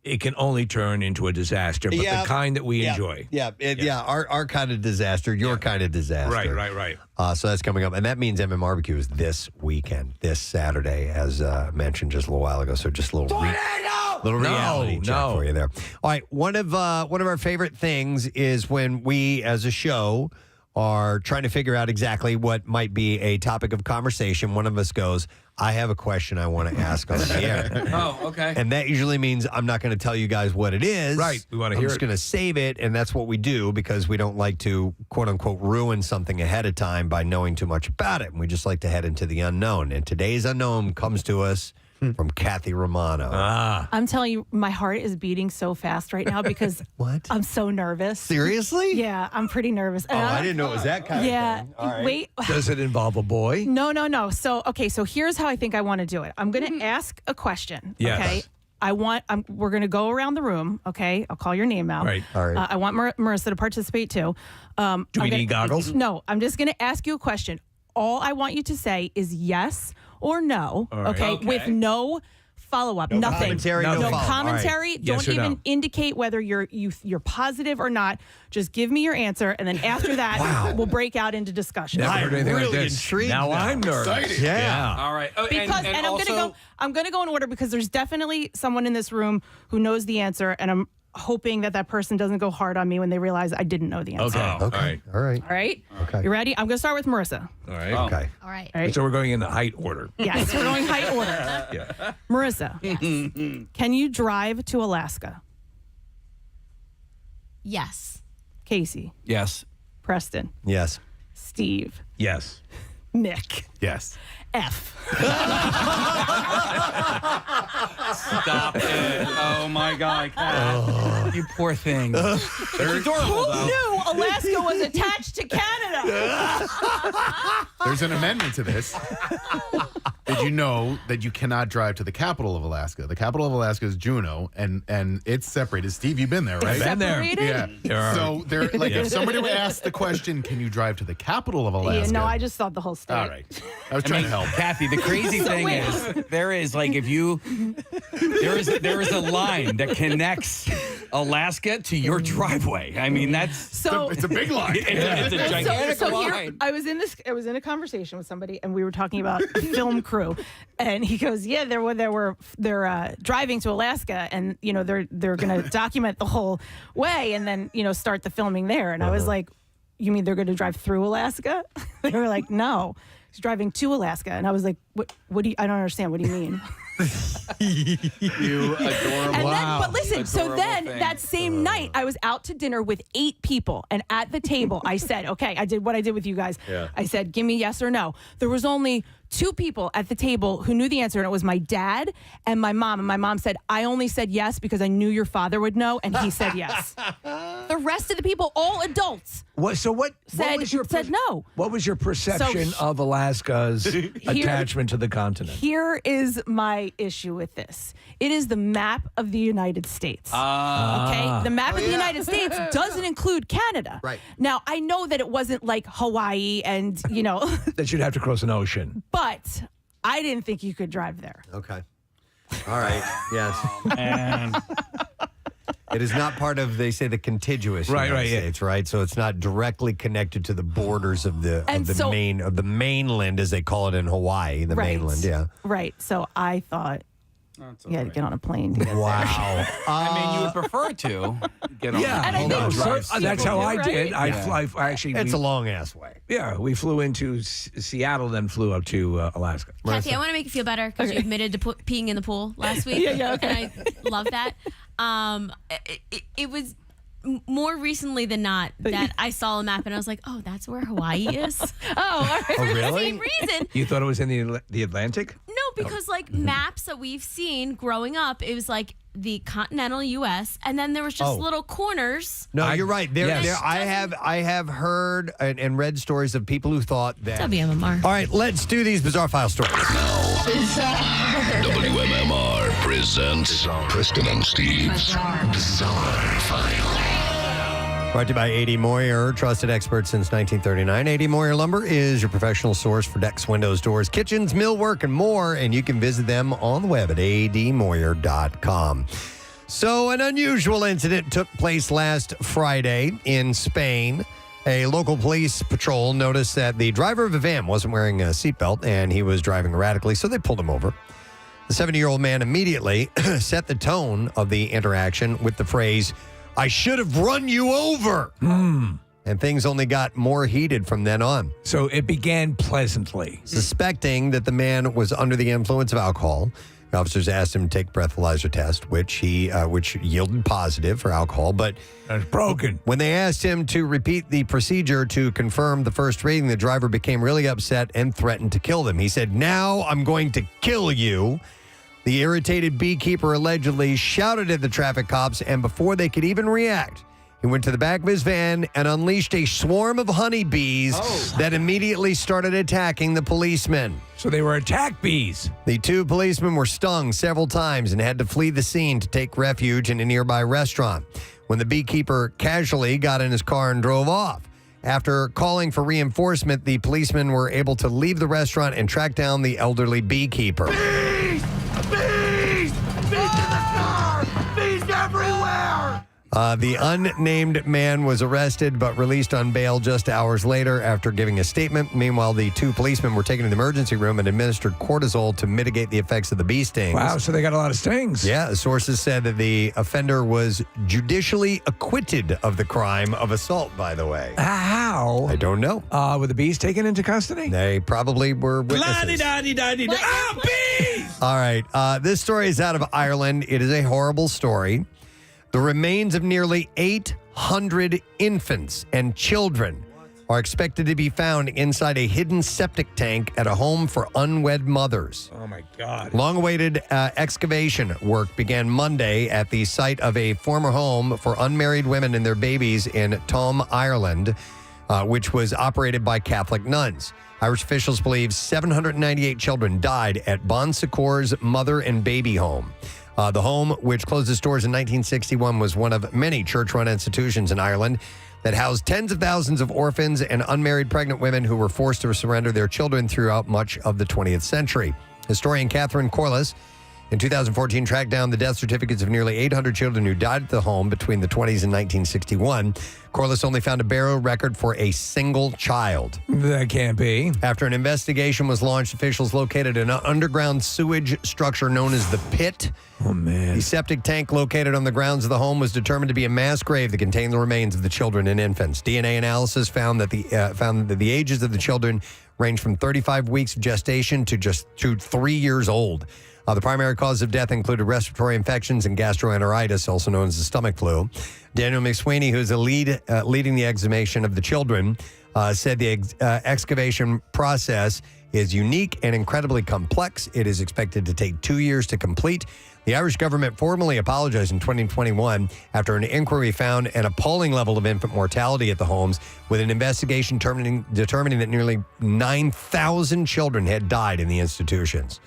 S3: It can only turn into a disaster, but the kind that we enjoy.
S1: Our kind of disaster, your kind of disaster.
S3: Right.
S1: So that's coming up. And that means MMRBQ is this weekend, this Saturday, as mentioned just a little while ago. So just a little reality check for you there. All right. One of our favorite things is when we, as a show, are trying to figure out exactly what might be a topic of conversation. One of us goes, I have a question I want to ask on the air.
S2: Oh, okay.
S1: And that usually means I'm not going to tell you guys what it is.
S3: Right. We want to hear it.
S1: I'm just going to save it, and that's what we do because we don't like to, quote unquote, ruin something ahead of time by knowing too much about it. And we just like to head into the unknown. And today's unknown comes to us from Kathy Romano.
S16: I'm telling you, my heart is beating so fast right now because I'm so nervous.
S1: Seriously?
S16: Yeah, I'm pretty nervous.
S1: I didn't know it was that kind of thing. All right.
S16: Wait.
S3: Does it involve a boy?
S16: No. So here's how I think I want to do it. I'm going to ask a question.
S3: Yes.
S16: Okay. We're going to go around the room. Okay. I'll call your name out.
S3: Right.
S1: All right.
S16: I want Marissa to participate too.
S3: Do we need goggles?
S16: No, I'm just going to ask you a question. All I want you to say is yes or no.
S3: All right.
S16: Okay. With no follow-up, nothing.
S1: Commentary, no follow-up.
S16: Commentary.
S3: All right.
S16: Don't
S3: Yes or
S16: even
S3: no?
S16: indicate whether you're positive or not. Just give me your answer, and then after that, we'll break out into discussion.
S3: Never heard anything
S1: really
S3: like this.
S1: intrigued
S3: Now
S1: now.
S3: I'm nervous.
S1: Excited. Yeah.
S2: All right. Oh,
S16: Because
S2: and
S16: I'm
S2: also,
S16: gonna go in order because there's definitely someone in this room who knows the answer, and I'm hoping that person doesn't go hard on me when they realize I didn't know the answer.
S3: Okay.
S1: All right.
S16: All right.
S1: Okay.
S16: You ready? I'm gonna start with Marissa.
S3: All right.
S1: Okay.
S7: All right.
S16: All right.
S3: So we're going in the height order.
S16: Yes, we're going height order.
S3: Yeah.
S16: Marissa, can you drive to Alaska?
S7: Yes.
S16: Casey,
S2: yes.
S16: Preston,
S1: Yes.
S16: Steve,
S3: Yes.
S16: Nick,
S6: Yes.
S16: F.
S2: Stop it. Oh, my God, Kat. You poor thing. They're adorable,
S16: Who
S2: though.
S16: knew Alaska was attached to Canada?
S6: There's an amendment to this. Did you know that you cannot drive to the capital of Alaska? The capital of Alaska is Juneau, and it's separated. Steve, you've been there, right?
S3: Been there.
S16: Separated?
S6: Yeah. So there, like, if somebody would ask the question, "Can you drive to the capital of Alaska?"
S16: Yeah, no, I just thought the whole state.
S6: All right. I was trying to help.
S2: Kathy, the crazy thing
S16: wait.
S2: is, there is like there is a line that connects Alaska to your driveway. I mean, that's
S6: It's a big line.
S2: it's a gigantic
S16: So
S2: line.
S16: here, I was in a conversation with somebody, and we were talking about film crew, and he goes, "Yeah, they're driving to Alaska, and they're going to document the whole way, and then start the filming there." And I was like, "You mean they're going to drive through Alaska?" They were like, "No, he's driving to Alaska," and I was like, "What do you? I don't understand. What do you mean?"
S2: You adorable.
S16: And then, but listen, so
S2: Adorable
S16: then
S2: thing.
S16: that same night, I was out to dinner with 8 people. And at the table, I said, okay, I did what I did with you guys.
S6: Yeah.
S16: I said, give me yes or no. There was only 2 people at the table who knew the answer, and it was my dad and my mom. And my mom said, I only said yes because I knew your father would know, and he said yes. The rest of the people, all adults,
S3: What
S16: said no.
S3: What was your perception of Alaska's attachment to the continent?
S16: Here is my issue with this. It is the map of the United States. Okay? The map of the United States doesn't include Canada.
S1: Right.
S16: Now, I know that it wasn't like Hawaii and,
S3: That you'd have to cross an ocean.
S16: but I didn't think you could drive there.
S1: Okay. All right. Yes.
S2: And
S1: It is not part of, they say, the contiguous United States, right? So it's not directly connected to the borders of the mainland, as they call it in Hawaii, the mainland. Yeah.
S16: Right. So I thought you had to get on a plane to get
S1: Wow.
S2: I mean, you would prefer to get on.
S3: Yeah,
S16: And I think
S3: that's how I did.
S16: right?
S3: I actually.
S1: It's a long ass way.
S3: Yeah, we flew into Seattle, then flew up to Alaska.
S7: Kathy, I want to make you feel better because you admitted to peeing in the pool last week.
S16: Yeah, okay.
S7: And I love that. It was more recently than not that I saw a map and I was like, oh, that's where Hawaii is.
S16: All right.
S1: Oh, really?
S7: For the same reason.
S3: You thought it was in the Atlantic?
S7: No, because maps that we've seen growing up, it was like the continental U.S. and then there was just little corners.
S1: No, you're right. I have heard and read stories of people who thought that.
S7: WMMR.
S1: All right, let's do these bizarre file stories.
S10: WMMR presents Preston and Steve's Bizarre File.
S1: Brought to you by A.D. Moyer, trusted expert since 1939. A.D. Moyer Lumber is your professional source for decks, windows, doors, kitchens, millwork, and more. And you can visit them on the web at admoyer.com. So an unusual incident took place last Friday in Spain. A local police patrol noticed that the driver of a van wasn't wearing a seatbelt and he was driving erratically, so they pulled him over. The 70-year-old man immediately set the tone of the interaction with the phrase, "I should have run you over." And things only got more heated from then on.
S3: So it began pleasantly.
S1: Suspecting that the man was under the influence of alcohol, the officers asked him to take a breathalyzer test, which yielded positive for alcohol. But
S3: that's broken.
S1: When they asked him to repeat the procedure to confirm the first reading, the driver became really upset and threatened to kill them. He said, "Now I'm going to kill you." The irritated beekeeper allegedly shouted at the traffic cops, and before they could even react, he went to the back of his van and unleashed a swarm of honeybees that immediately started attacking the policemen.
S3: So they were attack bees.
S1: The two policemen were stung several times and had to flee the scene to take refuge in a nearby restaurant, when the beekeeper casually got in his car and drove off. After calling for reinforcement, the policemen were able to leave the restaurant and track down the elderly beekeeper.
S10: Bees! Bees! Bees in the car! Bees everywhere!
S1: The unnamed man was arrested but released on bail just hours later after giving a statement. Meanwhile, the two policemen were taken to the emergency room and administered cortisol to mitigate the effects of the bee stings.
S3: Wow, so they got a lot of stings.
S1: Yeah, sources said that the offender was judicially acquitted of the crime of assault, by the way.
S3: How?
S1: I don't know.
S3: Were the bees taken into custody?
S1: They probably were witnesses.
S3: La-di-da-di-da-di-da. Ah, bees!
S1: All right. This story is out of Ireland. It is a horrible story. The remains of nearly 800 infants and children are expected to be found inside a hidden septic tank at a home for unwed mothers.
S3: Oh, my God.
S1: Long-awaited excavation work began Monday at the site of a former home for unmarried women and their babies in Tuam, Ireland, which was operated by Catholic nuns. Irish officials believe 798 children died at Bon Secours mother and baby home. The home, which closed its doors in 1961, was one of many church-run institutions in Ireland that housed tens of thousands of orphans and unmarried pregnant women who were forced to surrender their children throughout much of the 20th century. Historian Catherine Corliss in 2014 tracked down the death certificates of nearly 800 children who died at the home between the 20s and 1961. Corliss only found a burial record for a single child.
S3: That can't be.
S1: After an investigation was launched, officials located an underground sewage structure known as the Pit.
S3: Oh, man.
S1: The septic tank located on the grounds of the home was determined to be a mass grave that contained the remains of the children and infants. DNA analysis found that the ages of the children range from 35 weeks of gestation to just 3 years old. The primary cause of death included respiratory infections and gastroenteritis, also known as the stomach flu. Daniel McSweeney, who is leading the exhumation of the children, said the excavation process is unique and incredibly complex. It is expected to take 2 years to complete. The Irish government formally apologized in 2021 after an inquiry found an appalling level of infant mortality at the homes, with an investigation determining that nearly 9,000 children had died in the institutions.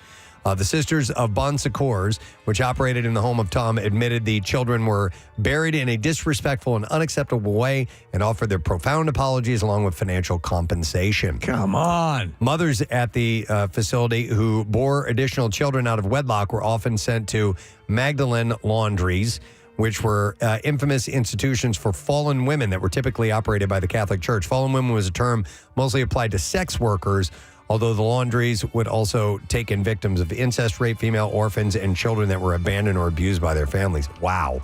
S1: The Sisters of Bon Secours, which operated in the home of Tom, admitted the children were buried in a disrespectful and unacceptable way and offered their profound apologies along with financial compensation.
S3: Come on.
S1: Mothers at the facility who bore additional children out of wedlock were often sent to Magdalene laundries, which were infamous institutions for fallen women that were typically operated by the Catholic Church. Fallen women was a term mostly applied to sex workers, although the laundries would also take in victims of incest, rape, female orphans, and children that were abandoned or abused by their families. Wow.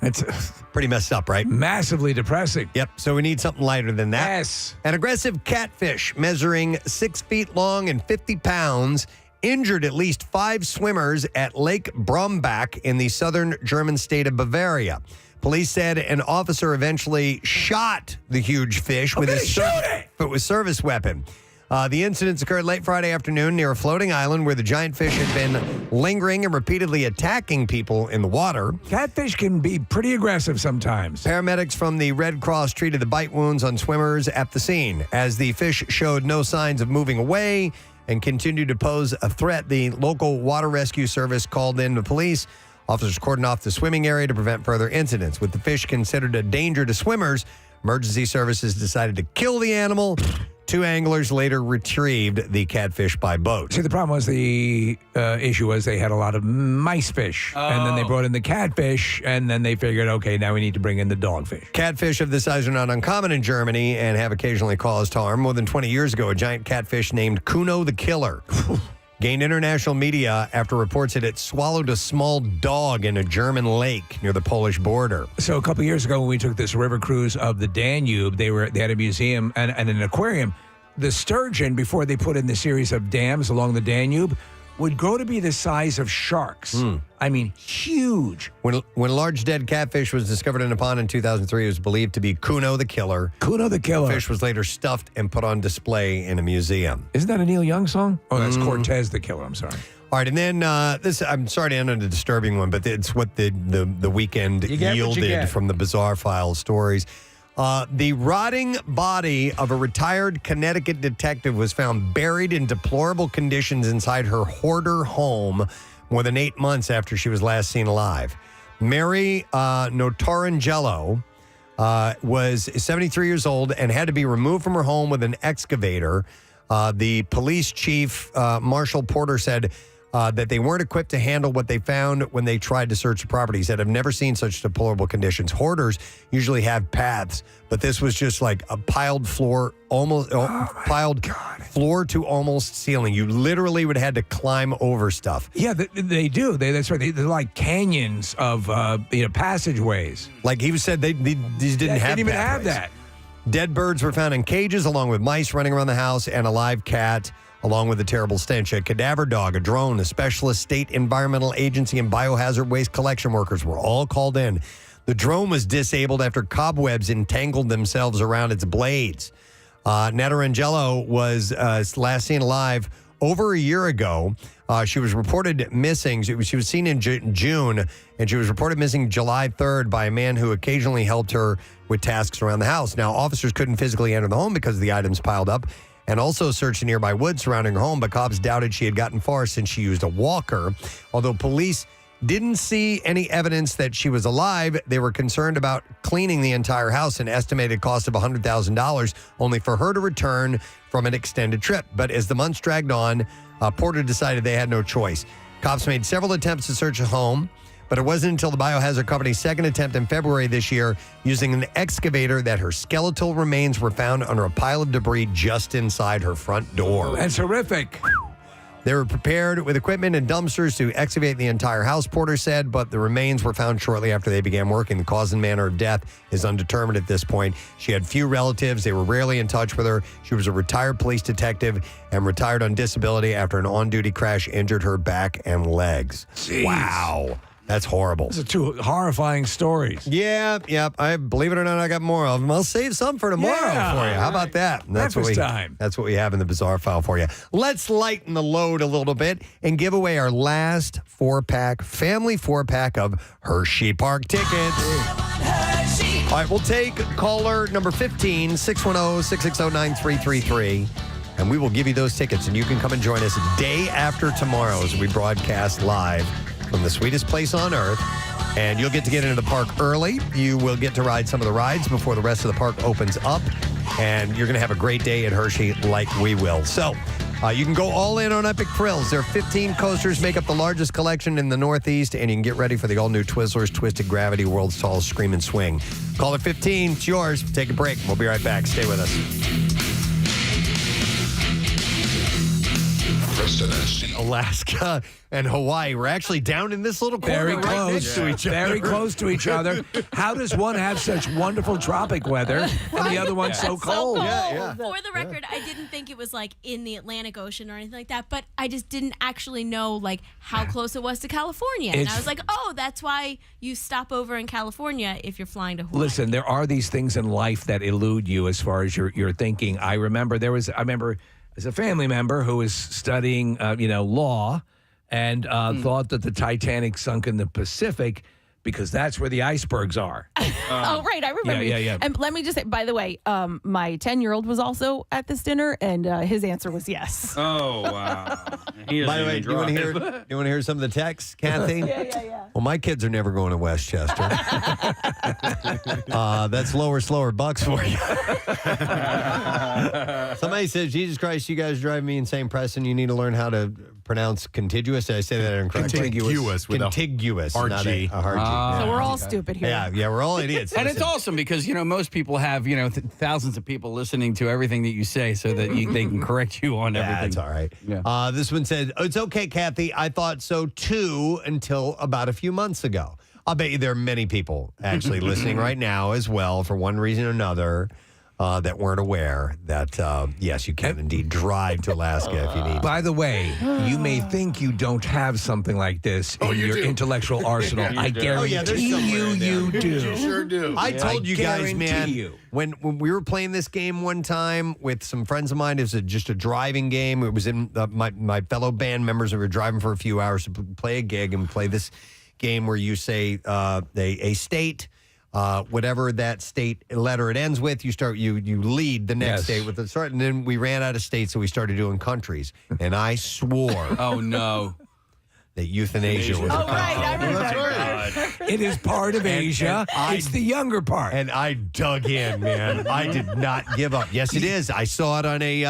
S3: It's
S1: pretty messed up, right?
S3: Massively depressing.
S1: Yep. So we need something lighter than that.
S3: Yes.
S1: An aggressive catfish measuring 6 feet long and 50 pounds injured at least 5 swimmers at Lake Brumbach in the southern German state of Bavaria. Police said an officer eventually shot the huge fish with his service weapon. The incidents occurred late Friday afternoon near a floating island where the giant fish had been lingering and repeatedly attacking people in the water.
S3: Catfish can be pretty aggressive sometimes.
S1: Paramedics from the Red Cross treated the bite wounds on swimmers at the scene. As the fish showed no signs of moving away and continued to pose a threat, the local water rescue service called in the police. Officers cordoned off the swimming area to prevent further incidents. With the fish considered a danger to swimmers, emergency services decided to kill the animal. 2 anglers later retrieved the catfish by boat.
S3: See, the problem was the issue was they had a lot of mice fish. And then they brought in the catfish, and then they figured, okay, now we need to bring in the dogfish.
S1: Catfish of this size are not uncommon in Germany and have occasionally caused harm. More than 20 years ago, a giant catfish named Kuno the Killer gained international media after reports that it swallowed a small dog in a German lake near the Polish border.
S3: So a couple years ago when we took this river cruise of the Danube, they had a museum and an aquarium. The sturgeon, before they put in the series of dams along the Danube, would grow to be the size of sharks. I mean, huge.
S1: When a large dead catfish was discovered in a pond in 2003, it was believed to be Kuno the Killer.
S3: Kuno the Killer.
S1: The fish was later stuffed and put on display in a museum.
S3: Isn't that a Neil Young song? Oh, that's Cortez the Killer. I'm sorry.
S1: All right, and then this, I'm sorry to end on a disturbing one, but it's what the weekend yielded from the Bizarre Files stories. The rotting body of a retired Connecticut detective was found buried in deplorable conditions inside her hoarder home more than 8 months after she was last seen alive. Mary Notarangelo was 73 years old and had to be removed from her home with an excavator. The police chief, Marshall Porter, said that they weren't equipped to handle what they found when they tried to search the property. He said, I've never seen such deplorable conditions. Hoarders usually have paths, but this was just like a piled floor, floor to almost ceiling. You literally would have had to climb over stuff.
S3: Yeah, they do. That's right. They're like canyons of passageways.
S1: Like he said, these didn't have
S3: even
S1: pathways.
S3: have that.
S1: Dead birds were found in cages along with mice running around the house and a live cat, along with a terrible stench. A cadaver dog, a drone, a specialist state environmental agency, and biohazard waste collection workers were all called in. The drone was disabled after cobwebs entangled themselves around its blades. Notarangelo was last seen alive over a year ago. She was reported missing. She was seen in June, and she was reported missing July 3rd by a man who occasionally helped her with tasks around the house. Now, officers couldn't physically enter the home because of the items piled up, and also searched the nearby woods surrounding her home, but cops doubted she had gotten far since she used a walker. Although police didn't see any evidence that she was alive, they were concerned about cleaning the entire house, an estimated cost of $100,000, only for her to return from an extended trip. But as the months dragged on, Porter decided they had no choice. Cops made several attempts to search the home, but it wasn't until the biohazard company's second attempt in February this year, using an excavator, that her skeletal remains were found under a pile of debris just inside her front door.
S3: That's horrific.
S1: They were prepared with equipment and dumpsters to excavate the entire house, Porter said, but the remains were found shortly after they began working. The cause and manner of death is undetermined at this point. She had few relatives. They were rarely in touch with her. She was a retired police detective and retired on disability after an on-duty crash injured her back and legs.
S3: Jeez.
S1: Wow. That's horrible.
S3: Those are 2 horrifying stories.
S1: Yeah. I believe it or not, I got more of them. I'll save some for tomorrow for you. How about that?
S3: That's what
S1: we have in the Bizarre File for you. Let's lighten the load a little bit and give away our last 4-pack, family 4-pack of Hershey Park tickets. All right, we'll take caller number 15, 610-660-9333, and we will give you those tickets, and you can come and join us day after tomorrow as we broadcast live from the sweetest place on earth, and you'll get to get into the park early. You will get to ride some of the rides before the rest of the park opens up, and you're going to have a great day at Hershey like we will. So You can go all in on Epic Thrills. Their 15 coasters make up the largest collection in the Northeast, and you can get ready for the all-new Twizzlers Twisted Gravity, world's tallest scream and swing. Call it 15. It's yours. Take a break. We'll be right back. Stay with us. Alaska and Hawaii. We're actually down in this little corner
S3: Very
S1: right
S3: close
S1: next to each other.
S3: Very close to each other. How does one have such wonderful tropic weather and the other one so cold?
S1: Yeah.
S7: For the record, I didn't think it was like in the Atlantic Ocean or anything like that, but I just didn't actually know like how close it was to California. And I was like, oh, that's why you stop over in California if you're flying to Hawaii.
S3: Listen, there are these things in life that elude you as far as your thinking. I remember as a family member who was studying, law and thought that the Titanic sunk in the Pacific because that's where the icebergs are.
S16: Oh, right. I remember.
S3: Yeah.
S16: And let me just say, by the way, my 10-year-old was also at this dinner, and his answer was yes.
S2: Oh, wow.
S1: By the way, do you want to hear some of the texts, Kathy?
S16: Yeah.
S1: Well, my kids are never going to Westchester. That's lower, slower bucks for you. Somebody says, Jesus Christ, you guys drive me insane, Preston. You need to learn how to pronounce contiguous. Did I say that incorrectly?
S6: Contiguous with
S1: contiguous,
S6: a
S1: not a hard G.
S16: So we're all stupid here.
S1: Yeah, we're all idiots.
S2: And it's awesome because, most people have, thousands of people listening to everything that you say so that they can correct you on everything.
S1: That's all right.
S2: Yeah.
S1: This one said, it's okay, Kathy. I thought so too until about a few months ago. I'll bet you there are many people actually listening right now as well for one reason or another that weren't aware that, yes, you can indeed drive to Alaska if you need to.
S3: By the way, you may think you don't have something like this in your intellectual arsenal. I guarantee you do.
S1: You
S6: sure do.
S1: I told you guys, man,
S3: you.
S1: when we were playing this game one time with some friends of mine, it was just a driving game. It was in my fellow band members. We were driving for a few hours to play a gig and play this game where you say a state, whatever that state letter it ends with, you lead the next state with the start. And then we ran out of states, so we started doing countries. And I swore.
S2: Oh, no.
S1: That euthanasia was a country.
S16: Right, I remember
S1: that.
S3: It is part of Asia. It's the younger part.
S1: And I dug in, man. I did not give up. Yes, it is. I saw it on a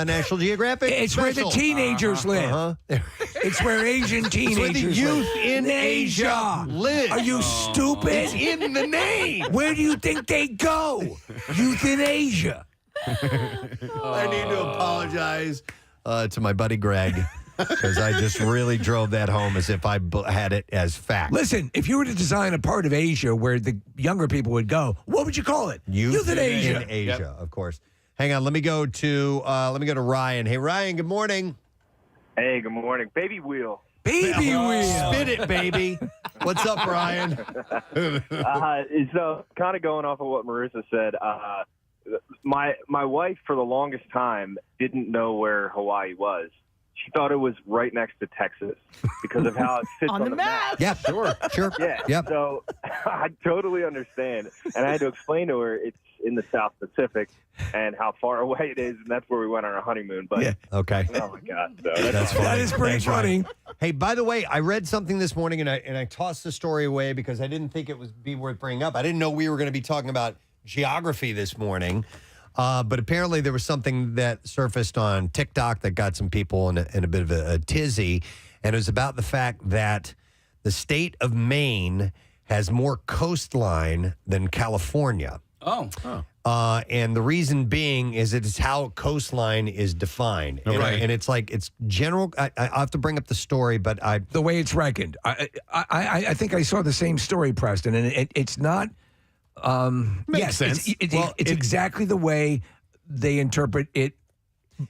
S1: National Geographic.
S3: It's
S1: special.
S3: where the teenagers live. It's where Asian teenagers
S1: where the youth
S3: live.
S1: in Asia live.
S3: Are you stupid?
S1: It's in the name.
S3: Where do you think they go? Youth in Asia.
S1: I need to apologize to my buddy Greg. Because I just really drove that home as if I had it as fact.
S3: Listen, if you were to design a part of Asia where the younger people would go, what would you call it?
S1: Youth
S3: in Asia.
S1: In Asia, of course. Hang on, let me go to Ryan. Hey, Ryan. Good morning.
S4: Hey, good morning, Baby Wheel.
S3: Baby Wheel.
S1: Spit it, baby. What's up, Ryan?
S4: So, kind of going off of what Marissa said, my wife for the longest time didn't know where Hawaii was. She thought it was right next to Texas because of how it fits on the map.
S1: Yeah, sure.
S4: Yeah.
S1: Yep.
S4: So I totally understand. And I had to explain to her it's in the South Pacific and how far away it is. And that's where we went on our honeymoon. But
S1: okay.
S4: Oh, my God. So
S1: That's funny.
S3: That is pretty funny.
S1: Hey, by the way, I read something this morning and I tossed the story away because I didn't think it would be worth bringing up. I didn't know we were going to be talking about geography this morning. But apparently there was something that surfaced on TikTok that got some people in a bit of a tizzy. And it was about the fact that the state of Maine has more coastline than California.
S2: Oh.
S1: And the reason being is that it's how coastline is defined.
S3: Right.
S1: And it's like, it's general. I have to bring up the story, but
S3: the way it's reckoned. I think I saw the same story, Preston, and it's not.
S6: Makes sense.
S3: It's exactly the way they interpret it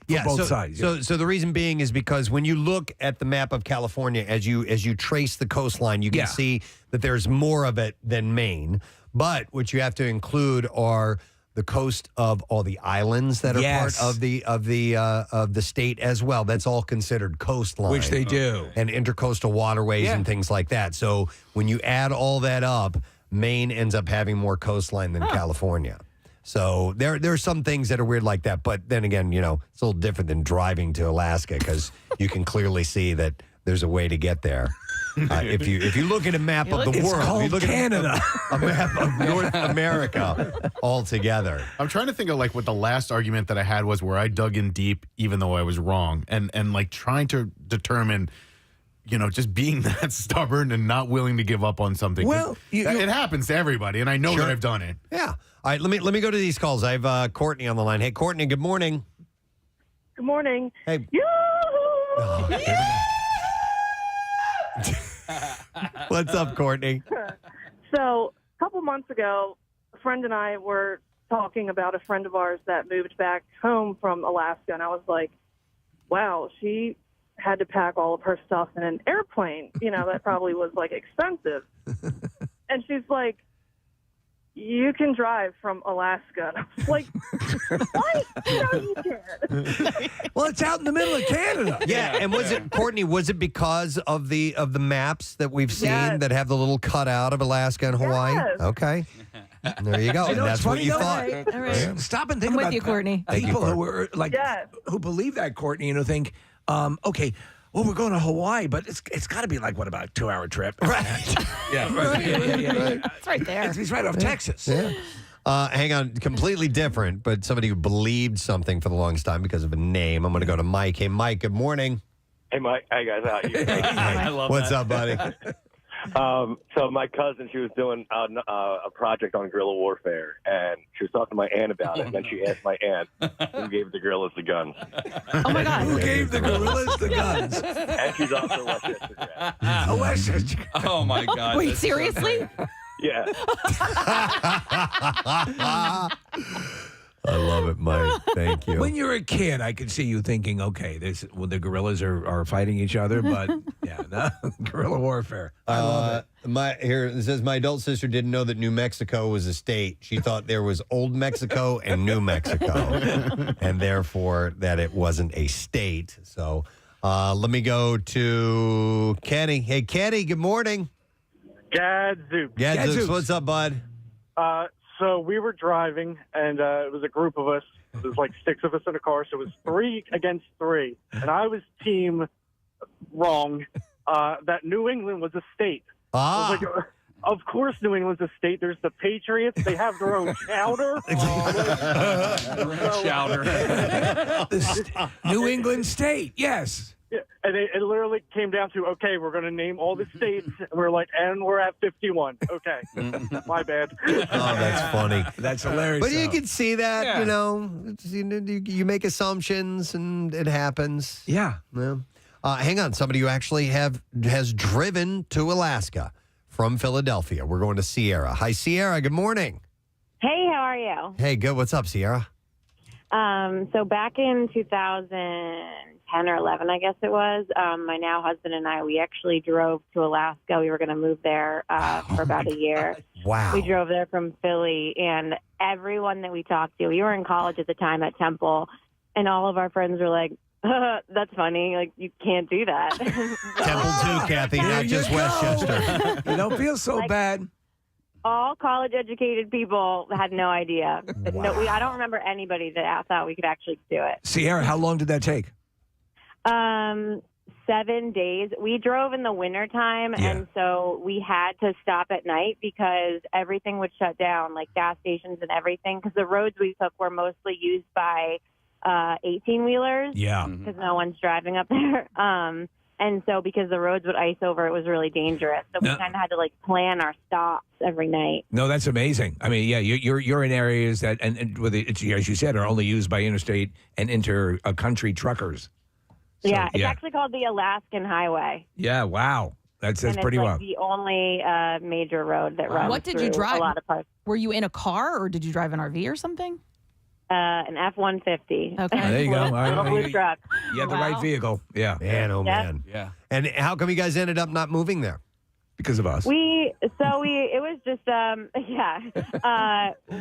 S3: for both sides.
S1: So the reason being is because when you look at the map of California, as you trace the coastline, you can see that there's more of it than Maine. But what you have to include are the coast of all the islands that are part of the state as well. That's all considered coastline,
S3: Which they do.
S1: and intercoastal waterways and things like that. So when you add all that up, Maine ends up having more coastline than California. So there are some things that are weird like that. But then again, it's a little different than driving to Alaska because you can clearly see that there's a way to get there. If you look at a map of the
S3: It's
S1: world,
S3: called
S1: you look
S3: Canada.
S1: at a map of North America altogether.
S6: I'm trying to think of like what the last argument that I had was, where I dug in deep, even though I was wrong, and like trying to determine, just being that stubborn and not willing to give up on something.
S3: Well,
S6: it happens to everybody, and I know
S1: Sure.
S6: that I've done it.
S1: Yeah. All right, let me go to these calls. I have Courtney on the line. Hey, Courtney, good morning.
S15: Good morning.
S1: Hey. What's up, Courtney?
S15: So, a couple months ago, a friend and I were talking about a friend of ours that moved back home from Alaska, and I was like, wow, she had to pack all of her stuff in an airplane. That probably was, expensive. And she's like, you can drive from Alaska. And I was like, what? No, you can't.
S3: Well, it's out in the middle of Canada.
S1: Yeah, and was it because of the maps that we've seen
S15: Yes.
S1: that have the little cutout of Alaska and Hawaii?
S15: Yes.
S1: Okay. There you go.
S3: You know,
S1: And
S3: it's
S1: that's what
S3: funny,
S1: you
S3: though.
S1: thought.
S16: All right.
S3: Stop and think
S16: I'm with
S3: about
S16: you, Courtney.
S3: People
S1: Thank you,
S3: who were who believe that, Courtney, think, okay, well, we're going to Hawaii, but it's got to be about a 2-hour trip.
S1: Right.
S3: Yeah, right. Yeah.
S16: It's right there.
S3: It's right off Texas.
S1: Yeah. Hang on, completely different, but somebody who believed something for the longest time because of a name. I'm going to go to Mike. Hey, Mike, good morning.
S17: Hey, Mike. Hey, guys. How are you?
S1: I love What's up, buddy?
S17: So my cousin, she was doing a project on guerrilla warfare, and she was talking to my aunt about it. And then she asked my aunt, who gave the guerrillas the guns?
S16: Oh, my God.
S3: Who gave the gorillas the guns?
S17: And she's also Westchester grad.
S3: Oh, Westchester.
S2: Oh, my God.
S16: Wait,
S2: that's so
S16: seriously?
S17: Yeah.
S1: I love it, Mike. Thank you.
S3: When you're a kid, I could see you thinking, okay, the gorillas are fighting each other, but guerrilla warfare. I love it.
S1: It says my adult sister didn't know that New Mexico was a state. She thought there was Old Mexico and New Mexico, and therefore that it wasn't a state. So let me go to Kenny. Hey, Kenny, good morning.
S18: Gadzooks.
S1: Gadzooks, what's up, bud?
S18: So we were driving, and it was a group of us. It was like 6 of us in a car, so it was 3 against 3. And I was team wrong that New England was a state. I was like, of course New England's a state. There's the Patriots. They have their own chowder.
S2: Chowder.
S3: New England state, yes.
S18: Yeah, and it literally came down to, okay, we're going to name all the states. And we're like, and we're at 51. Okay. My bad.
S1: Oh, that's funny.
S3: That's hilarious.
S1: But you
S3: though.
S1: can see that, you make assumptions and it happens.
S3: Yeah.
S1: Hang on. Somebody who actually has driven to Alaska from Philadelphia. We're going to Sierra. Hi, Sierra. Good morning.
S21: Hey, how are you?
S1: Hey, good. What's up, Sierra?
S21: So back in 2010 or 11, I guess it was, my now husband and I, we actually drove to Alaska. We were going to move there for about a year.
S1: Wow.
S21: We drove there from Philly, and everyone that we talked to, we were in college at the time at Temple, and all of our friends were like, that's funny. Like, you can't do that.
S1: Temple too, Kathy, not just Westchester.
S3: You don't feel so bad.
S21: All college-educated people had no idea. No, I don't remember anybody that thought we could actually do it.
S3: Sierra, how long did that take?
S21: 7 days. We drove in the wintertime, and so we had to stop at night because everything would shut down, like gas stations and everything, because the roads we took were mostly used by 18-wheelers.
S3: Yeah.
S21: Because no one's driving up there. And so because the roads would ice over, it was really dangerous. So we kind of had to plan our stops every night.
S3: No, that's amazing. I mean, yeah, you're in areas that, and with it's, as you said, are only used by interstate and inter-country truckers. So,
S21: yeah, it's actually called the Alaskan Highway.
S3: Yeah, wow. That's
S21: and
S3: pretty
S21: it's
S3: wild.
S21: the only major road that runs
S16: What did you
S21: through
S16: drive?
S21: a lot of parts.
S16: Were you in a car or did you drive an RV or something?
S21: An F-150.
S16: Okay.
S3: There you go. All right.
S21: Blue truck.
S3: You had the right vehicle. Yeah.
S1: Man, oh, man.
S2: Yeah.
S1: And how come you guys ended up not moving there?
S3: Because of us.
S21: It was just,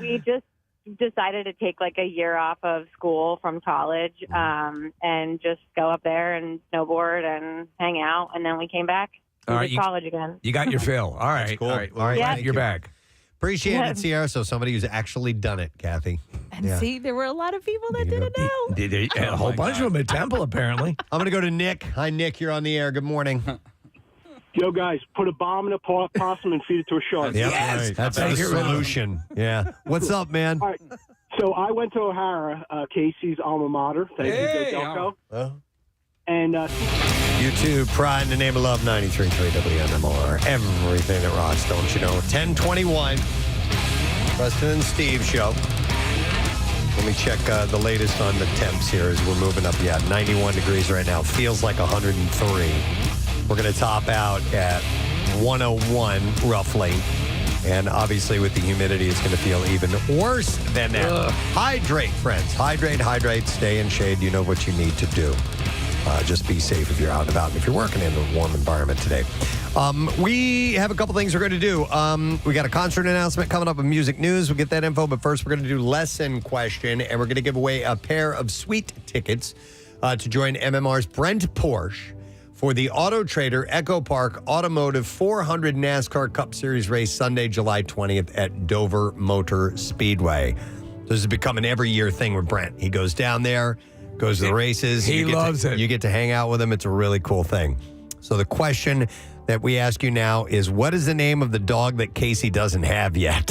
S21: we just decided to take a year off of school from college and just go up there and snowboard and hang out. And then we came back to college again.
S3: You got your fill. All right.
S1: Cool.
S3: All right.
S1: All right.
S21: Yeah.
S1: Thank
S3: You're
S1: you.
S3: back.
S1: Appreciate
S16: Yeah.
S1: it, Sierra. So somebody who's actually done it, Kathy.
S16: And see, there were a lot of people that didn't know.
S3: A whole bunch of them at Temple, apparently.
S1: I'm going to go to Nick. Hi, Nick. You're on the air. Good morning.
S5: Yo, guys, put a bomb in a possum and feed it to a shark.
S1: Yep, right. That's the solution. Yeah. What's up, man?
S5: All right. So I went to O'Hara, Casey's alma mater. Thank you, Go Delco. And
S1: You too. Pride in the name of love, 93.3 WMMR. Everything that rocks, don't you know? 1021. Preston and Steve show. Let me check the latest on the temps here as we're moving up. Yeah, 91 degrees right now. Feels like 103. We're going to top out at 101, roughly. And obviously, with the humidity, it's going to feel even worse than that. Hydrate, friends. Hydrate. Stay in shade. You know what you need to do. Just be safe if you're out and about and if you're working in a warm environment today. We have a couple things we're going to do. We got a concert announcement coming up with music news. We'll get that info. But first, we're going to do lesson question. And we're going to give away a pair of sweet tickets to join MMR's Brent Porsche for the Auto Trader Echo Park Automotive 400 NASCAR Cup Series race Sunday, July 20th at Dover Motor Speedway. This has become an every year thing with Brent. He goes down there, goes to the races.
S3: He loves it. You
S1: get to hang out with him. It's a really cool thing. So the question that we ask you now is, what is the name of the dog that Casey doesn't have yet?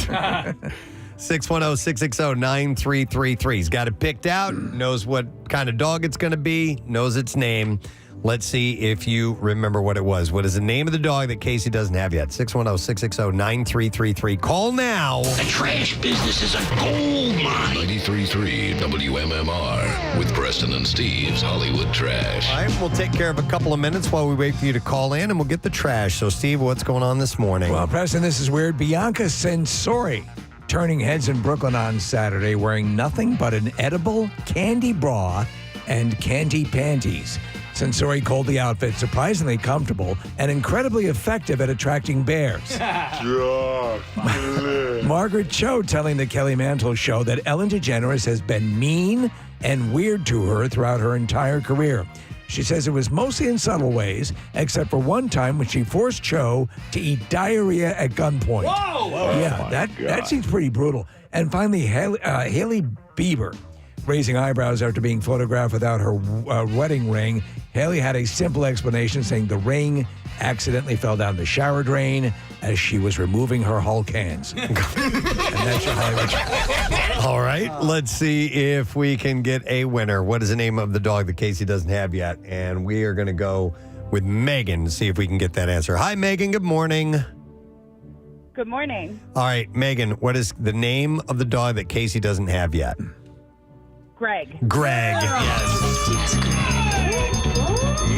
S1: 610-660-9333. He's got it picked out, knows what kind of dog it's going to be, knows its name. Let's see if you remember what it was. What is the name of the dog that Casey doesn't have yet? 610-660-9333. Call now.
S10: The trash business is a gold mine.
S9: 93.3 WMMR with Preston and Steve's Hollywood Trash.
S1: All right, we'll take care of a couple of minutes while we wait for you to call in, and we'll get the trash. So, Steve, what's going on this morning?
S3: Well, Preston, this is weird. Bianca Sensori turning heads in Brooklyn on Saturday wearing nothing but an edible candy bra and candy panties. Sensori called the outfit surprisingly comfortable and incredibly effective at attracting bears. Margaret Cho telling the Kelly Mantle Show that Ellen DeGeneres has been mean and weird to her throughout her entire career. She says it was mostly in subtle ways, except for one time when she forced Cho to eat diarrhea at gunpoint.
S10: Whoa!
S3: Yeah, that seems pretty brutal. And finally, Hailey Bieber raising eyebrows after being photographed without her wedding ring. Hailey had a simple explanation, saying the ring accidentally fell down the shower drain as she was removing her Hulk hands. And that's your Hollywood.
S1: All right, let's see if we can get a winner. What is the name of the dog that Casey doesn't have yet? And we are going to go with Megan to see if we can get that answer. Hi, Megan. Good morning.
S23: Good morning.
S1: All right, Megan, what is the name of the dog that Casey doesn't have yet?
S23: Greg.
S1: Greg, yes.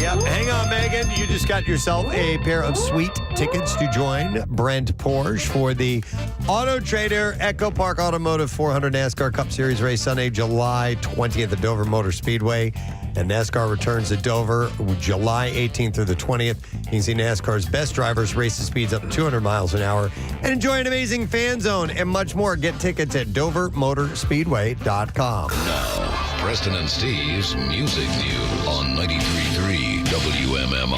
S1: Yep. Hang on, Megan. You just got yourself a pair of sweet tickets to join Brent Porsche for the Auto Trader Echo Park Automotive 400 NASCAR Cup Series race Sunday, July 20th at Dover Motor Speedway. And NASCAR returns at Dover July 18th through the 20th. You can see NASCAR's best drivers race the speeds up to 200 miles an hour and enjoy an amazing fan zone and much more. Get tickets at DoverMotorspeedway.com.
S9: Now, Preston and Steve's Music News on 93.3 WMMR.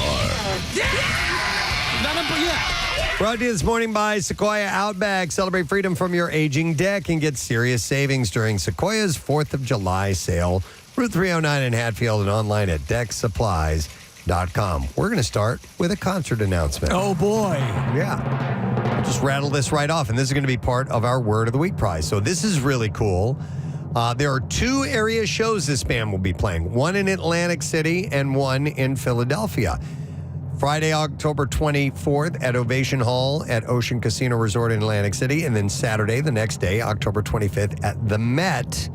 S1: Brought to you this morning by Sequoia Outback. Celebrate freedom from your aging deck and get serious savings during Sequoia's 4th of July sale. Route 309 in Hatfield and online at decksupplies.com. We're going to start with a concert announcement.
S3: Oh, boy.
S1: Yeah. We'll just rattle this right off, and this is going to be part of our Word of the Week prize. So this is really cool. There are 2 area shows this band will be playing, one in Atlantic City and one in Philadelphia. Friday, October 24th at Ovation Hall at Ocean Casino Resort in Atlantic City, and then Saturday, the next day, October 25th at the Met.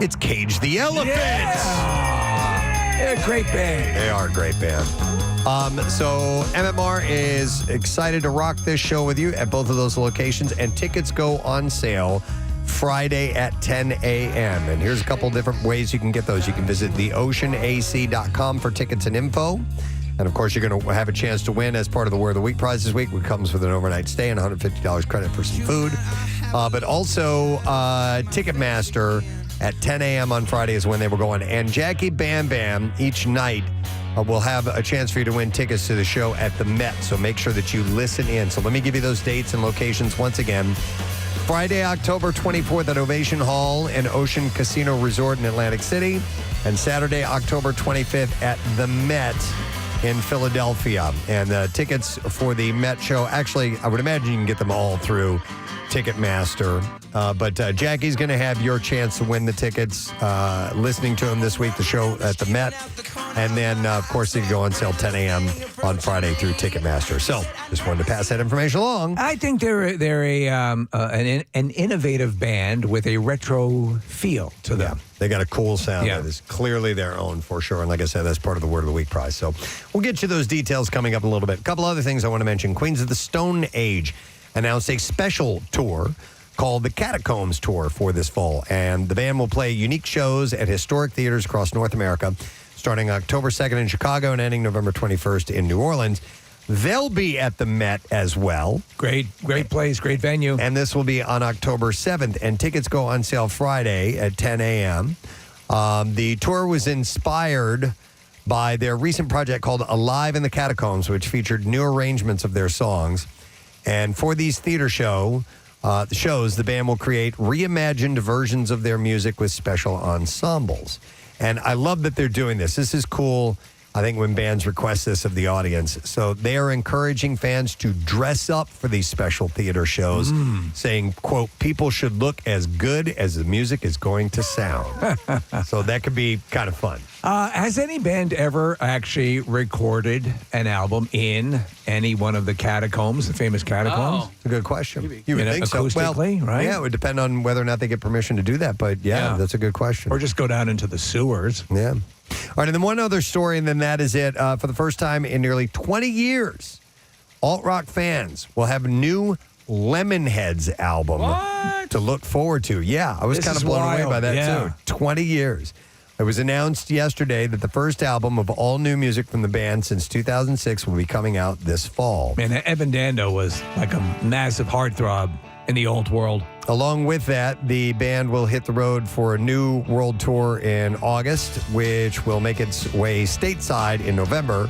S1: It's Cage the Elephant.
S3: Yeah. They're a great band.
S1: They are a great band. So MMR is excited to rock this show with you at both of those locations, and tickets go on sale Friday at 10 a.m. And here's a couple different ways you can get those. You can visit theoceanac.com for tickets and info. And, of course, you're going to have a chance to win as part of the Word of the Week prize this week, which comes with an overnight stay and $150 credit for some food. But also Ticketmaster at 10 a.m. on Friday is when they will go on. And Jackie Bam Bam each night we'll have a chance for you to win tickets to the show at the Met. So make sure that you listen in. So let me give you those dates and locations once again. Friday, October 24th at Ovation Hall and Ocean Casino Resort in Atlantic City. And Saturday, October 25th at the Met in Philadelphia. And tickets for the Met show, actually, I would imagine you can get them all through Ticketmaster. But Jackie's going to have your chance to win the tickets listening to him this week, the show at the Met. And then, of course, they go on sale 10 a.m. on Friday through Ticketmaster. So just wanted to pass that information along.
S3: I think they're an innovative band with a retro feel to them.
S1: Yeah, they got a cool sound that is clearly their own for sure. And like I said, that's part of the Word of the Week prize. So we'll get you those details coming up in a little bit. A couple other things I want to mention. Queens of the Stone Age announced a special tour called the Catacombs Tour for this fall. And the band will play unique shows at historic theaters across North America, starting October 2nd in Chicago and ending November 21st in New Orleans. They'll be at the Met as well.
S3: Great place, great venue.
S1: And this will be on October 7th. And tickets go on sale Friday at 10 a.m. The tour was inspired by their recent project called Alive in the Catacombs, which featured new arrangements of their songs. And for these theater shows, the band will create reimagined versions of their music with special ensembles. And I love that they're doing this. This is cool, I think, when bands request this of the audience. So they are encouraging fans to dress up for these special theater shows, saying, quote, people should look as good as the music is going to sound. So that could be kind of fun.
S3: Has any band ever actually recorded an album in any one of the catacombs, the famous catacombs?
S1: It's a good question. You would think so.
S3: Acoustically, right?
S1: Yeah, it would depend on whether or not they get permission to do that. But yeah, that's a good question.
S3: Or just go down into the sewers.
S1: Yeah. All right, and then one other story, and then that is it. For the first time in nearly 20 years, alt-rock fans will have a new Lemonheads album to look forward to. Yeah, I was kind of blown away by that, too. 20 years. It was announced yesterday that the first album of all new music from the band since 2006 will be coming out this fall.
S3: Man, Evan Dando was like a massive heartthrob in the old world.
S1: Along with that, the band will hit the road for a new world tour in August, which will make its way stateside in November.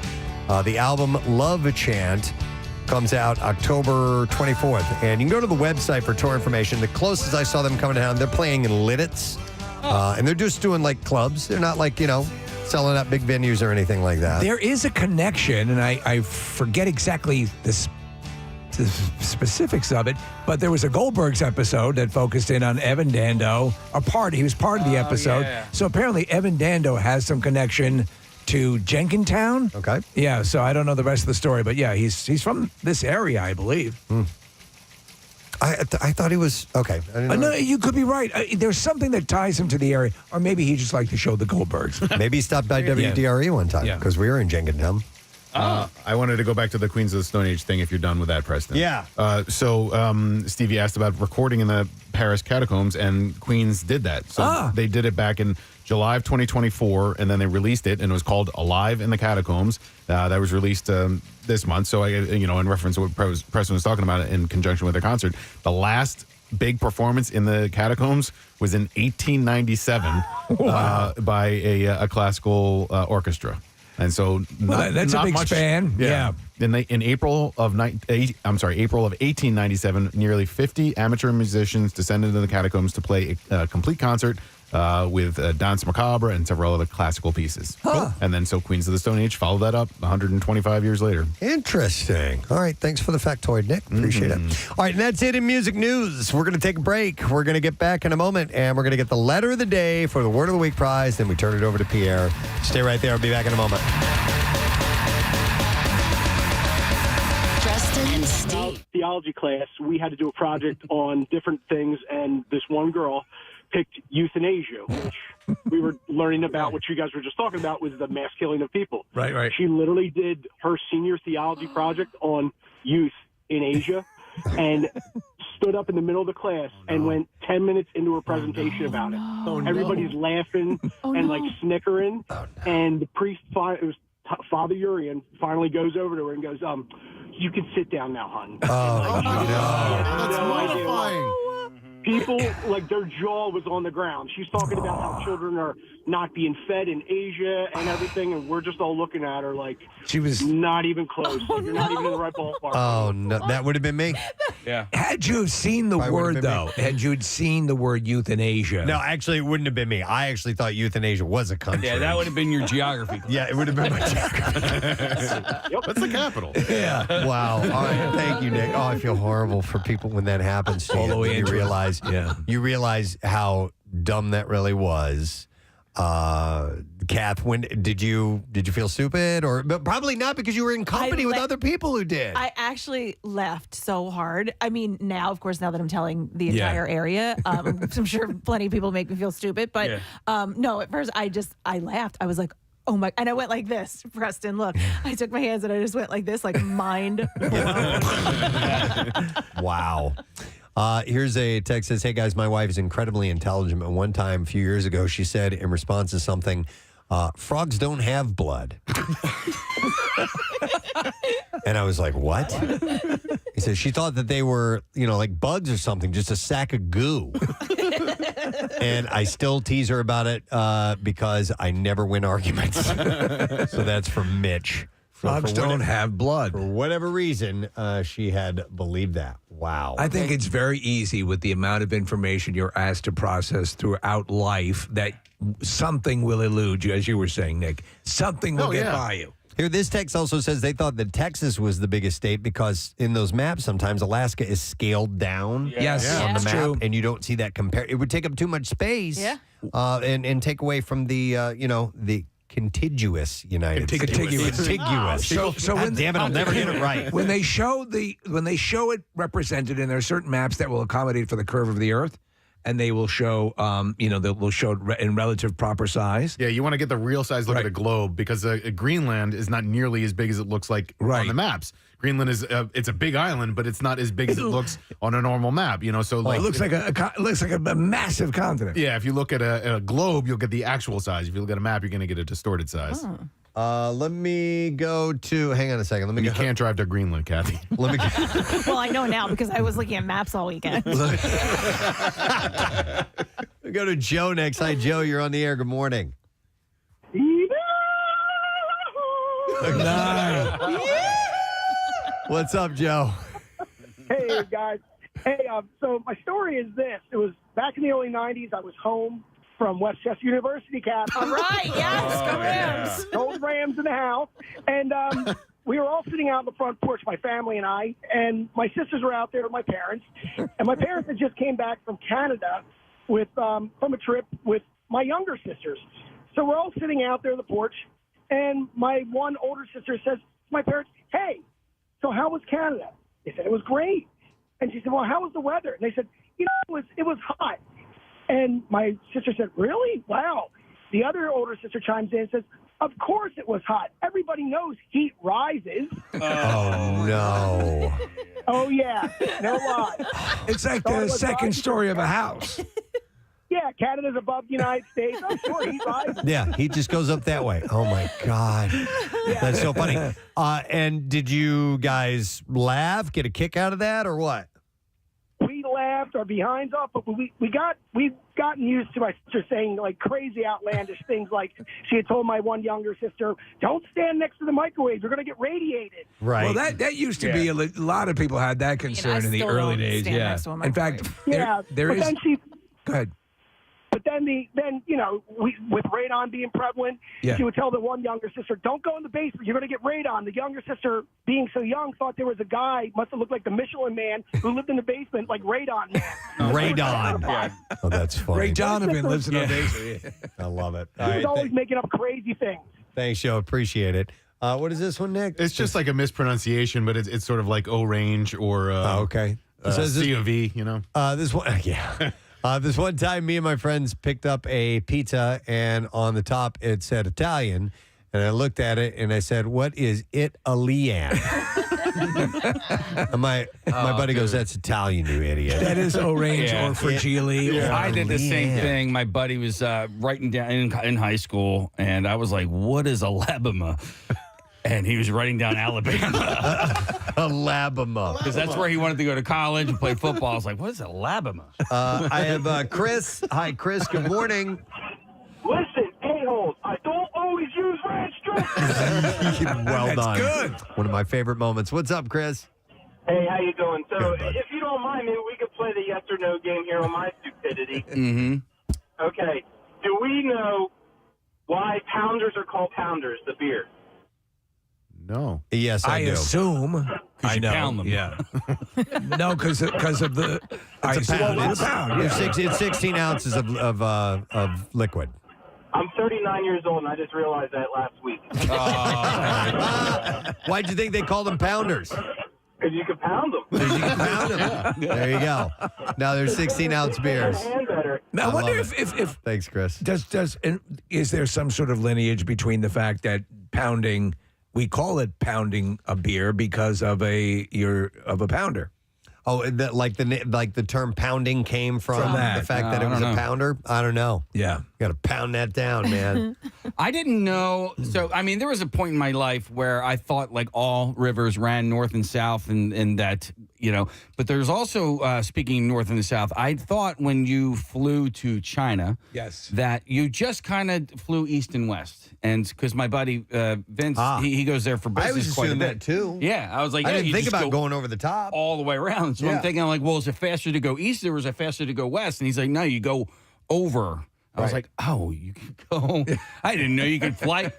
S1: The album Love Chant comes out October 24th. And you can go to the website for tour information. The closest I saw them coming down, they're playing in Lidditz. And they're just doing like clubs. They're not like, selling out big venues or anything like that.
S3: There is a connection, and I forget exactly the specifics of it, but there was a Goldbergs episode that focused in on Evan Dando. He was part of the episode.
S2: Yeah.
S3: So apparently Evan Dando has some connection to Jenkintown.
S1: Okay.
S3: Yeah, so I don't know the rest of the story, but yeah, he's from this area, I believe.
S1: I thought he was okay. I didn't know.
S3: No, you could be right. There's something that ties him to the area, or maybe he just liked to show the Goldbergs.
S1: Maybe he stopped by WDRE one time because we were in Jenkintown.
S6: I wanted to go back to the Queens of the Stone Age thing if you're done with that, Preston.
S1: Yeah.
S6: So Stevie asked about recording in the Paris catacombs, and Queens did that. So they did it back in July of 2024, and then they released it, and it was called Alive in the Catacombs. That was released this month. So, in reference to what Preston was talking about in conjunction with the concert, the last big performance in the catacombs was in 1897 by a classical orchestra. And so
S3: that's a big span. Yeah.
S6: In April of 1897, nearly 50 amateur musicians descended into the catacombs to play a complete concert with Danse Macabre and several other classical pieces. Cool. And then so Queens of the Stone Age followed that up 125 years later.
S1: Interesting. All right. Thanks for the factoid, Nick. Appreciate it. All right. And that's it in music news. We're going to take a break. We're going to get back in a moment, and we're going to get the letter of the day for the Word of the Week prize. Then we turn it over to Pierre. Stay right there. I'll be back in a moment.
S7: Preston and Steve.
S5: Theology class, we had to do a project on different things, and this one girl picked euthanasia, which we were learning about. What you guys were just talking about was the mass killing of people.
S3: Right.
S5: She literally did her senior theology project on youth in Asia and stood up in the middle of the class and went 10 minutes into her presentation about it. Everybody's laughing and snickering. And the priest, it was Father Urian, finally goes over to her and goes, you can sit down now, hon.
S10: That's mortifying.
S5: People, like, their jaw was on the ground. She's talking about how children are not being fed in Asia and everything, and we're just all looking at her like
S3: she was
S5: not even close. Like, you're not even in the right ballpark.
S1: Oh, no. That would have been me.
S2: Yeah.
S3: Had you seen the word, though, had you seen the word euthanasia?
S1: No, actually, it wouldn't have been me. I actually thought euthanasia was a country.
S2: Yeah, that would have been your geography class.
S1: Yeah, it would have been my geography.
S6: What's the capital?
S1: Yeah. Wow. All right. Thank you, Nick. Oh, I feel horrible for people when that happens to you. You realize how dumb that really was. Kath, when did you feel stupid, or but probably not because you were in company with other people who did?
S16: I actually laughed so hard. I mean, now, of course, now that I'm telling the entire area, I'm sure plenty of people make me feel stupid. But no, at first I laughed. I was like, oh my, and I went like this, Preston, look. I took my hands and I just went like this, like mind blown.
S1: Wow. Here's a text that says, hey guys, my wife is incredibly intelligent, but one time a few years ago she said in response to something, frogs don't have blood. And I was like, what? He said she thought that they were, like bugs or something, just a sack of goo. And I still tease her about it because I never win arguments. So that's from Mitch.
S3: Frogs don't have blood.
S1: For whatever reason, she had believed that. Wow.
S3: I think it's very easy with the amount of information you're asked to process throughout life that something will elude you, as you were saying, Nick. Something will get by you.
S1: Here, this text also says they thought that Texas was the biggest state because in those maps, sometimes Alaska is scaled down on the map,
S3: true.
S1: and you don't see that compared. It would take up too much space and take away from the, the contiguous United States. Contiguous.
S3: So
S1: God damn it, I'll never get it right.
S3: When they show it represented, and there are certain maps that will accommodate for the curve of the Earth, and they will show, they will show it in relative proper size.
S6: Yeah, you want to get the real size look at a globe because Greenland is not nearly as big as it looks like on the maps. Greenland is it's a big island, but it's not as big as it looks on a normal map. So
S3: it looks like a massive continent.
S6: Yeah, if you look at a globe, you'll get the actual size. If you look at a map, you're going to get a distorted size.
S1: Let me go to. Hang on a second.
S6: You can't drive to Greenland, Kathy.
S1: Let me.
S16: Well, I know now because I was looking at maps all weekend.
S1: We go to Joe next. Hi, Joe. You're on the air. Good morning. What's up, Joe?
S5: Hey, guys. Hey, so my story is this. It was back in the early 90s. I was home from Westchester University, Cap.
S16: All right, yes, go Rams.
S5: Old Rams in the house. And we were all sitting out on the front porch, my family and I, and my sisters were out there with my parents. And my parents had just came back from Canada with from a trip with my younger sisters. So we're all sitting out there on the porch, and my one older sister says to my parents, hey, so how was Canada? They said, it was great. And she said, well, how was the weather? And they said, it was hot. And my sister said, really? Wow. The other older sister chimes in and says, of course it was hot. Everybody knows heat rises.
S1: Oh, no.
S5: Oh, yeah. No lie.
S3: It's like the second story of a house.
S5: Yeah, Canada's above the United States. I'm sure heat rises.
S1: Yeah, he just goes up that way. Oh, my God. That's so funny. And did you guys laugh, get a kick out of that, or what?
S5: We laughed our behinds off, but we've gotten used to my sister saying like crazy outlandish things. Like she had told my one younger sister, "Don't stand next to the microwave; you're going to get radiated."
S1: Right.
S3: Well, that used to be a lot of people had that concern in the early days. Yeah. In fact, there is. Go ahead.
S5: But then with radon being prevalent, she would tell the one younger sister, "Don't go in the basement; you're going to get radon." The younger sister, being so young, thought there was a guy, must have looked like the Michelin Man, who lived in the basement, like Radon Man.
S1: Radon. Yeah. Oh, that's funny.
S3: Ray Donovan lives in our basement.
S1: I love it.
S5: He was always making up crazy things.
S1: Thanks, Joe. Appreciate it. What is this one, Nick?
S6: It's just like a mispronunciation, but it's sort of like O-range or
S1: okay.
S6: C of E.
S1: This one, yeah. This one time, me and my friends picked up a pizza, and on the top it said Italian. And I looked at it, and I said, "What is Italian?" And my buddy goes, "That's Italian, you idiot."
S3: That is orange or fragile.
S2: Yeah. I did the same thing. My buddy was writing down in high school, and I was like, "What is Alabama?" And he was writing down Alabama.
S1: Alabama.
S2: Because that's where he wanted to go to college and play football. I was like, what is Alabama?
S1: I have Chris. Hi, Chris. Good morning.
S10: Listen, a-holes, I don't always use ranch dressing.
S1: Well done.
S3: Good.
S1: One of my favorite moments. What's up, Chris?
S10: Hey, how you doing? So, if you don't mind, maybe we could play the yes or no game here on my stupidity.
S2: Mm-hmm.
S10: Okay. Do we know why Pounders are called Pounders, the beer?
S6: No.
S1: Yes, I do.
S3: assume. I
S2: you
S3: know.
S2: pound them.
S3: Yeah. No, because of the.
S1: It's a pound.
S3: It's a pound. Yeah.
S1: It's 16 ounces of liquid.
S10: I'm 39 years old, and I just realized that last week.
S1: Why'd you think they called them pounders?
S10: Because you can pound them.
S1: Because you can pound them. There you go. Now there's 16-ounce beers.
S3: Now, I wonder
S1: love
S3: if
S1: Thanks, Chris.
S3: Is there some sort of lineage between the fact that pounding, we call it pounding a beer because of a pounder?
S1: Oh, like the term pounding came from
S3: that.
S1: the fact that it was a pounder? I don't know.
S3: Yeah.
S1: Got to pound that down, man.
S2: I didn't know. So, I mean, there was a point in my life where I thought like all rivers ran north and south and that, but there's also, speaking north and the south, I thought when you flew to China,
S3: yes,
S2: that you just kind of flew east and west. And because my buddy Vince, he goes there for business.
S1: I was
S2: quite a
S1: assuming
S2: bit.
S1: that too.
S2: Yeah. I was like,
S1: I
S2: yeah,
S1: didn't
S2: you
S1: think
S2: just
S1: about
S2: go
S1: going over the top.
S2: all the way around. So I'm thinking, well, is it faster to go east or is it faster to go west? And he's like, no, you go over. I was like, oh, you can go. I didn't know you could fly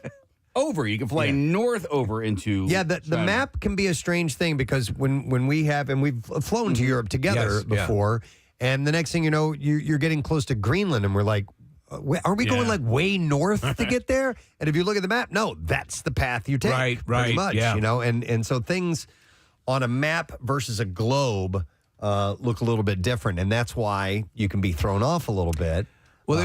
S2: over. You can fly north over into.
S1: Yeah, the map can be a strange thing because when we have, and we've flown to Europe together before, and the next thing you know, you're getting close to Greenland, and we're like, are we going like way north to get there? And if you look at the map, no, that's the path you take.
S3: Right,
S1: pretty much,
S3: yeah.
S1: and so things on a map versus a globe look a little bit different, and that's why you can be thrown off a little bit.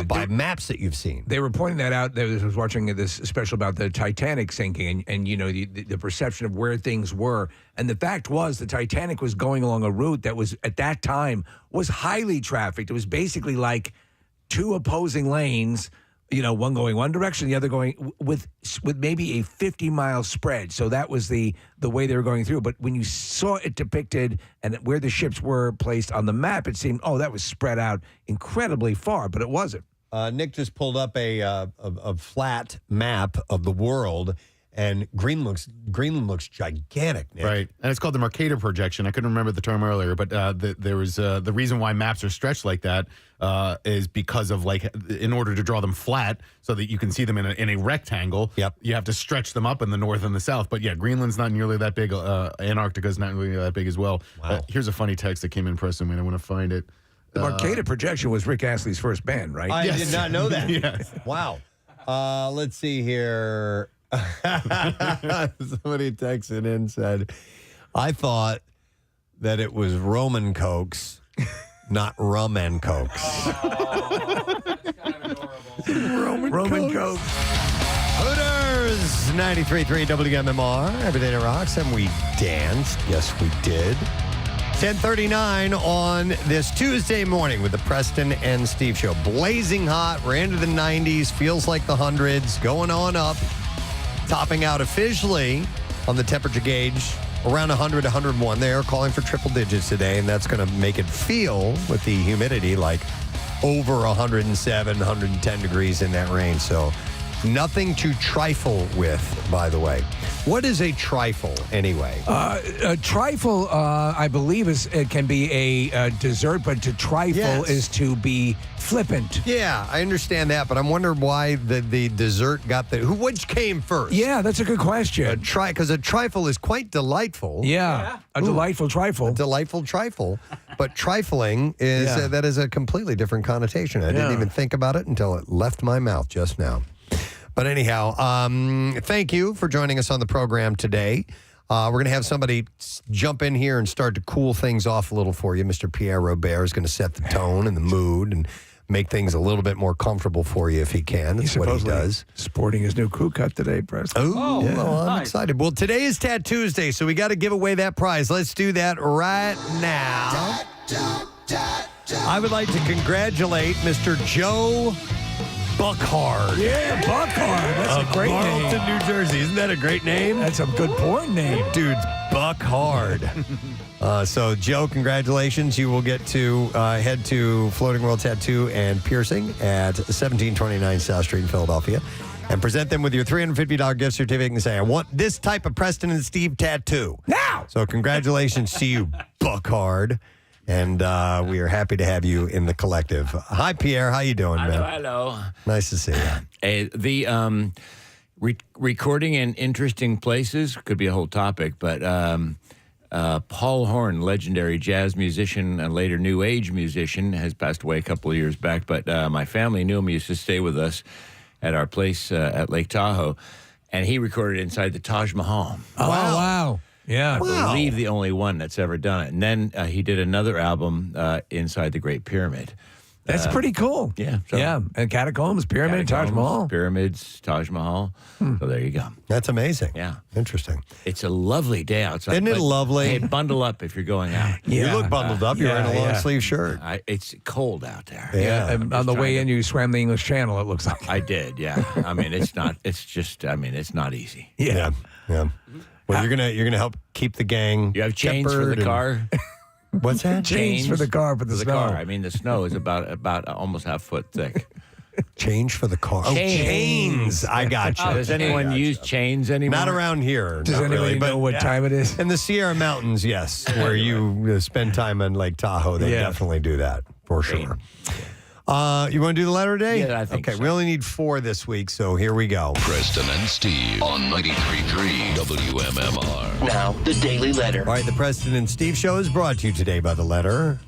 S1: By maps that you've seen.
S3: They were pointing that out. I was watching this special about the Titanic sinking and the perception of where things were. And the fact was the Titanic was going along a route that was, at that time, was highly trafficked. It was basically like two opposing lanes, one going one direction, the other going with maybe a 50-mile spread. So that was the way they were going through. But when you saw it depicted and where the ships were placed on the map, it seemed, that was spread out incredibly far, but it wasn't.
S1: Nick just pulled up a flat map of the world, and Greenland looks gigantic, Nick.
S6: Right, and it's called the Mercator projection. I couldn't remember the term earlier, but there was the reason why maps are stretched like that is because of in order to draw them flat so that you can see them in a rectangle.
S1: Yep.
S6: You have to stretch them up in the north and the south. But yeah, Greenland's not nearly that big. Antarctica's not nearly that big as well.
S1: Wow.
S6: Here's a funny text that came in, Preston. I want to find it.
S3: The Mercator projection was Rick Astley's first band, right?
S1: I did not know that.
S6: Yes.
S1: Wow. Let's see here. Somebody texted in and said, I thought that it was Roman Cokes, not rum and Cokes.
S3: Roman Cokes.
S1: Hooters 93.3 WMMR. Everything that rocks. And we danced. Yes, we did. 10:39 on this Tuesday morning with the Preston and Steve Show. Blazing hot. We're into the 90s. Feels like the hundreds. Going on up. Topping out officially on the temperature gauge around 100, 101. They are calling for triple digits today, and that's going to make it feel with the humidity like over 107, 110 degrees in that range. So nothing to trifle with, by the way. What is a trifle, anyway?
S3: A trifle, I believe, it can be a dessert, but to trifle is to be flippant.
S1: Yeah, I understand that, but I'm wondering why the dessert got which came first?
S3: Yeah, that's a good question.
S1: Because a trifle is quite delightful.
S3: Yeah. A delightful trifle.
S1: A delightful trifle. But trifling is that is a completely different connotation. I didn't even think about it until it left my mouth just now. But anyhow, thank you for joining us on the program today. We're going to have somebody jump in here and start to cool things off a little for you. Mr. Pierre Robert is going to set the tone and the mood and make things a little bit more comfortable for you if he can. That's what he does.
S3: Sporting his new crew cut today, Preston.
S1: Oh, yeah. Well, I'm excited. Well, today is Tattoosday, so we got to give away that prize. Let's do that right now. I would like to congratulate Mr. Joe Buckhard.
S3: Yeah, Buckhard. That's a great name.
S1: Marlton, New Jersey. Isn't that a great name?
S3: That's a good porn name.
S1: Dude's Buckhard. So, Joe, congratulations. You will get to head to Floating World Tattoo and Piercing at 1729 South Street in Philadelphia and present them with your $350 gift certificate and say, I want this type of Preston and Steve tattoo.
S3: Now!
S1: So, congratulations to you, Buckhard. And we are happy to have you in the collective. Hi, Pierre. How you doing, man?
S8: Hello.
S1: Nice to see you.
S8: The recording in interesting places could be a whole topic, but Paul Horn, legendary jazz musician and later New Age musician, has passed away a couple of years back. But my family knew him. He used to stay with us at our place at Lake Tahoe, and he recorded inside the Taj Mahal.
S3: Oh, wow. Yeah.
S8: I believe the only one that's ever done it. And then he did another album inside the Great Pyramid.
S3: That's pretty cool.
S8: Yeah.
S3: Yeah. And Catacombs, Pyramid, Taj Mahal.
S8: Pyramids, Taj Mahal. So there you go.
S1: That's amazing.
S8: Yeah.
S1: Interesting.
S8: It's a lovely day outside.
S1: Isn't it
S8: but,
S1: lovely?
S8: Hey, bundle up if you're going out.
S1: You look bundled up. You're wearing a long sleeve shirt.
S8: It's cold out there.
S3: Yeah. And on the way in, you swam the English Channel, it looks like.
S8: I did, yeah. I mean, it's not easy.
S1: Yeah. Well, you're gonna help keep the gang.
S8: You have chains for the car?
S1: What's that?
S3: Chains for the car for the snow.
S8: Car. I mean, the snow is about almost half foot thick.
S1: Change for the car.
S8: Chains.
S1: I got you.
S8: Does anyone use chains anymore?
S1: Not around here.
S3: Does anybody know what time it is?
S1: In the Sierra Mountains, yes, where you spend time in Lake Tahoe, they definitely do that for sure. You want to do the letter today?
S8: Yeah, I think
S1: so. We only need 4 this week, so here we go.
S9: Preston and Steve on 93.3 WMMR.
S10: Now, the Daily Letter.
S1: All right, the Preston and Steve Show is brought to you today by the letter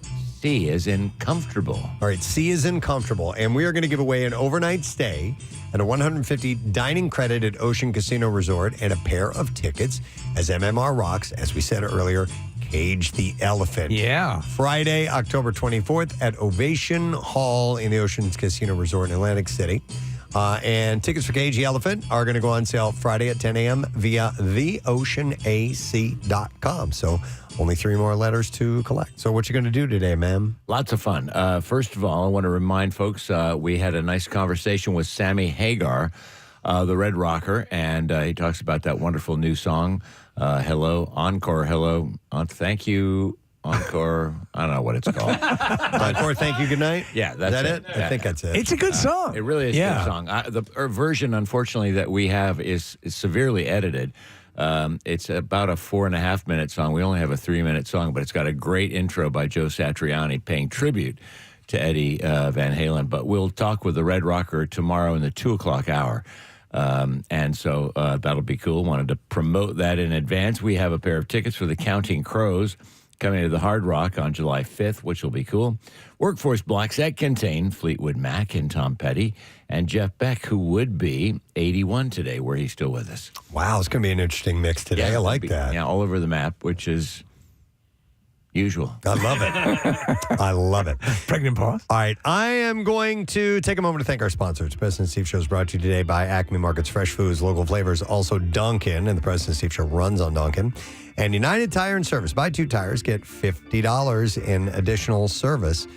S8: C is in comfortable.
S1: All right, C is in comfortable, and we are going to give away an overnight stay and a $150 dining credit at Ocean Casino Resort and a pair of tickets as MMR rocks, as we said earlier, Cage the Elephant.
S3: Yeah.
S1: Friday, October 24th at Ovation Hall in the Ocean Casino Resort in Atlantic City. And tickets for Cage the Elephant are going to go on sale Friday at 10 a.m. via theoceanac.com. So only 3 more letters to collect. So what you going to do today, ma'am?
S8: Lots of fun. First of all, I want to remind folks we had a nice conversation with Sammy Hagar, the Red Rocker, and he talks about that wonderful new song, Hello, Encore, Hello, Thank You, Encore, I don't know what it's called.
S1: Encore, Thank You, Good Night?
S8: Yeah, that's
S1: Is that it?
S8: Yeah.
S1: I think that's it.
S3: It's a good song.
S8: It really is a good song. The version, unfortunately, that we have is severely edited. It's about a 4.5-minute song. We only have a 3-minute song, but it's got a great intro by Joe Satriani paying tribute to Eddie Van Halen. But we'll talk with the Red Rocker tomorrow in the 2 o'clock hour. And so that'll be cool. Wanted to promote that in advance. We have a pair of tickets for the Counting Crows coming to the Hard Rock on July 5th, which will be cool. Workforce blocks that contain Fleetwood Mac and Tom Petty and Jeff Beck, who would be 81 today, were he still with us.
S1: Wow, it's going to be an interesting mix today. I like that.
S8: Yeah, all over the map, which is usual.
S1: I love it. I love it.
S3: Pregnant pause.
S1: All right. I am going to take a moment to thank our sponsors. President Steve Show is brought to you today by Acme Markets, fresh foods, local flavors, also Dunkin', and the President Steve Show runs on Dunkin'. And United Tire and Service. Buy 2 tires, get $50 in additional service.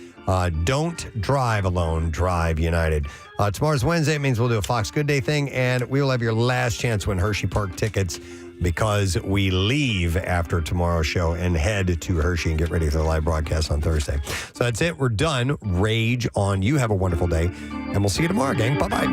S1: Don't drive alone, drive United. Tomorrow's Wednesday. It means we'll do a Fox Good Day thing, and we will have your last chance to win Hershey Park tickets because we leave after tomorrow's show and head to Hershey and get ready for the live broadcast on Thursday. So that's it. We're done. Rage on. You have a wonderful day, and we'll see you tomorrow, gang. Bye-bye.